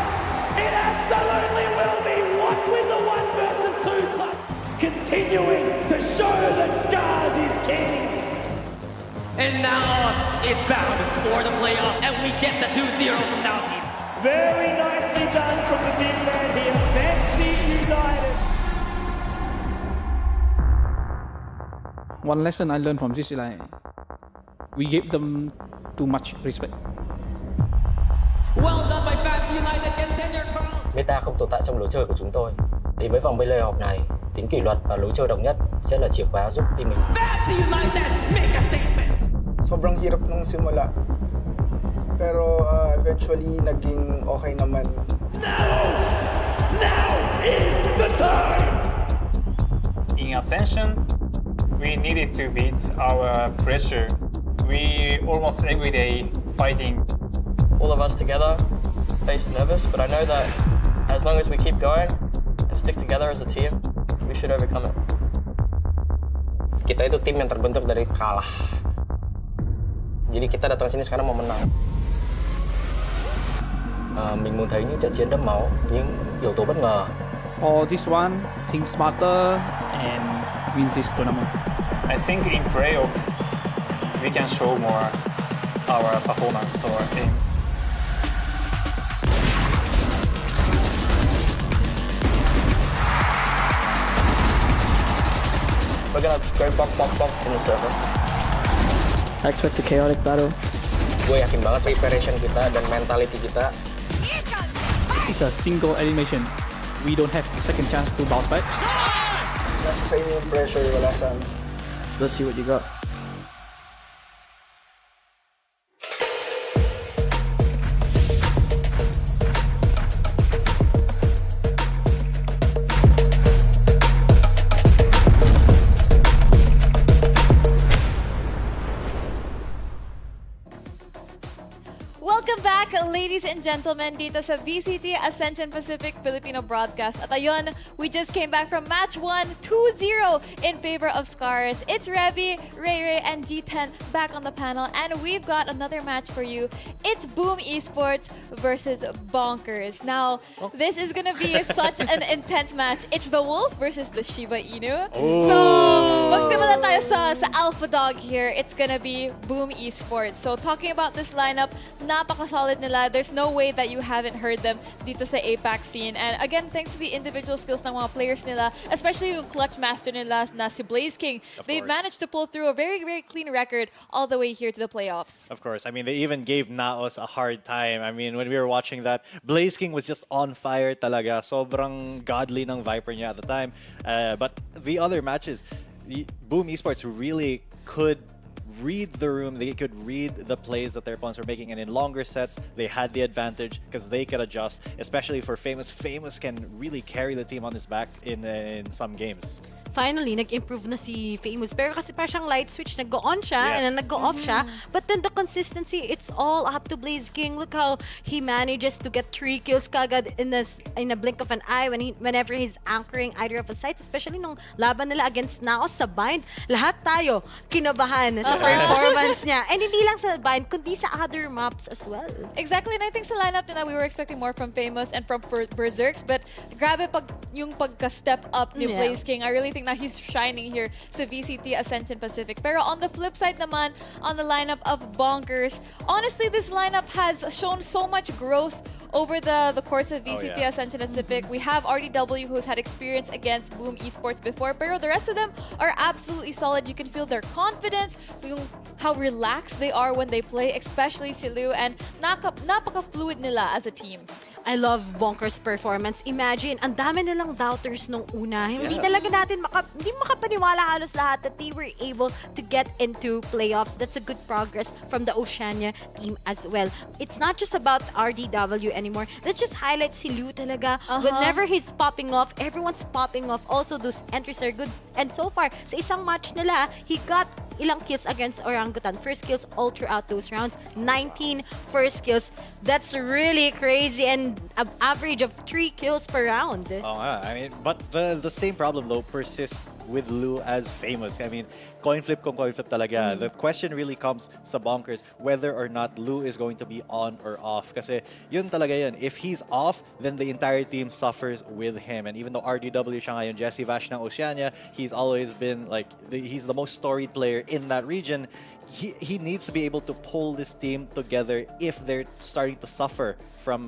It absolutely will be what with the 1 versus 2 clutch. Continuing to show that SCARZ is king. And now us is bound for the playoffs, and we get the 2-0 from Nowskies. Very nicely done from the big man here. Fancy United. One lesson I learned from this is like, we gave them too much respect. Well done by Fancy United can send your crown. Meta không tồn tại trong lối chơi của chúng tôi. Đến với vòng playoff này, tính kỷ luật và lối chơi đồng nhất sẽ là chìa khóa giúp team mình. VCT United make a statement. Sobrang hirap nung simula. Pero eventually naging okay naman. Now is the time! In Ascension, we needed to beat our pressure. We almost every day fighting. All of us together face nervous, but I know that as long as we keep going and stick together as a team, we should overcome it. Kita itu tim yang terbentuk dari kalah. Jadi kita datang sini sekarang mau menang. Mình muốn thấy những trận chiến đẫm máu, những yếu tố bất ngờ. For this one, think smarter and win this tournament. I think in playoff, we can show more our performance or aim. We're gonna go bump in the circle. I expect a chaotic battle. Gue yakin banget preparation kita dan mentality kita. It's a single elimination. We don't have second chance to bounce back. Nasa sa inyo yung pressure, wala sa amin. Let's see what you got. Welcome back, ladies and gentlemen, dito sa VCT Ascension Pacific Filipino broadcast. At ayun, we just came back from match 1, 2-0 in favor of SCARZ. It's Revy, Ray, and G10 back on the panel, and we've got another match for you. It's Boom Esports versus Bonkers. Now, this is gonna be such an intense match. It's the Wolf versus the Shiba Inu. Oh. So, magsimula tayo sa Alpha Dog here. It's gonna be Boom Esports. So, talking about this lineup, napaka-solid nila. There's no way that you haven't heard them dito sa APAC scene. And again, thanks to the individual skills ng mga players nila, especially yung clutch master nila na si Blaze King, they've managed to pull through a very, very clean record all the way here to the playoffs. Of course. I mean, they even gave Naos a hard time. I mean, when we were watching that, Blaze King was just on fire talaga. Sobrang godly ng Viper niya at the time. But the other matches, Boom Esports really could read the room, they could read the plays that their opponents were making, and in longer sets, they had the advantage because they could adjust, especially for Famous. Famous can really carry the team on his back in some games. Finally, nag-improve na si Famous. Pero kasi parang siyang light switch, nag-go-on siya and then nag-go-off siya. But then the consistency, it's all up to Blaze King. Look how he manages to get 3 kills kagad in a blink of an eye whenever he's anchoring either of a site, especially nung laban nila against Naos sa Bind. Lahat tayo kinabahan sa performance niya. And hindi lang sa Bind, kundi sa other maps as well. Exactly, and I think sa lineup nila, we were expecting more from Famous and from Berserks, but grabe yung pagka-step up ni Blaze King. I really think na he's shining here sa VCT Ascension Pacific. Pero on the flip side naman, on the lineup of Bonkers, honestly, this lineup has shown so much growth over the course of VCT Ascension Pacific. We have RDW, who's had experience against Boom Esports before, pero the rest of them are absolutely solid. You can feel their confidence, how relaxed they are when they play, especially si Lu, and napaka-fluid nila as a team. I love Bonkers' performance. Imagine, ang dami nilang doubters nung una. Hindi talaga natin hindi makapaniwala halos lahat that they were able to get into playoffs. That's a good progress from the Oceania team as well. It's not just about RDW anymore. Let's just highlight si Liu talaga. Whenever he's popping off, everyone's popping off. Also, those entries are good. And so far, sa isang match nila, he got ilang kills against Orangutan. First kills all throughout those rounds. 19 first kills. That's really crazy, and an average of 3 kills per round. Oh, I mean, but the same problem though persists with Lu as Famous. I mean, coin flip talaga. The question really comes sa Bonkers whether or not Lu is going to be on or off. Kasi yun talaga yun. If he's off, then the entire team suffers with him. And even though RDW siya ngayon, Jesse Vash ng Oceania, he's always been like, he's the most storied player in that region. He needs to be able to pull this team together if they're starting to suffer from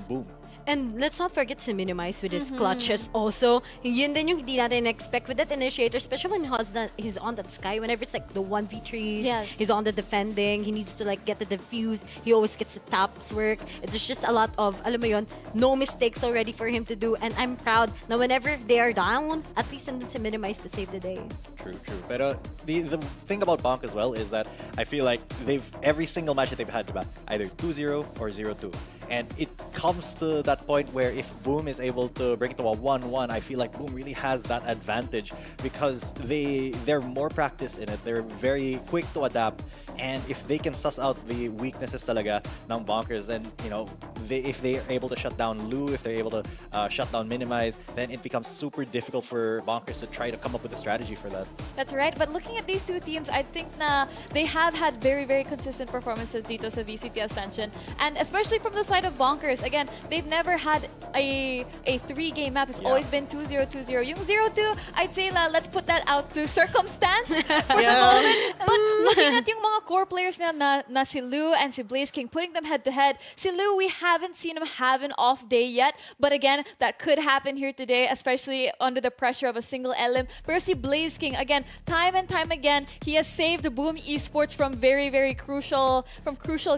Boom. And let's not forget to minimize with his clutches also. Yun din yung hindi natin expect with that initiator, especially when he's on that sky. Whenever it's like the 1v3s, Yes. he's on the defending, he needs to like get the defuse, he always gets the taps work. There's just a lot of, alam mo yun, no mistakes already for him to do. And I'm proud na whenever they are down, at least nandun si minimize to save the day. True. Pero the thing about Bonk as well is that I feel like every single match that they've had, diba, either 2-0 or 0-2. And it comes to that point where if Boom is able to bring it to a 1-1, I feel like Boom really has that advantage because they're more practiced in it. They're very quick to adapt. And if they can suss out the weaknesses talaga ng Bonkers, then, you know, if they're able to shut down Lou, if they're able to shut down Minimize, then it becomes super difficult for Bonkers to try to come up with a strategy for that. That's right. But looking at these two teams, I think na they have had very, very consistent performances dito sa VCT Ascension. And especially from the side of Bonkers, again, they've never had a 3-game map. It's always been 2-0, 2-0. Yung 0-2, I'd say let's put that out to circumstance for the moment. But looking at yung mga core players na si Lou and si Blaze King, putting them head-to-head, si Lou, we haven't seen him have an off day yet. But again, that could happen here today, especially under the pressure of a single elim. Pero si Blaze King, again, time and time again, he has saved Boom Esports from very, very crucial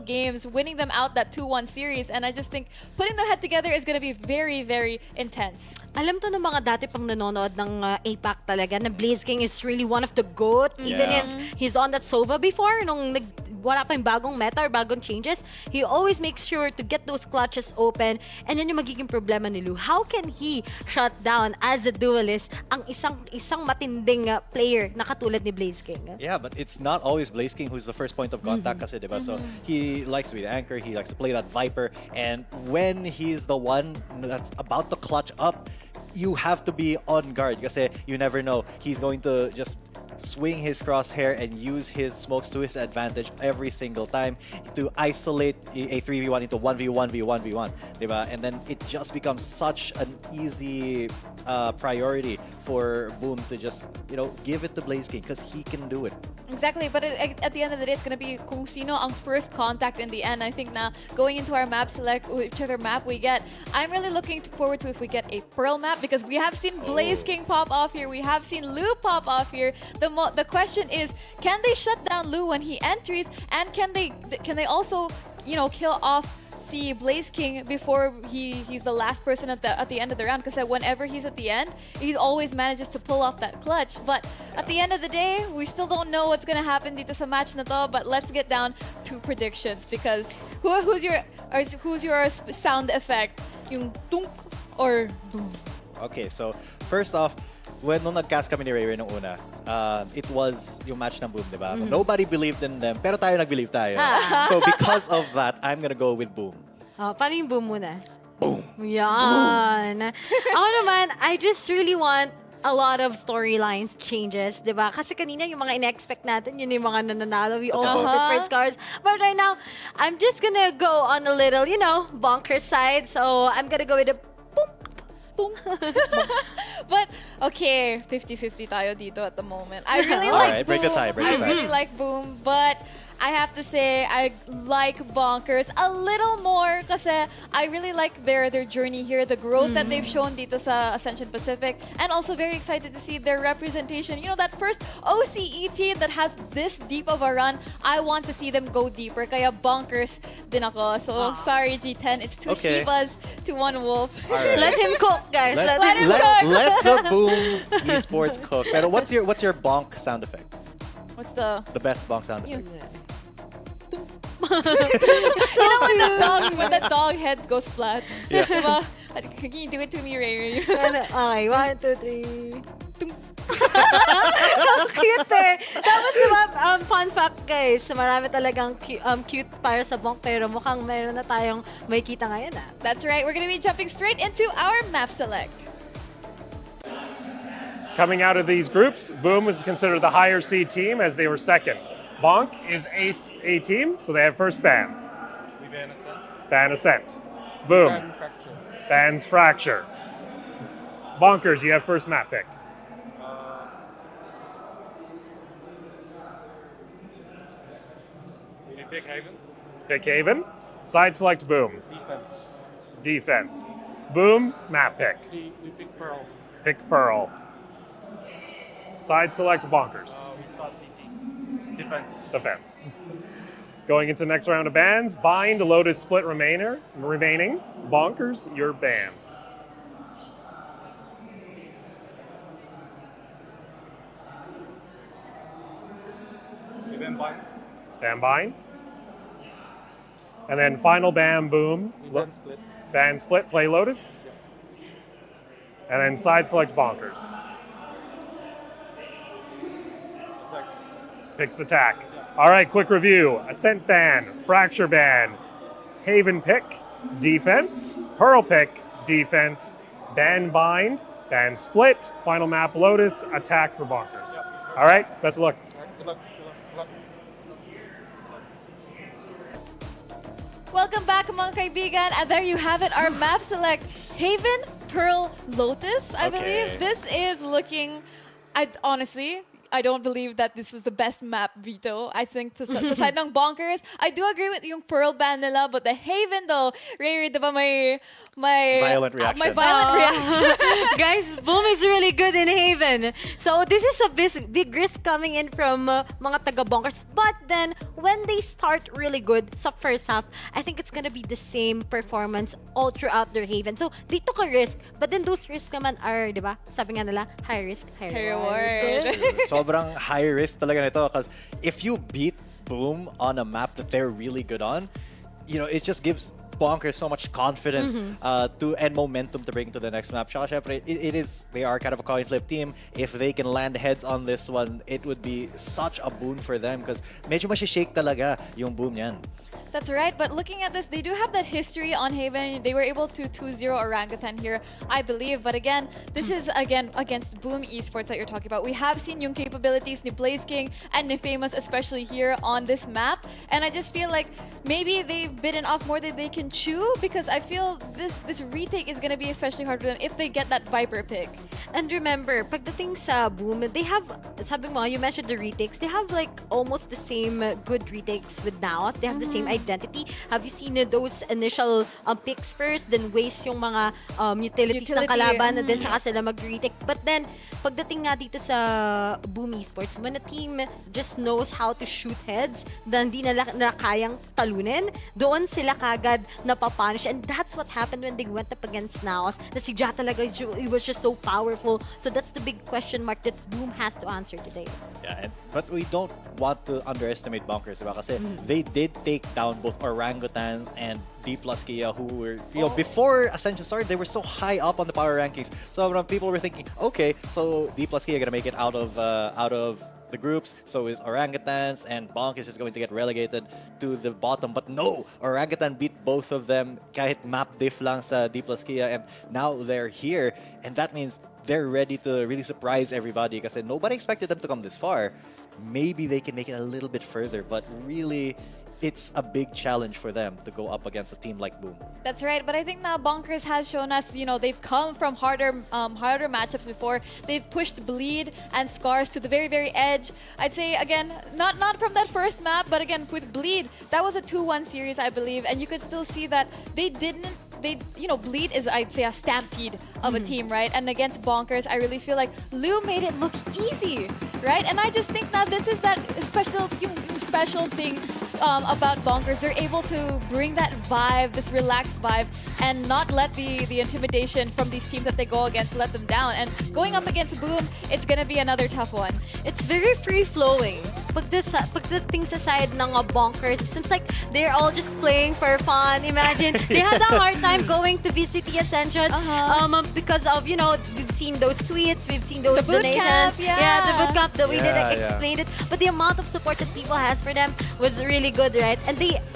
games, winning them out that 2-1 series. And I just think putting them head together is going to be very, very intense. Alam to ng mga dati pang nanonood ng APAC talaga na Blaze King is really one of the GOAT. Even if he's on that Sova before, nung wala pa yung bagong meta or bagong changes, he always makes sure to get those clutches open. And yun yung magiging problema ni Lou. How can he shut down as a duelist ang isang matinding player na katulad ni Blaze King? Yeah, but it's not always Blaze King who's the first point of contact kasi, diba? So he likes to be the anchor, he likes to play that Viper, and when he's the one that's about to clutch up, you have to be on guard kasi you never know. He's going to just swing his crosshair and use his smokes to his advantage every single time to isolate a 3v1 into 1v1v1v1, diba? And then it just becomes such an easy priority for Boom to just, you know, give it to Blaze King because he can do it. Exactly, but at the end of the day, it's going to be kung sino ang first contact in the end. I think na going into our map select, whichever map we get, I'm really looking forward to if we get a Pearl map because we have seen Blaze King pop off here, we have seen Lou pop off here. The question is, can they shut down Lou when he enters, and can they also, you know, kill off si Blaze King before he's the last person at the end of the round? Because whenever he's at the end, he always manages to pull off that clutch. But at the end of the day, we still don't know what's gonna happen dito sa match na to. But let's get down to predictions because who's your sound effect? Yung tunk or boom? Okay, so first off, nung nag-cast kami ni Ray nung una, it was yung match ng Boom, diba? Nobody believed in them, pero tayo nag-believe tayo. So because of that, I'm gonna go with Boom. Paano yung Boom muna? Boom! Yan! Ako naman, I just really want a lot of storylines changes, diba? Kasi kanina yung mga in-expect natin, yun yung mga nananalo. We all voted for SCARZ. But right now, I'm just gonna go on a little, you know, Bonkers side. So I'm gonna go with a But okay, 50-50 tayo dito at the moment. I really like Boom. Break the tie. I really like Boom, but I have to say I like Bonkers a little more kasi I really like their journey here, the growth that they've shown dito sa Ascension Pacific, and also very excited to see their representation. You know, that first OCE team that has this deep of a run, I want to see them go deeper. Kaya Bonkers din ako. So sorry G10, it's 2 Shivas to 1 Wolf. Right. Let him cook, guys. Let him cook. Let the Boom Esports cook. Pero what's your bonk sound effect? What's the best bonk sound effect? You know when the dog head goes flat. Yeah. Diba? Can you do it to me, Ray? Okay, 1, 2, 3. Ang cute eh. Tapos diba, fun fact guys, marami talagang cute para sa bonk pero mukhang meron na tayong may kita ngayon ah. That's right, we're gonna be jumping straight into our map select. Coming out of these groups, Boom is considered the higher seed team as they were second. Bonk is A team, so they have first ban. We ban Ascent. Ban Ascent. Boom. Ban Fracture. Bans Fracture. Bonkers, you have first map pick. We pick Haven. Pick Haven. Side select Boom. Defense. defense. Boom, map pick. We pick Pearl. Pick Pearl. Side select Bonkers. We start CT. Defense. Defense. Going into next round of bans, Bind, Lotus, Split remaining. Bonkers, you're banned. Even Bind. Ban Bind. And then final ban Boom. Ban Split. Ban Split, play Lotus. Yes. And then side select Bonkers. Attack. Picks attack. All right, quick review. Ascent ban, Fracture ban, Haven pick, defense, Pearl pick, defense, ban Bind, ban Split, final map Lotus, attack for Bonkers. All right, best of luck. Good luck. Good luck. Welcome back, mga kaibigan. And there you have it, our map select. Haven, Pearl, Lotus, I believe. This is looking, honestly, I don't believe that this was the best map, Vito. I think sa side ng Bonkers, I do agree with yung Pearl ban nila, but the Haven though, Ray, diba may violent reaction. My violent reaction. Guys, Boom is really good in Haven. So this is a big risk coming in from mga taga-Bonkers. But then, when they start really good sa first half, I think it's gonna be the same performance all throughout their Haven. So they took a risk, but then those risks naman are, diba? Sabi nga nila, high risk, high reward. Sobrang high risk talaga nito because if you beat Boom on a map that they're really good on, you know, it just gives Bonkers so much confidence and momentum to bring to the next map. Saka syempre, they are kind of a coin flip team. If they can land heads on this one, it would be such a boon for them because medyo mashi-shake talaga yung Boom yan. That's right, but looking at this, they do have that history on Haven. They were able to 2-0 Orangutan here, I believe. But again, this is again against Boom Esports that you're talking about. We have seen yung capabilities ni Blaze King and ni Famous, especially here on this map. And I just feel like maybe they've bitten off more than they can chew because I feel this retake is going to be especially hard for them if they get that Viper pick. And remember, pagdating sa Boom, they have, sabi mo, you mentioned the retakes, they have like almost the same good retakes with Naos. They have the same identity. Have you seen those initial picks first, then waste yung mga utilities ng kalaban, and then tsaka sila mag-retake. But then, pagdating nga dito sa Boom Esports, when a team just knows how to shoot heads, then hindi nila kayang talunin, doon sila kagad napapunish. And that's what happened when they went up against Naos. Na si Ja talaga, it was just so powerful. So that's the big question mark that Boom has to answer today. Yeah, but we don't want to underestimate Bonkers, diba? Kasi they did take down both Orangutans and D plus Kia, who were, you know, before Ascension started, they were so high up on the power rankings. So people were thinking, okay, so D plus Kia gonna make it out of the groups, so is Orangutans, and Bonkers is going to get relegated to the bottom. But no, Orangutan beat both of them kahit map diff lang sa D plus Kia, and now they're here, and that means they're ready to really surprise everybody because nobody expected them to come this far. Maybe they can make it a little bit further, but really, it's a big challenge for them to go up against a team like Boom. That's right, but I think now Bonkers has shown us, you know, they've come from harder matchups before. They've pushed Bleed and SCARZ to the very, very edge. I'd say, again, not from that first map, but again, with Bleed, that was a 2-1 series, I believe, and you could still see that Bleed is, I'd say, a stampede of a team, right? And against Bonkers, I really feel like Lou made it look easy, right? And I just think that this is that special thing about Bonkers. They're able to bring that vibe, this relaxed vibe, and not let the intimidation from these teams that they go against let them down. And going up against Boom, it's gonna be another tough one. It's very free-flowing. Pagdating sa side ng Bonkers, it seems like they're all just playing for fun. Imagine, they had a hard time going to VCT Ascension because of, we've seen those tweets, we've seen those donations. The boot camp, the way they explained it. But the amount of support that people has for them was really good, right?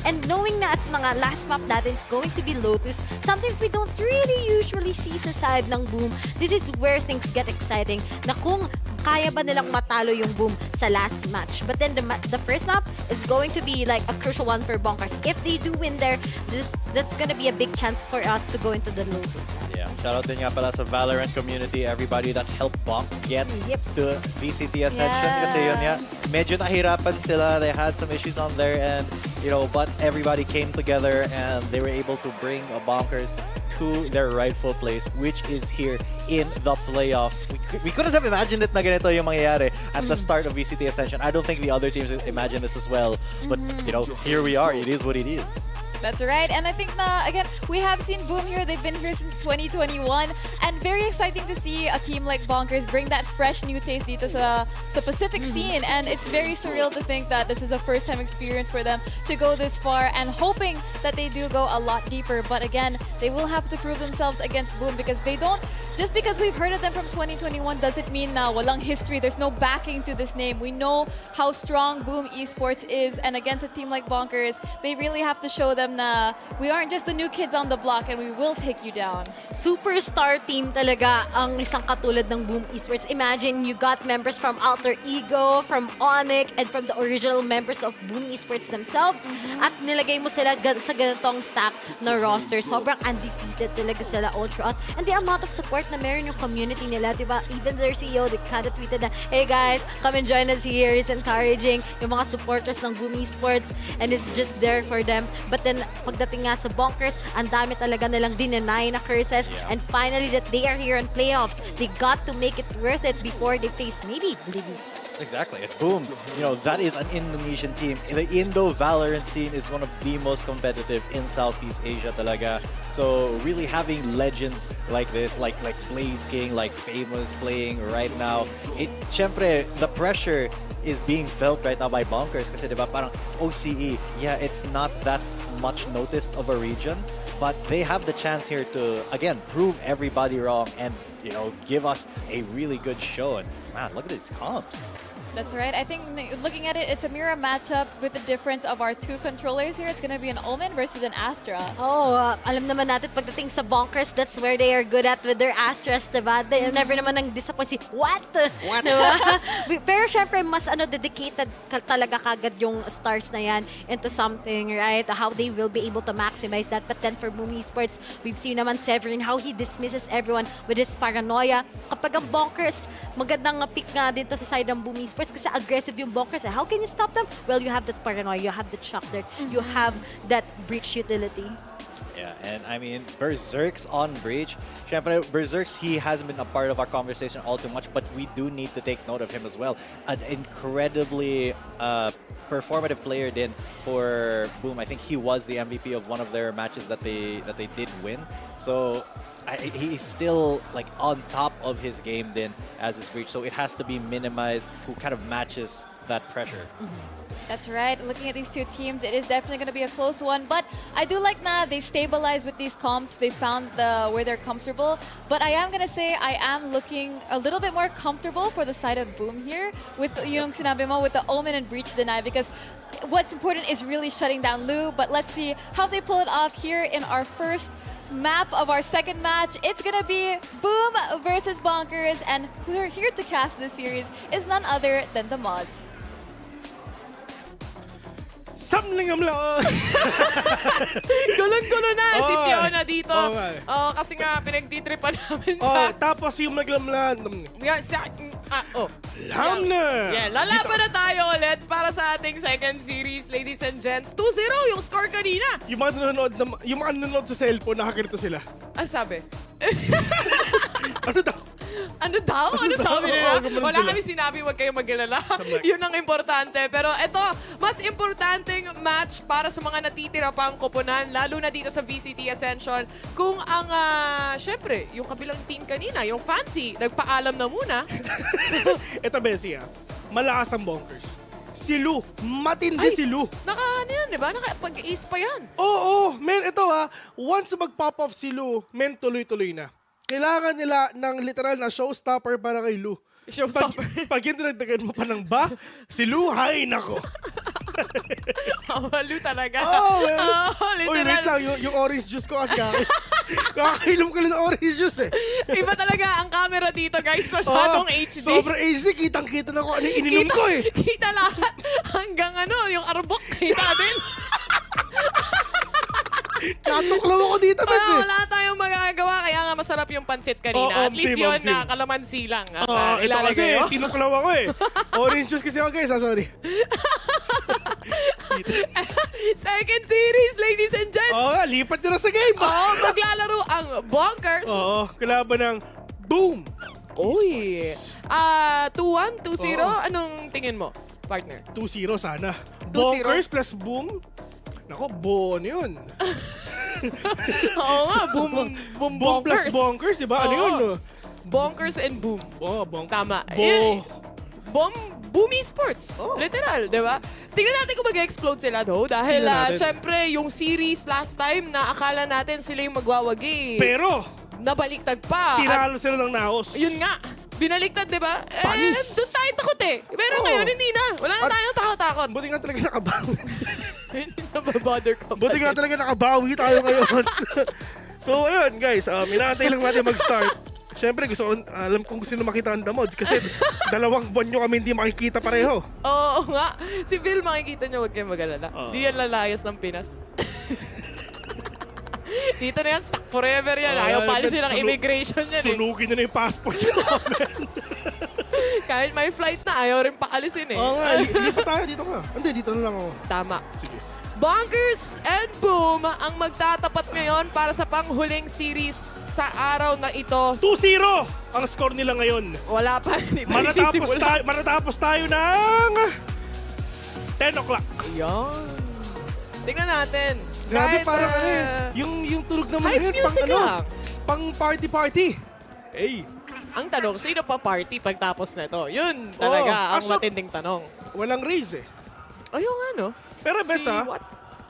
And knowing na at mga last map natin is going to be Lotus, something we don't really usually see sa side ng Boom. This is where things get exciting. Na kung kaya ba nilang matalo yung Boom sa last match. But then the first map is going to be like a crucial one for Bonkers. If they do win there, that's gonna be a big chance for us to go into the Lotus. Yeah, shout out din nga pala sa VALORANT community, everybody that helped Bonk get to VCT Ascension. Kasi yun nga, medyo nahirapan sila. They had some issues on their end. but everybody came together and they were able to bring a Bonkers to their rightful place, which is here in the playoffs. We couldn't have imagined it na ganito yung mangyayari at the start of VCT Ascension. I don't think the other teams imagined this as well. But, here we are. It is what it is. That's right. And I think na, again, we have seen Boom here. They've been here since 2021. And very exciting to see a team like Bonkers bring that fresh new taste dito sa Pacific scene. And it's very surreal to think that this is a first-time experience for them to go this far, and hoping that they do go a lot deeper. But again, they will have to prove themselves against Boom, because they don't, just because we've heard of them from 2021 doesn't mean na walang history. There's no backing to this name. We know how strong Boom Esports is, and against a team like Bonkers, they really have to show them na we aren't just the new kids on the block and we will take you down. Superstar team talaga ang isang katulad ng Boom Esports. Imagine you got members from Alter Ego, from Onyx, and from the original members of Boom Esports themselves. At nilagay mo sila sa ganitong stack na roster. Sobrang undefeated talaga sila all throughout. And the amount of support na meron yung community nila, diba? Even their CEO, they kind of tweeted na, hey guys, come and join us here. He's encouraging yung mga supporters ng Boom Esports, and it's just there for them. But then, pagdating nga sa Bonkers, ang dami talaga nilang dinenay na curses. And finally, that they are here in playoffs. They got to make it worth it before they face maybe Bleed. Exactly. At Boom, that is an Indonesian team. The Indo-Valorant scene is one of the most competitive in Southeast Asia talaga. So really having legends like this, like Blaze King, like Famous playing right now, syempre, the pressure is being felt right now by Bonkers kasi diba parang OCE, it's not that much noticed of a region, but they have the chance here to, again, prove everybody wrong and, give us a really good show. And man, look at these comps. That's right. I think looking at it, it's a mirror matchup with the difference of our two controllers here. It's going to be an Omen versus an Astra. Oh, alam naman natin pagdating sa Bonkers, that's where they are good at with their Astras, diba? They never naman nang disappoint si what? Diba? Pero syempre, mas dedicated talaga kagad yung stars na yan into something, right? How they will be able to maximize that. But then for Boom Esports, we've seen naman Severin, how he dismisses everyone with his paranoia. Kapag ang Bonkers, magandang pick nga dito sa side ng Boom Esports kasi aggressive yung Bonkers. How can you stop them? Well, you have that paranoia, you have the shock dirt, you have that breach utility. Yeah, and I mean, Berserk's on Breach. Syempre, Berserk's, he hasn't been a part of our conversation all too much, but we do need to take note of him as well. An incredibly performative player din for Boom. I think he was the MVP of one of their matches that they did win. So he's still on top of his game then as his Breach. So it has to be minimized, who kind of matches that pressure. That's right. Looking at these two teams, it is definitely going to be a close one. But I do like na they stabilize with these comps. They found where they're comfortable. But I am going to say I am looking a little bit more comfortable for the side of Boom here with yung sinabi mo, with the Omen and Breach deny, because what's important is really shutting down Lu. But let's see how they pull it off here in our first map of our second match. It's gonna be Boom versus Bonkers, and who are here to cast this series is none other than the Mods. Samlingam lang! Gulo-gulo na si Fiona dito. Kasi nga pinagtitripan namin sa... tapos yung naglamlan. Lam na! Yeah, lalaban na tayo ulit para sa ating second series, ladies and gents. 2-0 yung score kanina. Yung mga nanonood sa cellphone, nakakirito sila. Ano sabi? Ano daw? Ano sabi nila? Wala kami sinabi, wag kayong mag-alala. Yun ang importante. Pero ito, mas importanteng match para sa mga natitira pang koponan, lalo na dito sa VCT Ascension. Kung ang, syempre, yung kabilang team kanina, yung Fancy, nagpaalam na muna. Ito, Bessie, malakas ang Bonkers. Si Lu, matindi si Lu. Ano yan, di ba? Nakapag-ace pa yan. Oo, men, ito once mag-pop off si Lu, men, tuloy-tuloy na. Kailangan nila ng literal na showstopper para kay Lu. Showstopper? Pag yung dinagdagan mo pa ng ba, si Lu, hay nako. Lu talaga. Uy, wait lang, yung orange juice ko kasi kakainom ko lang ng orange juice Iba talaga ang camera dito, guys. Masyadong HD. Sobrang HD, kitang-kita na ko ano ininom ko Kita lahat. Hanggang yung arbok, kita din. Katuklaw ako dito, Bes. Wala tayong magagawa, kaya nga masarap yung pansit kanina. At least yun na kalamansi lang. Ito kasi, tinuklaw ako Orange juice kasi ako, guys. Sorry. Second series, ladies and gents. Oo nga, lipat nyo na sa game. Oo, maglalaro ang Bonkers. Oo, kalaban ng Boom. Uy. 2-1, 2-0. Oo. Anong tingin mo, partner? 2-0 sana. 2-0. Bonkers plus Boom. Nako, bon yun. Oo nga, Boom Boom Bonkers. plus Bonkers, di ba? Ano Oo. yun? No? Bonkers and Boom. Oo, Tama. Bo. Boom Esports. Literal, di ba? Tingnan natin kung mag-explode sila though. Dahil Tingnan natin. syempre yung series last time na akala natin sila yung magwawagi. Pero, nabaliktad pa. tinalo sila ng naos. Yun nga. Binaliktad, di ba? Panis. Doon tayo takot eh. Pero Oo. ngayon, hindi na. Wala na tayong takot-takot. Buti nga talaga nakabawi. Hindi na mabother ka. Buti nga talaga nakabawi tayo ngayon. So, ayun guys, inaantay lang natin mag-start. Siyempre, alam kong gusto nyo makita ang damods kasi 2 buwan nyo kami hindi makikita pareho. Oo nga. Si Phil, makikita niyo, huwag kayong mag-alala. Di yan lalayas ng Pinas. Dito na yan, stuck forever yan. Ayaw palisin ng immigration yan eh. Sunugin na yung passport namin. Kahit may flight na, ayaw rin paalisin eh. Oo nga, lipat tayo dito ka. Hindi, dito na lang ako. Tama. Sige. Bonkers and Boom ang magtatapat ngayon para sa panghuling series sa araw na ito. 2-0 ang score nila ngayon. Wala pa, hindi pa nagsisimula. Matatapos tayo ng 10 o'clock. Ayan. Tingnan natin. Grabe, Kahit, parang yung tunog naman hype yun, music lang. pang party-party. Hey. Ang tanong, sino pa party pagtapos na ito? Yun talaga ang matinding tanong. Walang raise eh. Ayun nga, no? Pero bes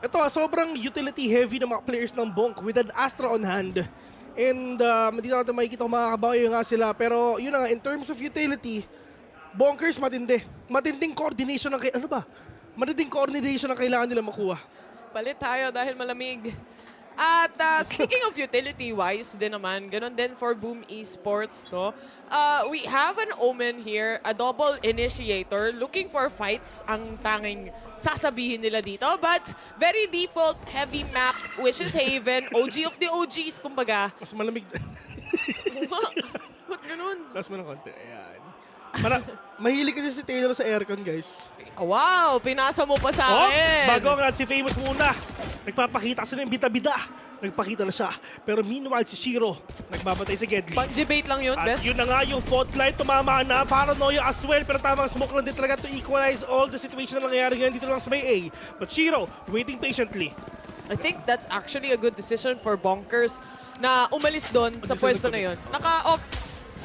ito sobrang utility heavy ng mga players ng Bonk with an Astra on hand. And dito natin makikita kung makakabawi nga sila. Pero yun na nga, in terms of utility, Bonkers matindi. Matinding coordination ng matinding coordination ang kailangan nila makuha. Palit tayo dahil malamig. At speaking of utility-wise din naman, ganun din for Boom Esports, no? We have an Omen here, a double initiator, looking for fights ang tanging sasabihin nila dito. But very default heavy map, which is Haven, OG of the OGs, kumbaga. Mas malamig. Ba't ganun? Last mo ng konti. Ayan. Mahilig kasi si Taylor sa aircon, guys. Wow, pinasa mo pa sa akin. Bago ang si Famous muna. Nagpapakita kasi ng bida-bida. Nagpakita na siya. Pero meanwhile, si Shiro, nagbabatay si Gedli. Pang-debate lang yun, At Bes. yun na nga yung fault line, tumama na. Paranoia as well. Pero tamang smoke lang din talaga to equalize all the situation na nangyayari ngayon dito lang sa may A. But Shiro, waiting patiently. I think that's actually a good decision for Bonkers na umalis doon sa pwesto na yun. Naka-off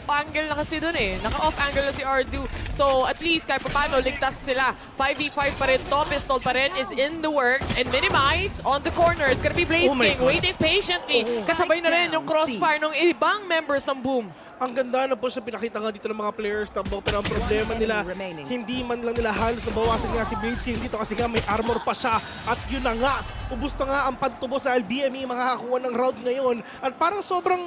angle na kasi doon eh. Naka-off angle na si Ardu. So at least kahit paano ligtas sila. 5v5 pa rin. Top pistol pa rin is in the works. And Minimize on the corner. It's gonna be Blaze King waiting patiently. Kasabay na rin yung crossfire ng ibang members ng Boom. Ang ganda na po siya pinakita nga dito ng mga players ng Bonk. Pero ang problema nila, hindi man lang nila halos nabawasan nga si Blaze King dito kasi nga may armor pa siya. At yun na nga, ubus na nga ang pantubo sa LBME makakakuha ng round ngayon. At parang sobrang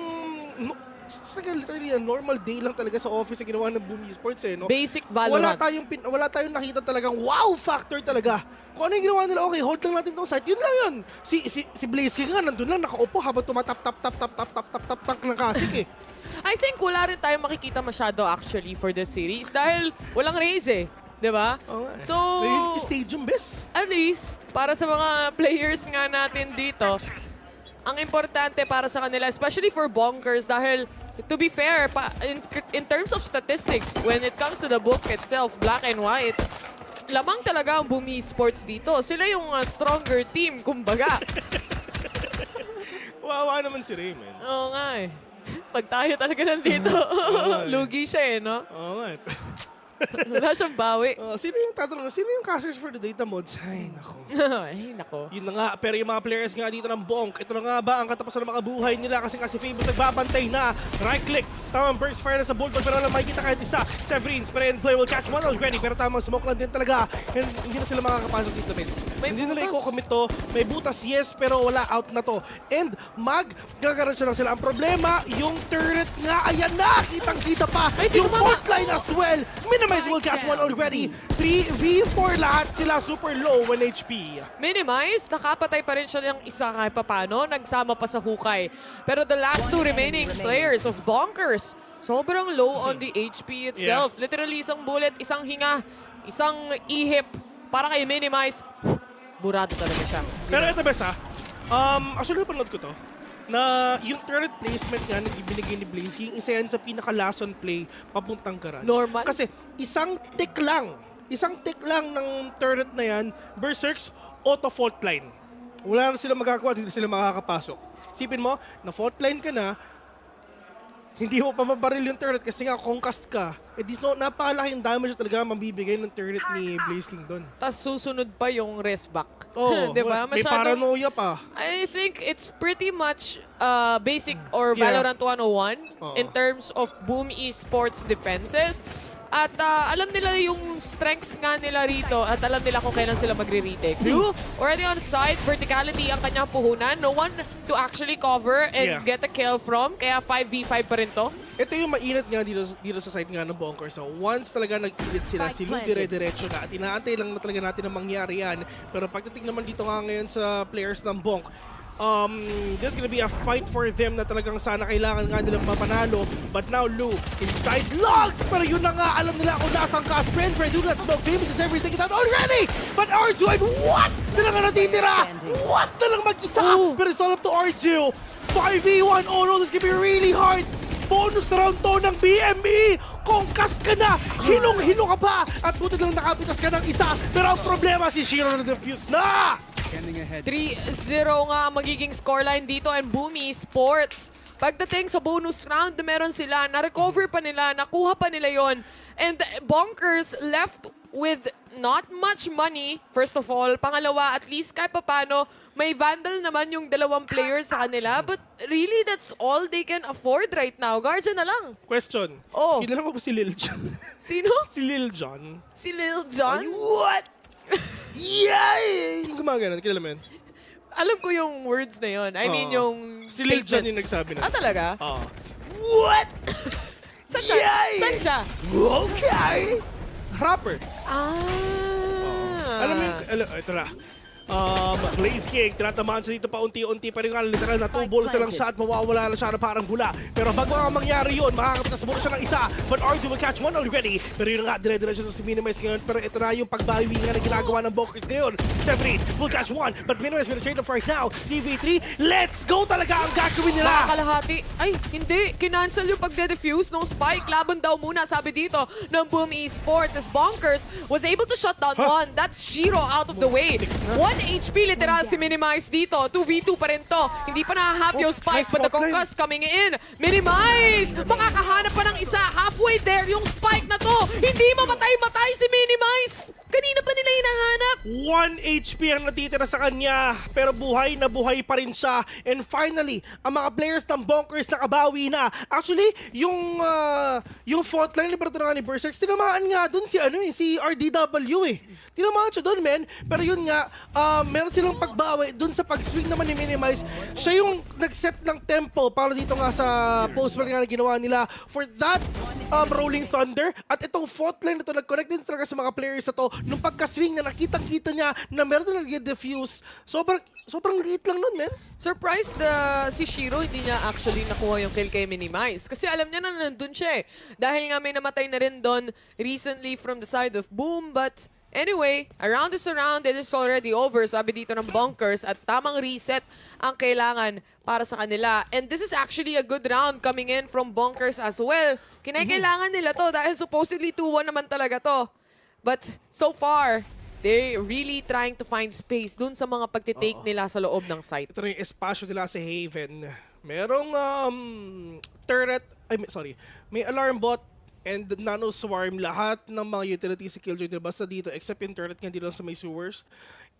it's like literally a normal day lang talaga sa office na ginawa ng Boom Esports eh, no? Basic Valorant. Wala tayong nakita talagang wow factor talaga. Kung ano yung ginawa nila, okay, hold lang natin tong site, yun lang yun. Si Blaze King nga, nandun lang, nakaupo habang tumatap ng kasik eh. I think wala rin tayong makikita masyado actually for this series dahil walang raise eh. Diba? So, stadium best. At least, para sa mga players nga natin dito, ang importante para sa kanila, especially for Bonkers, dahil to be fair, in terms of statistics, when it comes to the book itself, black and white, lamang talaga ang Boom Esports dito. Sila yung stronger team, kumbaga. Wawa naman si Raymond. Oo nga eh. Pag tayo talaga nandito, lugi siya eh, no? Oo nga eh. Wala siyang bawi. Sino yung tatanong? Sino yung casters for the data mods? Ay, nako. Ay, nako. Yun na nga, pero yung mga players nga dito ng Bonk, ito na nga ba ang katapusan ng mga buhay nila kasi Famous nagbabantay na. Right click, tamang burst fire na sa Bulldog pero alam makikita kahit isa. Severin, spray and play will catch one already pero tamang smoke lang din talaga. And hindi na sila makakapasok dito, miss. Hindi nila i-commit to. May butas, yes, pero wala out na to. And gagaran siya lang sila. Ang problema, yung turret nga, ayan na! Kitang-kita pa! Yung fourth line as well! Minimize will catch one already. 3v4 lahat sila super low 1 HP. Minimize, nakapatay pa rin siya ng isa kahit papano. Nagsama pa sa hukay. Pero the last two remaining players of Bonkers, sobrang low on the HP itself. Literally isang bullet, isang hinga, isang ihip para kay Minimize. burado talaga siya. Pero ito bes actually napanood ko to, na yung turret placement nga na ibinigay ni Blaze King, isa yan sa pinaka-last on play papuntang garage. Normal. Kasi isang tick lang ng turret na yan, Berserks, auto-fault line. Wala na sila magagawa, hindi sila makakapasok. Isipin mo, na fault line ka na, hindi mo pa mabaril yung turret kasi nga concussed ka. Napakalaking damage talaga mabibigay ng turret ni Blaze King doon. Tapos susunod pa yung rest back. Oh, diba? may paranoia pa. I think it's pretty much basic or Yeah. Valorant 101 in terms of Boom Esports defenses. At alam nila yung strengths nga nila rito at alam nila kung kailan sila magre-retake. Blue, already on side, verticality ang kanyang puhunan. No one to actually cover and get a kill from. Kaya 5v5 pa rin to. Ito yung mainit nga dito sa side nga ng Bonkers. So once talaga nag-init sila, si Lou dire-diretso na at inaantay lang na talaga natin na mangyari yan. Pero pagdating naman dito nga ngayon sa players ng Bonk, there's gonna be a fight for them na talagang sana kailangan nga nilang mapanalo. But now Lou, inside logs! Pero yun na nga, alam nila kung nasaan ka. Friend, do not smoke famous is everything it out already! But R2, what? Na lang nga natitira! What? Na lang mag-isa! Pero it's all up to R2. 5v1, oh no, this is gonna be really hard! Bonus round to ng BME! Kongkas ka na! Hilong-hilo ka pa! At buti lang nakapitas ka ng isa. Pero ang problema, si Shiro na defuse na! 3-0 nga magiging scoreline dito and Boom Esports. Pagdating sa bonus round, meron sila, na-recover pa nila, nakuha pa nila yon. And Bonkers left with not much money, first of all. Pangalawa, at least kahit papano, may Vandal naman yung dalawang players sa kanila. But really, that's all they can afford right now. Guardian na lang. Question. Oh. Kilala mo ba si Lil Jon? Sino? Si Lil Jon. Si Lil Jon? What? Yay! Yung gumagano, kilala mo yun? Alam ko yung words na yun. I mean, yung si Lil Jon statement. yung nagsabi na. Talaga? Oo. What? Saan siya? Saan siya? Okay! Rapper. Alam mo yun, ito na. Blaze King, tinatamaan siya dito paunti-unti pa rin nga, literal na 2 balls na lang siya at mawawala na siya na parang bula. Pero bago nga mangyari yun, makakapitas muna siya ng isa. But R2 will catch one already. Pero yun nga, dire-diretso na si Minimize ngayon. Pero ito na yung pagbawi nga na ginagawa ng Bonkers ngayon. 7-8 will catch one. But Minimize gonna trade off right now. 3v3, let's go talaga ang gagawin nila. Kalahati. Ay, hindi. Kinancel yung pagde-defuse ng spike. Laban daw muna, sabi dito ng Boom Esports as Bonkers was able to shut down one. That's Shiro out of the way. 1 HP literal si Minimize dito. 2v2 pa rin to. Hindi pa nahahappy yung spike but the concuss coming in. Minimize! Makakahanap pa ng isa. Halfway there yung spike na to. Hindi mamatay-matay si Minimize. Kanina pa nila hinahanap. 1 HP ang natitira sa kanya, pero buhay na buhay pa rin siya. And finally, ang mga players ng Bonkers nakabawi na. Actually, yung fault line liberato na nga ni Berserks, tinamaan nga dun si RDW eh. Tinamaan siya dun, men. Pero yun nga, meron silang pagbawi dun sa pag-swing naman ni Minimize. Siya yung nag-set ng tempo para dito nga sa post-play nga na ginawa nila for that Rolling Thunder. At itong fault line na to, nag-connect din talaga sa mga players na to. Nung pagka-swing na nakitang-kita niya na meron na nag-defuse, sobrang liit lang nun, men. Surprised si Shiro hindi niya actually nakuha yung kill kay Minimize. Kasi alam niya na nandun siya eh. Dahil nga may namatay na rin doon recently from the side of Boom. But anyway, around is around, it is already over, sabi dito ng Bonkers. At tamang reset ang kailangan para sa kanila. And this is actually a good round coming in from Bonkers as well. Kinakailangan nila to dahil supposedly 2-1 naman talaga to. But so far, they're really trying to find space dun sa mga pagtitake nila sa loob ng site. Ito rin yung espasyo nila sa Haven. Merong turret, may alarm bot and nano swarm. Lahat ng mga utilities sa Killjoy nila basta dito except yung turret nga dito sa may sewers.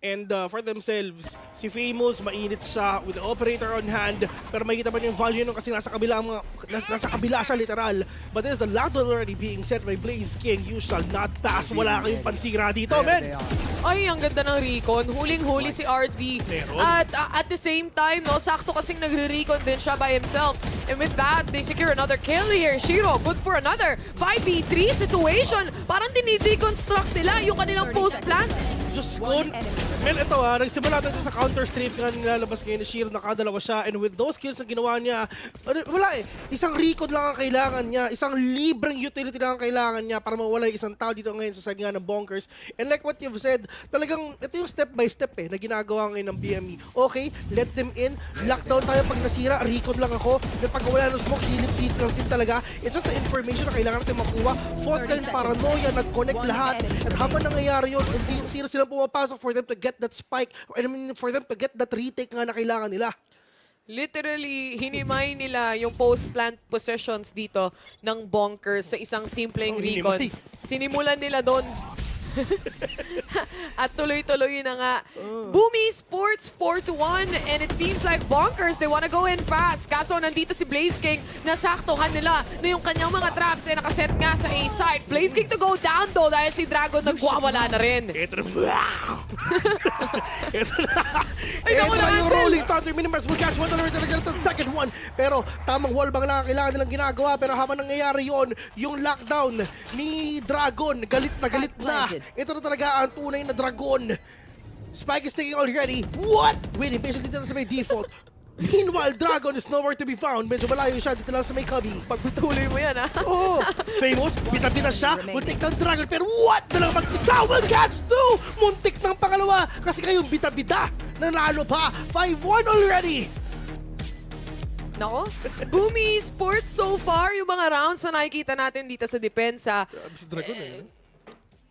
And for themselves, si Famous, mainit siya with the operator on hand. Pero makikita pa yung value nung kasi nasa kabila siya literal. But there's the loud already being set by Blaze King. You shall not pass. Wala kayong pansira dito, men. Ay, ang ganda ng recon. Huling-huli si RD. At at the same time, no, sakto kasing nagre-recon din siya by himself. And with that, they secure another kill here. Shiro, good for another 5v3 situation. Parang dinideconstruct nila yung kanilang post-plant. Just go. Men, ito nagsimula natin sa counter-strip nga nilalabas ngayon ni Shiro, nakadalawa siya, and with those kills na ginawa niya, wala isang recon lang ang kailangan niya, isang libreng utility lang ang kailangan niya para mawala yung isang tao dito ngayon sa side nga ng Bonkers. And like what you've said, talagang ito yung step by step na ginagawa ngayon ng BME. Okay, let them in, lockdown tayo pag nasira, recon lang ako, then pag wala ng smoke, silip-silip lang din talaga. It's just the information na kailangan natin makuha. Fault line, paranoia, nag-connect lahat, at habang nangyayari yun, unti-unti na silang pumapasok for them to get that spike, I mean, for them to get that retake nga na kailangan nila. Literally, hinimay nila yung post-plant possessions dito ng Bonkers sa isang simpleng recon. Sinimulan nila doon. At tuloy-tuloy na nga. Boom Esports 4-1, and it seems like Bonkers, they wanna go in fast. Kaso nandito si Blaze King, nasaktuhan nila na yung kanyang mga traps ay nakaset nga sa A side. Blaze King to go down though dahil si Dragon nagwawala na rin. Ito na. Ito na yung rolling thunder. Minimas will catch one already the second one. Pero tamang wallbang lang ang kailangan nilang ginagawa. Pero habang nangyayari yon, yung lockdown ni Dragon, galit na. Ito na talaga ang tunay na Dragon. Spike is taking already. What? Winning basically dito na sa may default. Meanwhile, Dragon is nowhere to be found. Medyo malayo siya dito lang sa may cubby. Pagpatuloy mo yan, ha? Oh, Famous, bita-bita siya. Will take down Dragon. Pero what? Dalang mag-isa will catch two. Muntik ng pangalawa. Kasi kayong bita-bita. Nanalo pa. 5-1 already. Nako, Boom Esports so far, yung mga rounds na nakikita natin dito sa depensa. Si Dragon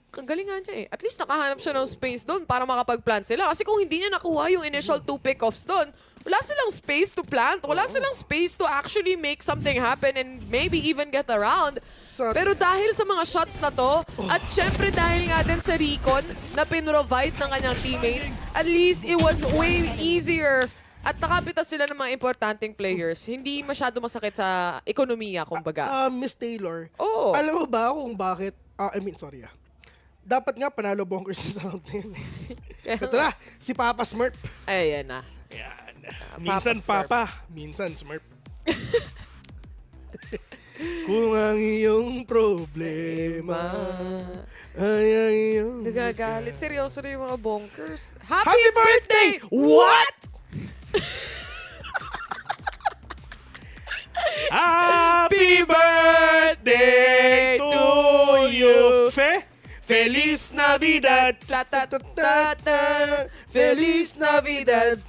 Kagaling nga niya At least nakahanap siya ng space doon para makapag-plant sila. Kasi kung hindi niya nakuha yung initial 2 pick-offs doon, wala silang space to plant. Wala silang space to actually make something happen and maybe even get around. Pero dahil sa mga shots na to, at syempre dahil nga din sa recon na pinrovide ng kanyang teammate, at least it was way easier. At nakapitas sila ng mga importanteng players. Hindi masyado masakit sa ekonomiya, kumbaga. Miss Taylor, oh. Alam mo ba kung bakit, sorry dapat nga panalo Bonkers sa round na yun. Ito na, si Papa Smurf. Ayan na. Ayan. Minsan Papa, minsan Smurf. Kung ang iyong problema ay ang iyong... Nagagalit. Seryoso na yung mga Bonkers. Happy birthday! What? Happy birthday to you! Feliz Navidad! Feliz Navidad!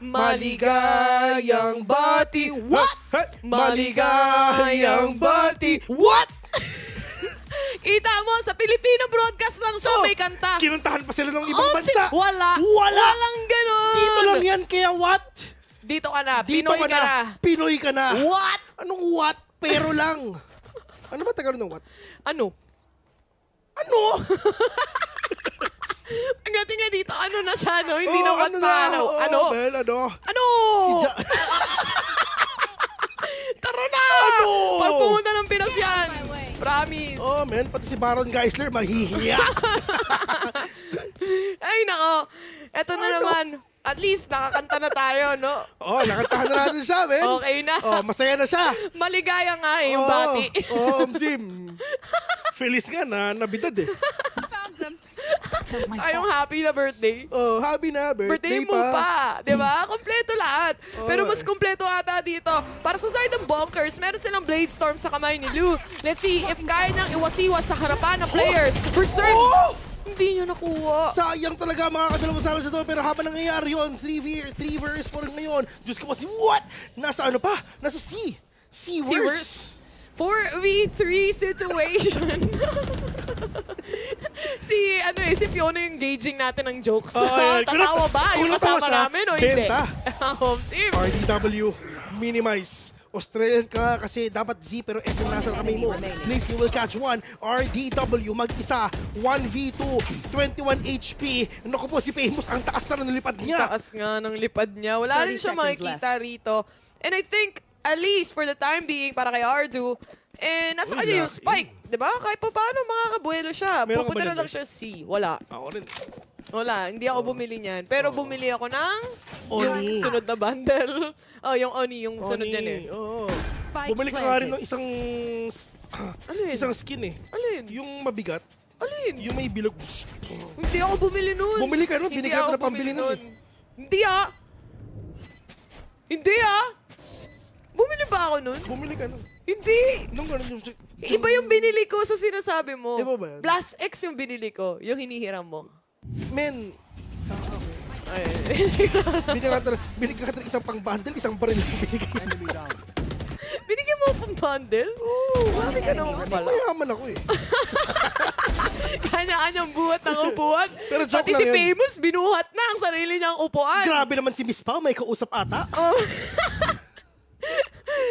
Maligayang bati! What? Maligayang bati! What? Kita mo, sa Pilipino broadcast lang siya, may kanta. Kinuntahan pa sila ng ibang bansa. Wala. Walang ganon. Dito lang yan, kaya what? Dito ka na. Pinoy ka na. Pinoy ka na. What? Anong what? Pero lang. Ano ba Tagalog ng what? Ano? Ang gating nga dito, ano na siya, no? Hindi na what pa. Ano? Si Tara na! Pag pumunta ng Pinas yan. Promise. Oh, man. Pati si Baron Geisler, mahihiya. Ay, nako. Eto na naman. At least, nakakanta na tayo, no? Nakantahan na natin siya, men. Okay na. Masaya na siya. Maligaya nga yung bati. Sim. Feliz nga na nabidad Tsaka yung happy na birthday. Happy na birthday mo pa. Diba? Kompleto lahat. Pero mas kompleto ata dito. Para sa side ng Bonkers, meron silang Blade Storm sa kamay ni Lou. Let's see if kaya nang iwas-iwas sa harapan ng players. First search, hindi niya nakuha. Sayang talaga mga kadalawang sala sa doon. Pero habang nangyayari yun, 3 verse 4 ngayon. Diyos ko pa si what? Nasa ano pa? Nasa C. C worse. 4v3 situation. si Fiona yung gauging natin ng jokes. Tatawa ba? Yung kasama namin o hindi? RDW, minimize. Australian ka kasi dapat Z pero S yung nasa kamay mo. Please, you will catch one. RDW, mag-isa. 1v2, 21 HP. Naku po, si Famous, ang taas na ng lipad niya. Taas nga ng lipad niya. Wala rin siya makikita rito. And I think, at least for the time being, para kay Ardu, nasa kanya yung spike. Diba? Kahit pa paano makakabuelo siya. Pupunta na lang siya C. Wala. Ako rin. Wala, hindi ako bumili niyan. Pero bumili ako ng yung sunod na bundle. Yung Oni, yung sunod niyan Bumili ka nga rin ng isang Alin? isang skin Alin? Yung mabigat. Alin? Yung may bilog. Hindi ako bumili nun. Bumili ka nun? Hindi Binigyan ako ka na pambili bumili nun. Hindi Hindi Bumili ba ako nun? Bumili ka nun. Hindi! Nung ganun yung... Iba yung binili ko sa sinasabi mo. Iba ba yan? Plus X yung binili ko. Yung hinihiram mo. Men, Ay. binigyan ka isang pang-bundle, isang baril lang binigay. Binigyan mo pang bundle? Oo. Marami ka naman pala. Mayaman ako eh. Kanya-kanyang buhat ng upuan. Pero joke Pati lang si yun. Famous, binuhat na ang sarili niyang upuan. Grabe naman si Miss Pao, may kausap ata.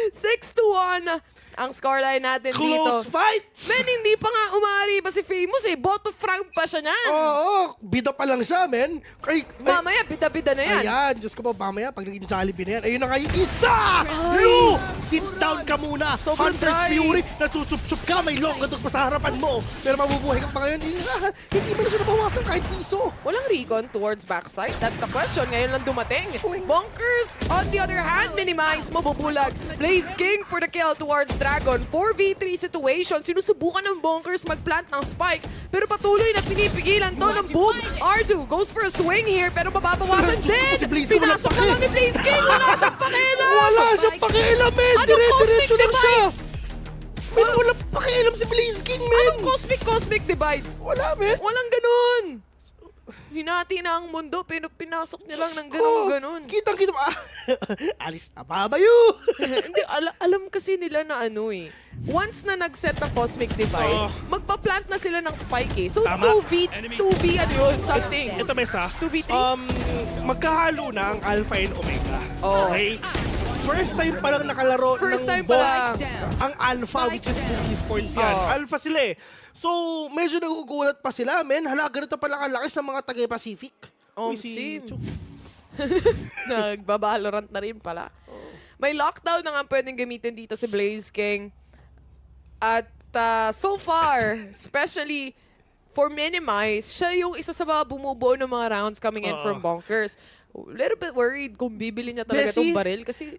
6-1 ang scoreline natin dito. Close fight! Men, hindi pa nga umari pa si Famous eh. Boto Frank pa siya niyan. Oo, bida pa lang siya, men. Mamaya, bida-bida na yan. Ayan, Diyos ko po, mamaya, pag naging Jollibee na yan, ayun na nga yung isa! Lu! Sit down ka muna! Sobrang Hunter's dry. Fury, natsuchup-chup ka, may long dog pa sa harapan mo. Pero mabubuhay ka pa ngayon, hindi mo na siya nabawasan kahit piso. Walang recon towards backside? That's the question. Ngayon lang dumating. Bonkers, on the other hand, minimize, mabubulag. Blaze King for the kill towards Dragon. 4v3 situation. Sinusubukan ng Bonkers mag-plant ng spike. Pero patuloy na pinipigilan to ng boom. R2 goes for a swing here, pero mababawasan din. Pinasok na lang ni Blaze King. Wala siyang pakialam. Wala siyang pakialam, men. Anong Dire-diretso cosmic lang siya. divide? Men, wala pakialam si Blaze King, men. Anong cosmic divide? Wala, men. Walang ganun. Hinati na ang mundo, pinasok niya lang ng ganun-ganun. Kitang-kita pa. Alis na babayo. Hindi, alam kasi nila na ano eh. Once na nag-set ng Cosmic Divide, magpa-plant na sila ng spike eh. So, Tama. 2v ano yun, something. Ito, Mesa. 2v3? Magkahalo na ang Alpha and Omega. Oh. Okay? First time pa lang nakalaro First time ng pa lang. ang Alpha, which is Esports yan. Oh. Alpha sila eh. So, medyo nagugulat pa sila, men. Hala, ganito pala kalaki sa mga taga-Pacific. Oh, sim. Nagbabalorant na rin pala. May lockdown na nga pwedeng gamitin dito si Blaze King. At so far, especially for Minimize, siya yung isa sa mga bumubuo ng mga rounds coming in from Bonkers. A little bit worried kung bibili niya talaga itong baril kasi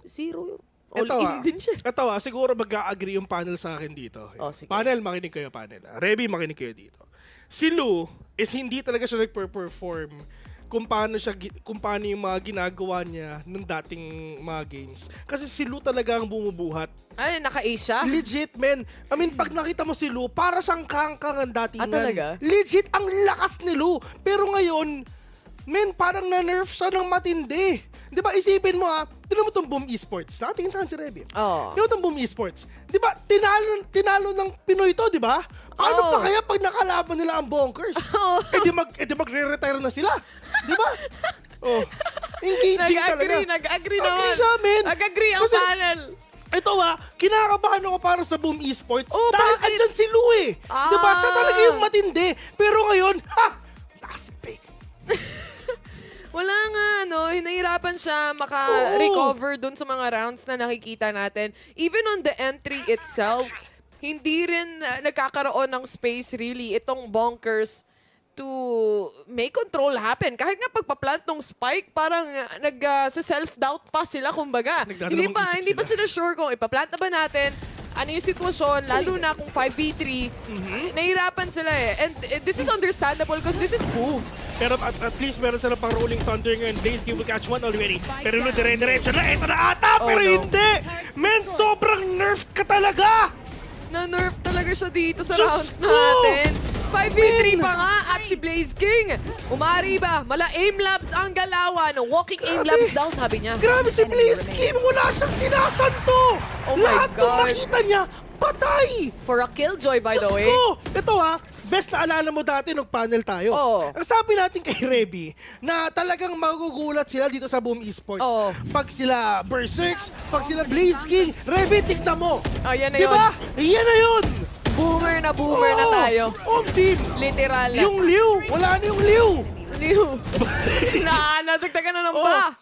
zero yun. All-in din siya. Ito siguro mag-a-agree yung panel sa akin dito. Panel, makinig kayo, panel. Reby, makinig kayo dito. Si Lou is hindi talaga siya nag-perform kung paano yung mga ginagawa niya nung dating mga games. Kasi si Lou talaga ang bumubuhat. Ay, naka-ace siya? Legit, men. I mean, pag nakita mo si Lou, para siyang kangkang ang datingan. Talaga? Legit, ang lakas ni Lou. Pero ngayon, men, parang na-nerf siya ng matindi. Di ba, isipin mo tinan mo itong Boom Esports. Nakatingin sa akin si Reby. Yung itong Boom Esports. Di ba, tinalo ng Pinoy to, di ba? Paano pa kaya pag nakalaban nila ang Bonkers? Magre-retire na sila. Di ba? Engaging talaga. Nag-agree naman. Agree siya, men. Nag-agree ang panel. Ito kinakabahan ako para sa Boom Esports. Oh, dahil bakit? andyan si Lou eh. Di ba, siya talaga yung matindi. Pero ngayon, Wala nga, hinahirapan siya maka-recover dun sa mga rounds na nakikita natin. Even on the entry itself, hindi rin nagkakaroon ng space really itong Bonkers to make control happen. Kahit nga pagpa-plant ng spike, parang nag-self-doubt pa sila, kumbaga. Hindi pa sila sure kung ipaplant na ba natin, ano yung sitwasyon, lalo na kung 5v3, nahirapan sila eh. And this is understandable because this is Boom. Pero at least meron sila pang Rolling Thunder ngayon. Blaze King will catch one already. Pero dire-diretso na. Ito na ata, pero hindi! Men, sobrang nerf ka talaga! Na-nerf talaga siya dito sa rounds natin. 5v3 pa nga at si Blaze King. Umari ba? Mala aim labs ang galawan. Walking aim labs daw, sabi niya. Grabe si Blaze King! Wala siyang sinasanto! Oh my Lahat God. ng makita niya, patay! For a killjoy, by the way. Ito best na alala mo dati nung panel tayo. Ang sabi natin kay Reby, na talagang magugulat sila dito sa Boom Esports. Pag sila Berserks, pag sila Blaze King, Reby, tignan mo. Yan na diba? Yan na yun! Boomer na tayo. Sim. Literal. Yung Liu, wala na yung Liu. Nadagdagan na ng ba.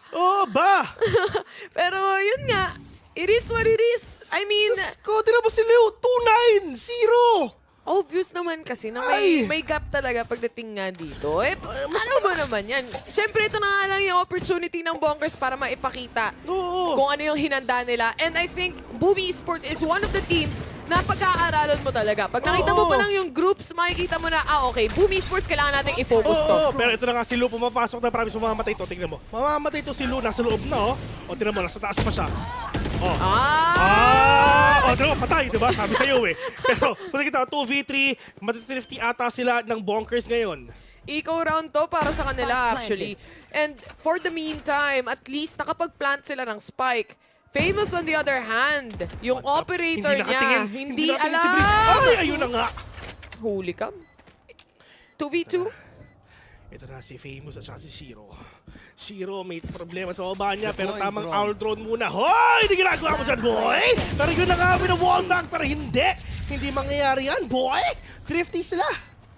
Ba. Pero yun nga, it is what it is. I mean... Tinan mo si Liu, 2-9, 0. Obvious naman kasi na may gap talaga pagdating nga dito. Ano ba naman yan? Siyempre, ito na nga lang yung opportunity ng Bonkers para maipakita kung ano yung hinanda nila. And I think Boomy Esports is one of the teams na pag-aaralan mo talaga. Pag nakita mo pa lang yung groups, makikita mo na, okay, Boomy Esports, kailangan natin i-focus to. Pero ito na nga si Lu, pumapasok na promise mamamatay to. Tingnan mo. Mamamatay to si Lu, nasa loob na, O, tingnan mo, nasa taas pa siya. Tingnan mo, patay, diba? Sabi sa'yo Pero, kung kita, 2v3, matitrifty ata sila ng Bonkers ngayon. Eco round to para sa kanila, actually. And for the meantime, at least nakapag-plant sila ng spike. Famous on the other hand, yung operator niya, hindi alam. Ayun na nga. Huli ka. 2v2. Ito na si Famous at saka si Shiro. Shiro may problema sa baba niya pero tamang owl drone muna. Hoy! Hindi ginagawa mo dyan, boy! Pero yun na nga, wallbang pero hindi. Hindi mangyayari yan, boy! Thrifty sila.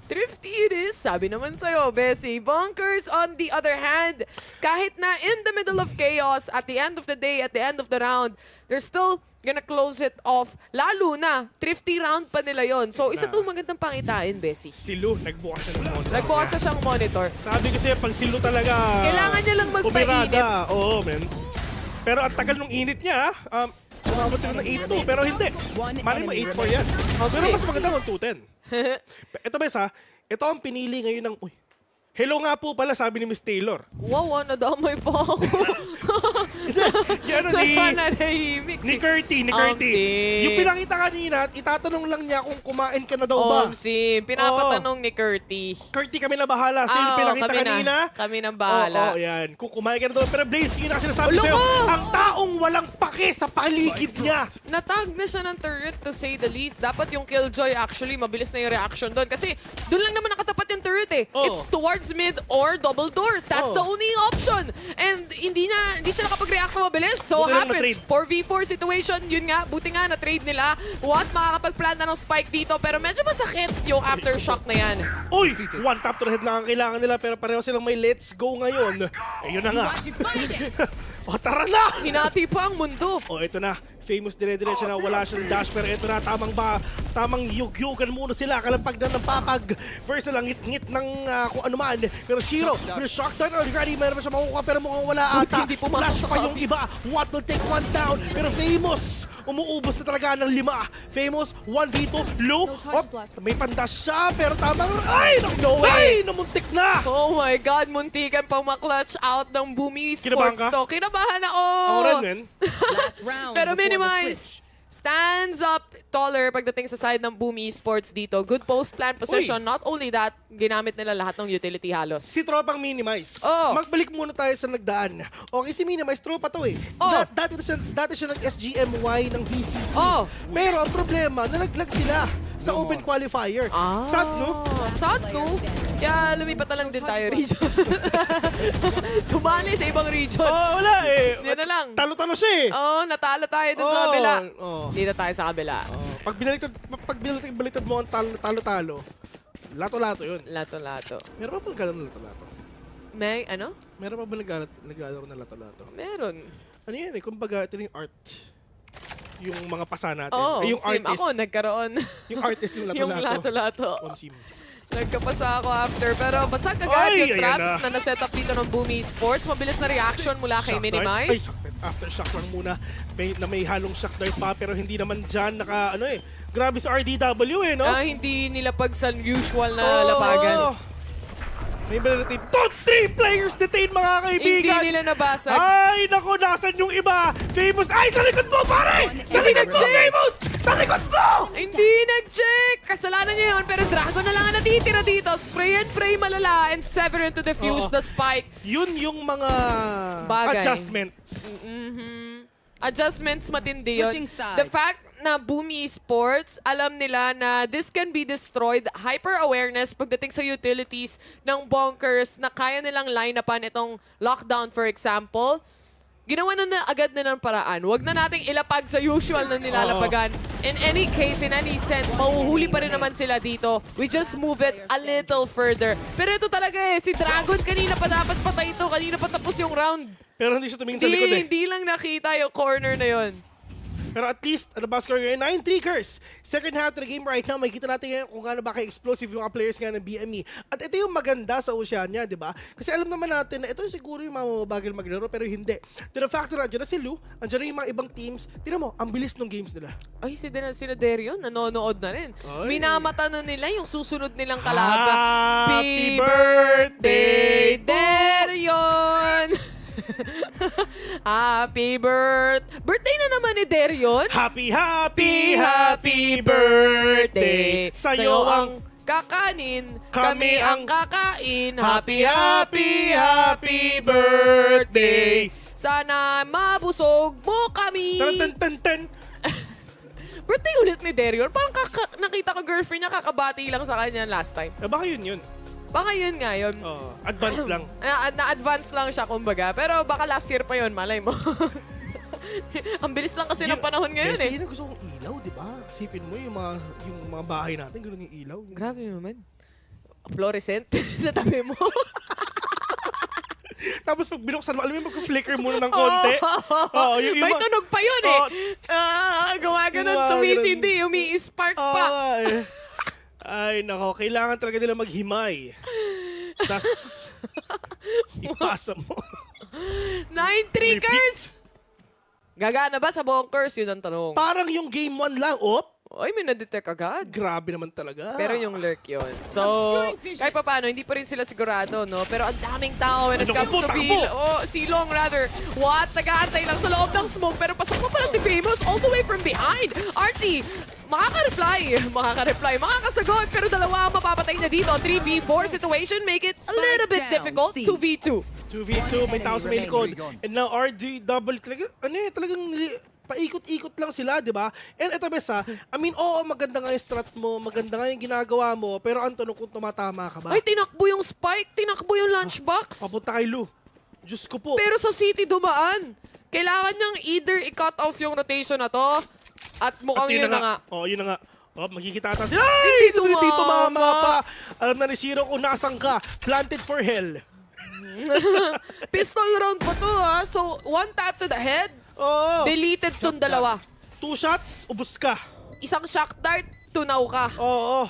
Thrifty it is, sabi naman sa'yo, Bessie. Bonkers, on the other hand, kahit na in the middle of chaos, at the end of the day, at the end of the round, they're still gonna close it off. Lalo na, thrifty round pa nila yon. So, isa itong magandang pangitain, Bessie. Si Lu, nagbukas na ng monitor. Nagbukas na siyang monitor. Sabi kasi, pag si Lu talaga... Kailangan niya lang magpainit. Oo, men. Pero ang tagal nung init niya, umabot sila ng 8-2, pero hindi. Mali mo 8-4 yan. Pero mas maganda ng 2-10. Ito bes ito ang pinili ngayon ng... Uy, hello nga po pala, sabi ni Miss Taylor. Wow, nadamay pa ako. Ni Curty. Yung pinakita kanina, itatanong lang niya kung kumain ka na daw ba. Pinapatanong ni Curty. Curty, kami na bahala. So yung pinakita kanina. Kami nang bahala. Yan. Kung kumain ka na daw. Pero Blaze, yun na sinasabi sa'yo. Ang taong walang pake sa paligid niya. Natag na siya ng turret to say the least. Dapat yung Killjoy actually, mabilis na yung reaction doon. Kasi doon lang naman nakatapat yung turret It's towards mid or double doors. That's the only option. And hindi siya nakapag-react na mabilis. So happens. 4v4 situation. Yun nga, buti nga na-trade nila. Makakapag-plan na ng spike dito. Pero medyo masakit yung aftershock na yan. Uy! One tap to the head lang ang kailangan nila. Pero pareho silang may let's go ngayon. Ayun na nga. Tara na! Hinati pa ang mundo. Ito na. Famous dire-diretso na wala siyang dash pero ito na tamang yug-yugan muna sila kalampag na ng papag versus lang ngit-ngit ng kung ano man. Pero Shiro, shock down already, meron siya makukuha pero mukhang wala ata. Flash pa yung iba. What will take one down? Pero Famous, umuubos na talaga ng 5. Famous, 1v2, low. May pandash siya pero tamang, no way! Namuntik na! Oh my God, muntikan pang maklatch out ng Boomy Esports to. Kinabahan ako! Ako rin, man. Pero minimize. Stands up taller pagdating sa side ng Boomy Esports dito. Good post plan position. Not only that, ginamit nila lahat ng utility halos. Si tropang minimize. Magbalik muna tayo sa nagdaan. Okay, si minimize, tropa to Dati siya nag-SGMY ng VCT. Pero ang problema, nalaglag sila sa open qualifier. Sad, no? Sad, no? Kaya lumipat na lang din tayo region. Sumali sa ibang region. Wala Yan na lang. Talo-talo siya natalo tayo dun sa kabila. Dito tayo sa kabila. Pag baliktad mo ang talo-talo, lato-lato yun. Lato-lato. Meron pa ba naglalaro ng lato-lato? May ano? Meron pa ba naglalaro ng lato-lato? Meron. Ano yan kumbaga ito yung art. Yung mga pasa natin. Yung artist. Ako, nagkaroon. Yung artist yung lato-lato. Yung lato-lato. Nagkapasa ako after. Pero basag agad yung traps na naset up dito ng Boomy Esports. Mabilis na reaction mula kay Minimize. Aftershock lang muna. May halong shock dive pa pero hindi naman dyan grabe sa RDW no? Hindi nila pag sa usual na labagan. May balatin. 3 players detained mga kaibigan. Hindi nila nabasag. Ay, naku, nasan yung iba? Famous. Ay, sa likod mo, pare! Sa likod mo, Famous! Sa likod mo! Hindi nag-check! Kasalanan niya yun, pero Dragon na lang ang natitira dito. Spray and pray malala and Severin to defuse the spike. Yun yung mga adjustments. Adjustments matindi yun. The fact na Boomy Esports, alam nila na this can be destroyed. Hyper-awareness pagdating sa utilities ng Bonkers na kaya nilang line-upan itong lockdown, for example. Ginawa na agad na ng paraan. Huwag na nating ilapag sa usual na nilalapagan. In any case, in any sense, mahuhuli pa rin naman sila dito. We just move it a little further. Pero ito talaga si Dragon kanina pa dapat patay ito. Kanina pa tapos yung round. Pero hindi siya tumingin sa likod Hindi lang nakita yung corner na yun. Pero at least, ano ba score ngayon? 9-3 Curse. Second half of the game right now, makikita natin ngayon kung gaano ba ka-explosive yung mga players nga ng BME. At ito yung maganda sa Oceania, di ba? Kasi alam naman natin na ito siguro yung mga bagal maglaro, pero hindi. To the fact na andyan na si Lou, andyan na yung mga ibang teams, tingnan mo, ang bilis ng games nila. Ay, sina Derion, nanonood na rin. Minamata na nila yung susunod nilang kalaban. Happy birthday, Derion! Happy birthday na naman ni Derion. Happy birthday. Sa'yo ang kakanin, kami ang kakain. Happy birthday. Sana mabusog mo kami. Birthday ulit ni Derion. Parang nakita ko girlfriend niya kakabati lang sa kanya last time. Baka yun. Baka yun nga yun. Advance lang. Na-advance lang siya kumbaga. Pero baka last year pa yun, malay mo. Ang bilis lang kasi ng panahon ngayon eh. Kasi gusto kong ilaw, di ba? Sipin mo yung mga bahay natin, gano'n yung ilaw. Grabe naman. Fluorescent sa tabi mo. Tapos pag binuksan mo, alam mo yung mag-flicker muna ng konti. May tunog pa yun eh. Gumaganon, sumisindi, umi-spark pa. Ay, nako, kailangan talaga nila maghimay. Tapos, ipasa mo. 9-3 Curse! Gagana ba sa Bonkers? Yun ang tanong. Parang yung game 1 lang, Ay, may na-detect agad. Grabe naman talaga. Pero yung lurk yun. So, kahit pa paano, hindi pa rin sila sigurado, no? Pero ang daming tao when it comes to Silong rather. What? Nag-aantay lang sa loob ng smoke, pero pasok mo pala si Famous all the way from behind. Artie, makaka-reply, makakasagot, pero dalawa ang mapapatay na dito. 3v4 situation make it a little bit difficult. 2v2. 2v2, may tao sa main code. And now RG double, talagang paikot-ikot lang sila, di ba? And ito, Bes, I mean, maganda nga yung strat mo, maganda nga yung ginagawa mo, pero ang tanong kung tumatama ka ba? Ay, tinakbo yung spike, tinakbo yung lunchbox. Papunta kay Lou. Diyos ko po. Pero sa City dumaan. Kailangan niyang either i-cut off yung rotation na to, at mukhang yun na nga. Yun na nga. Makikita ata sila. Ay! Hindi tumama pa. Alam na ni Shiro kung nasan ka. Planted for hell. Pistol round pa to, ha? So, one tap to the head, deleted tong dalawa. 2 shots, ubos ka. Isang shock dart, tunaw ka.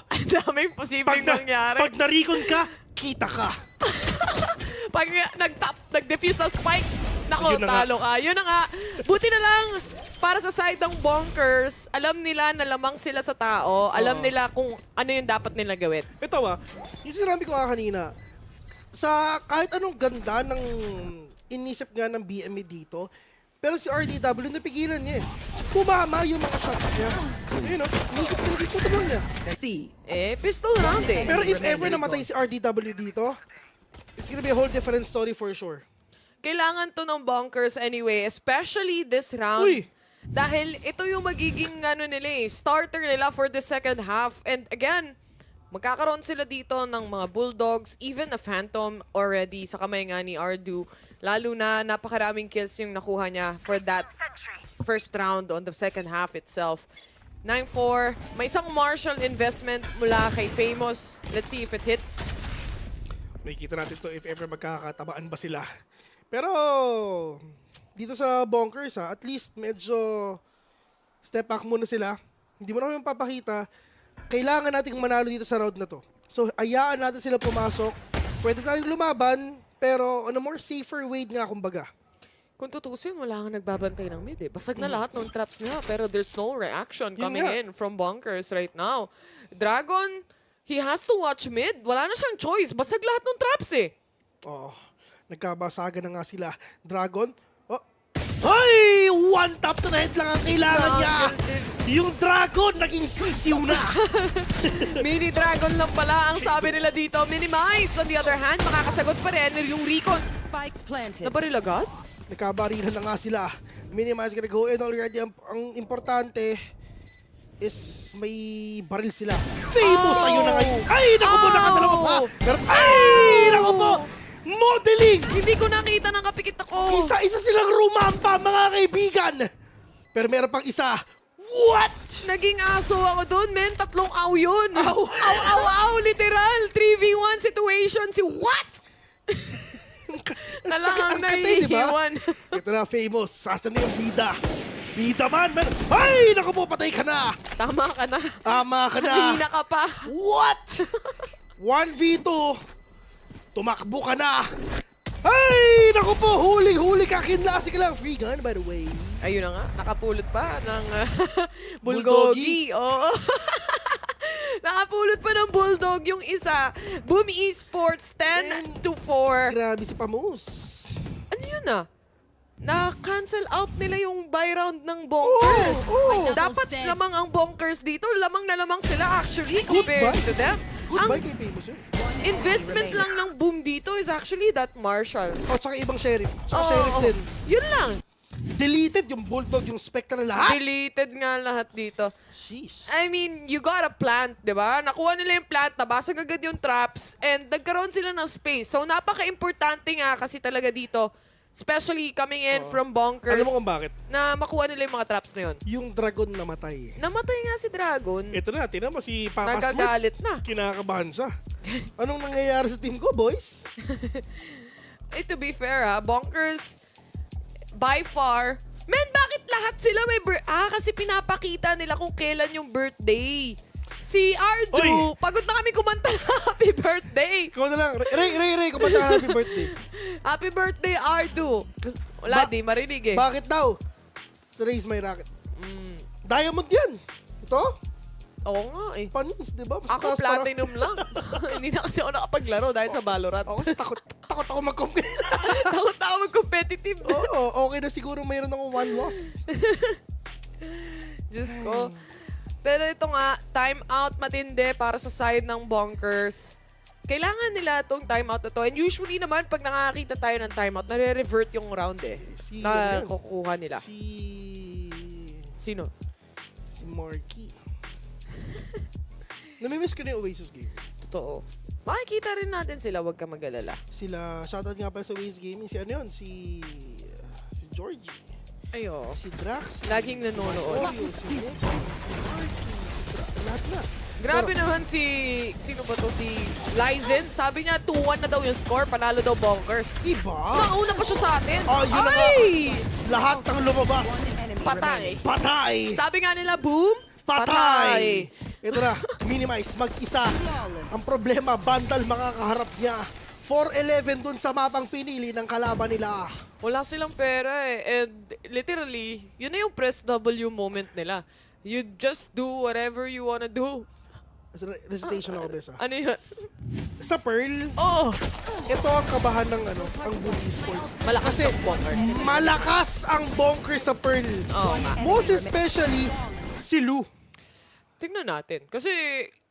Ang daming posibleng nangyari. Pag narikon ka, kita ka. Pag nag-defuse na spike, nako, talo ka. Yun na nga. Buti na lang, para sa side ng Bonkers, alam nila na lamang sila sa tao. Alam nila kung ano yung dapat nila gawin. Ito yung sinabi ko kanina, sa kahit anong ganda ng inisip nga ng BME dito, pero si RDW napigilan niya eh. Kumama yung mga shots niya. Ayun ikot lang niya. Pistol round eh. Pero if ever namatay si RDW dito, it's gonna be a whole different story for sure. Kailangan to ng Bonkers anyway, especially this round. Dahil ito yung magiging starter nila for the second half. And again, magkakaroon sila dito ng mga Bulldogs, even a Phantom already sa kamay nga ni Ardu. Lalo na napakaraming kills yung nakuha niya for that first round on the second half itself. 9-4, may isang Marshall investment mula kay Famous. Let's see if it hits. Makikita natin to if ever magkakatamaan ba sila. Pero dito sa Bonkers, at least medyo step back muna sila. Hindi mo na kami papakita. Kailangan nating manalo dito sa round na to. So, ayaan natin sila pumasok. Pwede tayong lumaban, pero on a more safer way nga, kumbaga. Kung tutusin, wala nga nagbabantay ng mid eh. Basag na lahat ng traps nila, pero there's no reaction coming in from Bonkers right now. Dragon, he has to watch mid. Wala na siyang choice. Basag lahat ng traps eh. Nagkabasagan na nga sila. Dragon, ay! One tap to the head lang ang kailangan niya. Yung Dragon, naging sisiw na. Mini Dragon lang pala ang sabi nila dito. Minimize. On the other hand, makakasagot pa rin yung Recon. Spike planted. Nabaril agad? Nagkabarilan na nga sila. Minimize gonna go in already. Ang importante is may baril sila. Famous! Ayun na ngayon. Ay! Naku po, nakadalawa pa. Pero, ay! Naku po! Modeling! Hindi ko nakita ng kapikit ako. Isa-isa silang rumampa, mga kaibigan. Pero meron pang isa. What? Naging aso ako doon, men. 3 aw yun. Aw, aw, aw, literal. 3v1 situation. Si what? Na lang ang naiiwan. Ito na, Famous. Sasan na yung bida. Bida man! Ay! Naku po, patay ka na! Tama ka na. Tama ka na! Kanina ka pa. What? 1v2! Tumakbo ka na! Ay! Naku po, huli ka! Kinlasi ka lang! Free gun, by the way. Ayun na nga, nakapulot pa ng bulgogi. Oo. Nakapulot pa ng bulldog yung isa. Boom Esports 10-4. Grabe si Pamus. Ano yun ah? Na-cancel out nila yung buy round ng Bonkers. Dapat lamang ang Bonkers dito. Lamang na lamang sila actually compared to them. Goodbye kay Pamus yun. Investment lang ng Boom dito is actually that Marshall. Oh, tsaka ibang sheriff. Tsaka sheriff din. Yun lang. Deleted yung bulldog, yung spectre lahat. Deleted nga lahat dito. Sheesh. I mean, you got a plant, di ba? Nakuha nila yung plant, nabasag agad yung traps, and nagkaroon sila ng space. So, napaka-importante nga kasi talaga dito, especially coming in from Bonkers. Alam mo kung bakit? Na makuha nila yung mga traps na yun. Yung dragon namatay. Namatay nga si Dragon. Ito na, tinan mo si Papa Nagagalit Smurf. na. Kinakabahan siya. Anong nangyayari sa team ko, boys? To be fair Bonkers, by far, men, bakit lahat sila may kasi pinapakita nila kung kailan yung birthday. Si Ardu, pagod na kami kumanta na happy birthday. Ikaw na lang. Ray, kumanta ka happy birthday. Happy birthday, Ardu. Wala, di marinig eh. Bakit daw? Sa Raise My Racket. Diamond yan. Ito? Oo nga eh. Panis, di ba? Ako platinum lang. Hindi na kasi ako nakapaglaro dahil sa Valorant. Ako takot ako mag-compete. Takot ako mag-competitive. Oo, okay na siguro mayroon akong 1 loss. Diyos ko. Pero ito nga, time out matindi para sa side ng Bonkers. Kailangan nila itong timeout na to. And usually naman, pag nakakita tayo ng timeout, nare-revert yung round eh. Na kukuha nila. Sino? Si Marky. Namimiss ko na yung Oasis game. Totoo. Makikita rin natin sila, huwag ka mag-alala. Sila, shoutout nga pala sa Oasis Gaming. Si ano yun? Si Georgie. Ayo. Si Drax. Laging nanonood. Si Moki. Si Marky. Lahat na. Grabe naman si... Sino ba to? Si Lizen. Sabi niya 2-1 na daw yung score. Panalo daw Bonkers. Iba? Nauna pa siya sa atin. Yun na nga. Lahat ng lumabas. Patay. Patay. Sabi nga nila, boom. Patay. Ito na. Minimize. Mag-isa. Ang problema, Vandal makakaharap niya. 4-11 dun sa mapang pinili ng kalaban nila. Wala silang pera eh. And literally, yun na yung press W moment nila. You just do whatever you wanna do. Recitation ako, Besa. Ano yun? Sa Pearl, ito ang kabahan ng ang Boom Esports. Malakas ang Bonkers. Malakas ang Bonkers sa Pearl. Most especially, si Lu. Tingnan natin. Kasi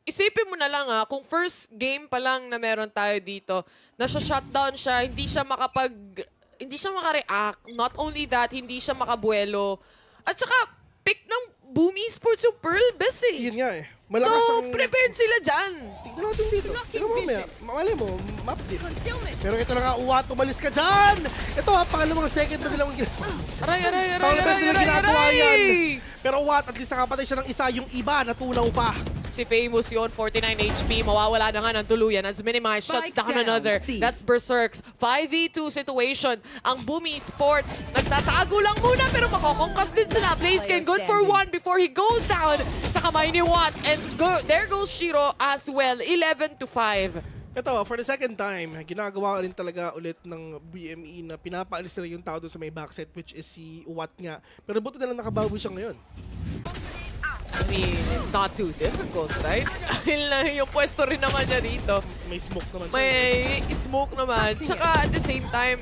isipin mo na lang kung first game pa lang na meron tayo dito, nasa-shutdown siya, hindi siya maka-react. Not only that, hindi siya makabuelo. At saka, pick ng Boom Esports yung Pearl best eh. Yun nga eh. Malakas so, ang... prepared sila dyan. Tignan natin dito. Tignan mo mamaya. Mamali mo, map din. Pero ito na nga, Uwat, umalis ka dyan! Ito pangalawang second na nilang ginagawa. Aray! Pero Uwat, at least nakapatay siya ng isa, yung iba natunaw pa. Si Famous yun, 49 HP. Mawawala na nga ng tuluyan as minimized shuts down another. That's Berserk's 5v2 situation. Ang Boom Esports, nagtatago lang muna pero makokongkas din sila. Blaziken good for 1 before he goes down sa kamay ni Watt. And there goes Shiro as well, 11-5. Ito, for the second time, ginagawa rin talaga ulit ng BME na pinapaalis nila yung tao doon sa may backset, which is si Watt nga. Pero buto na lang nakabawi siya ngayon. I mean, it's not too difficult, right? Dahil yung pwesto rin naman niya dito. May smoke naman siya. May smoke naman. Tsaka at the same time,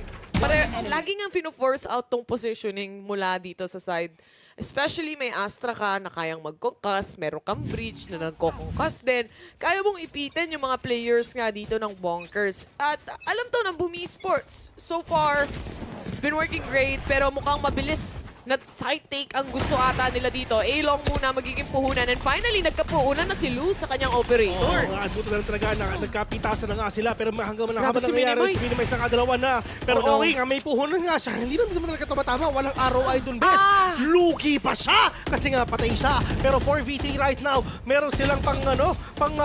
lagi nga fino-force out tong positioning mula dito sa side. Especially may Astra ka na kayang mag-concuss, meron kang bridge na nagko-concuss din. Kaya mong ipitin yung mga players nga dito ng Bonkers. At alam to ng Boom Esports. So far, it's been working great, pero mukhang mabilis na side take ang gusto ata nila dito. A-long muna magiging puhunan. And finally, nagkapuunan na si Lu sa kanyang operator. Buto na lang talaga na nagkapitasan na nga sila. Pero hanggang habang si nangyayari, si Minimize ang kadalawa na. Pero okay nga, may puhunan nga siya. Hindi naman talaga tumatama. Walang ROI dun, best. Lugi pa siya! Kasi nga, patay siya. Pero 4v3 right now, meron silang pang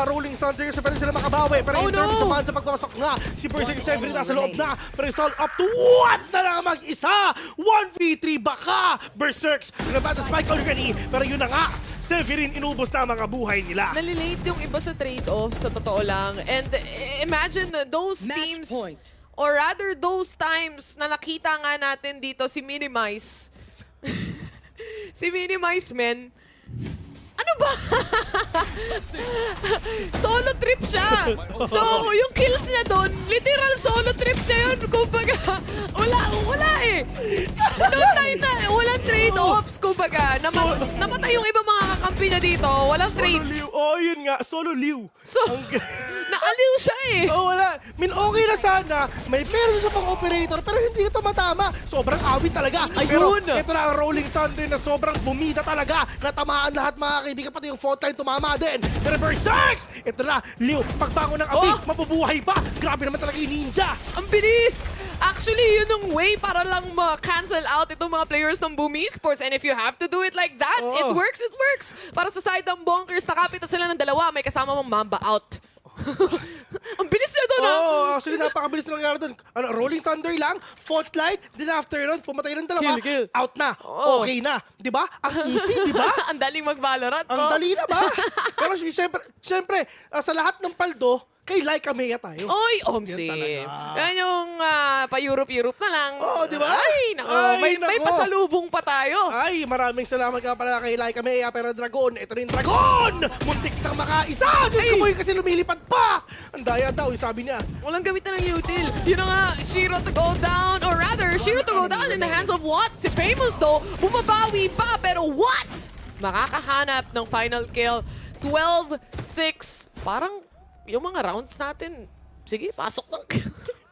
rolling thunder kasi pwede sila makabawi. Pero in terms of sa pagpapasok nga, si Berserk 7 nasa loob na. Pero it's all up to what na lang mag-isa! 1v3 baka! pa! Berserks, nabat the spike already, pero yun na nga, Severin inubos na ang mga buhay nila. Nalilate yung iba sa trade-off, sa totoo lang. And imagine those teams, or rather those times na nakita nga natin dito si Minimize. Si Minimize, men. Ano ba? Solo trip siya. So, yung kills niya doon, literal solo trip niya yun. Kumbaga, wala eh. No time na, walang trade-offs. Kumbaga, namatay yung ibang mga kakampi niya dito. Walang trade. Oo, yun nga. Solo liw. So, naaliw siya eh. Oo, wala. Okay na sana. May pera siya pang operator, pero hindi ito matama. Sobrang awit talaga. Ayun. Pero ito na ang Rolling Thunder na sobrang bumida talaga. Natamaan lahat mga kaibigan, pati yung frontline tumama din. Pero Berserks! Ito na, Liu, pagbangon ng api, mabubuhay pa. Grabe naman talaga yung ninja. Ang bilis! Actually, yun yung way para lang ma-cancel out itong mga players ng Boom Esports. And if you have to do it like that, it works, it works. Para sa side ng Bonkers, nakapitan sila ng dalawa. May kasama mong Mamba out. Ang bilis niya doon, ha? Actually, napakabilis na nangyari doon. Rolling Thunder lang, fault line, then after nun, pumatay ng dalawa, out na. Okay na. Diba? Ang easy, diba? Ang daling mag-VALORANT. Ang dali na ba? Pero siyempre, sa lahat ng paldo, kay Laika Mea tayo. Oy, Omsi. Yan yung pa-Europe na lang. Oo, di ba? Ay, nako. May pasalubong pa tayo. Ay, maraming salamat ka pala kay Laika Mea. Pero Dragon, ito rin Dragon! Muntik kang makaisa! Diyos ko mo yung kasi lumilipad pa! Ang daya daw, sabi niya. Walang gamit na ng util. Yun na nga, Shiro to go down. Or rather, Shiro to go down in the hands of what? Si Famous though, bumabawi pa. Pero what? Makakahanap ng final kill. 12-6. Parang yung mga rounds natin, sige, pasok lang.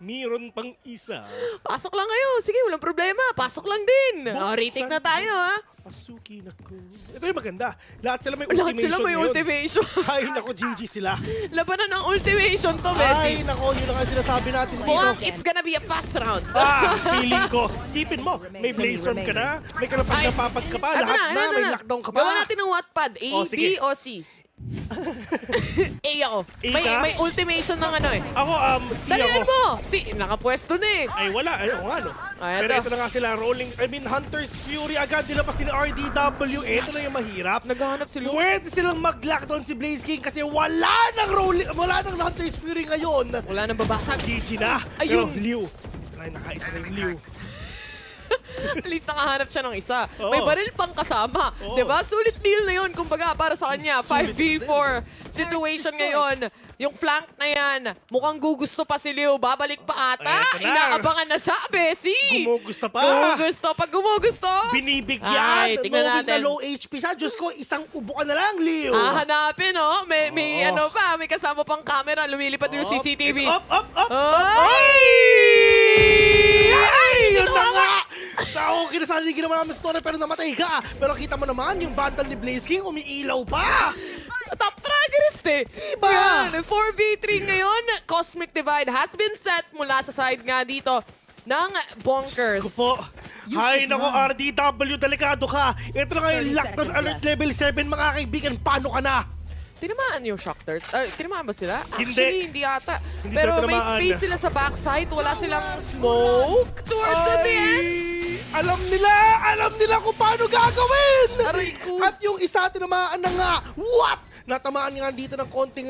Meron pang isa. Pasok lang kayo. Sige, walang problema. Pasok lang din. Retake na tayo, ha? Pasukin ako. Ito yung maganda. Lahat sila may ultimation. Lahat sila may ultimation. Ay, nako, GG sila. Labanan ng ultimation to, Messi. Ay, nako, yun ang sinasabi natin dito. Mukhang it's gonna be a fast round. Feeling ko. Sipin mo, may Blaze Storm ka na, may kalapag-napapag ka pa, lahat na, may lockdown ka pa. Gawa natin ng Wattpad. A, B, o C? A ako. May ultimation ng ano eh. Ako, C Dalihan ako. mo! C, nakapwesto na eh. Ay, wala. Ay, oo nga, no? Pero ito na nga sila, Hunter's Fury agad, nilabas din ng RDW. Ito na yung mahirap. Naghahanap sila. Pwede silang mag-lockdown si Blaze King kasi wala nang Hunter's Fury ngayon. Wala nang babasag. GG na. Ayun. Pero Liu, nakaisa na yung Liu. At least nakahanap siya ng isa. May baril pang kasama. Diba? Sulit deal na yun. Kumbaga, para sa kanya, 5v4 situation ngayon. Yung flank na yan, mukhang gugusto pa si Liu. Babalik pa ata. Inaabangan na siya, Bessie. Gumugusto pa. Pag gumugusto. Binibigyan. Ay, tingnan natin. Na low HP siya. Diyos ko, isang ubo ka na lang, Liu. Hanapin, oh. May ano pa, may kasama pang camera. Lumilipad din yung CCTV. Up! Ay! Yun na nga! Okay na sana hindi ginawa namin story pero namatay ka. Pero kita mo naman, yung bundle ni Blaze King umiilaw pa. Top fraggerist eh. Iba! Yan, 4v3 ngayon. Cosmic Divide has been set mula sa side nga dito ng Bonkers. Ko po. Hay nako, RDW, delikado ka. Ito na ngayon, lockdown alert level 7 mga kaibigan. Paano ka na? Tinamaan yung shock dart. Tinamaan ba sila? Hindi. Actually, hindi ata. Hindi Pero sila may tinamaan. space sila sa backside. Wala silang smoke towards the ends. Alam nila kung paano gagawin! At yung isa tinamaan na nga, what? Natamaan nga dito ng konting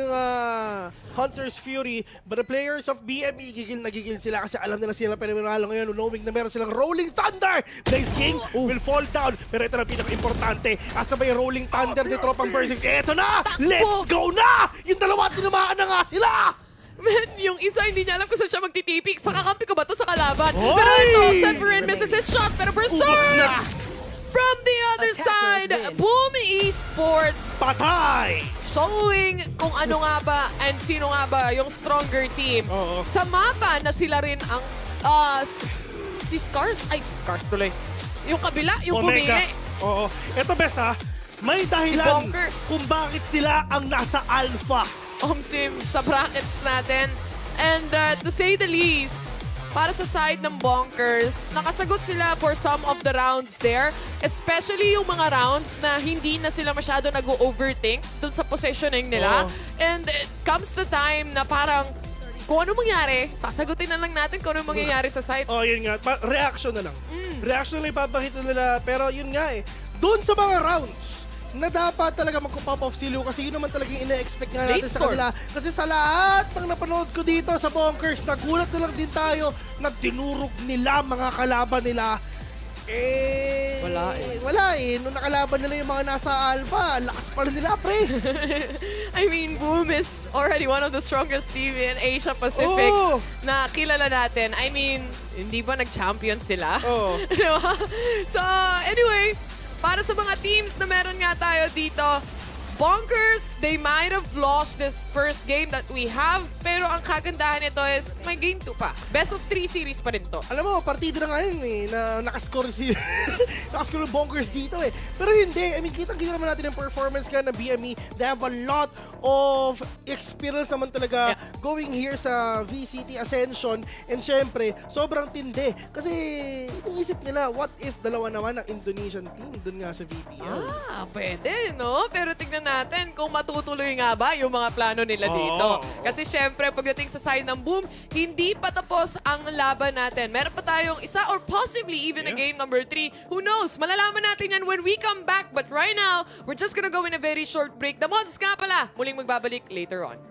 Hunter's Fury, but the players of BME, nagigil sila kasi alam nila sila penimenalo ngayon, knowing na meron silang Rolling Thunder! Blaze King will fall down, pero ito na pinaka-importante, asa ba yung Rolling Thunder ni Tropang Berserks? Eto na! Let's go na! Yung dalawa tinamaan na nga sila! Man, yung isa hindi niya alam kung saan siya magtitipik. Sa kakampi ko ba to sa kalaban? Oy! Pero ito, Severin misses his shot. Pero Berserks! From the other side, Boom Esports. Patay! Showing kung ano nga ba and sino nga ba yung stronger team. Sa mapa na sila rin ang si SCARZ. Ay, si SCARZ tuloy. Yung kabila, yung Omega. pumili. Oo. Ito, Bes, may dahilan kung bakit sila ang nasa alpha. Omsim sa brackets natin. And to say the least, para sa side ng Bonkers, nakasagot sila for some of the rounds there. Especially yung mga rounds na hindi na sila masyado nag-overthink dun sa positioning nila. And it comes the time na parang kung ano mangyari, sasagutin na lang natin kung ano mangyayari sa site. Oh, yun nga. Reaction na lang. Reaction na lang ipapakita nila. Pero yun nga doon sa mga rounds na dapat talaga magpo-pop off silo kasi yun naman talaga yung ina-expect nga natin sa kanila. Kasi sa lahat ng napanood ko dito sa Bonkers, nagulat na lang din tayo na dinurog nila mga kalaban nila. Wala Nung nakalaban nila yung mga nasa Alpha, lakas pala nila, pre. I mean, Boom is already one of the strongest team in Asia Pacific na kilala natin. I mean, hindi ba nag-champion sila? Diba? So, anyway, para sa mga teams na meron nga tayo dito, Bonkers, they might have lost this first game that we have, pero ang kagandahan nito is may game 2 pa. Best of 3 series pa rin to. Alam mo, partida na nga yun na nakascore nakascore yung Bonkers dito Pero hindi, I mean, kita-kita naman natin yung performance nga ng BME. They have a lot of experience naman talaga going here sa VCT Ascension. And syempre, sobrang tindi. Kasi iniisip nila, what if dalawa naman ang Indonesian team dun nga sa VPL? Pwede, no? Pero tignan natin kung matutuloy nga ba yung mga plano nila dito. Kasi syempre, pagdating sa side ng Boom, hindi pa tapos ang laban natin. Meron pa tayong isa or possibly even a game number 3. Who knows? Malalaman natin yan when we come back. But right now, we're just gonna go in a very short break. The mods nga pala, muling magbabalik later on.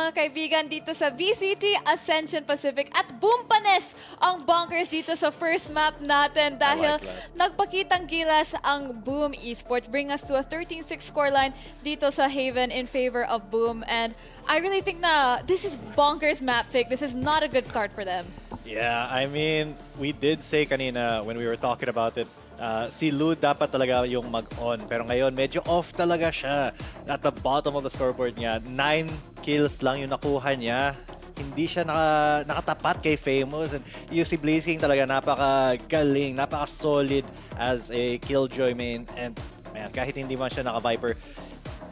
mga kaibigan dito sa VCT Ascension Pacific at boom panes ang Bonkers dito sa first map natin dahil nagpakitang gilas ang Boom Esports, bring us to a 13-6 scoreline dito sa Haven in favor of Boom, and I really think na this is Bonkers map pick. This is not a good start for them. Yeah, I mean, we did say kanina when we were talking about it, si Lou dapat talaga yung mag-on. Pero ngayon, medyo off talaga siya. At the bottom of the scoreboard niya, 9 kills lang yung nakuha niya. Hindi siya nakatapat kay Famous. And yung si Blaze King talaga napaka-galing, napaka-solid as a killjoy main. And man, kahit hindi man siya naka-Viper,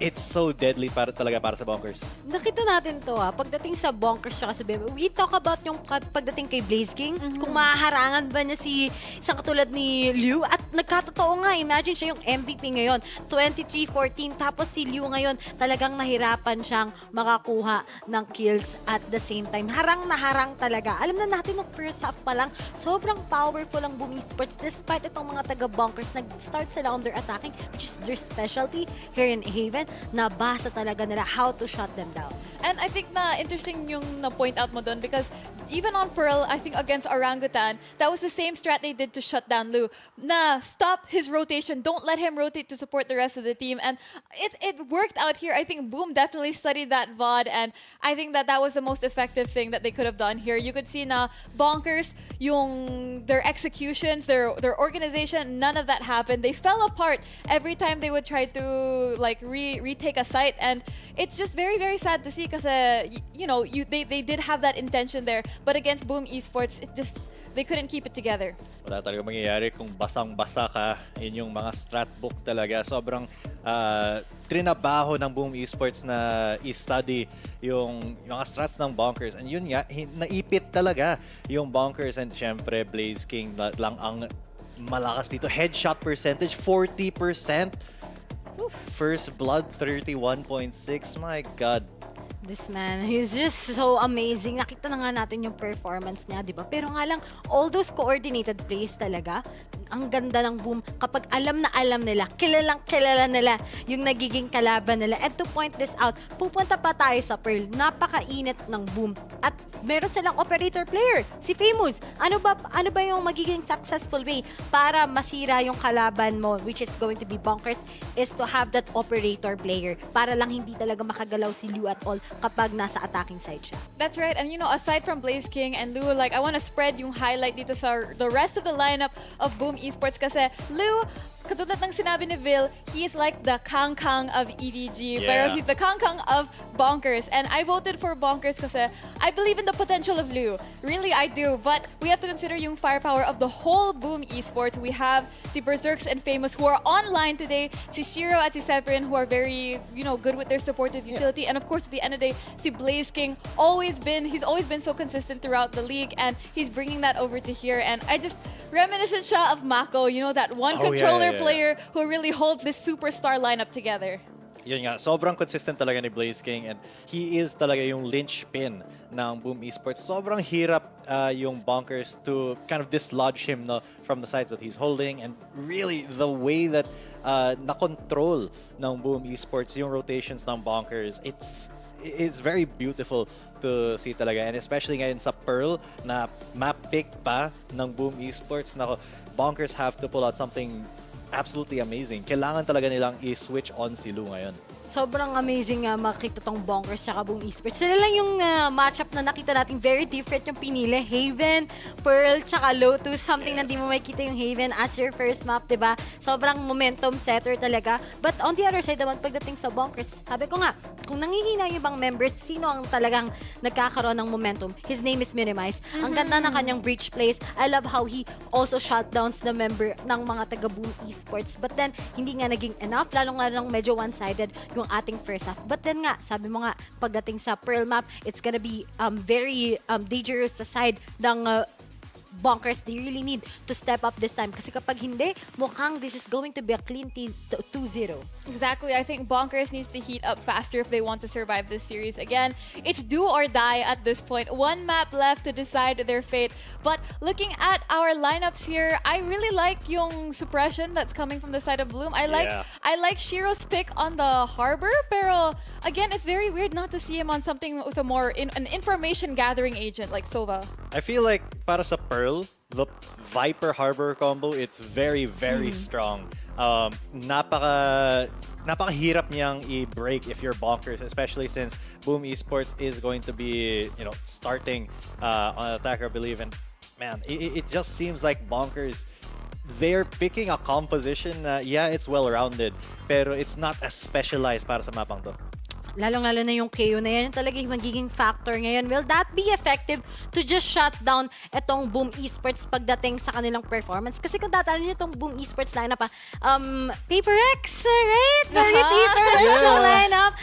it's so deadly talaga para sa Bonkers. Nakita natin to pagdating sa Bonkers siya kasi we talk about yung pagdating kay Blaze King, kung mahaharangan ba niya si isang katulad ni Liu, at nagkatotoo nga, imagine siya yung MVP ngayon, 23-14, tapos si Liu ngayon talagang nahirapan siyang makakuha ng kills at the same time. Harang na harang talaga. Alam na natin nung first half pa lang, sobrang powerful ang Boom Esports despite itong mga taga-Bonkers, nag-start sila on their attacking, which is their specialty here in Haven. Nabasa talaga nila how to shut them down. And I think na interesting yung na-point out mo dun because even on Pearl, I think against Orangutan, that was the same strat they did to shut down Lou. Na stop his rotation, don't let him rotate to support the rest of the team. And it worked out here. I think Boom definitely studied that VOD, and I think that was the most effective thing that they could have done here. You could see na Bonkers, their executions, their organization, none of that happened. They fell apart every time they would try to like retake a site, and it's just very, very sad to see because they did have that intention there, but against Boom Esports, they couldn't keep it together. Wala talaga mangyayari kung basang-basa ka. Yun yung mga strat book talaga. Sobrang trinabaho ng Boom Esports na i-study yung strats ng Bonkers. And yun nga, naipit talaga yung Bonkers. And syempre, Blaze King lang ang malakas dito. Headshot percentage, 40%. First blood, 31.6. My God. This man, he's just so amazing. Nakita na nga natin yung performance niya, di ba? Pero nga lang, all those coordinated plays talaga, ang ganda ng Boom. Kapag alam nila, kilalang kilala nila yung nagiging kalaban nila. And to point this out, pupunta pa tayo sa Pearl. Napakainit ng Boom. At meron silang operator player, si Famous. Ano ba yung magiging successful way para masira yung kalaban mo, which is going to be Bonkers, is to have that operator player para lang hindi talaga makagalaw si Liu at all kapag nasa attacking side siya. That's right. And you know, aside from Blaze King and Liu, like I want to spread yung highlight dito sa the rest of the lineup of Boom Esports kasi Liu, katulad ng sinabi ni Vil, he is like the Kang of EDG, pero he's the Kang of Bonkers. And I voted for Bonkers kasi I believe in the potential of Liu. Really, I do. But we have to consider yung firepower of the whole Boom Esports. We have si Berserks and Famous who are online today, si Shiro at si Severin who are very, good with their supportive utility. And of course, at the end of the day, si Blaze King, he's always been so consistent throughout the league, and he's bringing that over to here. And I just, reminiscent siya of Mako, that one controller player who really holds this superstar lineup together. Yun nga, sobrang consistent talaga ni Blaze King, and he is talaga yung linchpin ng Boom Esports. Sobrang hirap yung Bonkers to kind of dislodge him from the sides that he's holding, and really the way that na-control ng Boom Esports yung rotations ng Bonkers, it's very beautiful to see talaga. And especially ngayon sa Pearl na map pick pa ng Boom Esports, nako, Bonkers have to pull out something absolutely amazing. Kailangan talaga nilang i-switch on si Lu ngayon. Sobrang amazing makita tong Bonkers tsaka Boom Esports. Sila lang yung matchup na nakita natin very different yung pinili. Haven, Pearl, tsaka Lotus. Something na di mo makita yung Haven as your first map, diba? Sobrang momentum setter talaga. But on the other side naman, pagdating sa Bonkers, sabi ko nga, kung nangihina yung ibang members, sino ang talagang nagkakaroon ng momentum? His name is Minimize. Ang ganda ng kanyang breach plays. I love how he also shutdowns the member ng mga taga Boom Esports. But then, hindi nga naging enough. Lalo nga lang medyo one-sided yung ating first half. But then nga, sabi mo nga, pagdating sa Pearl map, it's gonna be very dangerous sa side ng Bonkers. They really need to step up this time. Kasi kapag hindi, mukhang this is going to be a clean 2-0. Exactly. I think Bonkers needs to heat up faster if they want to survive this series. Again, it's do or die at this point. One map left to decide their fate. But looking at our lineups here, I really like yung suppression that's coming from the side of Bloom. I like Shiro's pick on the Harbor, pero again, it's very weird not to see him on something with an information gathering agent like Sova. I feel like para sa Pearl, the Viper Harbor combo, it's very, very strong. Napakahirap niyang i-break if you're Bonkers, especially since Boom Esports is going to be, starting on attacker, I believe. And man, it just seems like Bonkers, they're picking a composition na, it's well-rounded, pero it's not as specialized para sa mapang to. Lalong-lalo na yung KO na yan, yung talaga yung magiging factor ngayon. Will that be effective to just shut down etong Boom Esports pagdating sa kanilang performance? Kasi kung tatanong nyo itong Boom Esports lineup, Paper X, right? Very Paper X lineup.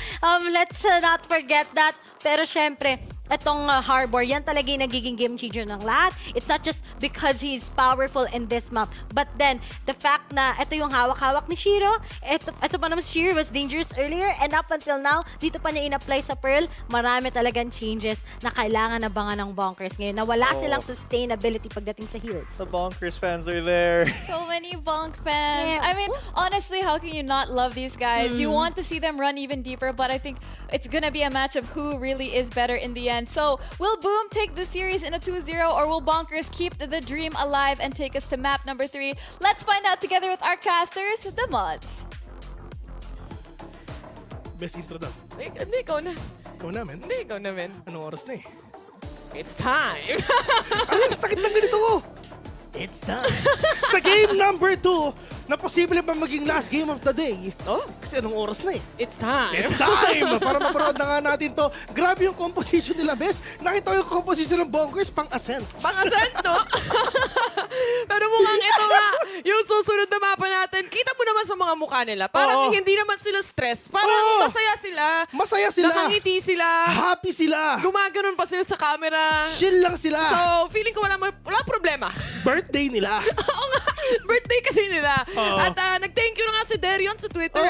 Let's not forget that. Pero syempre, etong Harbor, yan talaga yung nagiging game changer ng lahat. It's not just because he's powerful in this map, but then the fact na ito yung hawak-hawak ni Shiro, ito pa naman si Shiro was dangerous earlier, and up until now, dito pa niya in-apply sa Pearl, marami talagang changes na kailangan abangan ng Bonkers ngayon, na wala silang sustainability pagdating sa heals. The Bonkers fans are there. So many Bonk fans. I mean, honestly, how can you not love these guys? You want to see them run even deeper, but I think it's gonna be a match of who really is better in the end. So, will Boom take the series in a 2-0, or will Bonkers keep the dream alive and take us to map number 3? Let's find out together with our casters, the Mods. Best intro daw. Hindi, ikaw na. Ikaw na, men. Hindi, ikaw na, men. Anong oras na eh? It's time! Ang sakit ng ganito ko! It's time! Sa game number 2, na posible pa maging last game of the day. Kasi anong oras na eh? It's time! It's time! Para mapanood na nga natin to. Grabe yung composition nila, Bes. Nakita ko yung composition ng Bonkers, pang-ascent. Pang-ascent, no? Pero mukhang ito nga, yung susunod na mapa natin. Kita mo naman sa mga mga mukha nila. Parang hindi naman sila stress. Parang masaya sila. Masaya sila. Nakangiti sila. Happy sila. Gumaganon pa sila sa camera. Chill lang sila. So, feeling ko wala problema. Birthday nila. Oo nga. Birthday kasi nila. At nag-thank you na nga si Derion sa Twitter.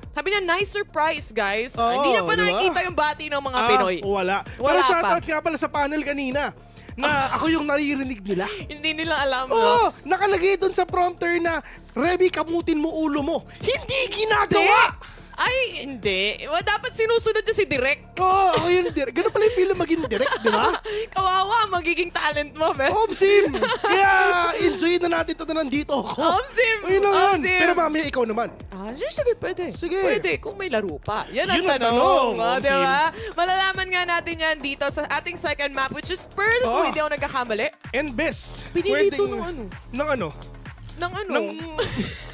Sabi niya, nice surprise, guys. Hindi niya pa nakikita yung bati ng mga Pinoy. Wala. Wala Pero pa. shoutout nga pala sa panel kanina na ako yung naririnig nila. Hindi nila alam, no? Nakalagay doon sa prompter na, Reby, kamutin mo ulo mo. Hindi ginagawa! Ay, hindi. Dapat sinusunod niyo si Direk. Ako yung Direk. Ganun pala yung feel maging Direk, di ba? Kawawa, magiging talent mo, best. Omsim! Kaya, enjoy na natin ito na nandito ako. Omsim! Pero mamaya ikaw naman. Sige, pwede. Sige. Pwede, kung may laro pa. Yan ang Yun ang tanong. tanong, Di ba? Malalaman nga natin yan dito sa ating second map, which is Pearl, kung hindi ako nagkakamali. And best. Pinili ito nung ano? Nung ano?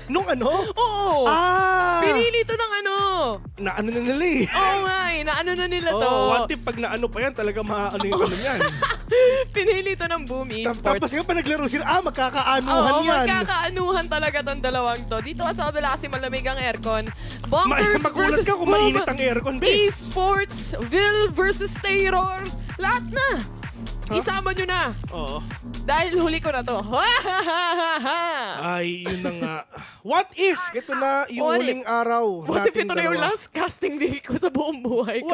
Nung ano? Oo. Pinili ito ng ano? Naano na nila eh. Oo nga eh. Naano na nila to. One tip, pag naano pa yan, talaga maaano yung ano yan. Pinili ito ng Boom Esports. Tapos nga pa naglaro sila, magkakaanuhan yan. Magkakaanuhan talaga tong dalawang to. Dito sa kabila kasi malamig ang aircon. Bonkers versus ka kung mainit ang aircon, bes. Esports, VIL versus Terror. Lahat na. Isama nyo na. Oo. Dahil huli ko na to. Ay, yun na nga. What if ito na yung huling araw What if ito na yung last casting day ko sa buong buhay ko?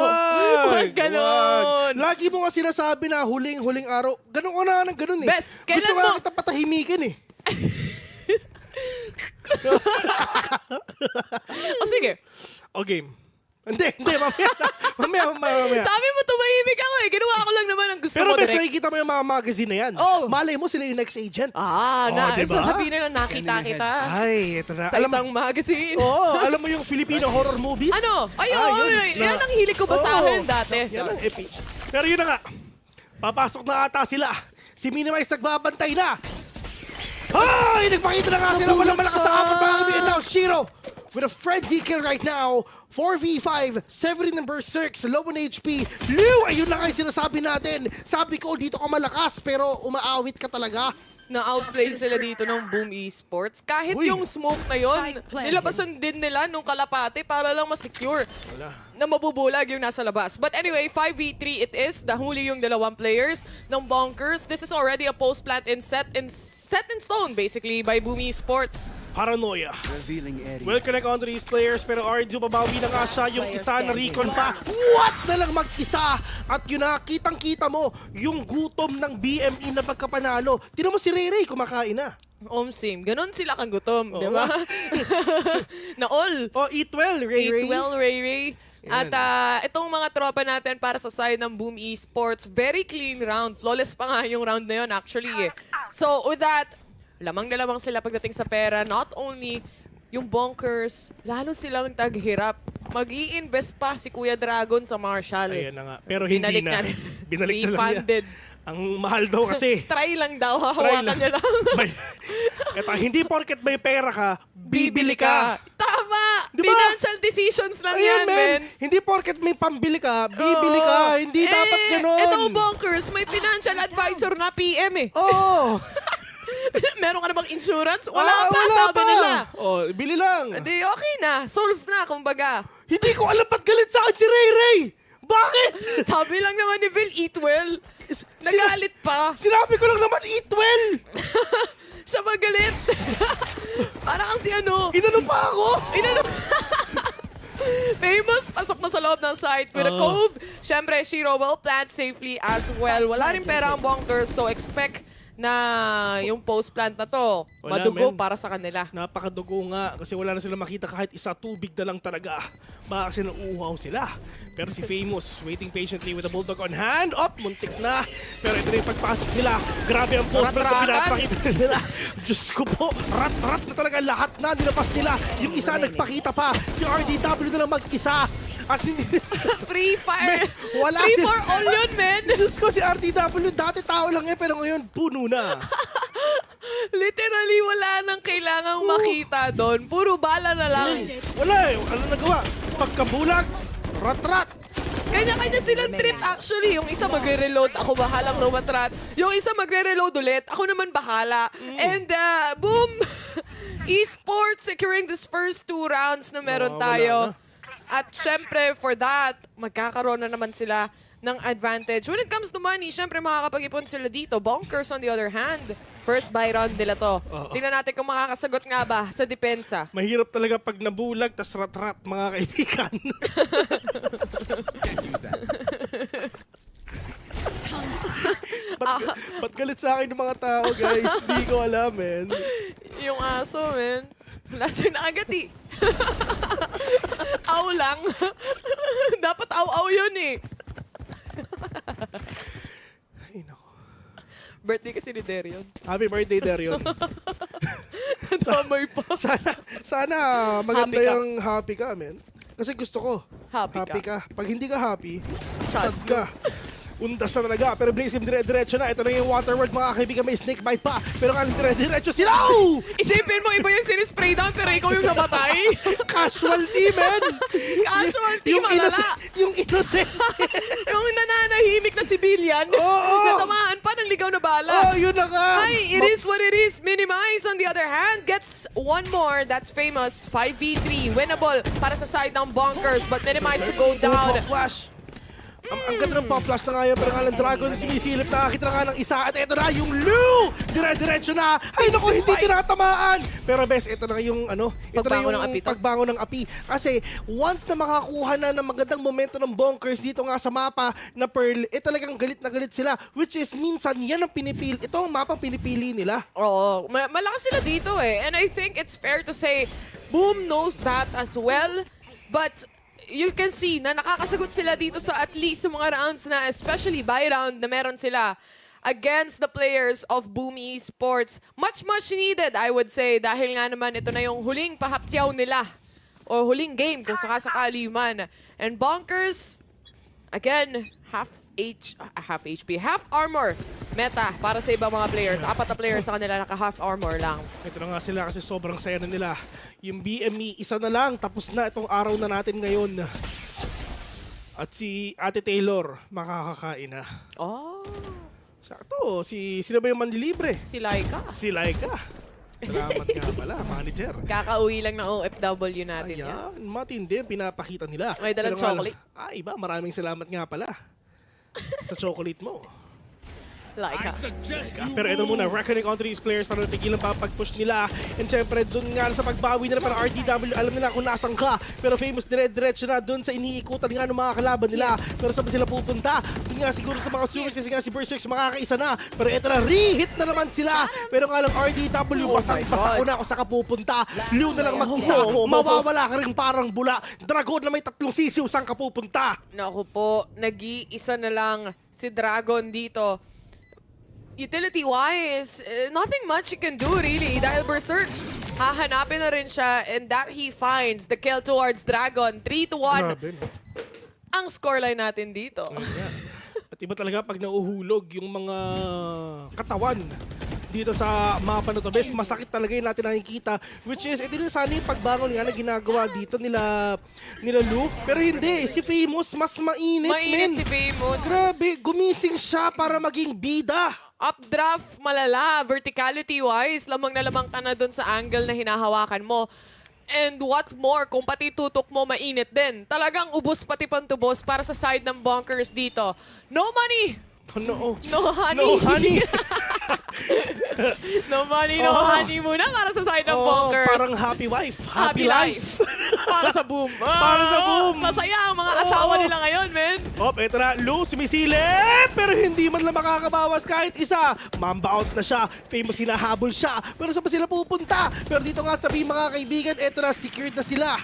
Wag ganon. Lagi mo nga sinasabi na huling araw. Ganon ko na ng ganon eh. Bes, kailan Gusto nga kita patahimikin eh. O sige. O game. Hindi, mamaya. Sabi mo tumahimik ako eh. Ginawa ko lang naman ang gusto Pero mo, best Direk. nakikita mo yung mga magazine na yan. Malay mo sila yung next agent. Diba? Sasabihin nila nakita kita. Ay, ito na. Sa isang magazine. Alam mo yung Filipino horror movies? Ano? Yan ang hilig ko basahin dati. Yan ang epic. Pero yun na nga. Papasok na ata sila. Si Minimize nagbabantay na. Ay! Nagpakita na nga sila. Walang malakas sa apat mga kami. Now, Shiro with a frenzy kill right now. 4v5, 17 and Berserk, low on HP. Blue, ayun lang ay sinasabi natin. Sabi ko, dito ka malakas, pero umaawit ka talaga. Na-outplay sila dito ng Boom Esports. Kahit yung smoke na yun, nilabasan din nila nung kalapate para lang masecure na mabubulag yung nasa labas. But anyway, 5v3 it is. Nahuli yung dalawang players ng Bonkers. This is already a post plant set in stone basically by Boom Esports. Paranoia. Will connect onto these players pero Arju babawi na nga siya yung isa na recon pa. What na lang mag-isa? At yun na, kitang-kita mo yung gutom ng BME na pagkapanalo. Tinan mo si Ray kumakain na. Omsim, ganun sila kagutom, di ba? Na all. Eat well, Ray. Eat well, Ray. At itong mga tropa natin para sa side ng Boom Esports, very clean round. Flawless pa nga yung round na yun actually eh. So with that, lamang na lamang sila pagdating sa pera. Not only yung Bonkers, lalo silang taghirap. Mag-i-invest pa si Kuya Dragon sa Marshall. Ayan na nga. Pero hindi na. Binalik na lang refunded. Ang mahal daw kasi. Try lang daw, hahawakan niya lang. Ito, hindi porket may pera ka, bibili ka. Tama! Diba? Financial decisions lang Ayan, yan, men. Hindi porket may pambili ka, bibili ka. Hindi dapat ganon. Ito, Bonkers, may financial advisor na PM eh. Oo. Meron ka na bang insurance? Wala pa, sabi nila. Bili lang. Hindi, okay na. Solve na, kumbaga. Hindi ko alam ba't galit sa akin si Ray. Bakit? Sabi lang naman ni Vil, eat well. Nagalit pa. Sinabi ko lang naman, eat well. Siya magalit. Parang si ano. Inano pa ako? Famous, pasok na sa loob ng site with a cove. Siyempre, Shiro will plant safely as well. Wala rin pera ang Bonkers, so expect na yung post-plant na to, madugo para sa kanila. Napakadugo nga kasi wala na sila makita kahit isa, tubig na lang talaga. Baka kasi nauuhaw sila. Pero si Famous waiting patiently with a bulldog on hand. Muntik na. Pero ito na yung pagpasok nila. Grabe ang post-plant na pinapakita nila. Diyos ko po, rat-rat na talaga lahat na nilapas nila. Yung isa nagpakita pa. Si RDW na lang mag-isa. At Free fire. Wala Free for all yun, men. Diyos ko, si RDW, dati tao lang pero ngayon puno na. Literally, wala nang kailangang makita doon. Puro bala na lang. Wala ano nagawa? Pagkabulag, rat-rat. Kanya-kanya silang trip actually. Yung isa magre-reload, ako bahalang rumatrat. Yung isa magre-reload ulit, ako naman bahala. And boom! Esports securing this first 2 rounds na meron tayo. At syempre, for that, magkakaroon na naman sila ng advantage. When it comes to money, syempre makakapag-ipon sila dito. Bonkers on the other hand, first buy round nila to. Tingnan natin kung makakasagot nga ba sa depensa. Mahirap talaga pag nabulag, tas rat-rat, mga kaibigan. Ba't galit sa akin ng mga tao, guys? Hindi ko alam, man. Yung aso, man. Lasa na agad eh. Aw lang. Dapat aw-aw yun eh. Ay, nako. Birthday kasi ni Derion. Happy birthday, Derion. Samay pa. Sana maganda Happy ka. yung happy ka, man. Kasi gusto ko. Happy ka. Pag hindi ka happy, sad ka. Undas na talaga, pero Blazing dire-diretso na. Ito na yung Waterworld, mga kaibigan, may snake bite pa. Pero nga dire-diretso sila! Oh! Isipin mo, iba yung sinispray down, pero ikaw yung namatay. Casualty, man! Casualty, malala. Yung innocent. Yung nananahimik na civilian. Natamaan pa ng ligaw na bala. Yun na nga. Ay, it is what it is. Minimize, on the other hand, gets one more. That's famous. 5v3. Winnable para sa side ng Bonkers, but Minimize to go down. Flash. Ang ganda ng pop-flash na ngayon, pero nga ng Dragon sumisilip, nakakita na nga ng isa, at ito na yung Lu! Dire-diretso na! Ay naku, hindi tinatamaan! Pero best, ito na yung ito na yung pagbangon ng api. Kasi once na makakuha na ng magandang momento ng Bonkers dito nga sa mapa na Pearl, talagang galit na galit sila. Which is minsan yan ang pinipili, ito ang mapa pinipili nila. Oo, malakas sila dito eh. And I think it's fair to say, Boom knows that as well. But you can see na nakakasagot sila dito sa at least sa mga rounds na, especially by round na meron sila against the players of Boom Esports. Much needed, I would say, dahil nga naman ito na yung huling pahapyaw nila o huling game kung sakasakali man. And Bonkers, again, half armor meta para sa ibang mga players. 4 na players sa kanila naka-half armor lang. Ito na nga sila kasi sobrang saya na nila. Yung BME, isa na lang. Tapos na itong araw na natin ngayon. At si Ate Taylor, makakakain na. Oh. Sakto. Sino ba yung manlilibre? Si Laika. Si Laika. Salamat nga pala, manager. Kakauwi lang ng OFW natin. Ayan, matindi. Pinapakita nila. May dalang chocolate. Iba. Maraming salamat nga pala. Sa chocolate mo. Laika. Pero ito muna, reckoning onto these players para napigilan pa pag-push nila. And syempre, dun nga sa pagbawi nila para RTW, alam nila kung nasan ka. Pero famous dire-diretso na dun sa iniikutan nga ng mga kalaban nila. Pero saan ba sila pupunta? Dun nga siguro sa mga sewers kasi nga si Berserks makakaisa na. Pero ito na, re-hit na naman sila. Pero nga lang RTW, basang-basa ko na kung saan ka pupunta. Liu na lang mag-isa, mawawala ka rin parang bula. Dragon na may 3 sisiw, saan ka pupunta? Naku po, nag-iisa na lang si Dragon dito. Utility-wise, nothing much you can do really dahil Berserks, hahanapin na rin siya and that he finds the kill towards Dragon. 3-1 ang scoreline natin dito. At iba talaga pag nauhulog yung mga katawan dito sa mapa na to. Bes, masakit talaga yung natin nakikita. Which is, ito rin sana yung pagbangon nga na ginagawa dito nila Luke. Pero hindi, si Famous mas mainit. Mainit si Famous. Grabe, gumising siya para maging bida. Updraft, malala. Verticality-wise, lamang na lamang ka na dun sa angle na hinahawakan mo. And what more, kung pati tutok mo, mainit din. Talagang ubos pati pantubos para sa side ng Bonkers dito. No money! No. No honey. No honey. No money, no honey muna para sa side ng Bonkers. Parang happy wife. Happy life. Para sa Boom. Para sa Boom. Masaya ang mga asawa nila ngayon, men. Eto na, Lu, sumisilip! Pero hindi man lang makakabawas kahit isa. Mamba out na siya. Famous hinahabol siya. Pero saan pa sila pupunta? Pero dito nga sabi mga kaibigan, eto na, secured na sila.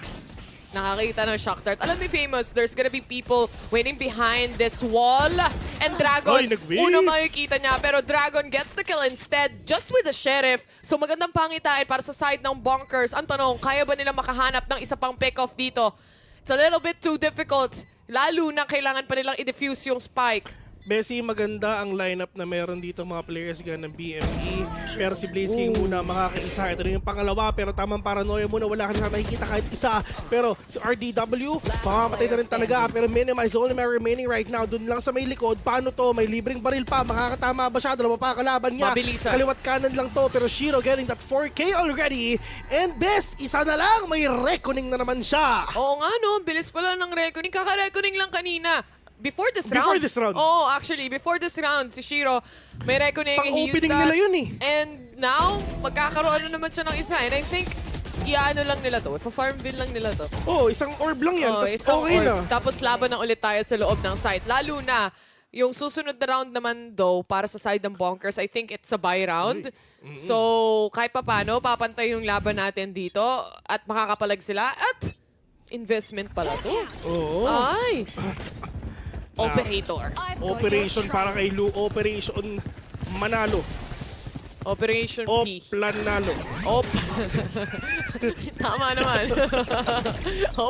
Nakakita ng shock dart. Alam ni Famous, there's gonna be people waiting behind this wall. And Dragon, unang makikita niya. Pero Dragon gets the kill instead just with the Sheriff. So magandang pangitain para sa side ng Bonkers. Ang tanong, kaya ba nila makahanap ng isa pang pick-off dito? It's a little bit too difficult. Lalo na kailangan pa nilang i-defuse yung spike. Bessie, maganda ang lineup na meron dito mga players ng BME. Pero si Blaze King muna makakaisa. Ito na yung pangalawa, pero tamang paranoia muna. Wala ka na nakikita kahit isa. Pero si RDW, makamatay na rin talaga. Pero minimize, only may remaining right now. Doon lang sa may likod. Paano to? May libreng baril pa. Makakatama ba siya? Dalawa pa kalaban niya. Mabilisan. Kaliwat kanan lang to. Pero Shiro getting that 4K already. And Bes, isa na lang. May reckoning na naman siya. Oo nga no, bilis pala ng reckoning. Kaka-reckoning lang kanina. Before this round. Before this round. Oh, actually, before this round, si Shiro, may reckoning. Pang-opening nila yun eh. And now, magkakaroon na naman siya ng isa. And I think, iano lang nila to. Farmville lang nila to. Oh, isang orb lang yan. Tapos isang okay orb. na. Tapos laban na ulit tayo sa loob ng site. Lalo na, yung susunod na round naman though, para sa side ng Bonkers, I think it's a buy round. So, kahit pa paano, papantay yung laban natin dito at makakapalag sila. At investment pala to. Oo. Ay! Operator. Operation para kay Lu. Operation Manalo. Operation P. Planalo. Tama naman.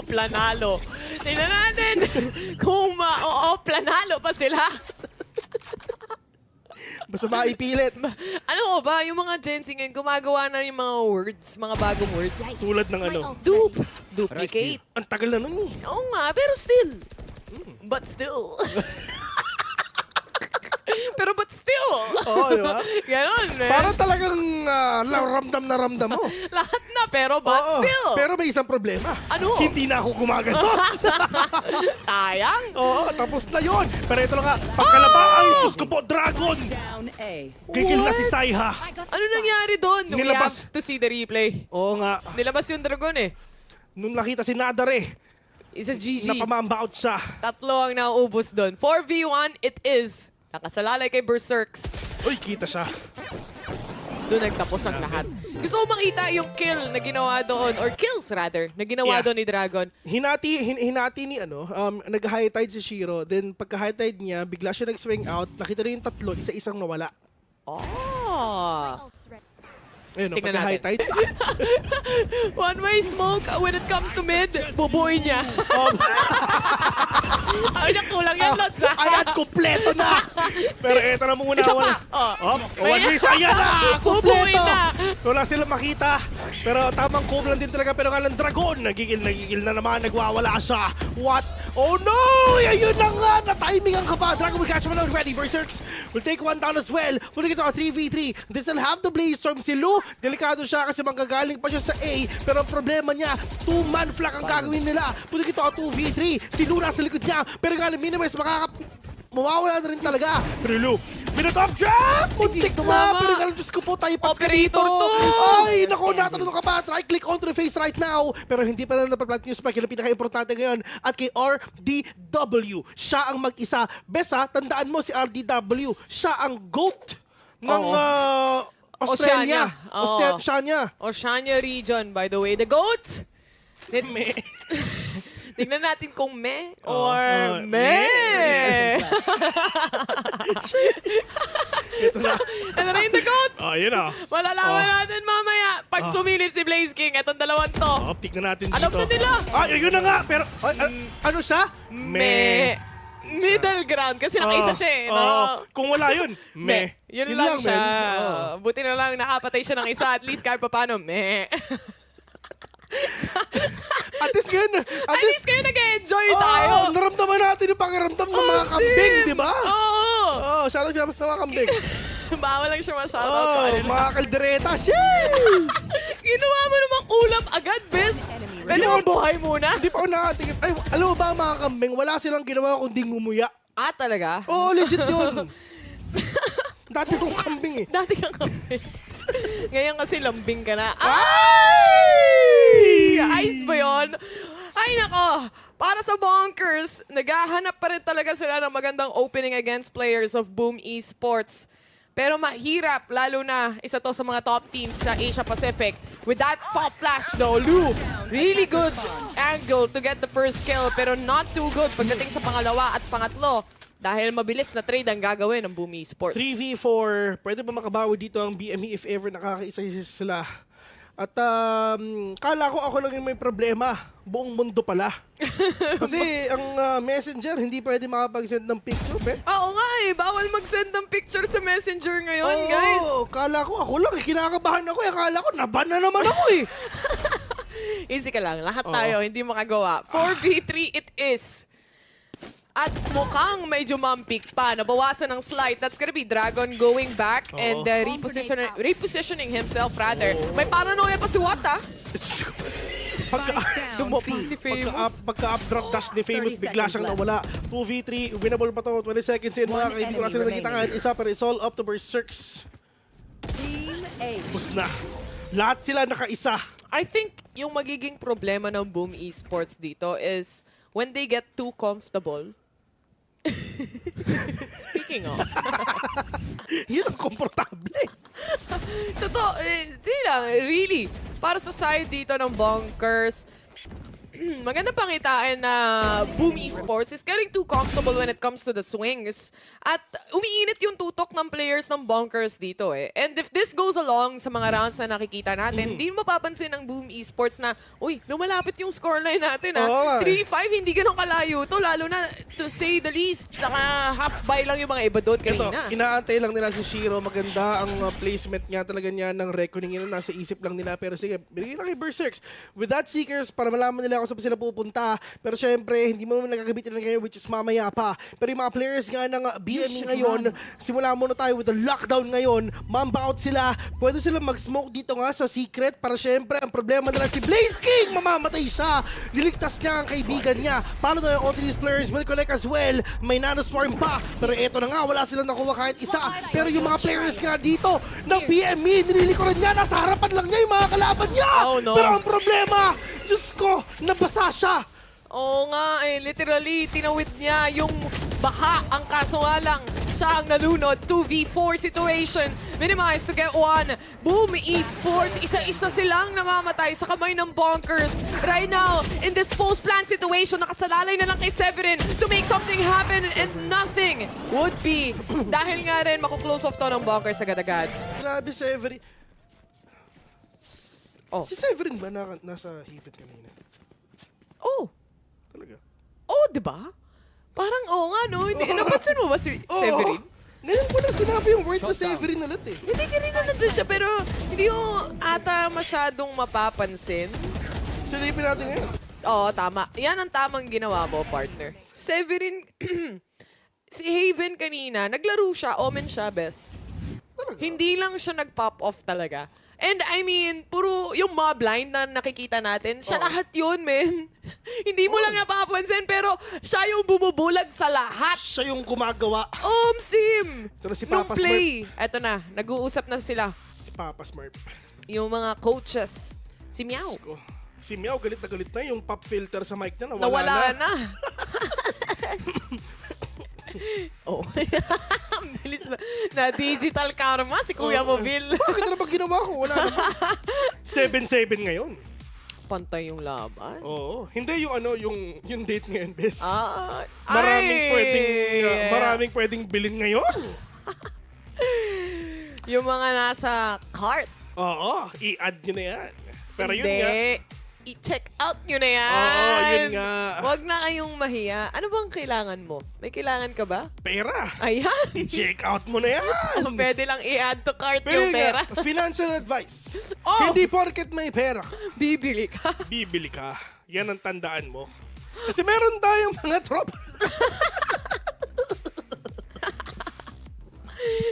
Planalo. Tingnan natin kung planalo pa sila. Basta maipilit. Ano ko ba, yung mga Gen Z ngayon, gumagawa na yung mga words, mga bagong words. Tulad ng ano? Dupe. Duplicate. Ang tagal na nun eh. Oo nga, pero still. But still. Pero but still. Oo, di ba? Ganon, man. Parang talagang ramdam na ramdam mo. Lahat na, pero but still. Pero may isang problema. Ano? Hindi na ako gumagano. Sayang. Oo, tapos na yon. Pero ito lang nga, pagkalaba, ay, Diyos ko po, Dragon! Gigil na si Saiha. Ano nangyari doon? We Nilabas. have to see the replay. Oo nga. Nilabas yung Dragon eh. Nung nakita si Nadare, Isa GG. napamamba-out siya. Tatlo ang nauubos doon. 4v1, it is. Nakasalalay kay Berserks. Uy, kita siya. Doon nagtapos ang lahat. Gusto ko makita yung kill na ginawa doon, or kills rather, na ginawa doon ni Dragon. Hinati ni nag-high tide si Shiro, then pagka-high tide niya, bigla siya nag-swing out, nakita rin yung tatlo, isa-isang nawala. Oh. Ayun, Tingnan pagka-high natin. tide. One-way smoke when it comes to mid, bubuoy niya. Ay, kulang yan, Lods. Ayan, kompleto na! Pero eto na muna. Isa pa. One-way, ayan na! Bubuoy Kompleto! na. Wala silang makita. Pero tamang cover lang din talaga. Pero nga lang Dragon, nagigil na naman, nagwawala siya. What? Oh no! Ayun na nga! Na-timing ang kaba. Dragon will catch him already. Berserks will take one down as well. Muna ito, 3v3. They still have the Blaze Storm. Si Lu, delikado siya kasi manggagaling pa siya sa A. Pero ang problema niya, 2-man flank ang gagawin nila. Muna ito, 2v3. Si Lu nasa likod niya. Pero nga lang, minimize, mawawala na rin talaga. Pero Lu, minatop shot! Muntik na! Pero nga lang, Diyos ko po, tayo pats ka dito. Ay, naku, natanong ka pa. Try click onto the face right now. Pero hindi pa na napaplant yung spike. Yung pinaka-importante ngayon. At kay RDW, siya ang mag-isa. Besa, tandaan mo si RDW. Siya ang GOAT ng Australia. Oceania region, by the way. The GOAT! Tignan natin kung me or me. Ito na. Ito na yung the GOAT. Yun na. Malalaman natin mamaya pag sumilip si Blaze King. Itong dalawang to. Pick na natin dito. Alam na nila. Ay, yun na nga. Pero, ano siya? Me. Middle ground kasi nakaisa siya eh. Kung wala yun, me. Yun lang siya. Buti na lang nakapatay siya ng isa. At least kahit pa paano, me. At least ngayon, At least ngayon nag-enjoy tayo. Naramdaman natin yung pakiramdam ng mga kambing, di ba? Oo. Shoutout siya sa mga kambing. Bawal lang siya ma-shoutout sa kanila. Mga kaldereta, sheesh! Ginawa mo namang ulap agad, Bes. Pwede mo buhay muna. Hindi pa ako nakatingin. Ay, alam mo ba mga kambing, wala silang ginawa kundi ngumuya. Talaga? Oo, legit yun. Dati kong kambing eh. Dati kang kambing. Ngayon kasi lambing ka na. Ayos ba yun? Ay nako, para sa Bonkers, naghahanap pa rin talaga sila ng magandang opening against players of Boom Esports. Pero mahirap, lalo na isa to sa mga top teams sa Asia Pacific. With that pop flash though, Lu, really good angle to get the first kill, pero not too good pagdating sa pangalawa at pangatlo. Dahil mabilis na trade ang gagawin ng Boom Esports. 3v4, pwede ba makabawi dito ang BME if ever nakakaisa sila? At kala ko ako lang yung may problema. Buong mundo pala. Kasi ang messenger, hindi pwede makapag-send ng picture, be. Oo nga eh, bawal mag-send ng picture sa messenger ngayon, guys. Oo, kala ko ako lang. Kinakabahan ako. Kala ko, naban na naman ako eh. Easy ka lang, lahat tayo, hindi makagawa. 4v3 it is. At mukhang medyo mampik pa. Nabawasan ng slight. That's gonna be Dragon going back and repositioning himself rather. May paranoia pa si Wata. Dumapa si Famous. Pagka-updraft dash ni Famous, bigla siyang nawala. 2v3, winnable pa to. 20 seconds in, mga kaibigan ko na sila nakita kahit isa, pero it's all up to Berserks. Bus na. Lahat sila nakaisa. I think yung magiging problema ng Boom Esports dito is when they get too comfortable. Speaking of. Yun ang komportable. Totoo, di lang, really. Para sa side dito ng Bonkers, maganda pangitain na Boom Esports is getting too comfortable when it comes to the swings. At umiinit yung tutok ng players ng Bonkers dito eh. And if this goes along sa mga rounds na nakikita natin, di mapapansin ng Boom Esports na, uy, lumalapit yung scoreline natin ha. 3-5, hindi ganun kalayo to. Lalo na, to say the least, naka-half by lang yung mga iba doon kanina. Ito, inaantay lang nila si Shiro. Maganda ang placement niya talaga niya ng reckoning. Yun nasa isip lang nila. Pero sige, binigyan lang kay Berserks. With that, Seekers, para malaman nila kung saan sila pupunta. Pero syempre, hindi mo naman nagagabitin lang ngayon, which is mamaya pa. Pero yung mga players nga ng BME ngayon, simula muna tayo with the lockdown ngayon. Mamba out sila. Pwede sila mag-smoke dito nga sa secret para syempre, ang problema nila si Blaze King, mamamatay siya. Niligtas niya ang kaibigan niya. Paano na yung all these players will connect as well? May nanoswarm pa. Pero eto na nga, wala silang nakuha kahit isa. Pero yung mga players nga dito ng BME, nililikuran niya, nasa harapan lang niya yung mga kalaban niya. Oh, no. Pero ang problema, Diyos ko, nabasa siya. Oo nga eh, literally, tinawid niya yung baha. Ang kaso nga lang, siya ang nalunod. 2v4 situation. Minimize to get one. Boom Esports, isa-isa silang namamatay sa kamay ng Bonkers. Right now, in this post-plan situation, nakasalalay na lang kay Severin to make something happen and nothing would be. Dahil nga rin, makuklose off to ng Bonkers agad-agad. Grabe, Severin. Oh. Si Severin ba nasa Haven kanina? Oh. Talaga? Oh, diba? Parang nga, no? Hindi, napansin mo ba si Severin? Ngayon ko na sinabi yung word na Severin ulit eh. Hindi ka rin na nandun siya, pero hindi yung ata masyadong mapapansin. Silipin natin ngayon. Oo, tama. Yan ang tamang ginawa mo, partner. Severin, si Haven kanina, naglaro siya, omen siya, bes. Hindi lang siya nag-pop off talaga. And I mean, puro yung mob line na nakikita natin, siya lahat yun, men. Hindi mo lang napapansin, pero siya yung bumubulag sa lahat. Siya yung gumagawa. Sim! Ito si Nung Papa play. Eto na, nag-uusap na sila. Si Papa Smurf. Yung mga coaches. Si Meow. Si Meow, galit na yung pop filter sa mic niya. Nawala na. Oh. Bilis na digital karma si Kuya Mobil. Bakit na ba ginawa ko? Wala naman. 7-7 ngayon. Pantay yung laban. Oo. Hindi yung yung date ngayon, bes. Maraming pwedeng bilhin ngayon. Yung mga nasa cart. Oo. I-add nyo na yan. Pero hindi. Yun nga. I-check out nyo na yan. Oo, yun nga. Huwag na kayong mahiya. Ano bang kailangan mo? May kailangan ka ba? Pera. Ayan. I-check out mo na yan. Pwede lang i-add to cart yung pera. Financial advice. Hindi porket may pera. Bibili ka. Bibili ka. Yan ang tandaan mo. Kasi meron tayong mga tropa.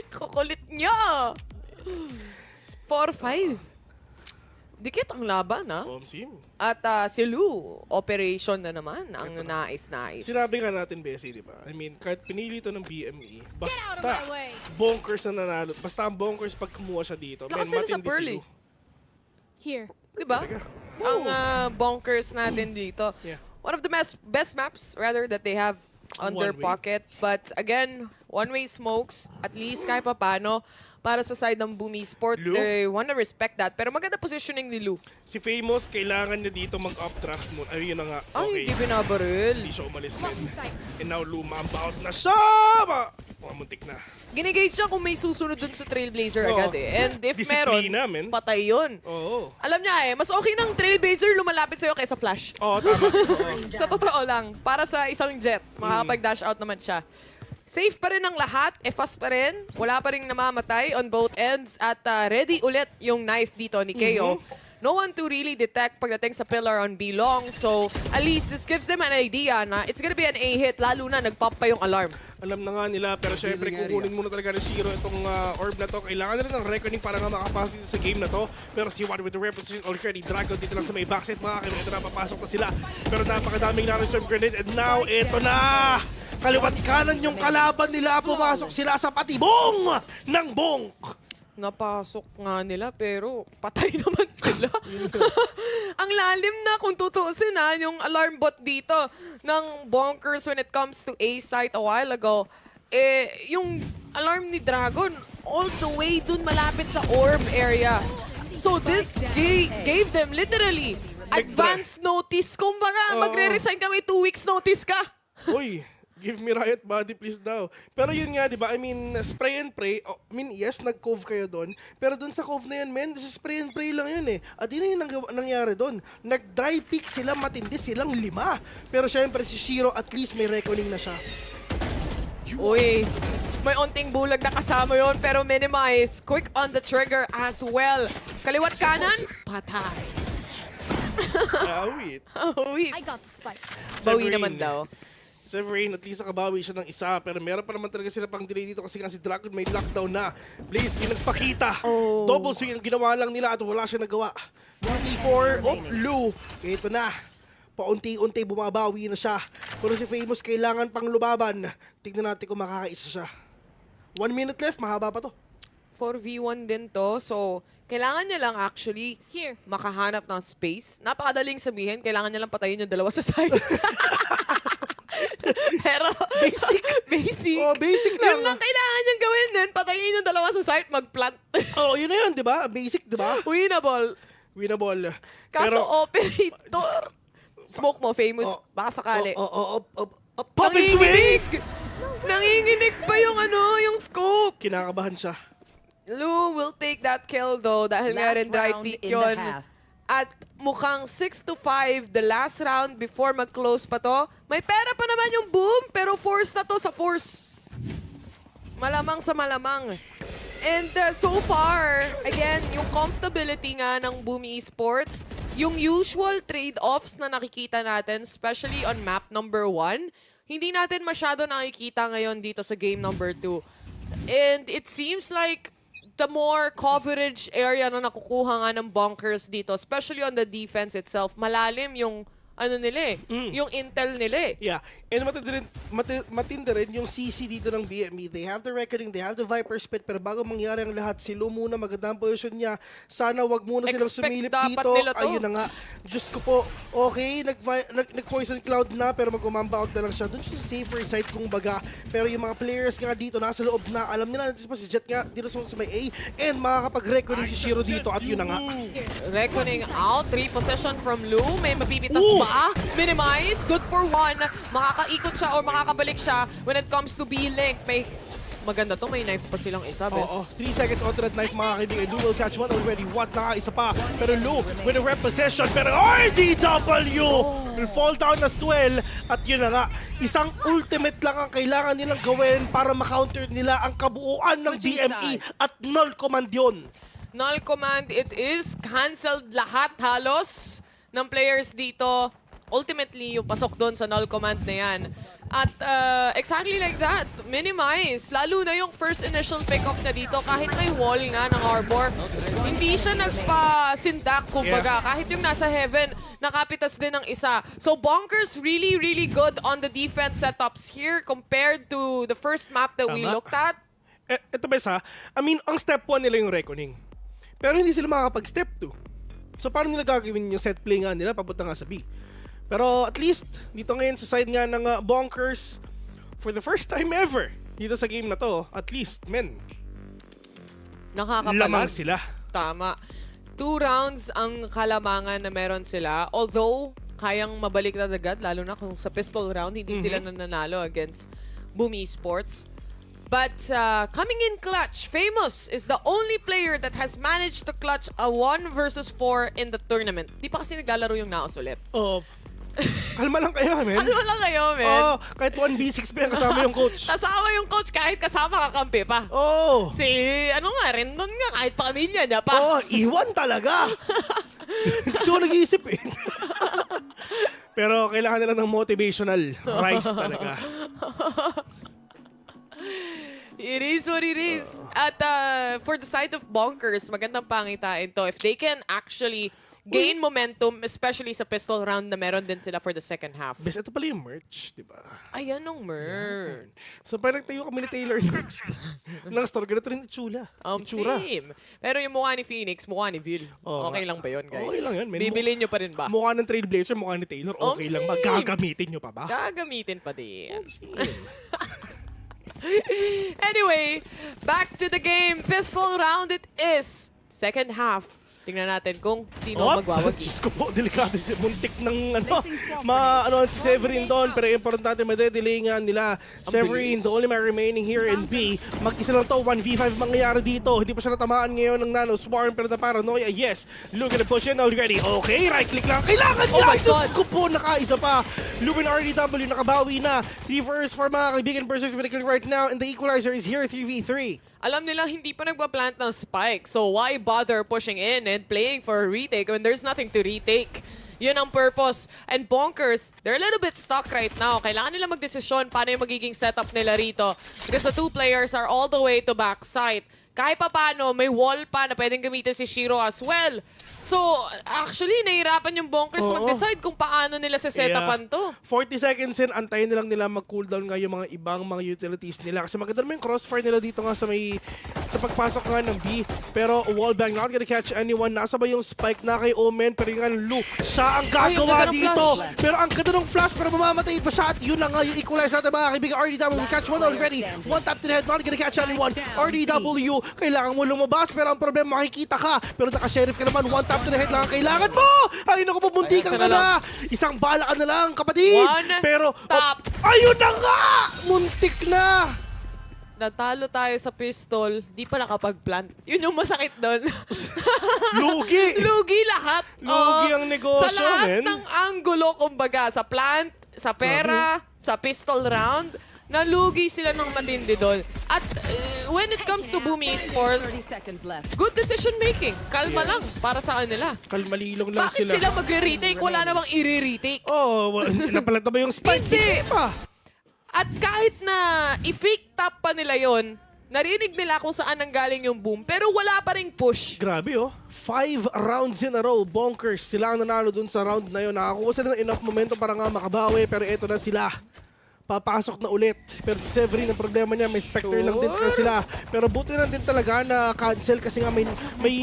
Kukulit nyo. 4-5. Dikit ang laban, ha? At si Lou, operation na naman ang nais-nais. Sinabi nga natin, Bessie, di ba? I mean, kahit pinili ito ng BME, basta Bonkers na nanalo. Basta ang Bonkers pag kumuha siya dito. Lakas sila sa Pearly. Here. Di ba? Ang Bonkers natin dito. Yeah. One of the best maps, rather, that they have on their pocket. But again, one-way smokes, at least kahit pa paano, para sa side ng Boom Esports, they wanna respect that. Pero maganda positioning ni Lou. Si Famous, kailangan niya dito mag-updraft mo. Ayun na nga. Ay, Okay. hindi binabaril. Hindi siya umalis, men. And now, Lou, mamba out na siya! Muntik na. Ginigate siya kung may susunod dun sa Trailblazer agad eh. And if Disiplina, meron, patay yun. Oo. Alam niya mas okay ng Trailblazer lumalapit sa'yo kaysa Flash. Oo, tama. Sa totoo lang, para sa isang jet, makakapag-dash out naman siya. Safe pa rin ang lahat, fast pa rin. Wala pa rin namamatay on both ends. At ready ulit yung knife dito ni KO. No one to really detect pagdating sa pillar on B long. So, at least this gives them an idea na it's gonna be an A-hit, lalo na nag-pop pa yung alarm. Alam na nga nila, pero syempre kukunin muna talaga ni Shiro itong orb na to. Kailangan na rin ng reckoning para nga makapasok sa game na to. Pero si One with the reposition already. Dragon dito lang sa may backside mga kaibigan. Ito na, papasok na sila. Pero napakadaming na-reserve grenade. And now, ito na! Kaliwat kanan yung kalaban nila. Pumasok sila sa patibong ng Bonk! Napasok nga nila pero patay naman sila. Ang lalim na kung tutuusin yung alarm bot dito ng Bonkers when it comes to A site a while ago. Yung alarm ni Dragon all the way dun malapit sa orb area. So this gave them literally advance notice. Kumbaga, magre-resign kami 2 weeks notice ka. Uy! Give me riot body please daw. Pero yun nga, di ba? I mean, spray and pray. I mean, yes, nag-cove kayo doon. Pero doon sa cove na yun, men, spray and pray lang yun eh. At yun yung nangyari doon. Nag-dry pick sila, matindi silang 5. Pero syempre, si Shiro at least may reckoning na siya. Uy, may onting bulag na kasama yon pero minimize. Quick on the trigger as well. Kaliwat kanan, patay. Awit. Awit. I got the spike. Bawi naman daw. Severin, at least nakabawi siya ng isa. Pero meron pa naman talaga sila pang delay dito kasi nga si Dragon may lockdown na. Blaze, nagpakita. Double swing ang ginawa lang nila at wala siya nagawa. 1v4, Lu. Ito na. Paunti-unti bumabawi na siya. Pero si Famous kailangan pang lubaban. Tignan natin kung makakaisa siya. 1 minute left, mahaba pa to. 4v1 din to. So, kailangan niya lang actually makahanap ng space. Napakadaling sabihin, kailangan niya lang patayin yung dalawa sa side. Pero, basic. Oh, basic lang. Yun lang kailangan niyang gawin din. Patayin yung dalawa sa site, mag-plant. Yun na yun, di ba? Basic, di ba? Winnable. Kaso, operator. Smoke mo, Famous. Baka sakali. Pop and swing! Nanginginig pa yung scope. Kinakabahan siya. Lu will take that kill though dahil nga rin dry peak yun. At mukhang 6-5 the last round before mag-close pa to. May pera pa naman yung Boom, pero force na to sa force. Malamang sa malamang. And so far, again, yung comfortability nga ng Boom Esports, yung usual trade-offs na nakikita natin, especially on map number 1, hindi natin masyado nakikita ngayon dito sa game number 2. And it seems like the more coverage area na nakukuha nga ng Bonkers dito, especially on the defense itself, malalim yung yung intel nila eh. Yeah. And matindi rin yung CC dito ng BME. They have the reckoning, they have the Viper Spit, pero bago mangyari ang lahat, si Lu muna, magandang position niya. Sana wag muna silang sumilip dito. Ayun na nga. Diyos ko po, okay, nag-poison cloud na, pero mag-umamba out na lang siya. Doon siya sa safer side kung baga. Pero yung mga players nga dito, nasa loob na, alam nila, dito pa si Jet nga, dito sa may A, and makakapag-reckoning si Shiro dito, at yun na nga. Reckoning out, 3 possession from Lu, may mapipitas pa. Minimize, good for 1. Makakaikot siya or makakabalik siya when it comes to B-Link. May maganda to, may knife pa silang isa, Bes. 3 seconds onto that knife, mga kaibigan. Lu will catch one already. What na isa pa. Pero Lu with a rep possession. Pero RDW will fall down as well. At yun na nga, isang ultimate lang ang kailangan nilang gawin para makounter nila ang kabuuan ng BME at null command yun. Null command, it is. Cancelled lahat halos ng players dito. Ultimately, yung pasok doon sa null command na yan. At exactly like that, minimize. Lalo na yung first initial pick-off na dito, kahit may wall nga ng Arbor, hindi siya nagpa-sindak, kumbaga. Kahit yung nasa heaven, nakapitas din ng isa. So Bonkers really, really good on the defense setups here compared to the first map that we looked at. Ito ba isa? I mean, ang step 1 nila yung reckoning. Pero hindi sila makakapag-step 2. So paano nila gagawin yung set play nga nila papunta nga sa B? Pero at least, dito ngayon sa side nga ng Bonkers, for the first time ever, dito sa game na to, at least, men, nakakapalag. Lamang sila. Tama. 2 rounds ang kalamangan na meron sila. Although, kayang mabalik na agad, lalo na kung sa pistol round, hindi sila nananalo against Boom Esports. But coming in clutch, Famous is the only player that has managed to clutch a 1 versus 4 in the tournament. Di pa kasi naglalaro yung Naos ulit. Oh. Kalma lang kayo, men. Kalma lang kayo, men. Oh, kahit 1v6 pa yan, kasama yung coach. Kasama yung coach kahit kasama kakampi pa. Oh. Si, ano nga, Rendon nga, kahit pamilya niya pa. Oh, iwan talaga. So, nag-iisip eh. Pero kailangan nila ng motivational rise talaga. It is what it is. At for the side of Bonkers, magandang pangitain to. If they can actually gain momentum, especially sa pistol round na meron din sila for the second half. Bes, ito pala yung merch, di ba? Ayan ang merch. So parang tayo kami ni Taylor ng store. Ganito rin itsura. Same. Pero yung mukha ni Phoenix, mukha ni Vil. Oh, okay lang ba yun, guys? Okay lang yun. Bibilin nyo pa rin ba? Mukha ng Trailblazer, mukha ni Taylor. Okay lang ba? Gagamitin nyo pa ba? Gagamitin pa din. Anyway, back to the game. Pistol round it is. Second half. Tingnan natin kung sino magwawagi. Diyos ko po, delikado si Muntik ng si Severin doon. Pero importante, madedelay nga nila. Severin, the only man remaining here in B. Mag-isa lang to, 1v5 mangyayari dito. Hindi pa siya natamaan ngayon ng Nano Swarm, pero na paranoia, yes. Look at the push in already. Okay, right click lang. Kailangan niya! Diyos ko po, nakaisa pa. Lubin RDW, nakabawi na. 3 first for mga kaibigan versus Medical right now. And the equalizer is here, 3v3. Alam nila hindi pa nagpa-plant ng spike. So why bother pushing in and playing for a retake when there's nothing to retake? Yun ang purpose. And Bonkers, they're a little bit stuck right now. Kailangan nila magdesisyon paano yung magiging setup nila rito. Because the two players are all the way to backside. Kahit pa paano, may wall pa na pwedeng gamitin si Shiro as well. So, actually, nahirapan yung Bonkers mag-decide kung paano nila sa setupan to. 40 seconds in, antayin nilang nila mag-cooldown nga yung mga ibang mga utilities nila. Kasi maganda naman yung crossfire nila dito nga sa pagpasok nga ng B. Pero wallbang, not gonna catch anyone. Nasa ba yung spike na kay Omen? Pero yung Lu, siya ang gagawa dito. Pero ang ganda ng flash, pero mamamatay pa siya. At yun na nga yung equalizer natin mga kaibigan. RDW will catch one already. One tap to the head, not gonna catch anyone. RDW, kailangan mo lumabas. Pero ang problema, makikita ka. Pero naka-sheriff ka naman. One tap to the head lang ang kailangan mo! Ay, naku po, buntikan ka na! Isang bala ka na lang, kapatid! Pero, ayun na nga! Muntik na! Natalo tayo sa pistol, di pa nakapag-plant. Yun yung masakit doon. Lugi! Lugi lahat. Lugi ang negosyo, sa lahat men. ng anggulo, kumbaga, sa plant, sa pera, sa pistol round, nalugi sila ng matindi doon. At when it comes to Boom Esports, good decision making. Kalma lang para sa kanila. Kalmalilong lang Bakit sila. sila magre-retake? Wala namang i-retake. Napalat na ba yung spike? Hindi pa. At kahit na i-fake top pa nila yon, narinig nila kung saan nanggaling yung boom, pero wala pa ring push. Grabe 5 rounds in a row. Bonkers, sila ang nanalo dun sa round na yun. Nakakuha sila ng enough momentum para nga makabawi, pero eto na sila. Papasok na ulit. Pero si Severin, ang problema niya, may Spectre lang din na sila. Pero buti lang din talaga na cancel kasi nga may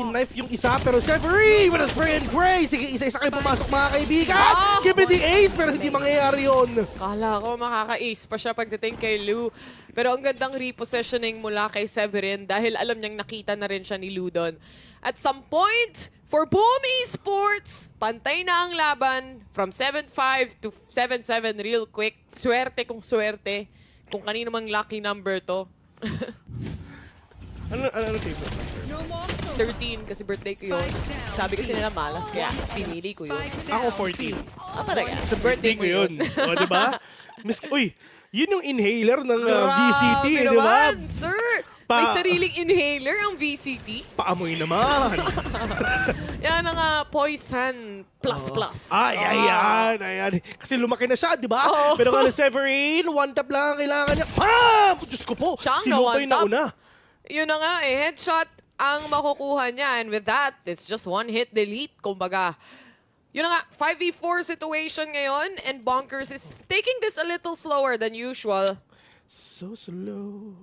knife yung isa. Pero Severin with a spray and gray. Sige, isa-isa kayo pumasok mga kaibigan. Give me the ace, pero hindi mangyayari yun. Kala ko makaka-ace pa siya pagdating kay Lou. Pero ang gandang repositioning mula kay Severin dahil alam niyang nakita na rin siya ni Lou doon. At some point, for Boom Esports, pantay na ang laban from 7-5 to 7-7 real quick. Swerte kung swerte. Kung kanino mang lucky number to. Ano favorite number? 13 kasi birthday ko yun. Sabi kasi nila malas kaya pinili ko yun. Ako 14. Talaga? Sa birthday ko yun. O, diba? Uy, yun yung inhaler ng VCT, di ba? Sir! May sariling inhaler ang VCT. Paamoy naman. Yan ang Poison plus. Ayan. Kasi lumaki na siya, di ba? Pero kung Severin, one tap lang ang kailangan niya. Diyos ko po, sino pa yung nauna? Yun na nga headshot ang makukuha niya. And with that, it's just one hit delete, kumbaga. Yun na nga, 5v4 situation ngayon. And Bonkers is taking this a little slower than usual. So slow.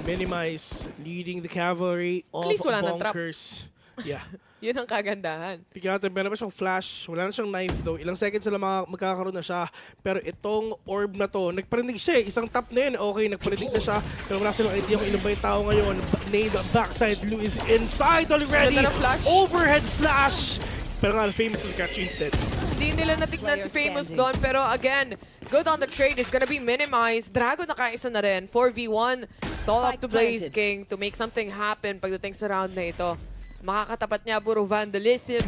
Minimize, leading the cavalry of Bonkers. Yeah. Yun ang kagandahan. Bigyan natin, meron pa siyang flash. Wala na siyang knife though. Ilang seconds sila magkakaroon na siya. Pero itong orb na to, nagparinig siya eh. Isang tap na yun. Okay, nagparinig na siya. Pero wala silang idea kung ilan ba yung tao ngayon. Nade backside. Lou is inside already. Overhead flash. Pero nga, famous will catch instead. Hindi nila natignan si Famous doon, pero again, good on the trade is gonna be minimized. Dragon nakaisa na rin, 4v1. It's all up to Blaze King to make something happen pagdating sa round na ito. Makakatapat niya, puro vandalism.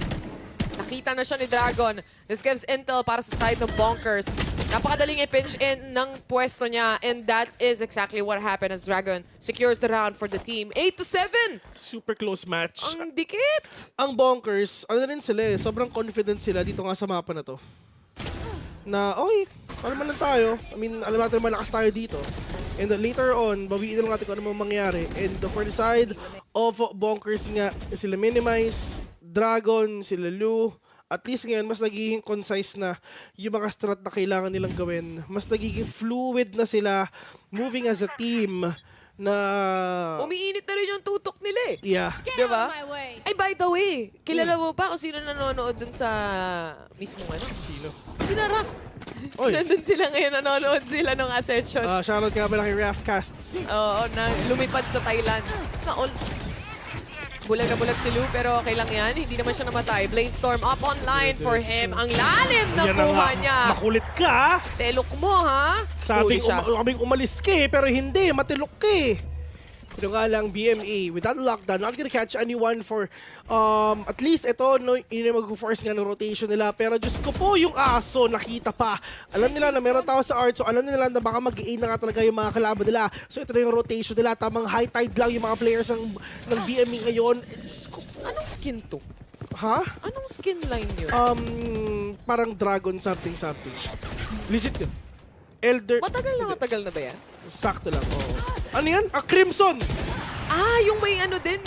Nakita na siya ni Dragon. This gives intel para sa side ng Bonkers. Napakadaling i-pinch in ng pwesto niya, and that is exactly what happened as Dragon secures the round for the team. 8-7! Super close match. Ang dikit! Ang Bonkers, ano na rin sila eh, sobrang confident sila dito nga sa mapa na to. Na, okay, alam man lang tayo. I mean, alam natin malakas tayo dito. And later on, bawiin lang natin kung ano mangyari. And for the side of Bonkers nga, sila Minimize, Dragon, sila Lu, at least ngayon, mas nagiging concise na yung mga strat na kailangan nilang gawin. Mas nagiging fluid na sila moving as a team na... Umiinit na rin yung tutok nila eh. Yeah. Diba? Ay, by the way, kilala mo ba kung sino nanonood dun sa mismong ano? Sino? Sina Raf. Oy. Nandun sila ngayon, nanonood sila ng Ascension. Shoutout nga pala kay Rafcasts. Oo, na lumipad sa Thailand. Bulag na bulag si Lu, pero okay lang yan. Hindi naman siya namatay. Bladestorm up online for him. Ang lalim na kuha niya. Makulit ka! Telok mo, ha? Sabing kaming umalis ka eh, pero hindi. Matilok ka eh. Pero nga lang, BMA, without lockdown, not gonna catch anyone for, at least ito, no, yun yung mag-force nga ng rotation nila. Pero Diyos ko po, yung aso, nakita pa. Alam nila na meron tao sa art, so alam nila na baka mag-i-aim na nga talaga yung mga kalaban nila. So ito na yung rotation nila, tamang high tide lang yung mga players ng BMA ngayon. Diyos ko po. Anong skin to? Ha? Anong skin line yun? Parang dragon something. Legit yun. Elder... Matagal na ba yan? Sakto lang, oo. Ano yan? Crimson! Yung may ano din.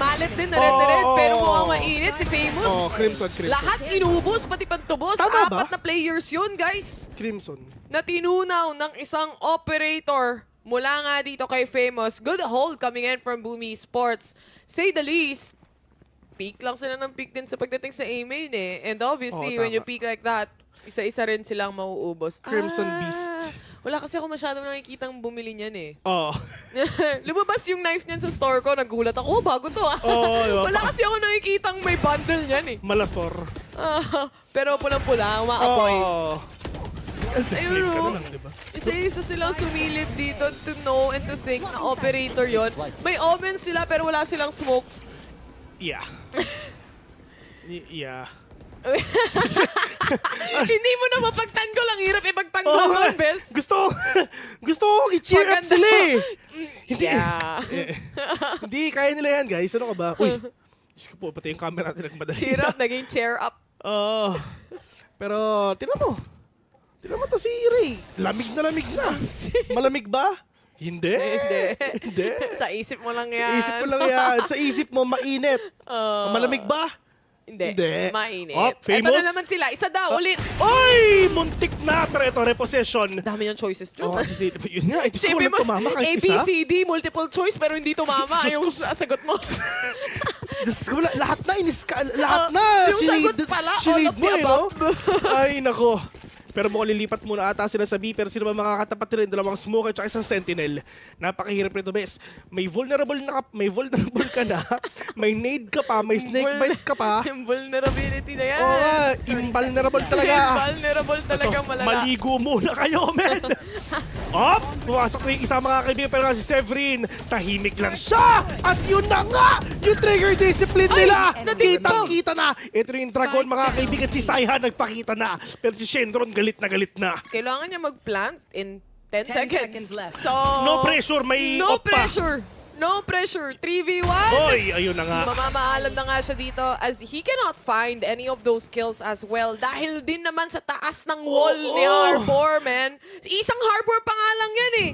Mallet din na red, pero mukhang mainit si Famous. Crimson. Lahat inubos, pati pantubos. Tama ba? 4 na players yun, guys. Crimson. Na tinunaw ng isang operator mula nga dito kay Famous. Good hold coming in from Boom Esports. Say the least, peak lang sila ng peak din sa pagdating sa A-main eh. And obviously, when you peak like that, isa-isa rin silang mauubos. Crimson Beast. Wala kasi ako masyadong nakikitang bumili niyan eh. Oo. Lumabas yung knife niyan sa store ko, nagulat ako, bago to ah. Diba? Wala kasi ako nakikitang may bundle niyan eh. Malafor. Pero pulang-pula, umaapoy. Ayun Flip ka o. na lang, diba? Isa-isa silang sumilip dito to know and to think na operator yon. May omen sila pero wala silang smoke. Yeah. Yeah. Hindi mo na mapagtanggol. Ang hirap ipagtanggol doon, Bes. Gusto ko i-cheer up sila eh. Hindi. Yeah. Hindi, kaya nila yan, guys. Ano ka ba? Uy, Diyos ko po, pati yung camera natin nagmadali. Cheer up, naging chair up. Pero, tinan mo to si Ray. Lamig na. Malamig ba? Hindi. Sa isip mo lang yan. Sa isip mo, mainit. Malamig ba? Hindi. Mainit. Famous? Ito na naman sila. Isa daw ulit. Oy! Muntik na. Pero ito, repossession. Dami yung choices, Jun. Yun nga. Sabi mo, A, B, C, D, multiple choice, pero hindi tumama yung sagot mo. Diyos ko, lahat na. Lahat na. Yung sagot pala, all of the above. Ay, nako. Pero mukhang lilipat muna ata sila sa B. Pero sino ba makakatapat rin? Dalawang smoker at isang sentinel. Napakahirap nito, Bes. May vulnerable ka na. May nade ka pa. May snake bite ka pa. Yung vulnerability na yan. Invulnerable talaga. Invulnerable talaga malala. Maligo muna kayo, men. Pumasok na yung isa mga kaibigan. Pero nga si Severin, tahimik lang siya. At yun na nga, yung trigger discipline nila. Kitang-kita na. Ito yung dragon, mga kaibigan. Si Saiha nagpakita na. Pero si Shendron, galit na. Kailangan niya mag-plant in 10 seconds. So, no pressure, may no op pa. No pressure. 3v1. Hoy, ayun na nga. Mamamaalam na nga siya dito as he cannot find any of those kills as well. Dahil din naman sa taas ng wall ni Harbor, man. Isang Harbor pa nga lang yan eh.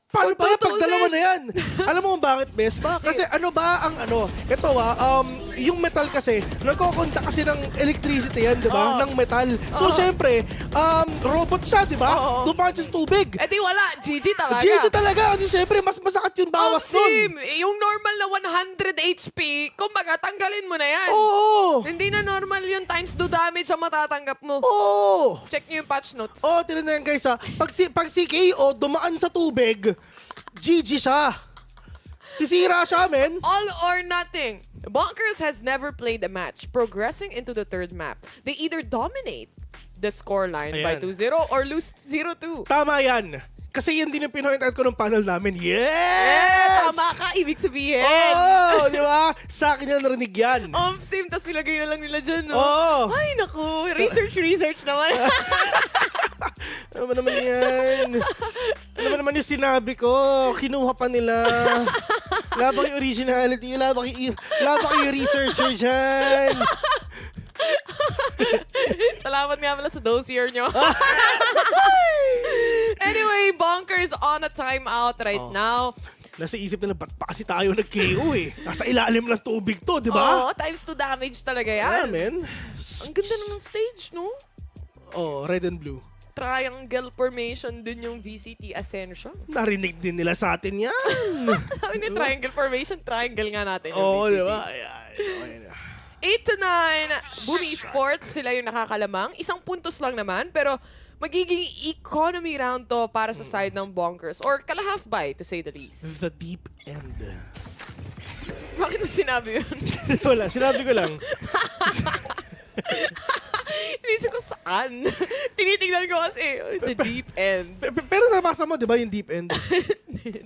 Paano pa pag dalawa na yan? Alam mo bakit, Bes? Kasi ano ba ang ano? Ito yung metal kasi, nagkokonta kasi ng electricity yan, di ba? Ng metal. So, syempre, robot siya, di ba? Dumaan siya sa tubig. Eh di wala, GG talaga. GG talaga. Kasi syempre, mas masakit yung bawas nun. Yung normal na 100 HP, kumbaga, tanggalin mo na yan. Oo. Hindi na normal yung times 2 damage ang matatanggap mo. Oo. Check nyo yung patch notes. Tinan na yan, guys, ha. Pag si KO dumaan sa tubig, GG siya. Sisira siya, men. All or nothing. Bonkers has never played a match. Progressing into the third map, they either dominate the scoreline by 2-0 or lose 0-2. Tama yan. Kasi yan din yung pinoint-out ko ng panel namin. Yes! Yeah, tama ka, ibig sabihin. Oh, di ba? Sa akin yan, narinig yan. Same, tas nilagay na lang nila dyan, no? Oh. Ay, naku. Research naman. Ano ba naman yan? Ano ba naman yung sinabi ko? Kinuha pa nila. Wala ba yung originality? Wala ba yung researcher dyan? Salamat nga pala sa dossier nyo. Anyway, Bonkers on a timeout right now. Nasa isip nila, ba't pa kasi tayo nag-KO eh? Nasa ilalim ng tubig to, di ba? Oo, times 2 damage talaga yan. Yeah, man. Ang ganda ng stage, no? Oh, red and blue. Triangle formation din yung VCT Ascension. Narinig din nila sa atin yan. Sabi niya, triangle formation, triangle nga natin yung Oo, VCT. di ba? Ayan. 8-9, Boom Esports, sila yung nakakalamang. 1 puntos lang naman, pero magiging economy round to para sa side ng Bonkers. Or kalahaf by, to say the least. This is the deep end. Bakit mo sinabi yun? Wala, sinabi ko lang. Inisip ko saan? Tinitingnan ko kasi, the deep end. Pero nabasa mo, di ba, yung deep end?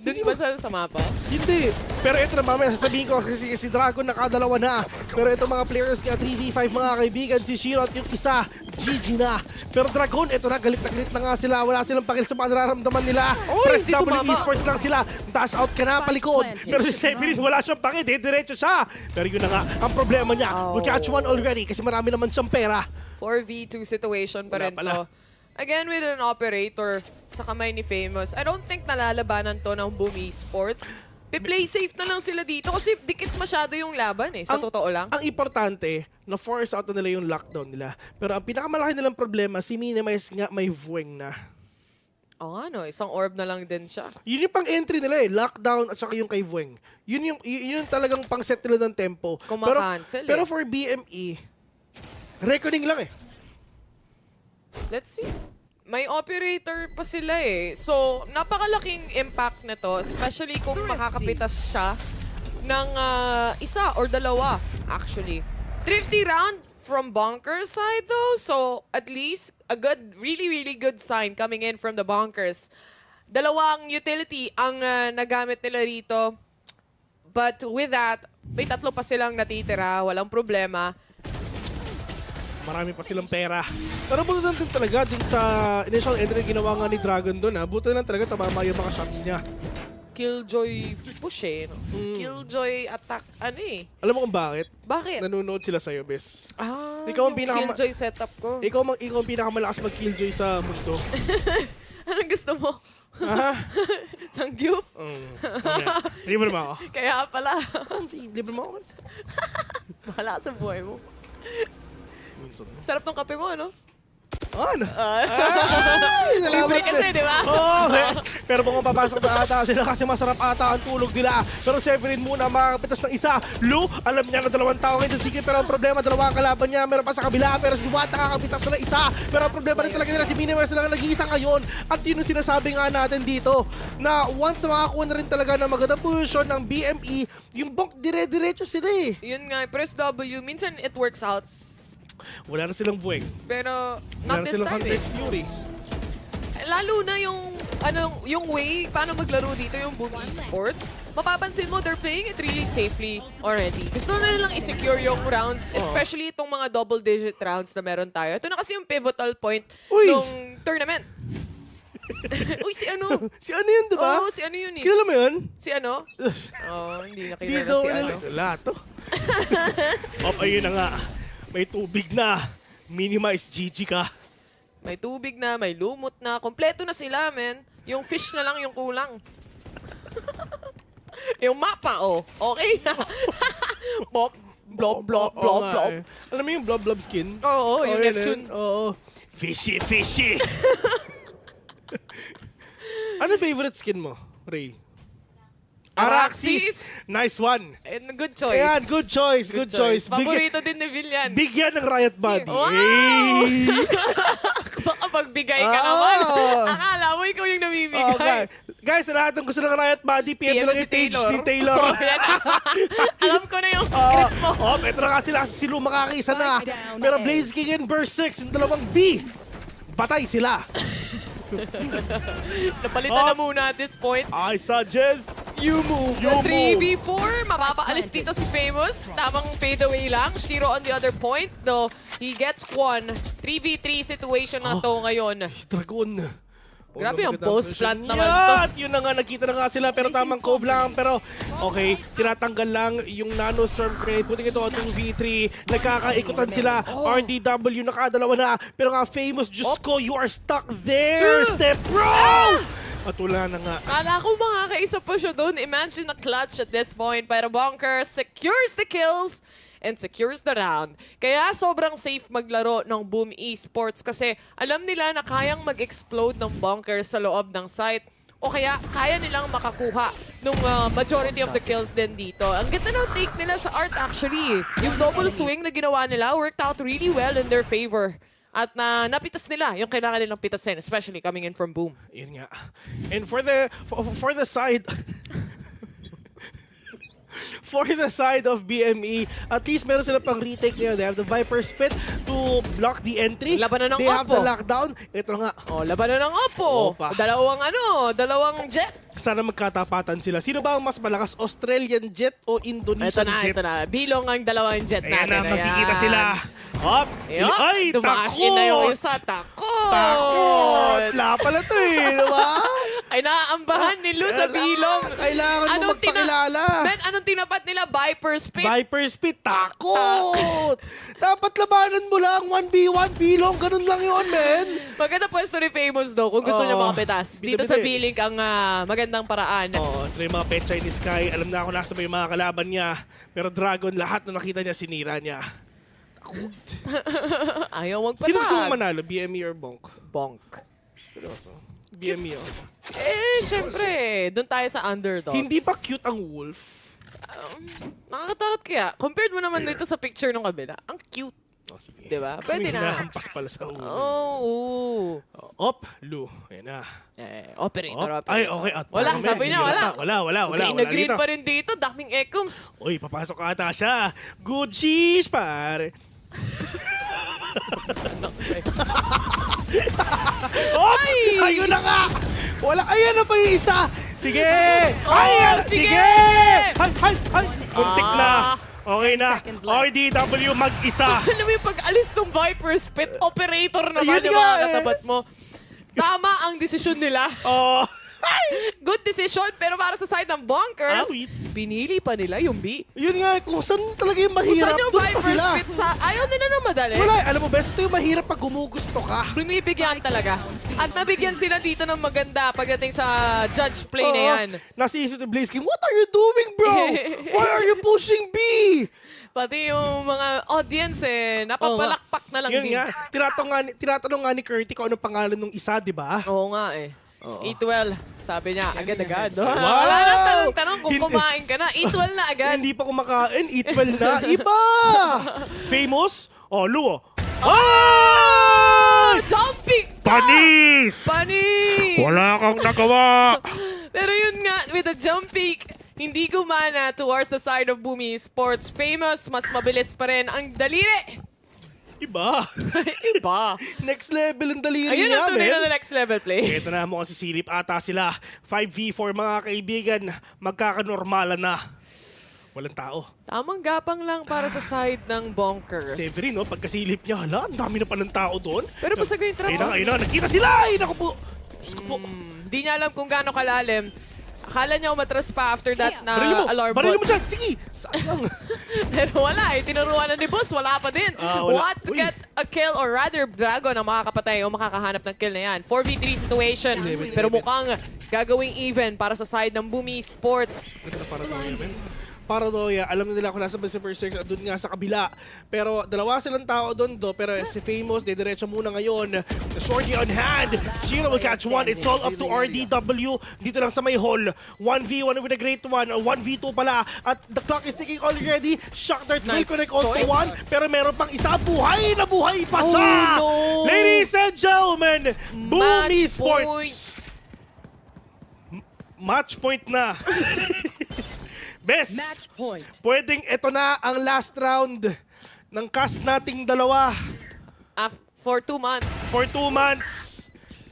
Doon ba sa mapa? Hindi. Pero ito na mamaya, sasabihin ko kasi si Dragon nakadalawa na. Pero ito mga players kaya 3v5 mga kaibigan, si Shiro at yung isa, GG na. Pero Dragon, ito na, galit na nga sila. Wala silang pakil sa mga nararamdaman nila. Press W Esports lang sila. Dash out ka na, palikod. Pero si Severin, wala siyang pakil, diretso siya. Pero yun na nga, ang problema niya. We'll catch one already kasi marami naman siyang pera. 4v2 situation pa rin to. Again, with an operator sa kamay ni Famous, I don't think nalalabanan to ng Boom Esports. Play safe na lang sila dito kasi dikit masyado yung laban eh, sa totoo lang. Ang importante, na-force out na nila yung lockdown nila. Pero ang pinakamalaki nilang problema, si Minimize nga may vueng na. Oo nga no, isang orb na lang din siya. Yun yung pang-entry nila eh, lockdown at saka yung kay vueng. Yun yung talagang pang-set nila ng tempo. Kumakancel pero for BME, reckoning lang eh. Let's see. May operator pa sila eh. So, napakalaking impact na to, especially kung makakapitas siya ng isa or dalawa, actually. Thrifty round from Bonkers side though, so at least a good, really good sign coming in from the Bonkers. Dalawang utility ang nagamit nila rito. But with that, may 3 pa silang natitira, walang problema. Marami pa silang pera. Pero buto lang din talaga dun sa initial entry ginawa nga ni Dragon dun ha. Buto lang talaga tabama yung mga shots niya. Killjoy push eh. No? Killjoy attack. Ano eh? Alam mo kung bakit? Bakit? Nanonood sila sa'yo, Bes. Ikaw ang Killjoy setup ko. Ikaw ang pinakamalakas mag-Killjoy sa mundo. Anong gusto mo? Ha? Sangyup? Libre mo ako. Kaya pala. Libre mo ako, Bes. Bahala sa buhay mo. Sarap tong kape mo, ano? Ano? Libre kasi, di ba? Oo, pero kung papasok na ata sila kasi masarap ata ang tulog nila. Pero Severin muna makakapitas ng isa. Lu, alam niya na 2 tao ngayon sa sige. Pero ang problema, 2 ang kalaban niya. Meron pa sa kabila. Pero si Watt nakakapitas na isa. Pero ang problema rin talaga nila si Minimize lang nag-iisa ngayon. At yun yung sinasabi nga natin dito. Na once makakuha na rin talaga ng magandang position ng BME, yung Bonk dire-diretso sila eh. Yun nga, press W. Minsan it works out. Wala na silang vueng. Pero not this time eh. Fury. Lalo na yung way paano maglaro dito yung Boom Esports. Mapapansin mo, they're playing it really safely already. Gusto na nilang i-secure yung rounds, especially itong mga double-digit rounds na meron tayo. Ito na kasi yung pivotal point ng tournament. Uy, si ano? Si ano yun, diba? Oo, si ano yun eh. Kilala mo yun? Si ano? Oo, hindi na kilala Dito, si ano. Lato. Ayun na nga. May tubig na. Minimize GG ka. May tubig na, may lumot na. Kompleto na sila, men. Yung fish na lang yung kulang. Yung mapa, oh. Okay na. Blob, blob, blob, blob, blob. Alam mo yung blob, blob skin? Oo, yung Neptune. Oo. Fishy, fishy. Ano favorite skin mo, Ray? Araxis! Nice one. And good choice. Ayan, good choice, good choice. Paborito din ni Vil yan. Bigyan ng Riot Body. Wow! Baka pagbigay ka naman. Akala mo ikaw yung namimigay. Okay. Guys, sa lahat ng gusto ng Riot Body, PM lang yung page ni Taylor. Oh, yan. Alam ko na yung script mo. Ito na nga sila. Si Lu makakaisa na. Pero Blaze King and Burst 6, yung dalawang B. Batay sila. Napalitan na muna at this point. I suggest you move. 3v4, mapapaalis dito si Famous. Tamang fadeaway lang. Shiro on the other point, though he gets one. 3v3 situation na to ngayon. Dragon. Grabe ang post plant naman At to. yun na nga, nakita na nga sila pero tamang cove lang. Pero okay, tinatanggal lang yung Nano Storm Grenade. Puting ito ang 2v3. Nagkakaikutan sila. RDW nakadalawa na. Pero nga Famous, Diyos ko, you are stuck there. Step bro! At wala na nga. Kala ko makakaisa pa siya doon. Imagine a clutch at this point. Pero Bonkers secures the kills and secures the round. Kaya sobrang safe maglaro ng Boom Esports kasi alam nila na kayang mag-explode ng Bonkers sa loob ng site o kaya kaya nilang makakuha ng majority of the kills din dito. Ang ganda ng take nila sa art actually. Yung double swing na ginawa nila worked out really well in their favor. At napitas nila yung kailangan nilang pitasin, especially coming in from Boom. Yun nga. And for the side... For the side of BME, at least meron sila pang retake ngayon. They have the Viper Spit to block the entry. Labanan ng They have Oppo. the lockdown. Ito nga. Labanan ng Oppo. Dalawang jet. Sana magkatapatan sila. Sino ba ang mas malakas? Australian jet o Indonesian jet? Ito na. Bilong ang dalawang jet natin. Ayan na, magkikita sila. Hop! Ay, dumakas takot! na yung isa. Takot! Wala pala to eh. Diba? Ay, naaambahan ni Lu sa bilong. Kailangan mo magpakilala. Ben, anong tinapat nila? Viper Spit? Viper Spit, takot! Dapat labanan mo lang, 1v1 bilong, ganun lang yun, men. Maganda pwesto ni Famous daw kung gusto niya makapitas. Dito sa Bilink ang magandang paraan. Ito yung mga Pet Chinese Sky. Alam na ako nasa may mga kalaban niya. Pero Dragon, lahat na nakita niya, sinira niya. Takot. Ayaw magpatak. Sino gusto mong manalo? BME or Bonk? Bonk. BME, oh. Syempre. Doon tayo sa underdogs. Hindi ba cute ang wolf? Nakakatakot kaya. Compared mo naman dito sa picture ng kabila. Ang cute. Diba? Pwede na. Hinahampas pala sa ulo. Oo. Op, Lu. Ayan na. Operator. Ay, okay. Wala, sabi niya, wala. Wala. Green pa rin dito. Daming ecoms. Uy, papasok ata siya. Good cheese, pare. Ay! Ayun na nga! Wala, ayan na pa yung isa! Sige! Ayan! Sige! Hay! Kuntik na! Okay na. RDW mag-isa. Alam mo yung pag-alis ng Viper Spit, operator naman Ayun yung nga mga katapat mo. Tama ang desisyon nila. Good decision, pero para sa side ng Bonkers, pinili pa nila yung B. Yun nga, kung saan talaga yung mahirap, kung saan yung doon pa Viper sila. Spit sa... Ayaw nila na madali. Wala, alam mo, best ito yung mahirap pag gumugusto ka. Binibigyan talaga. At nabigyan sila dito ng maganda pagdating sa judge play na yan. Nasa isip ni Blaze King, what are you doing, bro? Why are you pushing B? Pati yung mga audience napapalakpak na lang yun din. Nga, tinatanong nga ni Curty kung ano pangalan ng isa, di ba? Oo nga eh. Eat-well, sabi niya, agad-agad. Wow! Wala nang tanong kung kumain ka na. Eat-well na agad. Hindi pa kumakain, eat-well na. Iba! Famous? Lu. Ah! Jumping! Panis! Wala kang nagawa! Pero yun nga, with the jump peak, hindi gumana towards the side of Boom Esports. Famous, mas mabilis pa rin ang daliri. Iba. Next level ang daliri Ayun niya, ang tunay na next level play. Ito na mukhang sisilip ata sila. 5v4 mga kaibigan. Magkakanormalan na. Walang tao. Tamang gapang lang para sa side ng Bonkers. Severin, no? Pagkasilip niya, hala, ang dami na palang tao doon. Pero pasagay yung trap. Ayun na, nakita sila! Ay, naku po! Diyos ko po. Hindi niya alam kung gaano kalalim. Akala niya umatras pa after that na alarm Baril bot. mo dyan! Sige! Sayang! Pero wala eh. Tinuruan na ni Boss. Wala pa din. What to get a kill or rather Dragon ang makakapatay o makakahanap ng kill na yan. 4v3 situation. Pero mukhang gagawing even para sa side ng Boom Esports. Paranoia, alam na nila kung nasa ba si Berserk, doon nga sa kabila. Pero dalawa silang tao doon pero si Famous, diretso muna ngayon. The shorty on hand, Shiro will catch one. It's all up to RDW. Dito lang sa may hall. 1v1 with a great one, 1v2 pala. At the clock is ticking already. Shock Dart will connect on to one. Pero meron pang isa, buhay na buhay pa siya! Ladies and gentlemen, Boom Esports! Match point na. Bes, Match point. pwedeng ito na ang last round ng cast nating dalawa. For 2 months. For 2 months.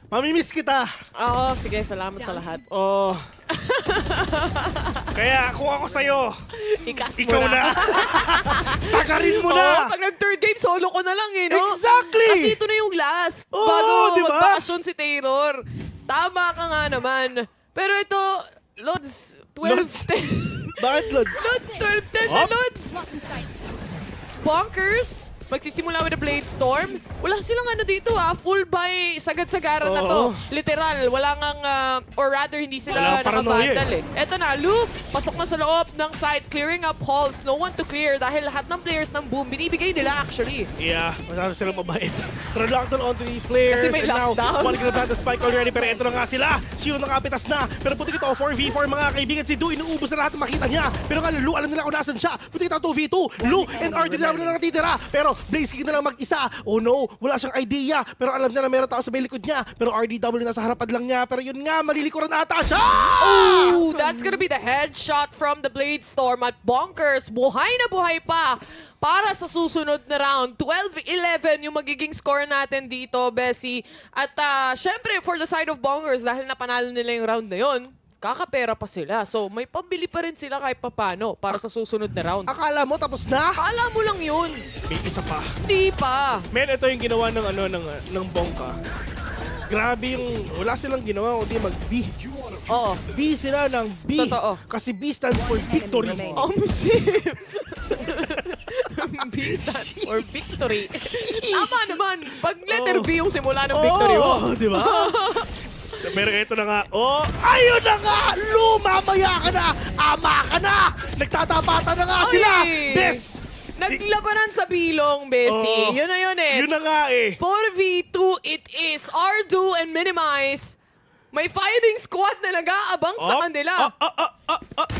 Mamimiss kita. Oo, sige. Salamat sa lahat. Oh. Kaya kung ako sa'yo, ikaw na. Sagarin mo na. Pag nag-third game, solo ko na lang eh, no? Exactly. Kasi ito na yung last. Oo, bago diba? magbakasyon si Taylor. Tama ka nga naman. Pero ito, Lods, 12-10. Bakit, Lods? Lods, 12-10 na, Lods. Bonkers. Magsisimula with the Blade Storm. Wala silang ano dito full buy sagad-sagaran na to. Literal, wala ngang, or rather hindi sila nakabandal eh. Eto na, Loop, pasok na sa loob ng side, clearing up halls, no one to clear dahil lahat ng players ng Boom, binibigay nila actually. Yeah, masyado silang mabait. Pero lockdown onto these players. Kasi may lockdown. One gonna plant the spike already, pero eto na nga sila. Shiro nakapitas na, pero puti ito 4v4 mga kaibigan. Si Du, inuubos na lahat ng makita niya. Pero nga, Lu, alam nila kung nasan siya. Puti ito 2v2. Lu and RD na lang natitira. Pero Blaze King na lang mag-isa. Oh no, wala siyang idea. Pero alam niya na meron tao sa may likod niya. Pero RDW nasa harapan lang niya. Pero yun nga, malilikuran ata siya! Oh, that's gonna be the headshot from the Blade Storm at Bonkers. Buhay na buhay pa para sa susunod na round. 12-11 yung magiging score natin dito, Bessie. At syempre, for the side of Bonkers, dahil napanalo nila yung round na yun, kakapera pa sila. So, may pambili pa rin sila kahit papano para sa susunod na round. Akala mo tapos na? Akala mo lang yun. May isa pa. Di pa. Men, ito yung ginawa ng Bongka. Grabe yung wala silang ginawa kundi mag-B. Oo. B sila ng B. Totoo. Kasi B stands for victory. B stands for victory. Tama naman. Pag letter B yung simula ng victory mo. Oo, di ba? Pero ito na nga, ayun na nga! Lumamaya ka na! Ama ka na! Nagtatapatan na nga sila! Bes! Naglabanan sa bilong, Bessie. Yun na yun eh. Yun na nga eh. 4v2 it is. Ardu and Minimize. May fighting squad na nag-aabang sa kanila.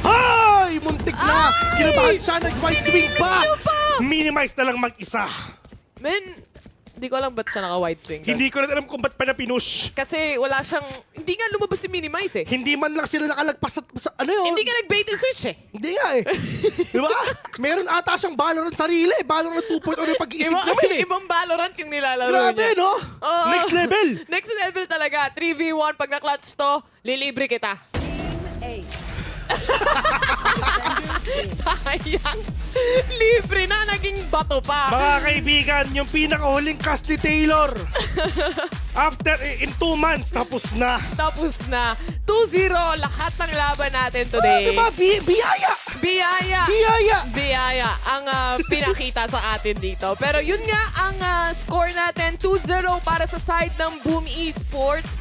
Ay! Muntik na! Kinabahan siya, nag-white swing pa! Minimize na lang mag-isa. Men, hindi ko alam ba't siya naka-white swing. Hindi ko rin alam kung ba't pa na pinush. Kasi wala siyang, hindi nga lumabas si Minimize eh. Hindi man lang sila nakalagpas sa ano yun? Hindi ka nag-bait and switch eh. Hindi nga eh. Diba? Meron ata siyang Valorant sarili. Valorant 2.0 yung pag-iisip namin eh. Ibang Valorant yung nilalaro Grabe, niya. no? Next level. Next level talaga. 3v1. Pag na-clutch to, lilibre kita. Sayang. Libre na, naging bato pa. Mga kaibigan, yung pinakahuling cast ni Taylor. After, in 2 months, tapos na. Tapos na. 2-0 lahat ng laban natin today. Diba? Biyaya. Biyaya. Biyaya. Biyaya ang pinakita sa atin dito. Pero yun nga ang score natin. 2-0 para sa side ng Boom Esports.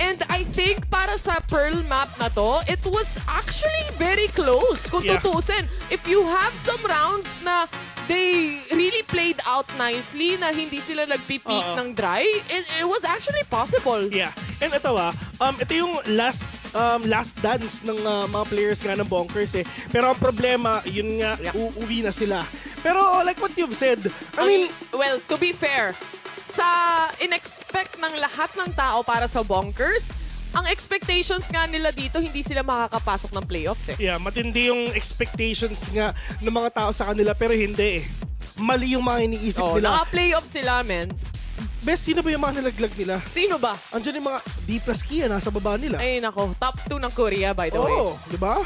And I think para sa Pearl map na to, it was actually very close. Kung tutusin, if you have some rounds na they really played out nicely, na hindi sila nagpipeak ng dry, it was actually possible. Yeah. And ito ito yung last dance ng mga players nga ng Bonkers eh. Pero ang problema, yun nga, uuwi na sila. Pero like what you've said, I mean, well, to be fair, sa in-expect ng lahat ng tao para sa Bonkers, ang expectations nga nila dito, hindi sila makakapasok ng playoffs eh. Yeah, matindi yung expectations nga ng mga tao sa kanila, pero hindi eh. Mali yung mga iniisip nila. Naka-playoffs sila, men. Best, sino ba yung mga nilaglag nila? Sino ba? Andiyan yung mga D plus Kia, nasa baba nila. Ay nako, top 2 ng Korea by the way. Di ba?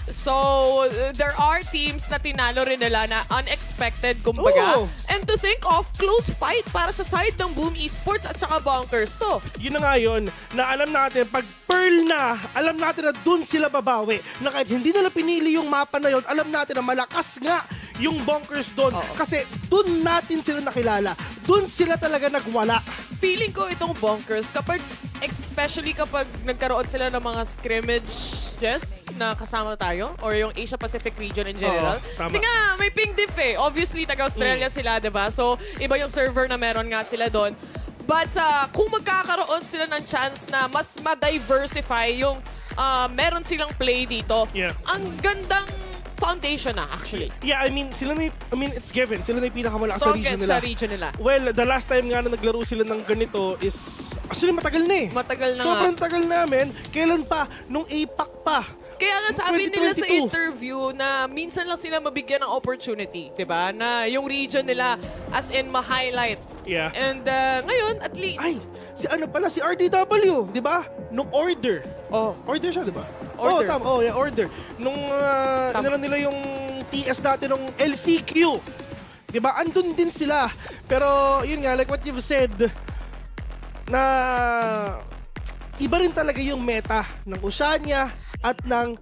So, there are teams na tinalo rin nila na unexpected, kumbaga. And to think of, close fight para sa side ng Boom Esports at saka Bonkers to. Yun na nga yun, na alam natin, pag Pearl na, alam natin na dun sila babawi. Na kahit hindi nila pinili yung mapa na yun, alam natin na malakas nga yung Bonkers doon. Kasi dun natin sila nakilala. Dun sila talaga nagwala. Feeling ko itong Bonkers, especially kapag nagkaroon sila ng mga scrimmages na kasama tayo, or yung Asia Pacific region in general. Kasi nga, may ping diff eh. Obviously, taga-Australia sila, diba? So, iba yung server na meron nga sila doon. But kung magkakaroon sila ng chance na mas ma-diversify yung meron silang play dito, ang gandang foundation na actually. Yeah, I mean, it's given. Sila na yung pinakamalakas sa region Strongest nila. sa region nila. Well, the last time nga na naglaro sila ng ganito is actually matagal na eh. Matagal na Sobrang tagal namin. Kailan pa? Nung APAC pa. Kaya nga sabi nila sa 2022. interview na minsan lang sila mabigyan ng opportunity, 'di ba? Na yung region nila as in ma-highlight. Yeah. And ngayon at least Si RDW, di ba? Nung Order. Order siya, di ba? Order. Tama. Yeah, Order. Nung inalan nila yung TS dati nung LCQ. Di ba? Andun din sila. Pero, yun nga, like what you've said, na iba rin talaga yung meta ng Oceania at ng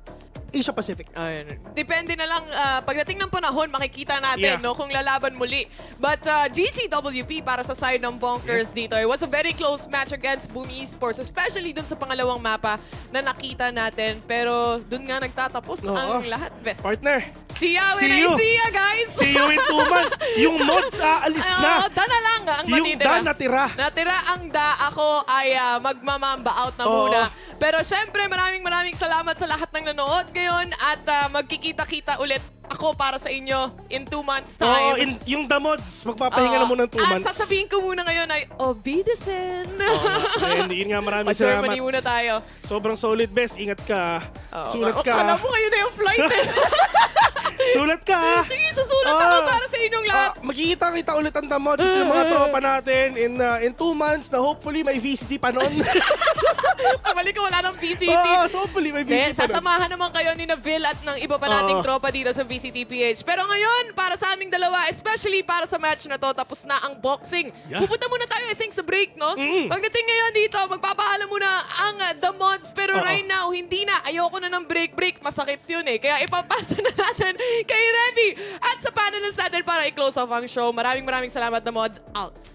Asia Pacific. Ayun. Depende na lang, pagdating ng panahon, makikita natin no, kung lalaban muli. But GGWP para sa side ng Bonkers dito, it was a very close match against Boom Esports, especially dun sa pangalawang mapa na nakita natin. Pero dun nga nagtatapos ang lahat. Best. Partner. See ya when I see ya, guys! See you in 2 months. Yung mods aalis na. Da na lang ang yung matitira. natira. Natira ang da. Ako ay magmamamba out na muna. Pero syempre, maraming salamat sa lahat ng nanood ngayon at magkikita-kita ulit ako para sa inyo in 2 months time. Yung the mods, magpapahinga na muna ng 2 months. At sasabihin ko muna ngayon ay, Wiedersehen! And yun nga, maraming salamat. Germany muna tayo. Sobrang solid, best. Ingat ka. Sulat ka. Kala mo ngayon na yung flight eh. Sulat ka. Sige, susulat ako para sa inyong lahat. Magkikita-kita ulit ang the mods ng mga tropa natin in 2 months na hopefully may VCT pa noon. Pabalik ko, wala ng VCT. So hopefully may VCT pa sasamahan naman kayo ni Vil at ng iba pa nating tropa dito sa VCT PH. Pero ngayon, para sa aming dalawa, especially para sa match na to, tapos na ang boxing. Pupunta muna tayo, I think, sa break, no? Pagdating ngayon dito, magpapaalam muna ang the mods. Pero right now, hindi na. Ayoko na ng break. Masakit yun eh. Kaya ipapasa na natin kay Remy at sa panelists natin para i-close off ang show. Maraming salamat the mods. Out.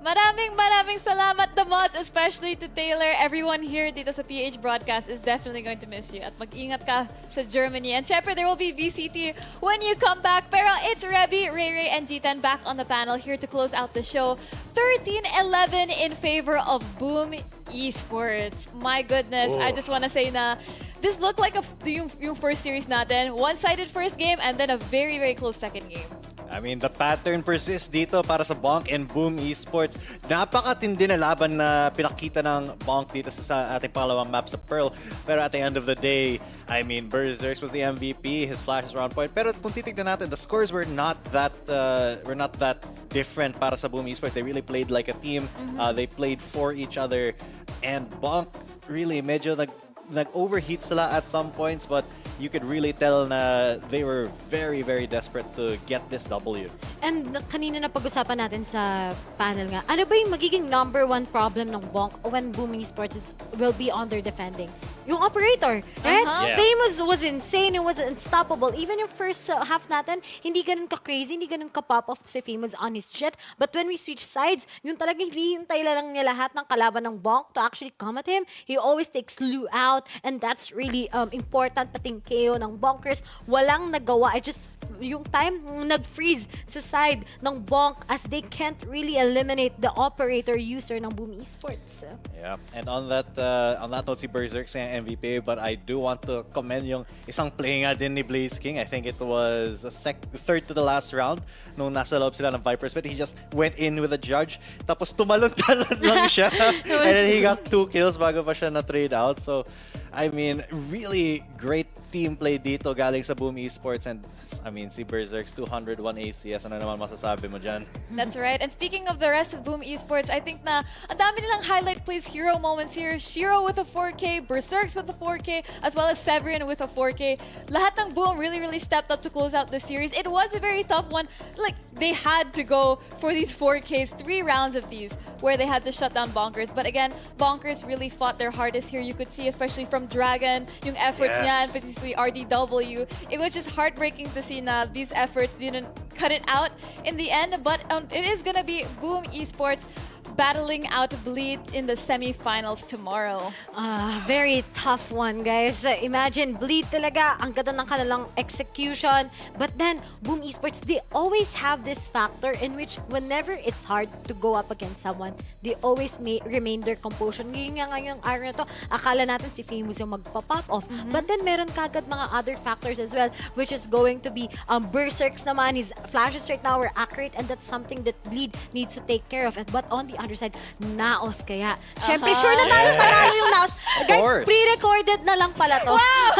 Maraming salamat the mods, especially to Taylor. Everyone here dito sa PH Broadcast is definitely going to miss you. At mag-ingat ka sa Germany. And syempre, there will be VCT when you come back. Pero it's Rebby, Ray, and G10 back on the panel here to close out the show. 13-11 in favor of Boom Esports. My goodness, I just want to say na this looked like yung first series natin. One-sided first game and then a very close second game. I mean, the pattern persists dito para sa Bonk and Boom Esports. Napakatindi na laban na pinakita ng Bonk dito sa ating pangalawang map sa Pearl. Pero at the end of the day, I mean, Berserks was the MVP. His flashes were on point. Pero kung titignan natin, the scores were not that different para sa Boom Esports. They really played like a team. They played for each other. And Bonk really medyo nag-overheat sila at some points, but you could really tell na they were very desperate to get this W. And kanina na pag-usapan natin sa panel nga, ano ba yung magiging #1 problem ng Bonk when Boom Esports will be under-defending? Yung operator, right? Famous was insane, it was unstoppable. Even yung first half natin, hindi ganun ka-crazy, hindi ganun ka-pop off si Famous on his jet. But when we switch sides, yung talagang hihintay lang niya lahat ng kalaban ng Bonk to actually come at him. He always takes Lou out, and that's really important. Pating KO ng Bonkers, walang nagawa. Yung time nag-freeze sa side ng Bonk as they can't really eliminate the operator user ng Boom Esports. Yeah, and on that note, si Berserks yung MVP, but I do want to commend yung isang play nga din ni Blaze King. I think it was third to the last round nung nasa loob sila ng Vipers, but he just went in with a judge, tapos tumalon-talon lang siya, and then he got 2 kills bago pa siya na-trade out. So, I mean, really great team play dito galing sa Boom Esports, and I mean, si Berserks 201 ACS. Ano naman masasabi mo dyan? That's right. And speaking of the rest of Boom Esports, I think na ang dami nilang highlight plays, hero moments here. Shiro with a 4K, Berserks with a 4K, as well as Severin with a 4K. Lahat ng Boom really stepped up to close out the series. It was a very tough one. Like, they had to go for these 4Ks, 3 rounds of these, where they had to shut down Bonkers. But again, Bonkers really fought their hardest here. You could see, especially from Dragon, yung efforts niya, and particularly RDW. It was just heartbreaking to see na these efforts didn't cut it out in the end. But it is gonna be Boom Esports battling out Bleed in the semifinals tomorrow. Very tough one, guys. Imagine, Bleed talaga, ang ganda ng kanilang execution. But then, Boom Esports, they always have this factor in which whenever it's hard to go up against someone, they always remain their composure. Ngayong araw na to, akala natin si Famous yung magpa-pop off. But then, meron kagad mga other factors as well, which is going to be Berserks naman. His flashes right now are accurate, and that's something that Bleed needs to take care of. But on the other side, Naos kaya. Siyempre, sure na tayo panalo yung Naos. Guys, pre-recorded na lang pala to. Wow!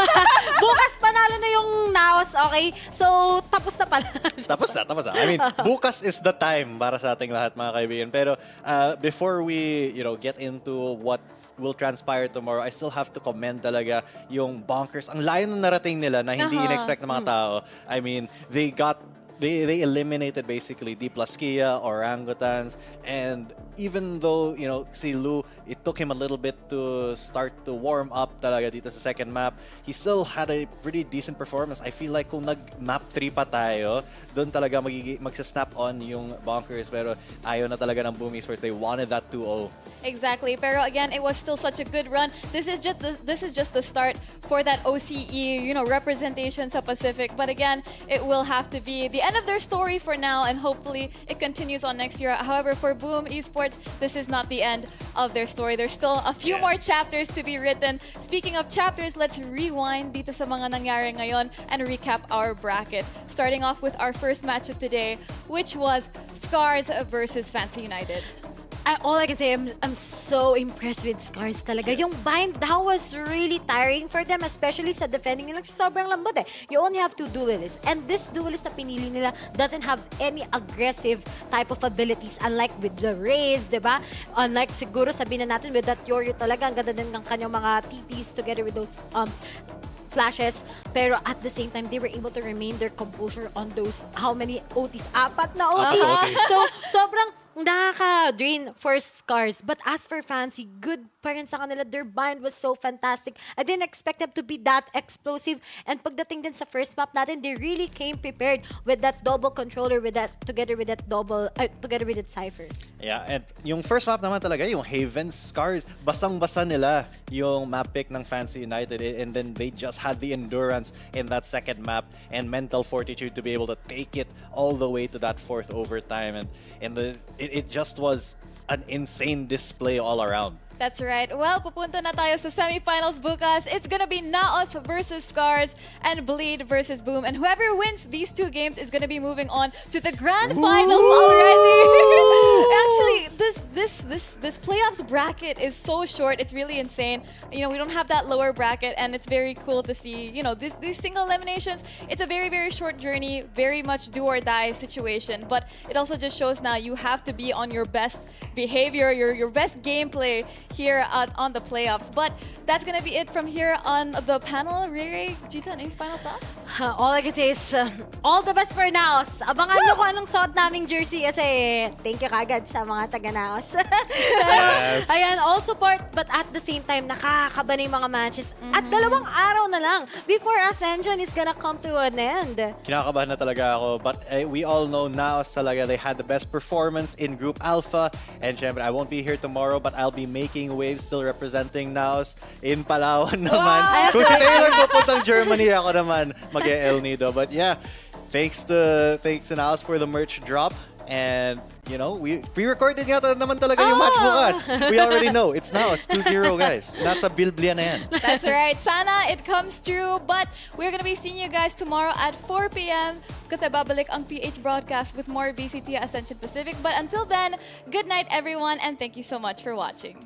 Bukas panalo na yung Naos, okay? So, tapos na pala. Tapos na. I mean, bukas is the time para sa ating lahat, mga kaibigan. Pero before we, get into what will transpire tomorrow, I still have to commend talaga yung Bonkers. Ang layo ng narating nila na hindi in-expect ng mga tao. I mean, they eliminated basically D plus Kia, Orangutans, and even though, si Lu, it took him a little bit to start to warm up talaga dito sa second map, he still had a pretty decent performance. I feel like kung nag-map 3 pa tayo, doon talaga magsa-snap on yung Bonkers, pero ayaw na talaga ng Boom Esports. They wanted that 2-0. Exactly. Pero again, it was still such a good run. This is just the start for that OCE, representation sa Pacific. But again, it will have to be the end of their story for now, and hopefully it continues on next year. However, for Boom Esports, this is not the end of their story. There's still a few more chapters to be written. Speaking of chapters, let's rewind dito sa mga nangyari ngayon and recap our bracket. Starting off with our first matchup today, which was SCARZ versus Fancy United. All I can say, I'm so impressed with SCARZ talaga. Yung bind down was really tiring for them, especially sa defending nila. Sobrang lambot eh. You only have 2 duelists. And this duelist na pinili nila doesn't have any aggressive type of abilities, unlike with the Raze, diba? Unlike siguro sabihin na natin with that Yorio talaga, ang ganda din ng kanyang mga TPs together with those flashes. Pero at the same time, they were able to remain their composure on those, how many OTs? 4 na OTs. So, sobrang nakaka-drain for SCARZ. But as for Fancy, good pa rin sa kanila. Their bind was so fantastic. I didn't expect them to be that explosive. And pagdating din sa first map natin, they really came prepared with that double controller, together with that Cypher. Yeah, and yung first map naman talaga, yung Haven SCARZ, basang-basa nila yung map pick ng Fancy United, and then they just had the endurance in that second map and mental fortitude to be able to take it all the way to that 4th overtime, and it just was an insane display all around. That's right. Well, pupunta na tayo sa semifinals bukas. It's gonna be Naos versus SCARZ and Bleed versus Boom. And whoever wins these 2 games is gonna be moving on to the grand finals already. Actually, this playoffs bracket is so short. It's really insane. We don't have that lower bracket, and it's very cool to see, these single eliminations. It's a very, very short journey, very much do or die situation. But it also just shows now you have to be on your best behavior, your best gameplay here on the playoffs. But that's gonna be it from here on the panel. Riri, Jita, any final thoughts? All I can say is all the best for Naos. Abangan nyo kung anong suot naming jersey kasi thank you kagad sa mga taga-Naos. Yes. Ayan, all support, but at the same time, nakakaba na yung mga matches. At 2 araw na lang before Ascension is gonna come to an end. Kinakabahan na talaga ako, but we all know Naos talaga, they had the best performance in Group Alpha, and syempre, I won't be here tomorrow, but I'll be making waves, still representing Naos in Palawan naman. Kung si Taylor pupuntang Germany, ako naman mag-El Nido. But yeah, thanks to Naos for the merch drop. And, we pre-recorded nga naman talaga yung match bukas. We already know. It's Naos, 2-0, guys. Nasa Biblia na yan. That's right. Sana it comes true. But we're gonna be seeing you guys tomorrow at 4 p.m. kasi babalik ang PH broadcast with more VCT Ascension Pacific. But until then, good night, everyone, and thank you so much for watching.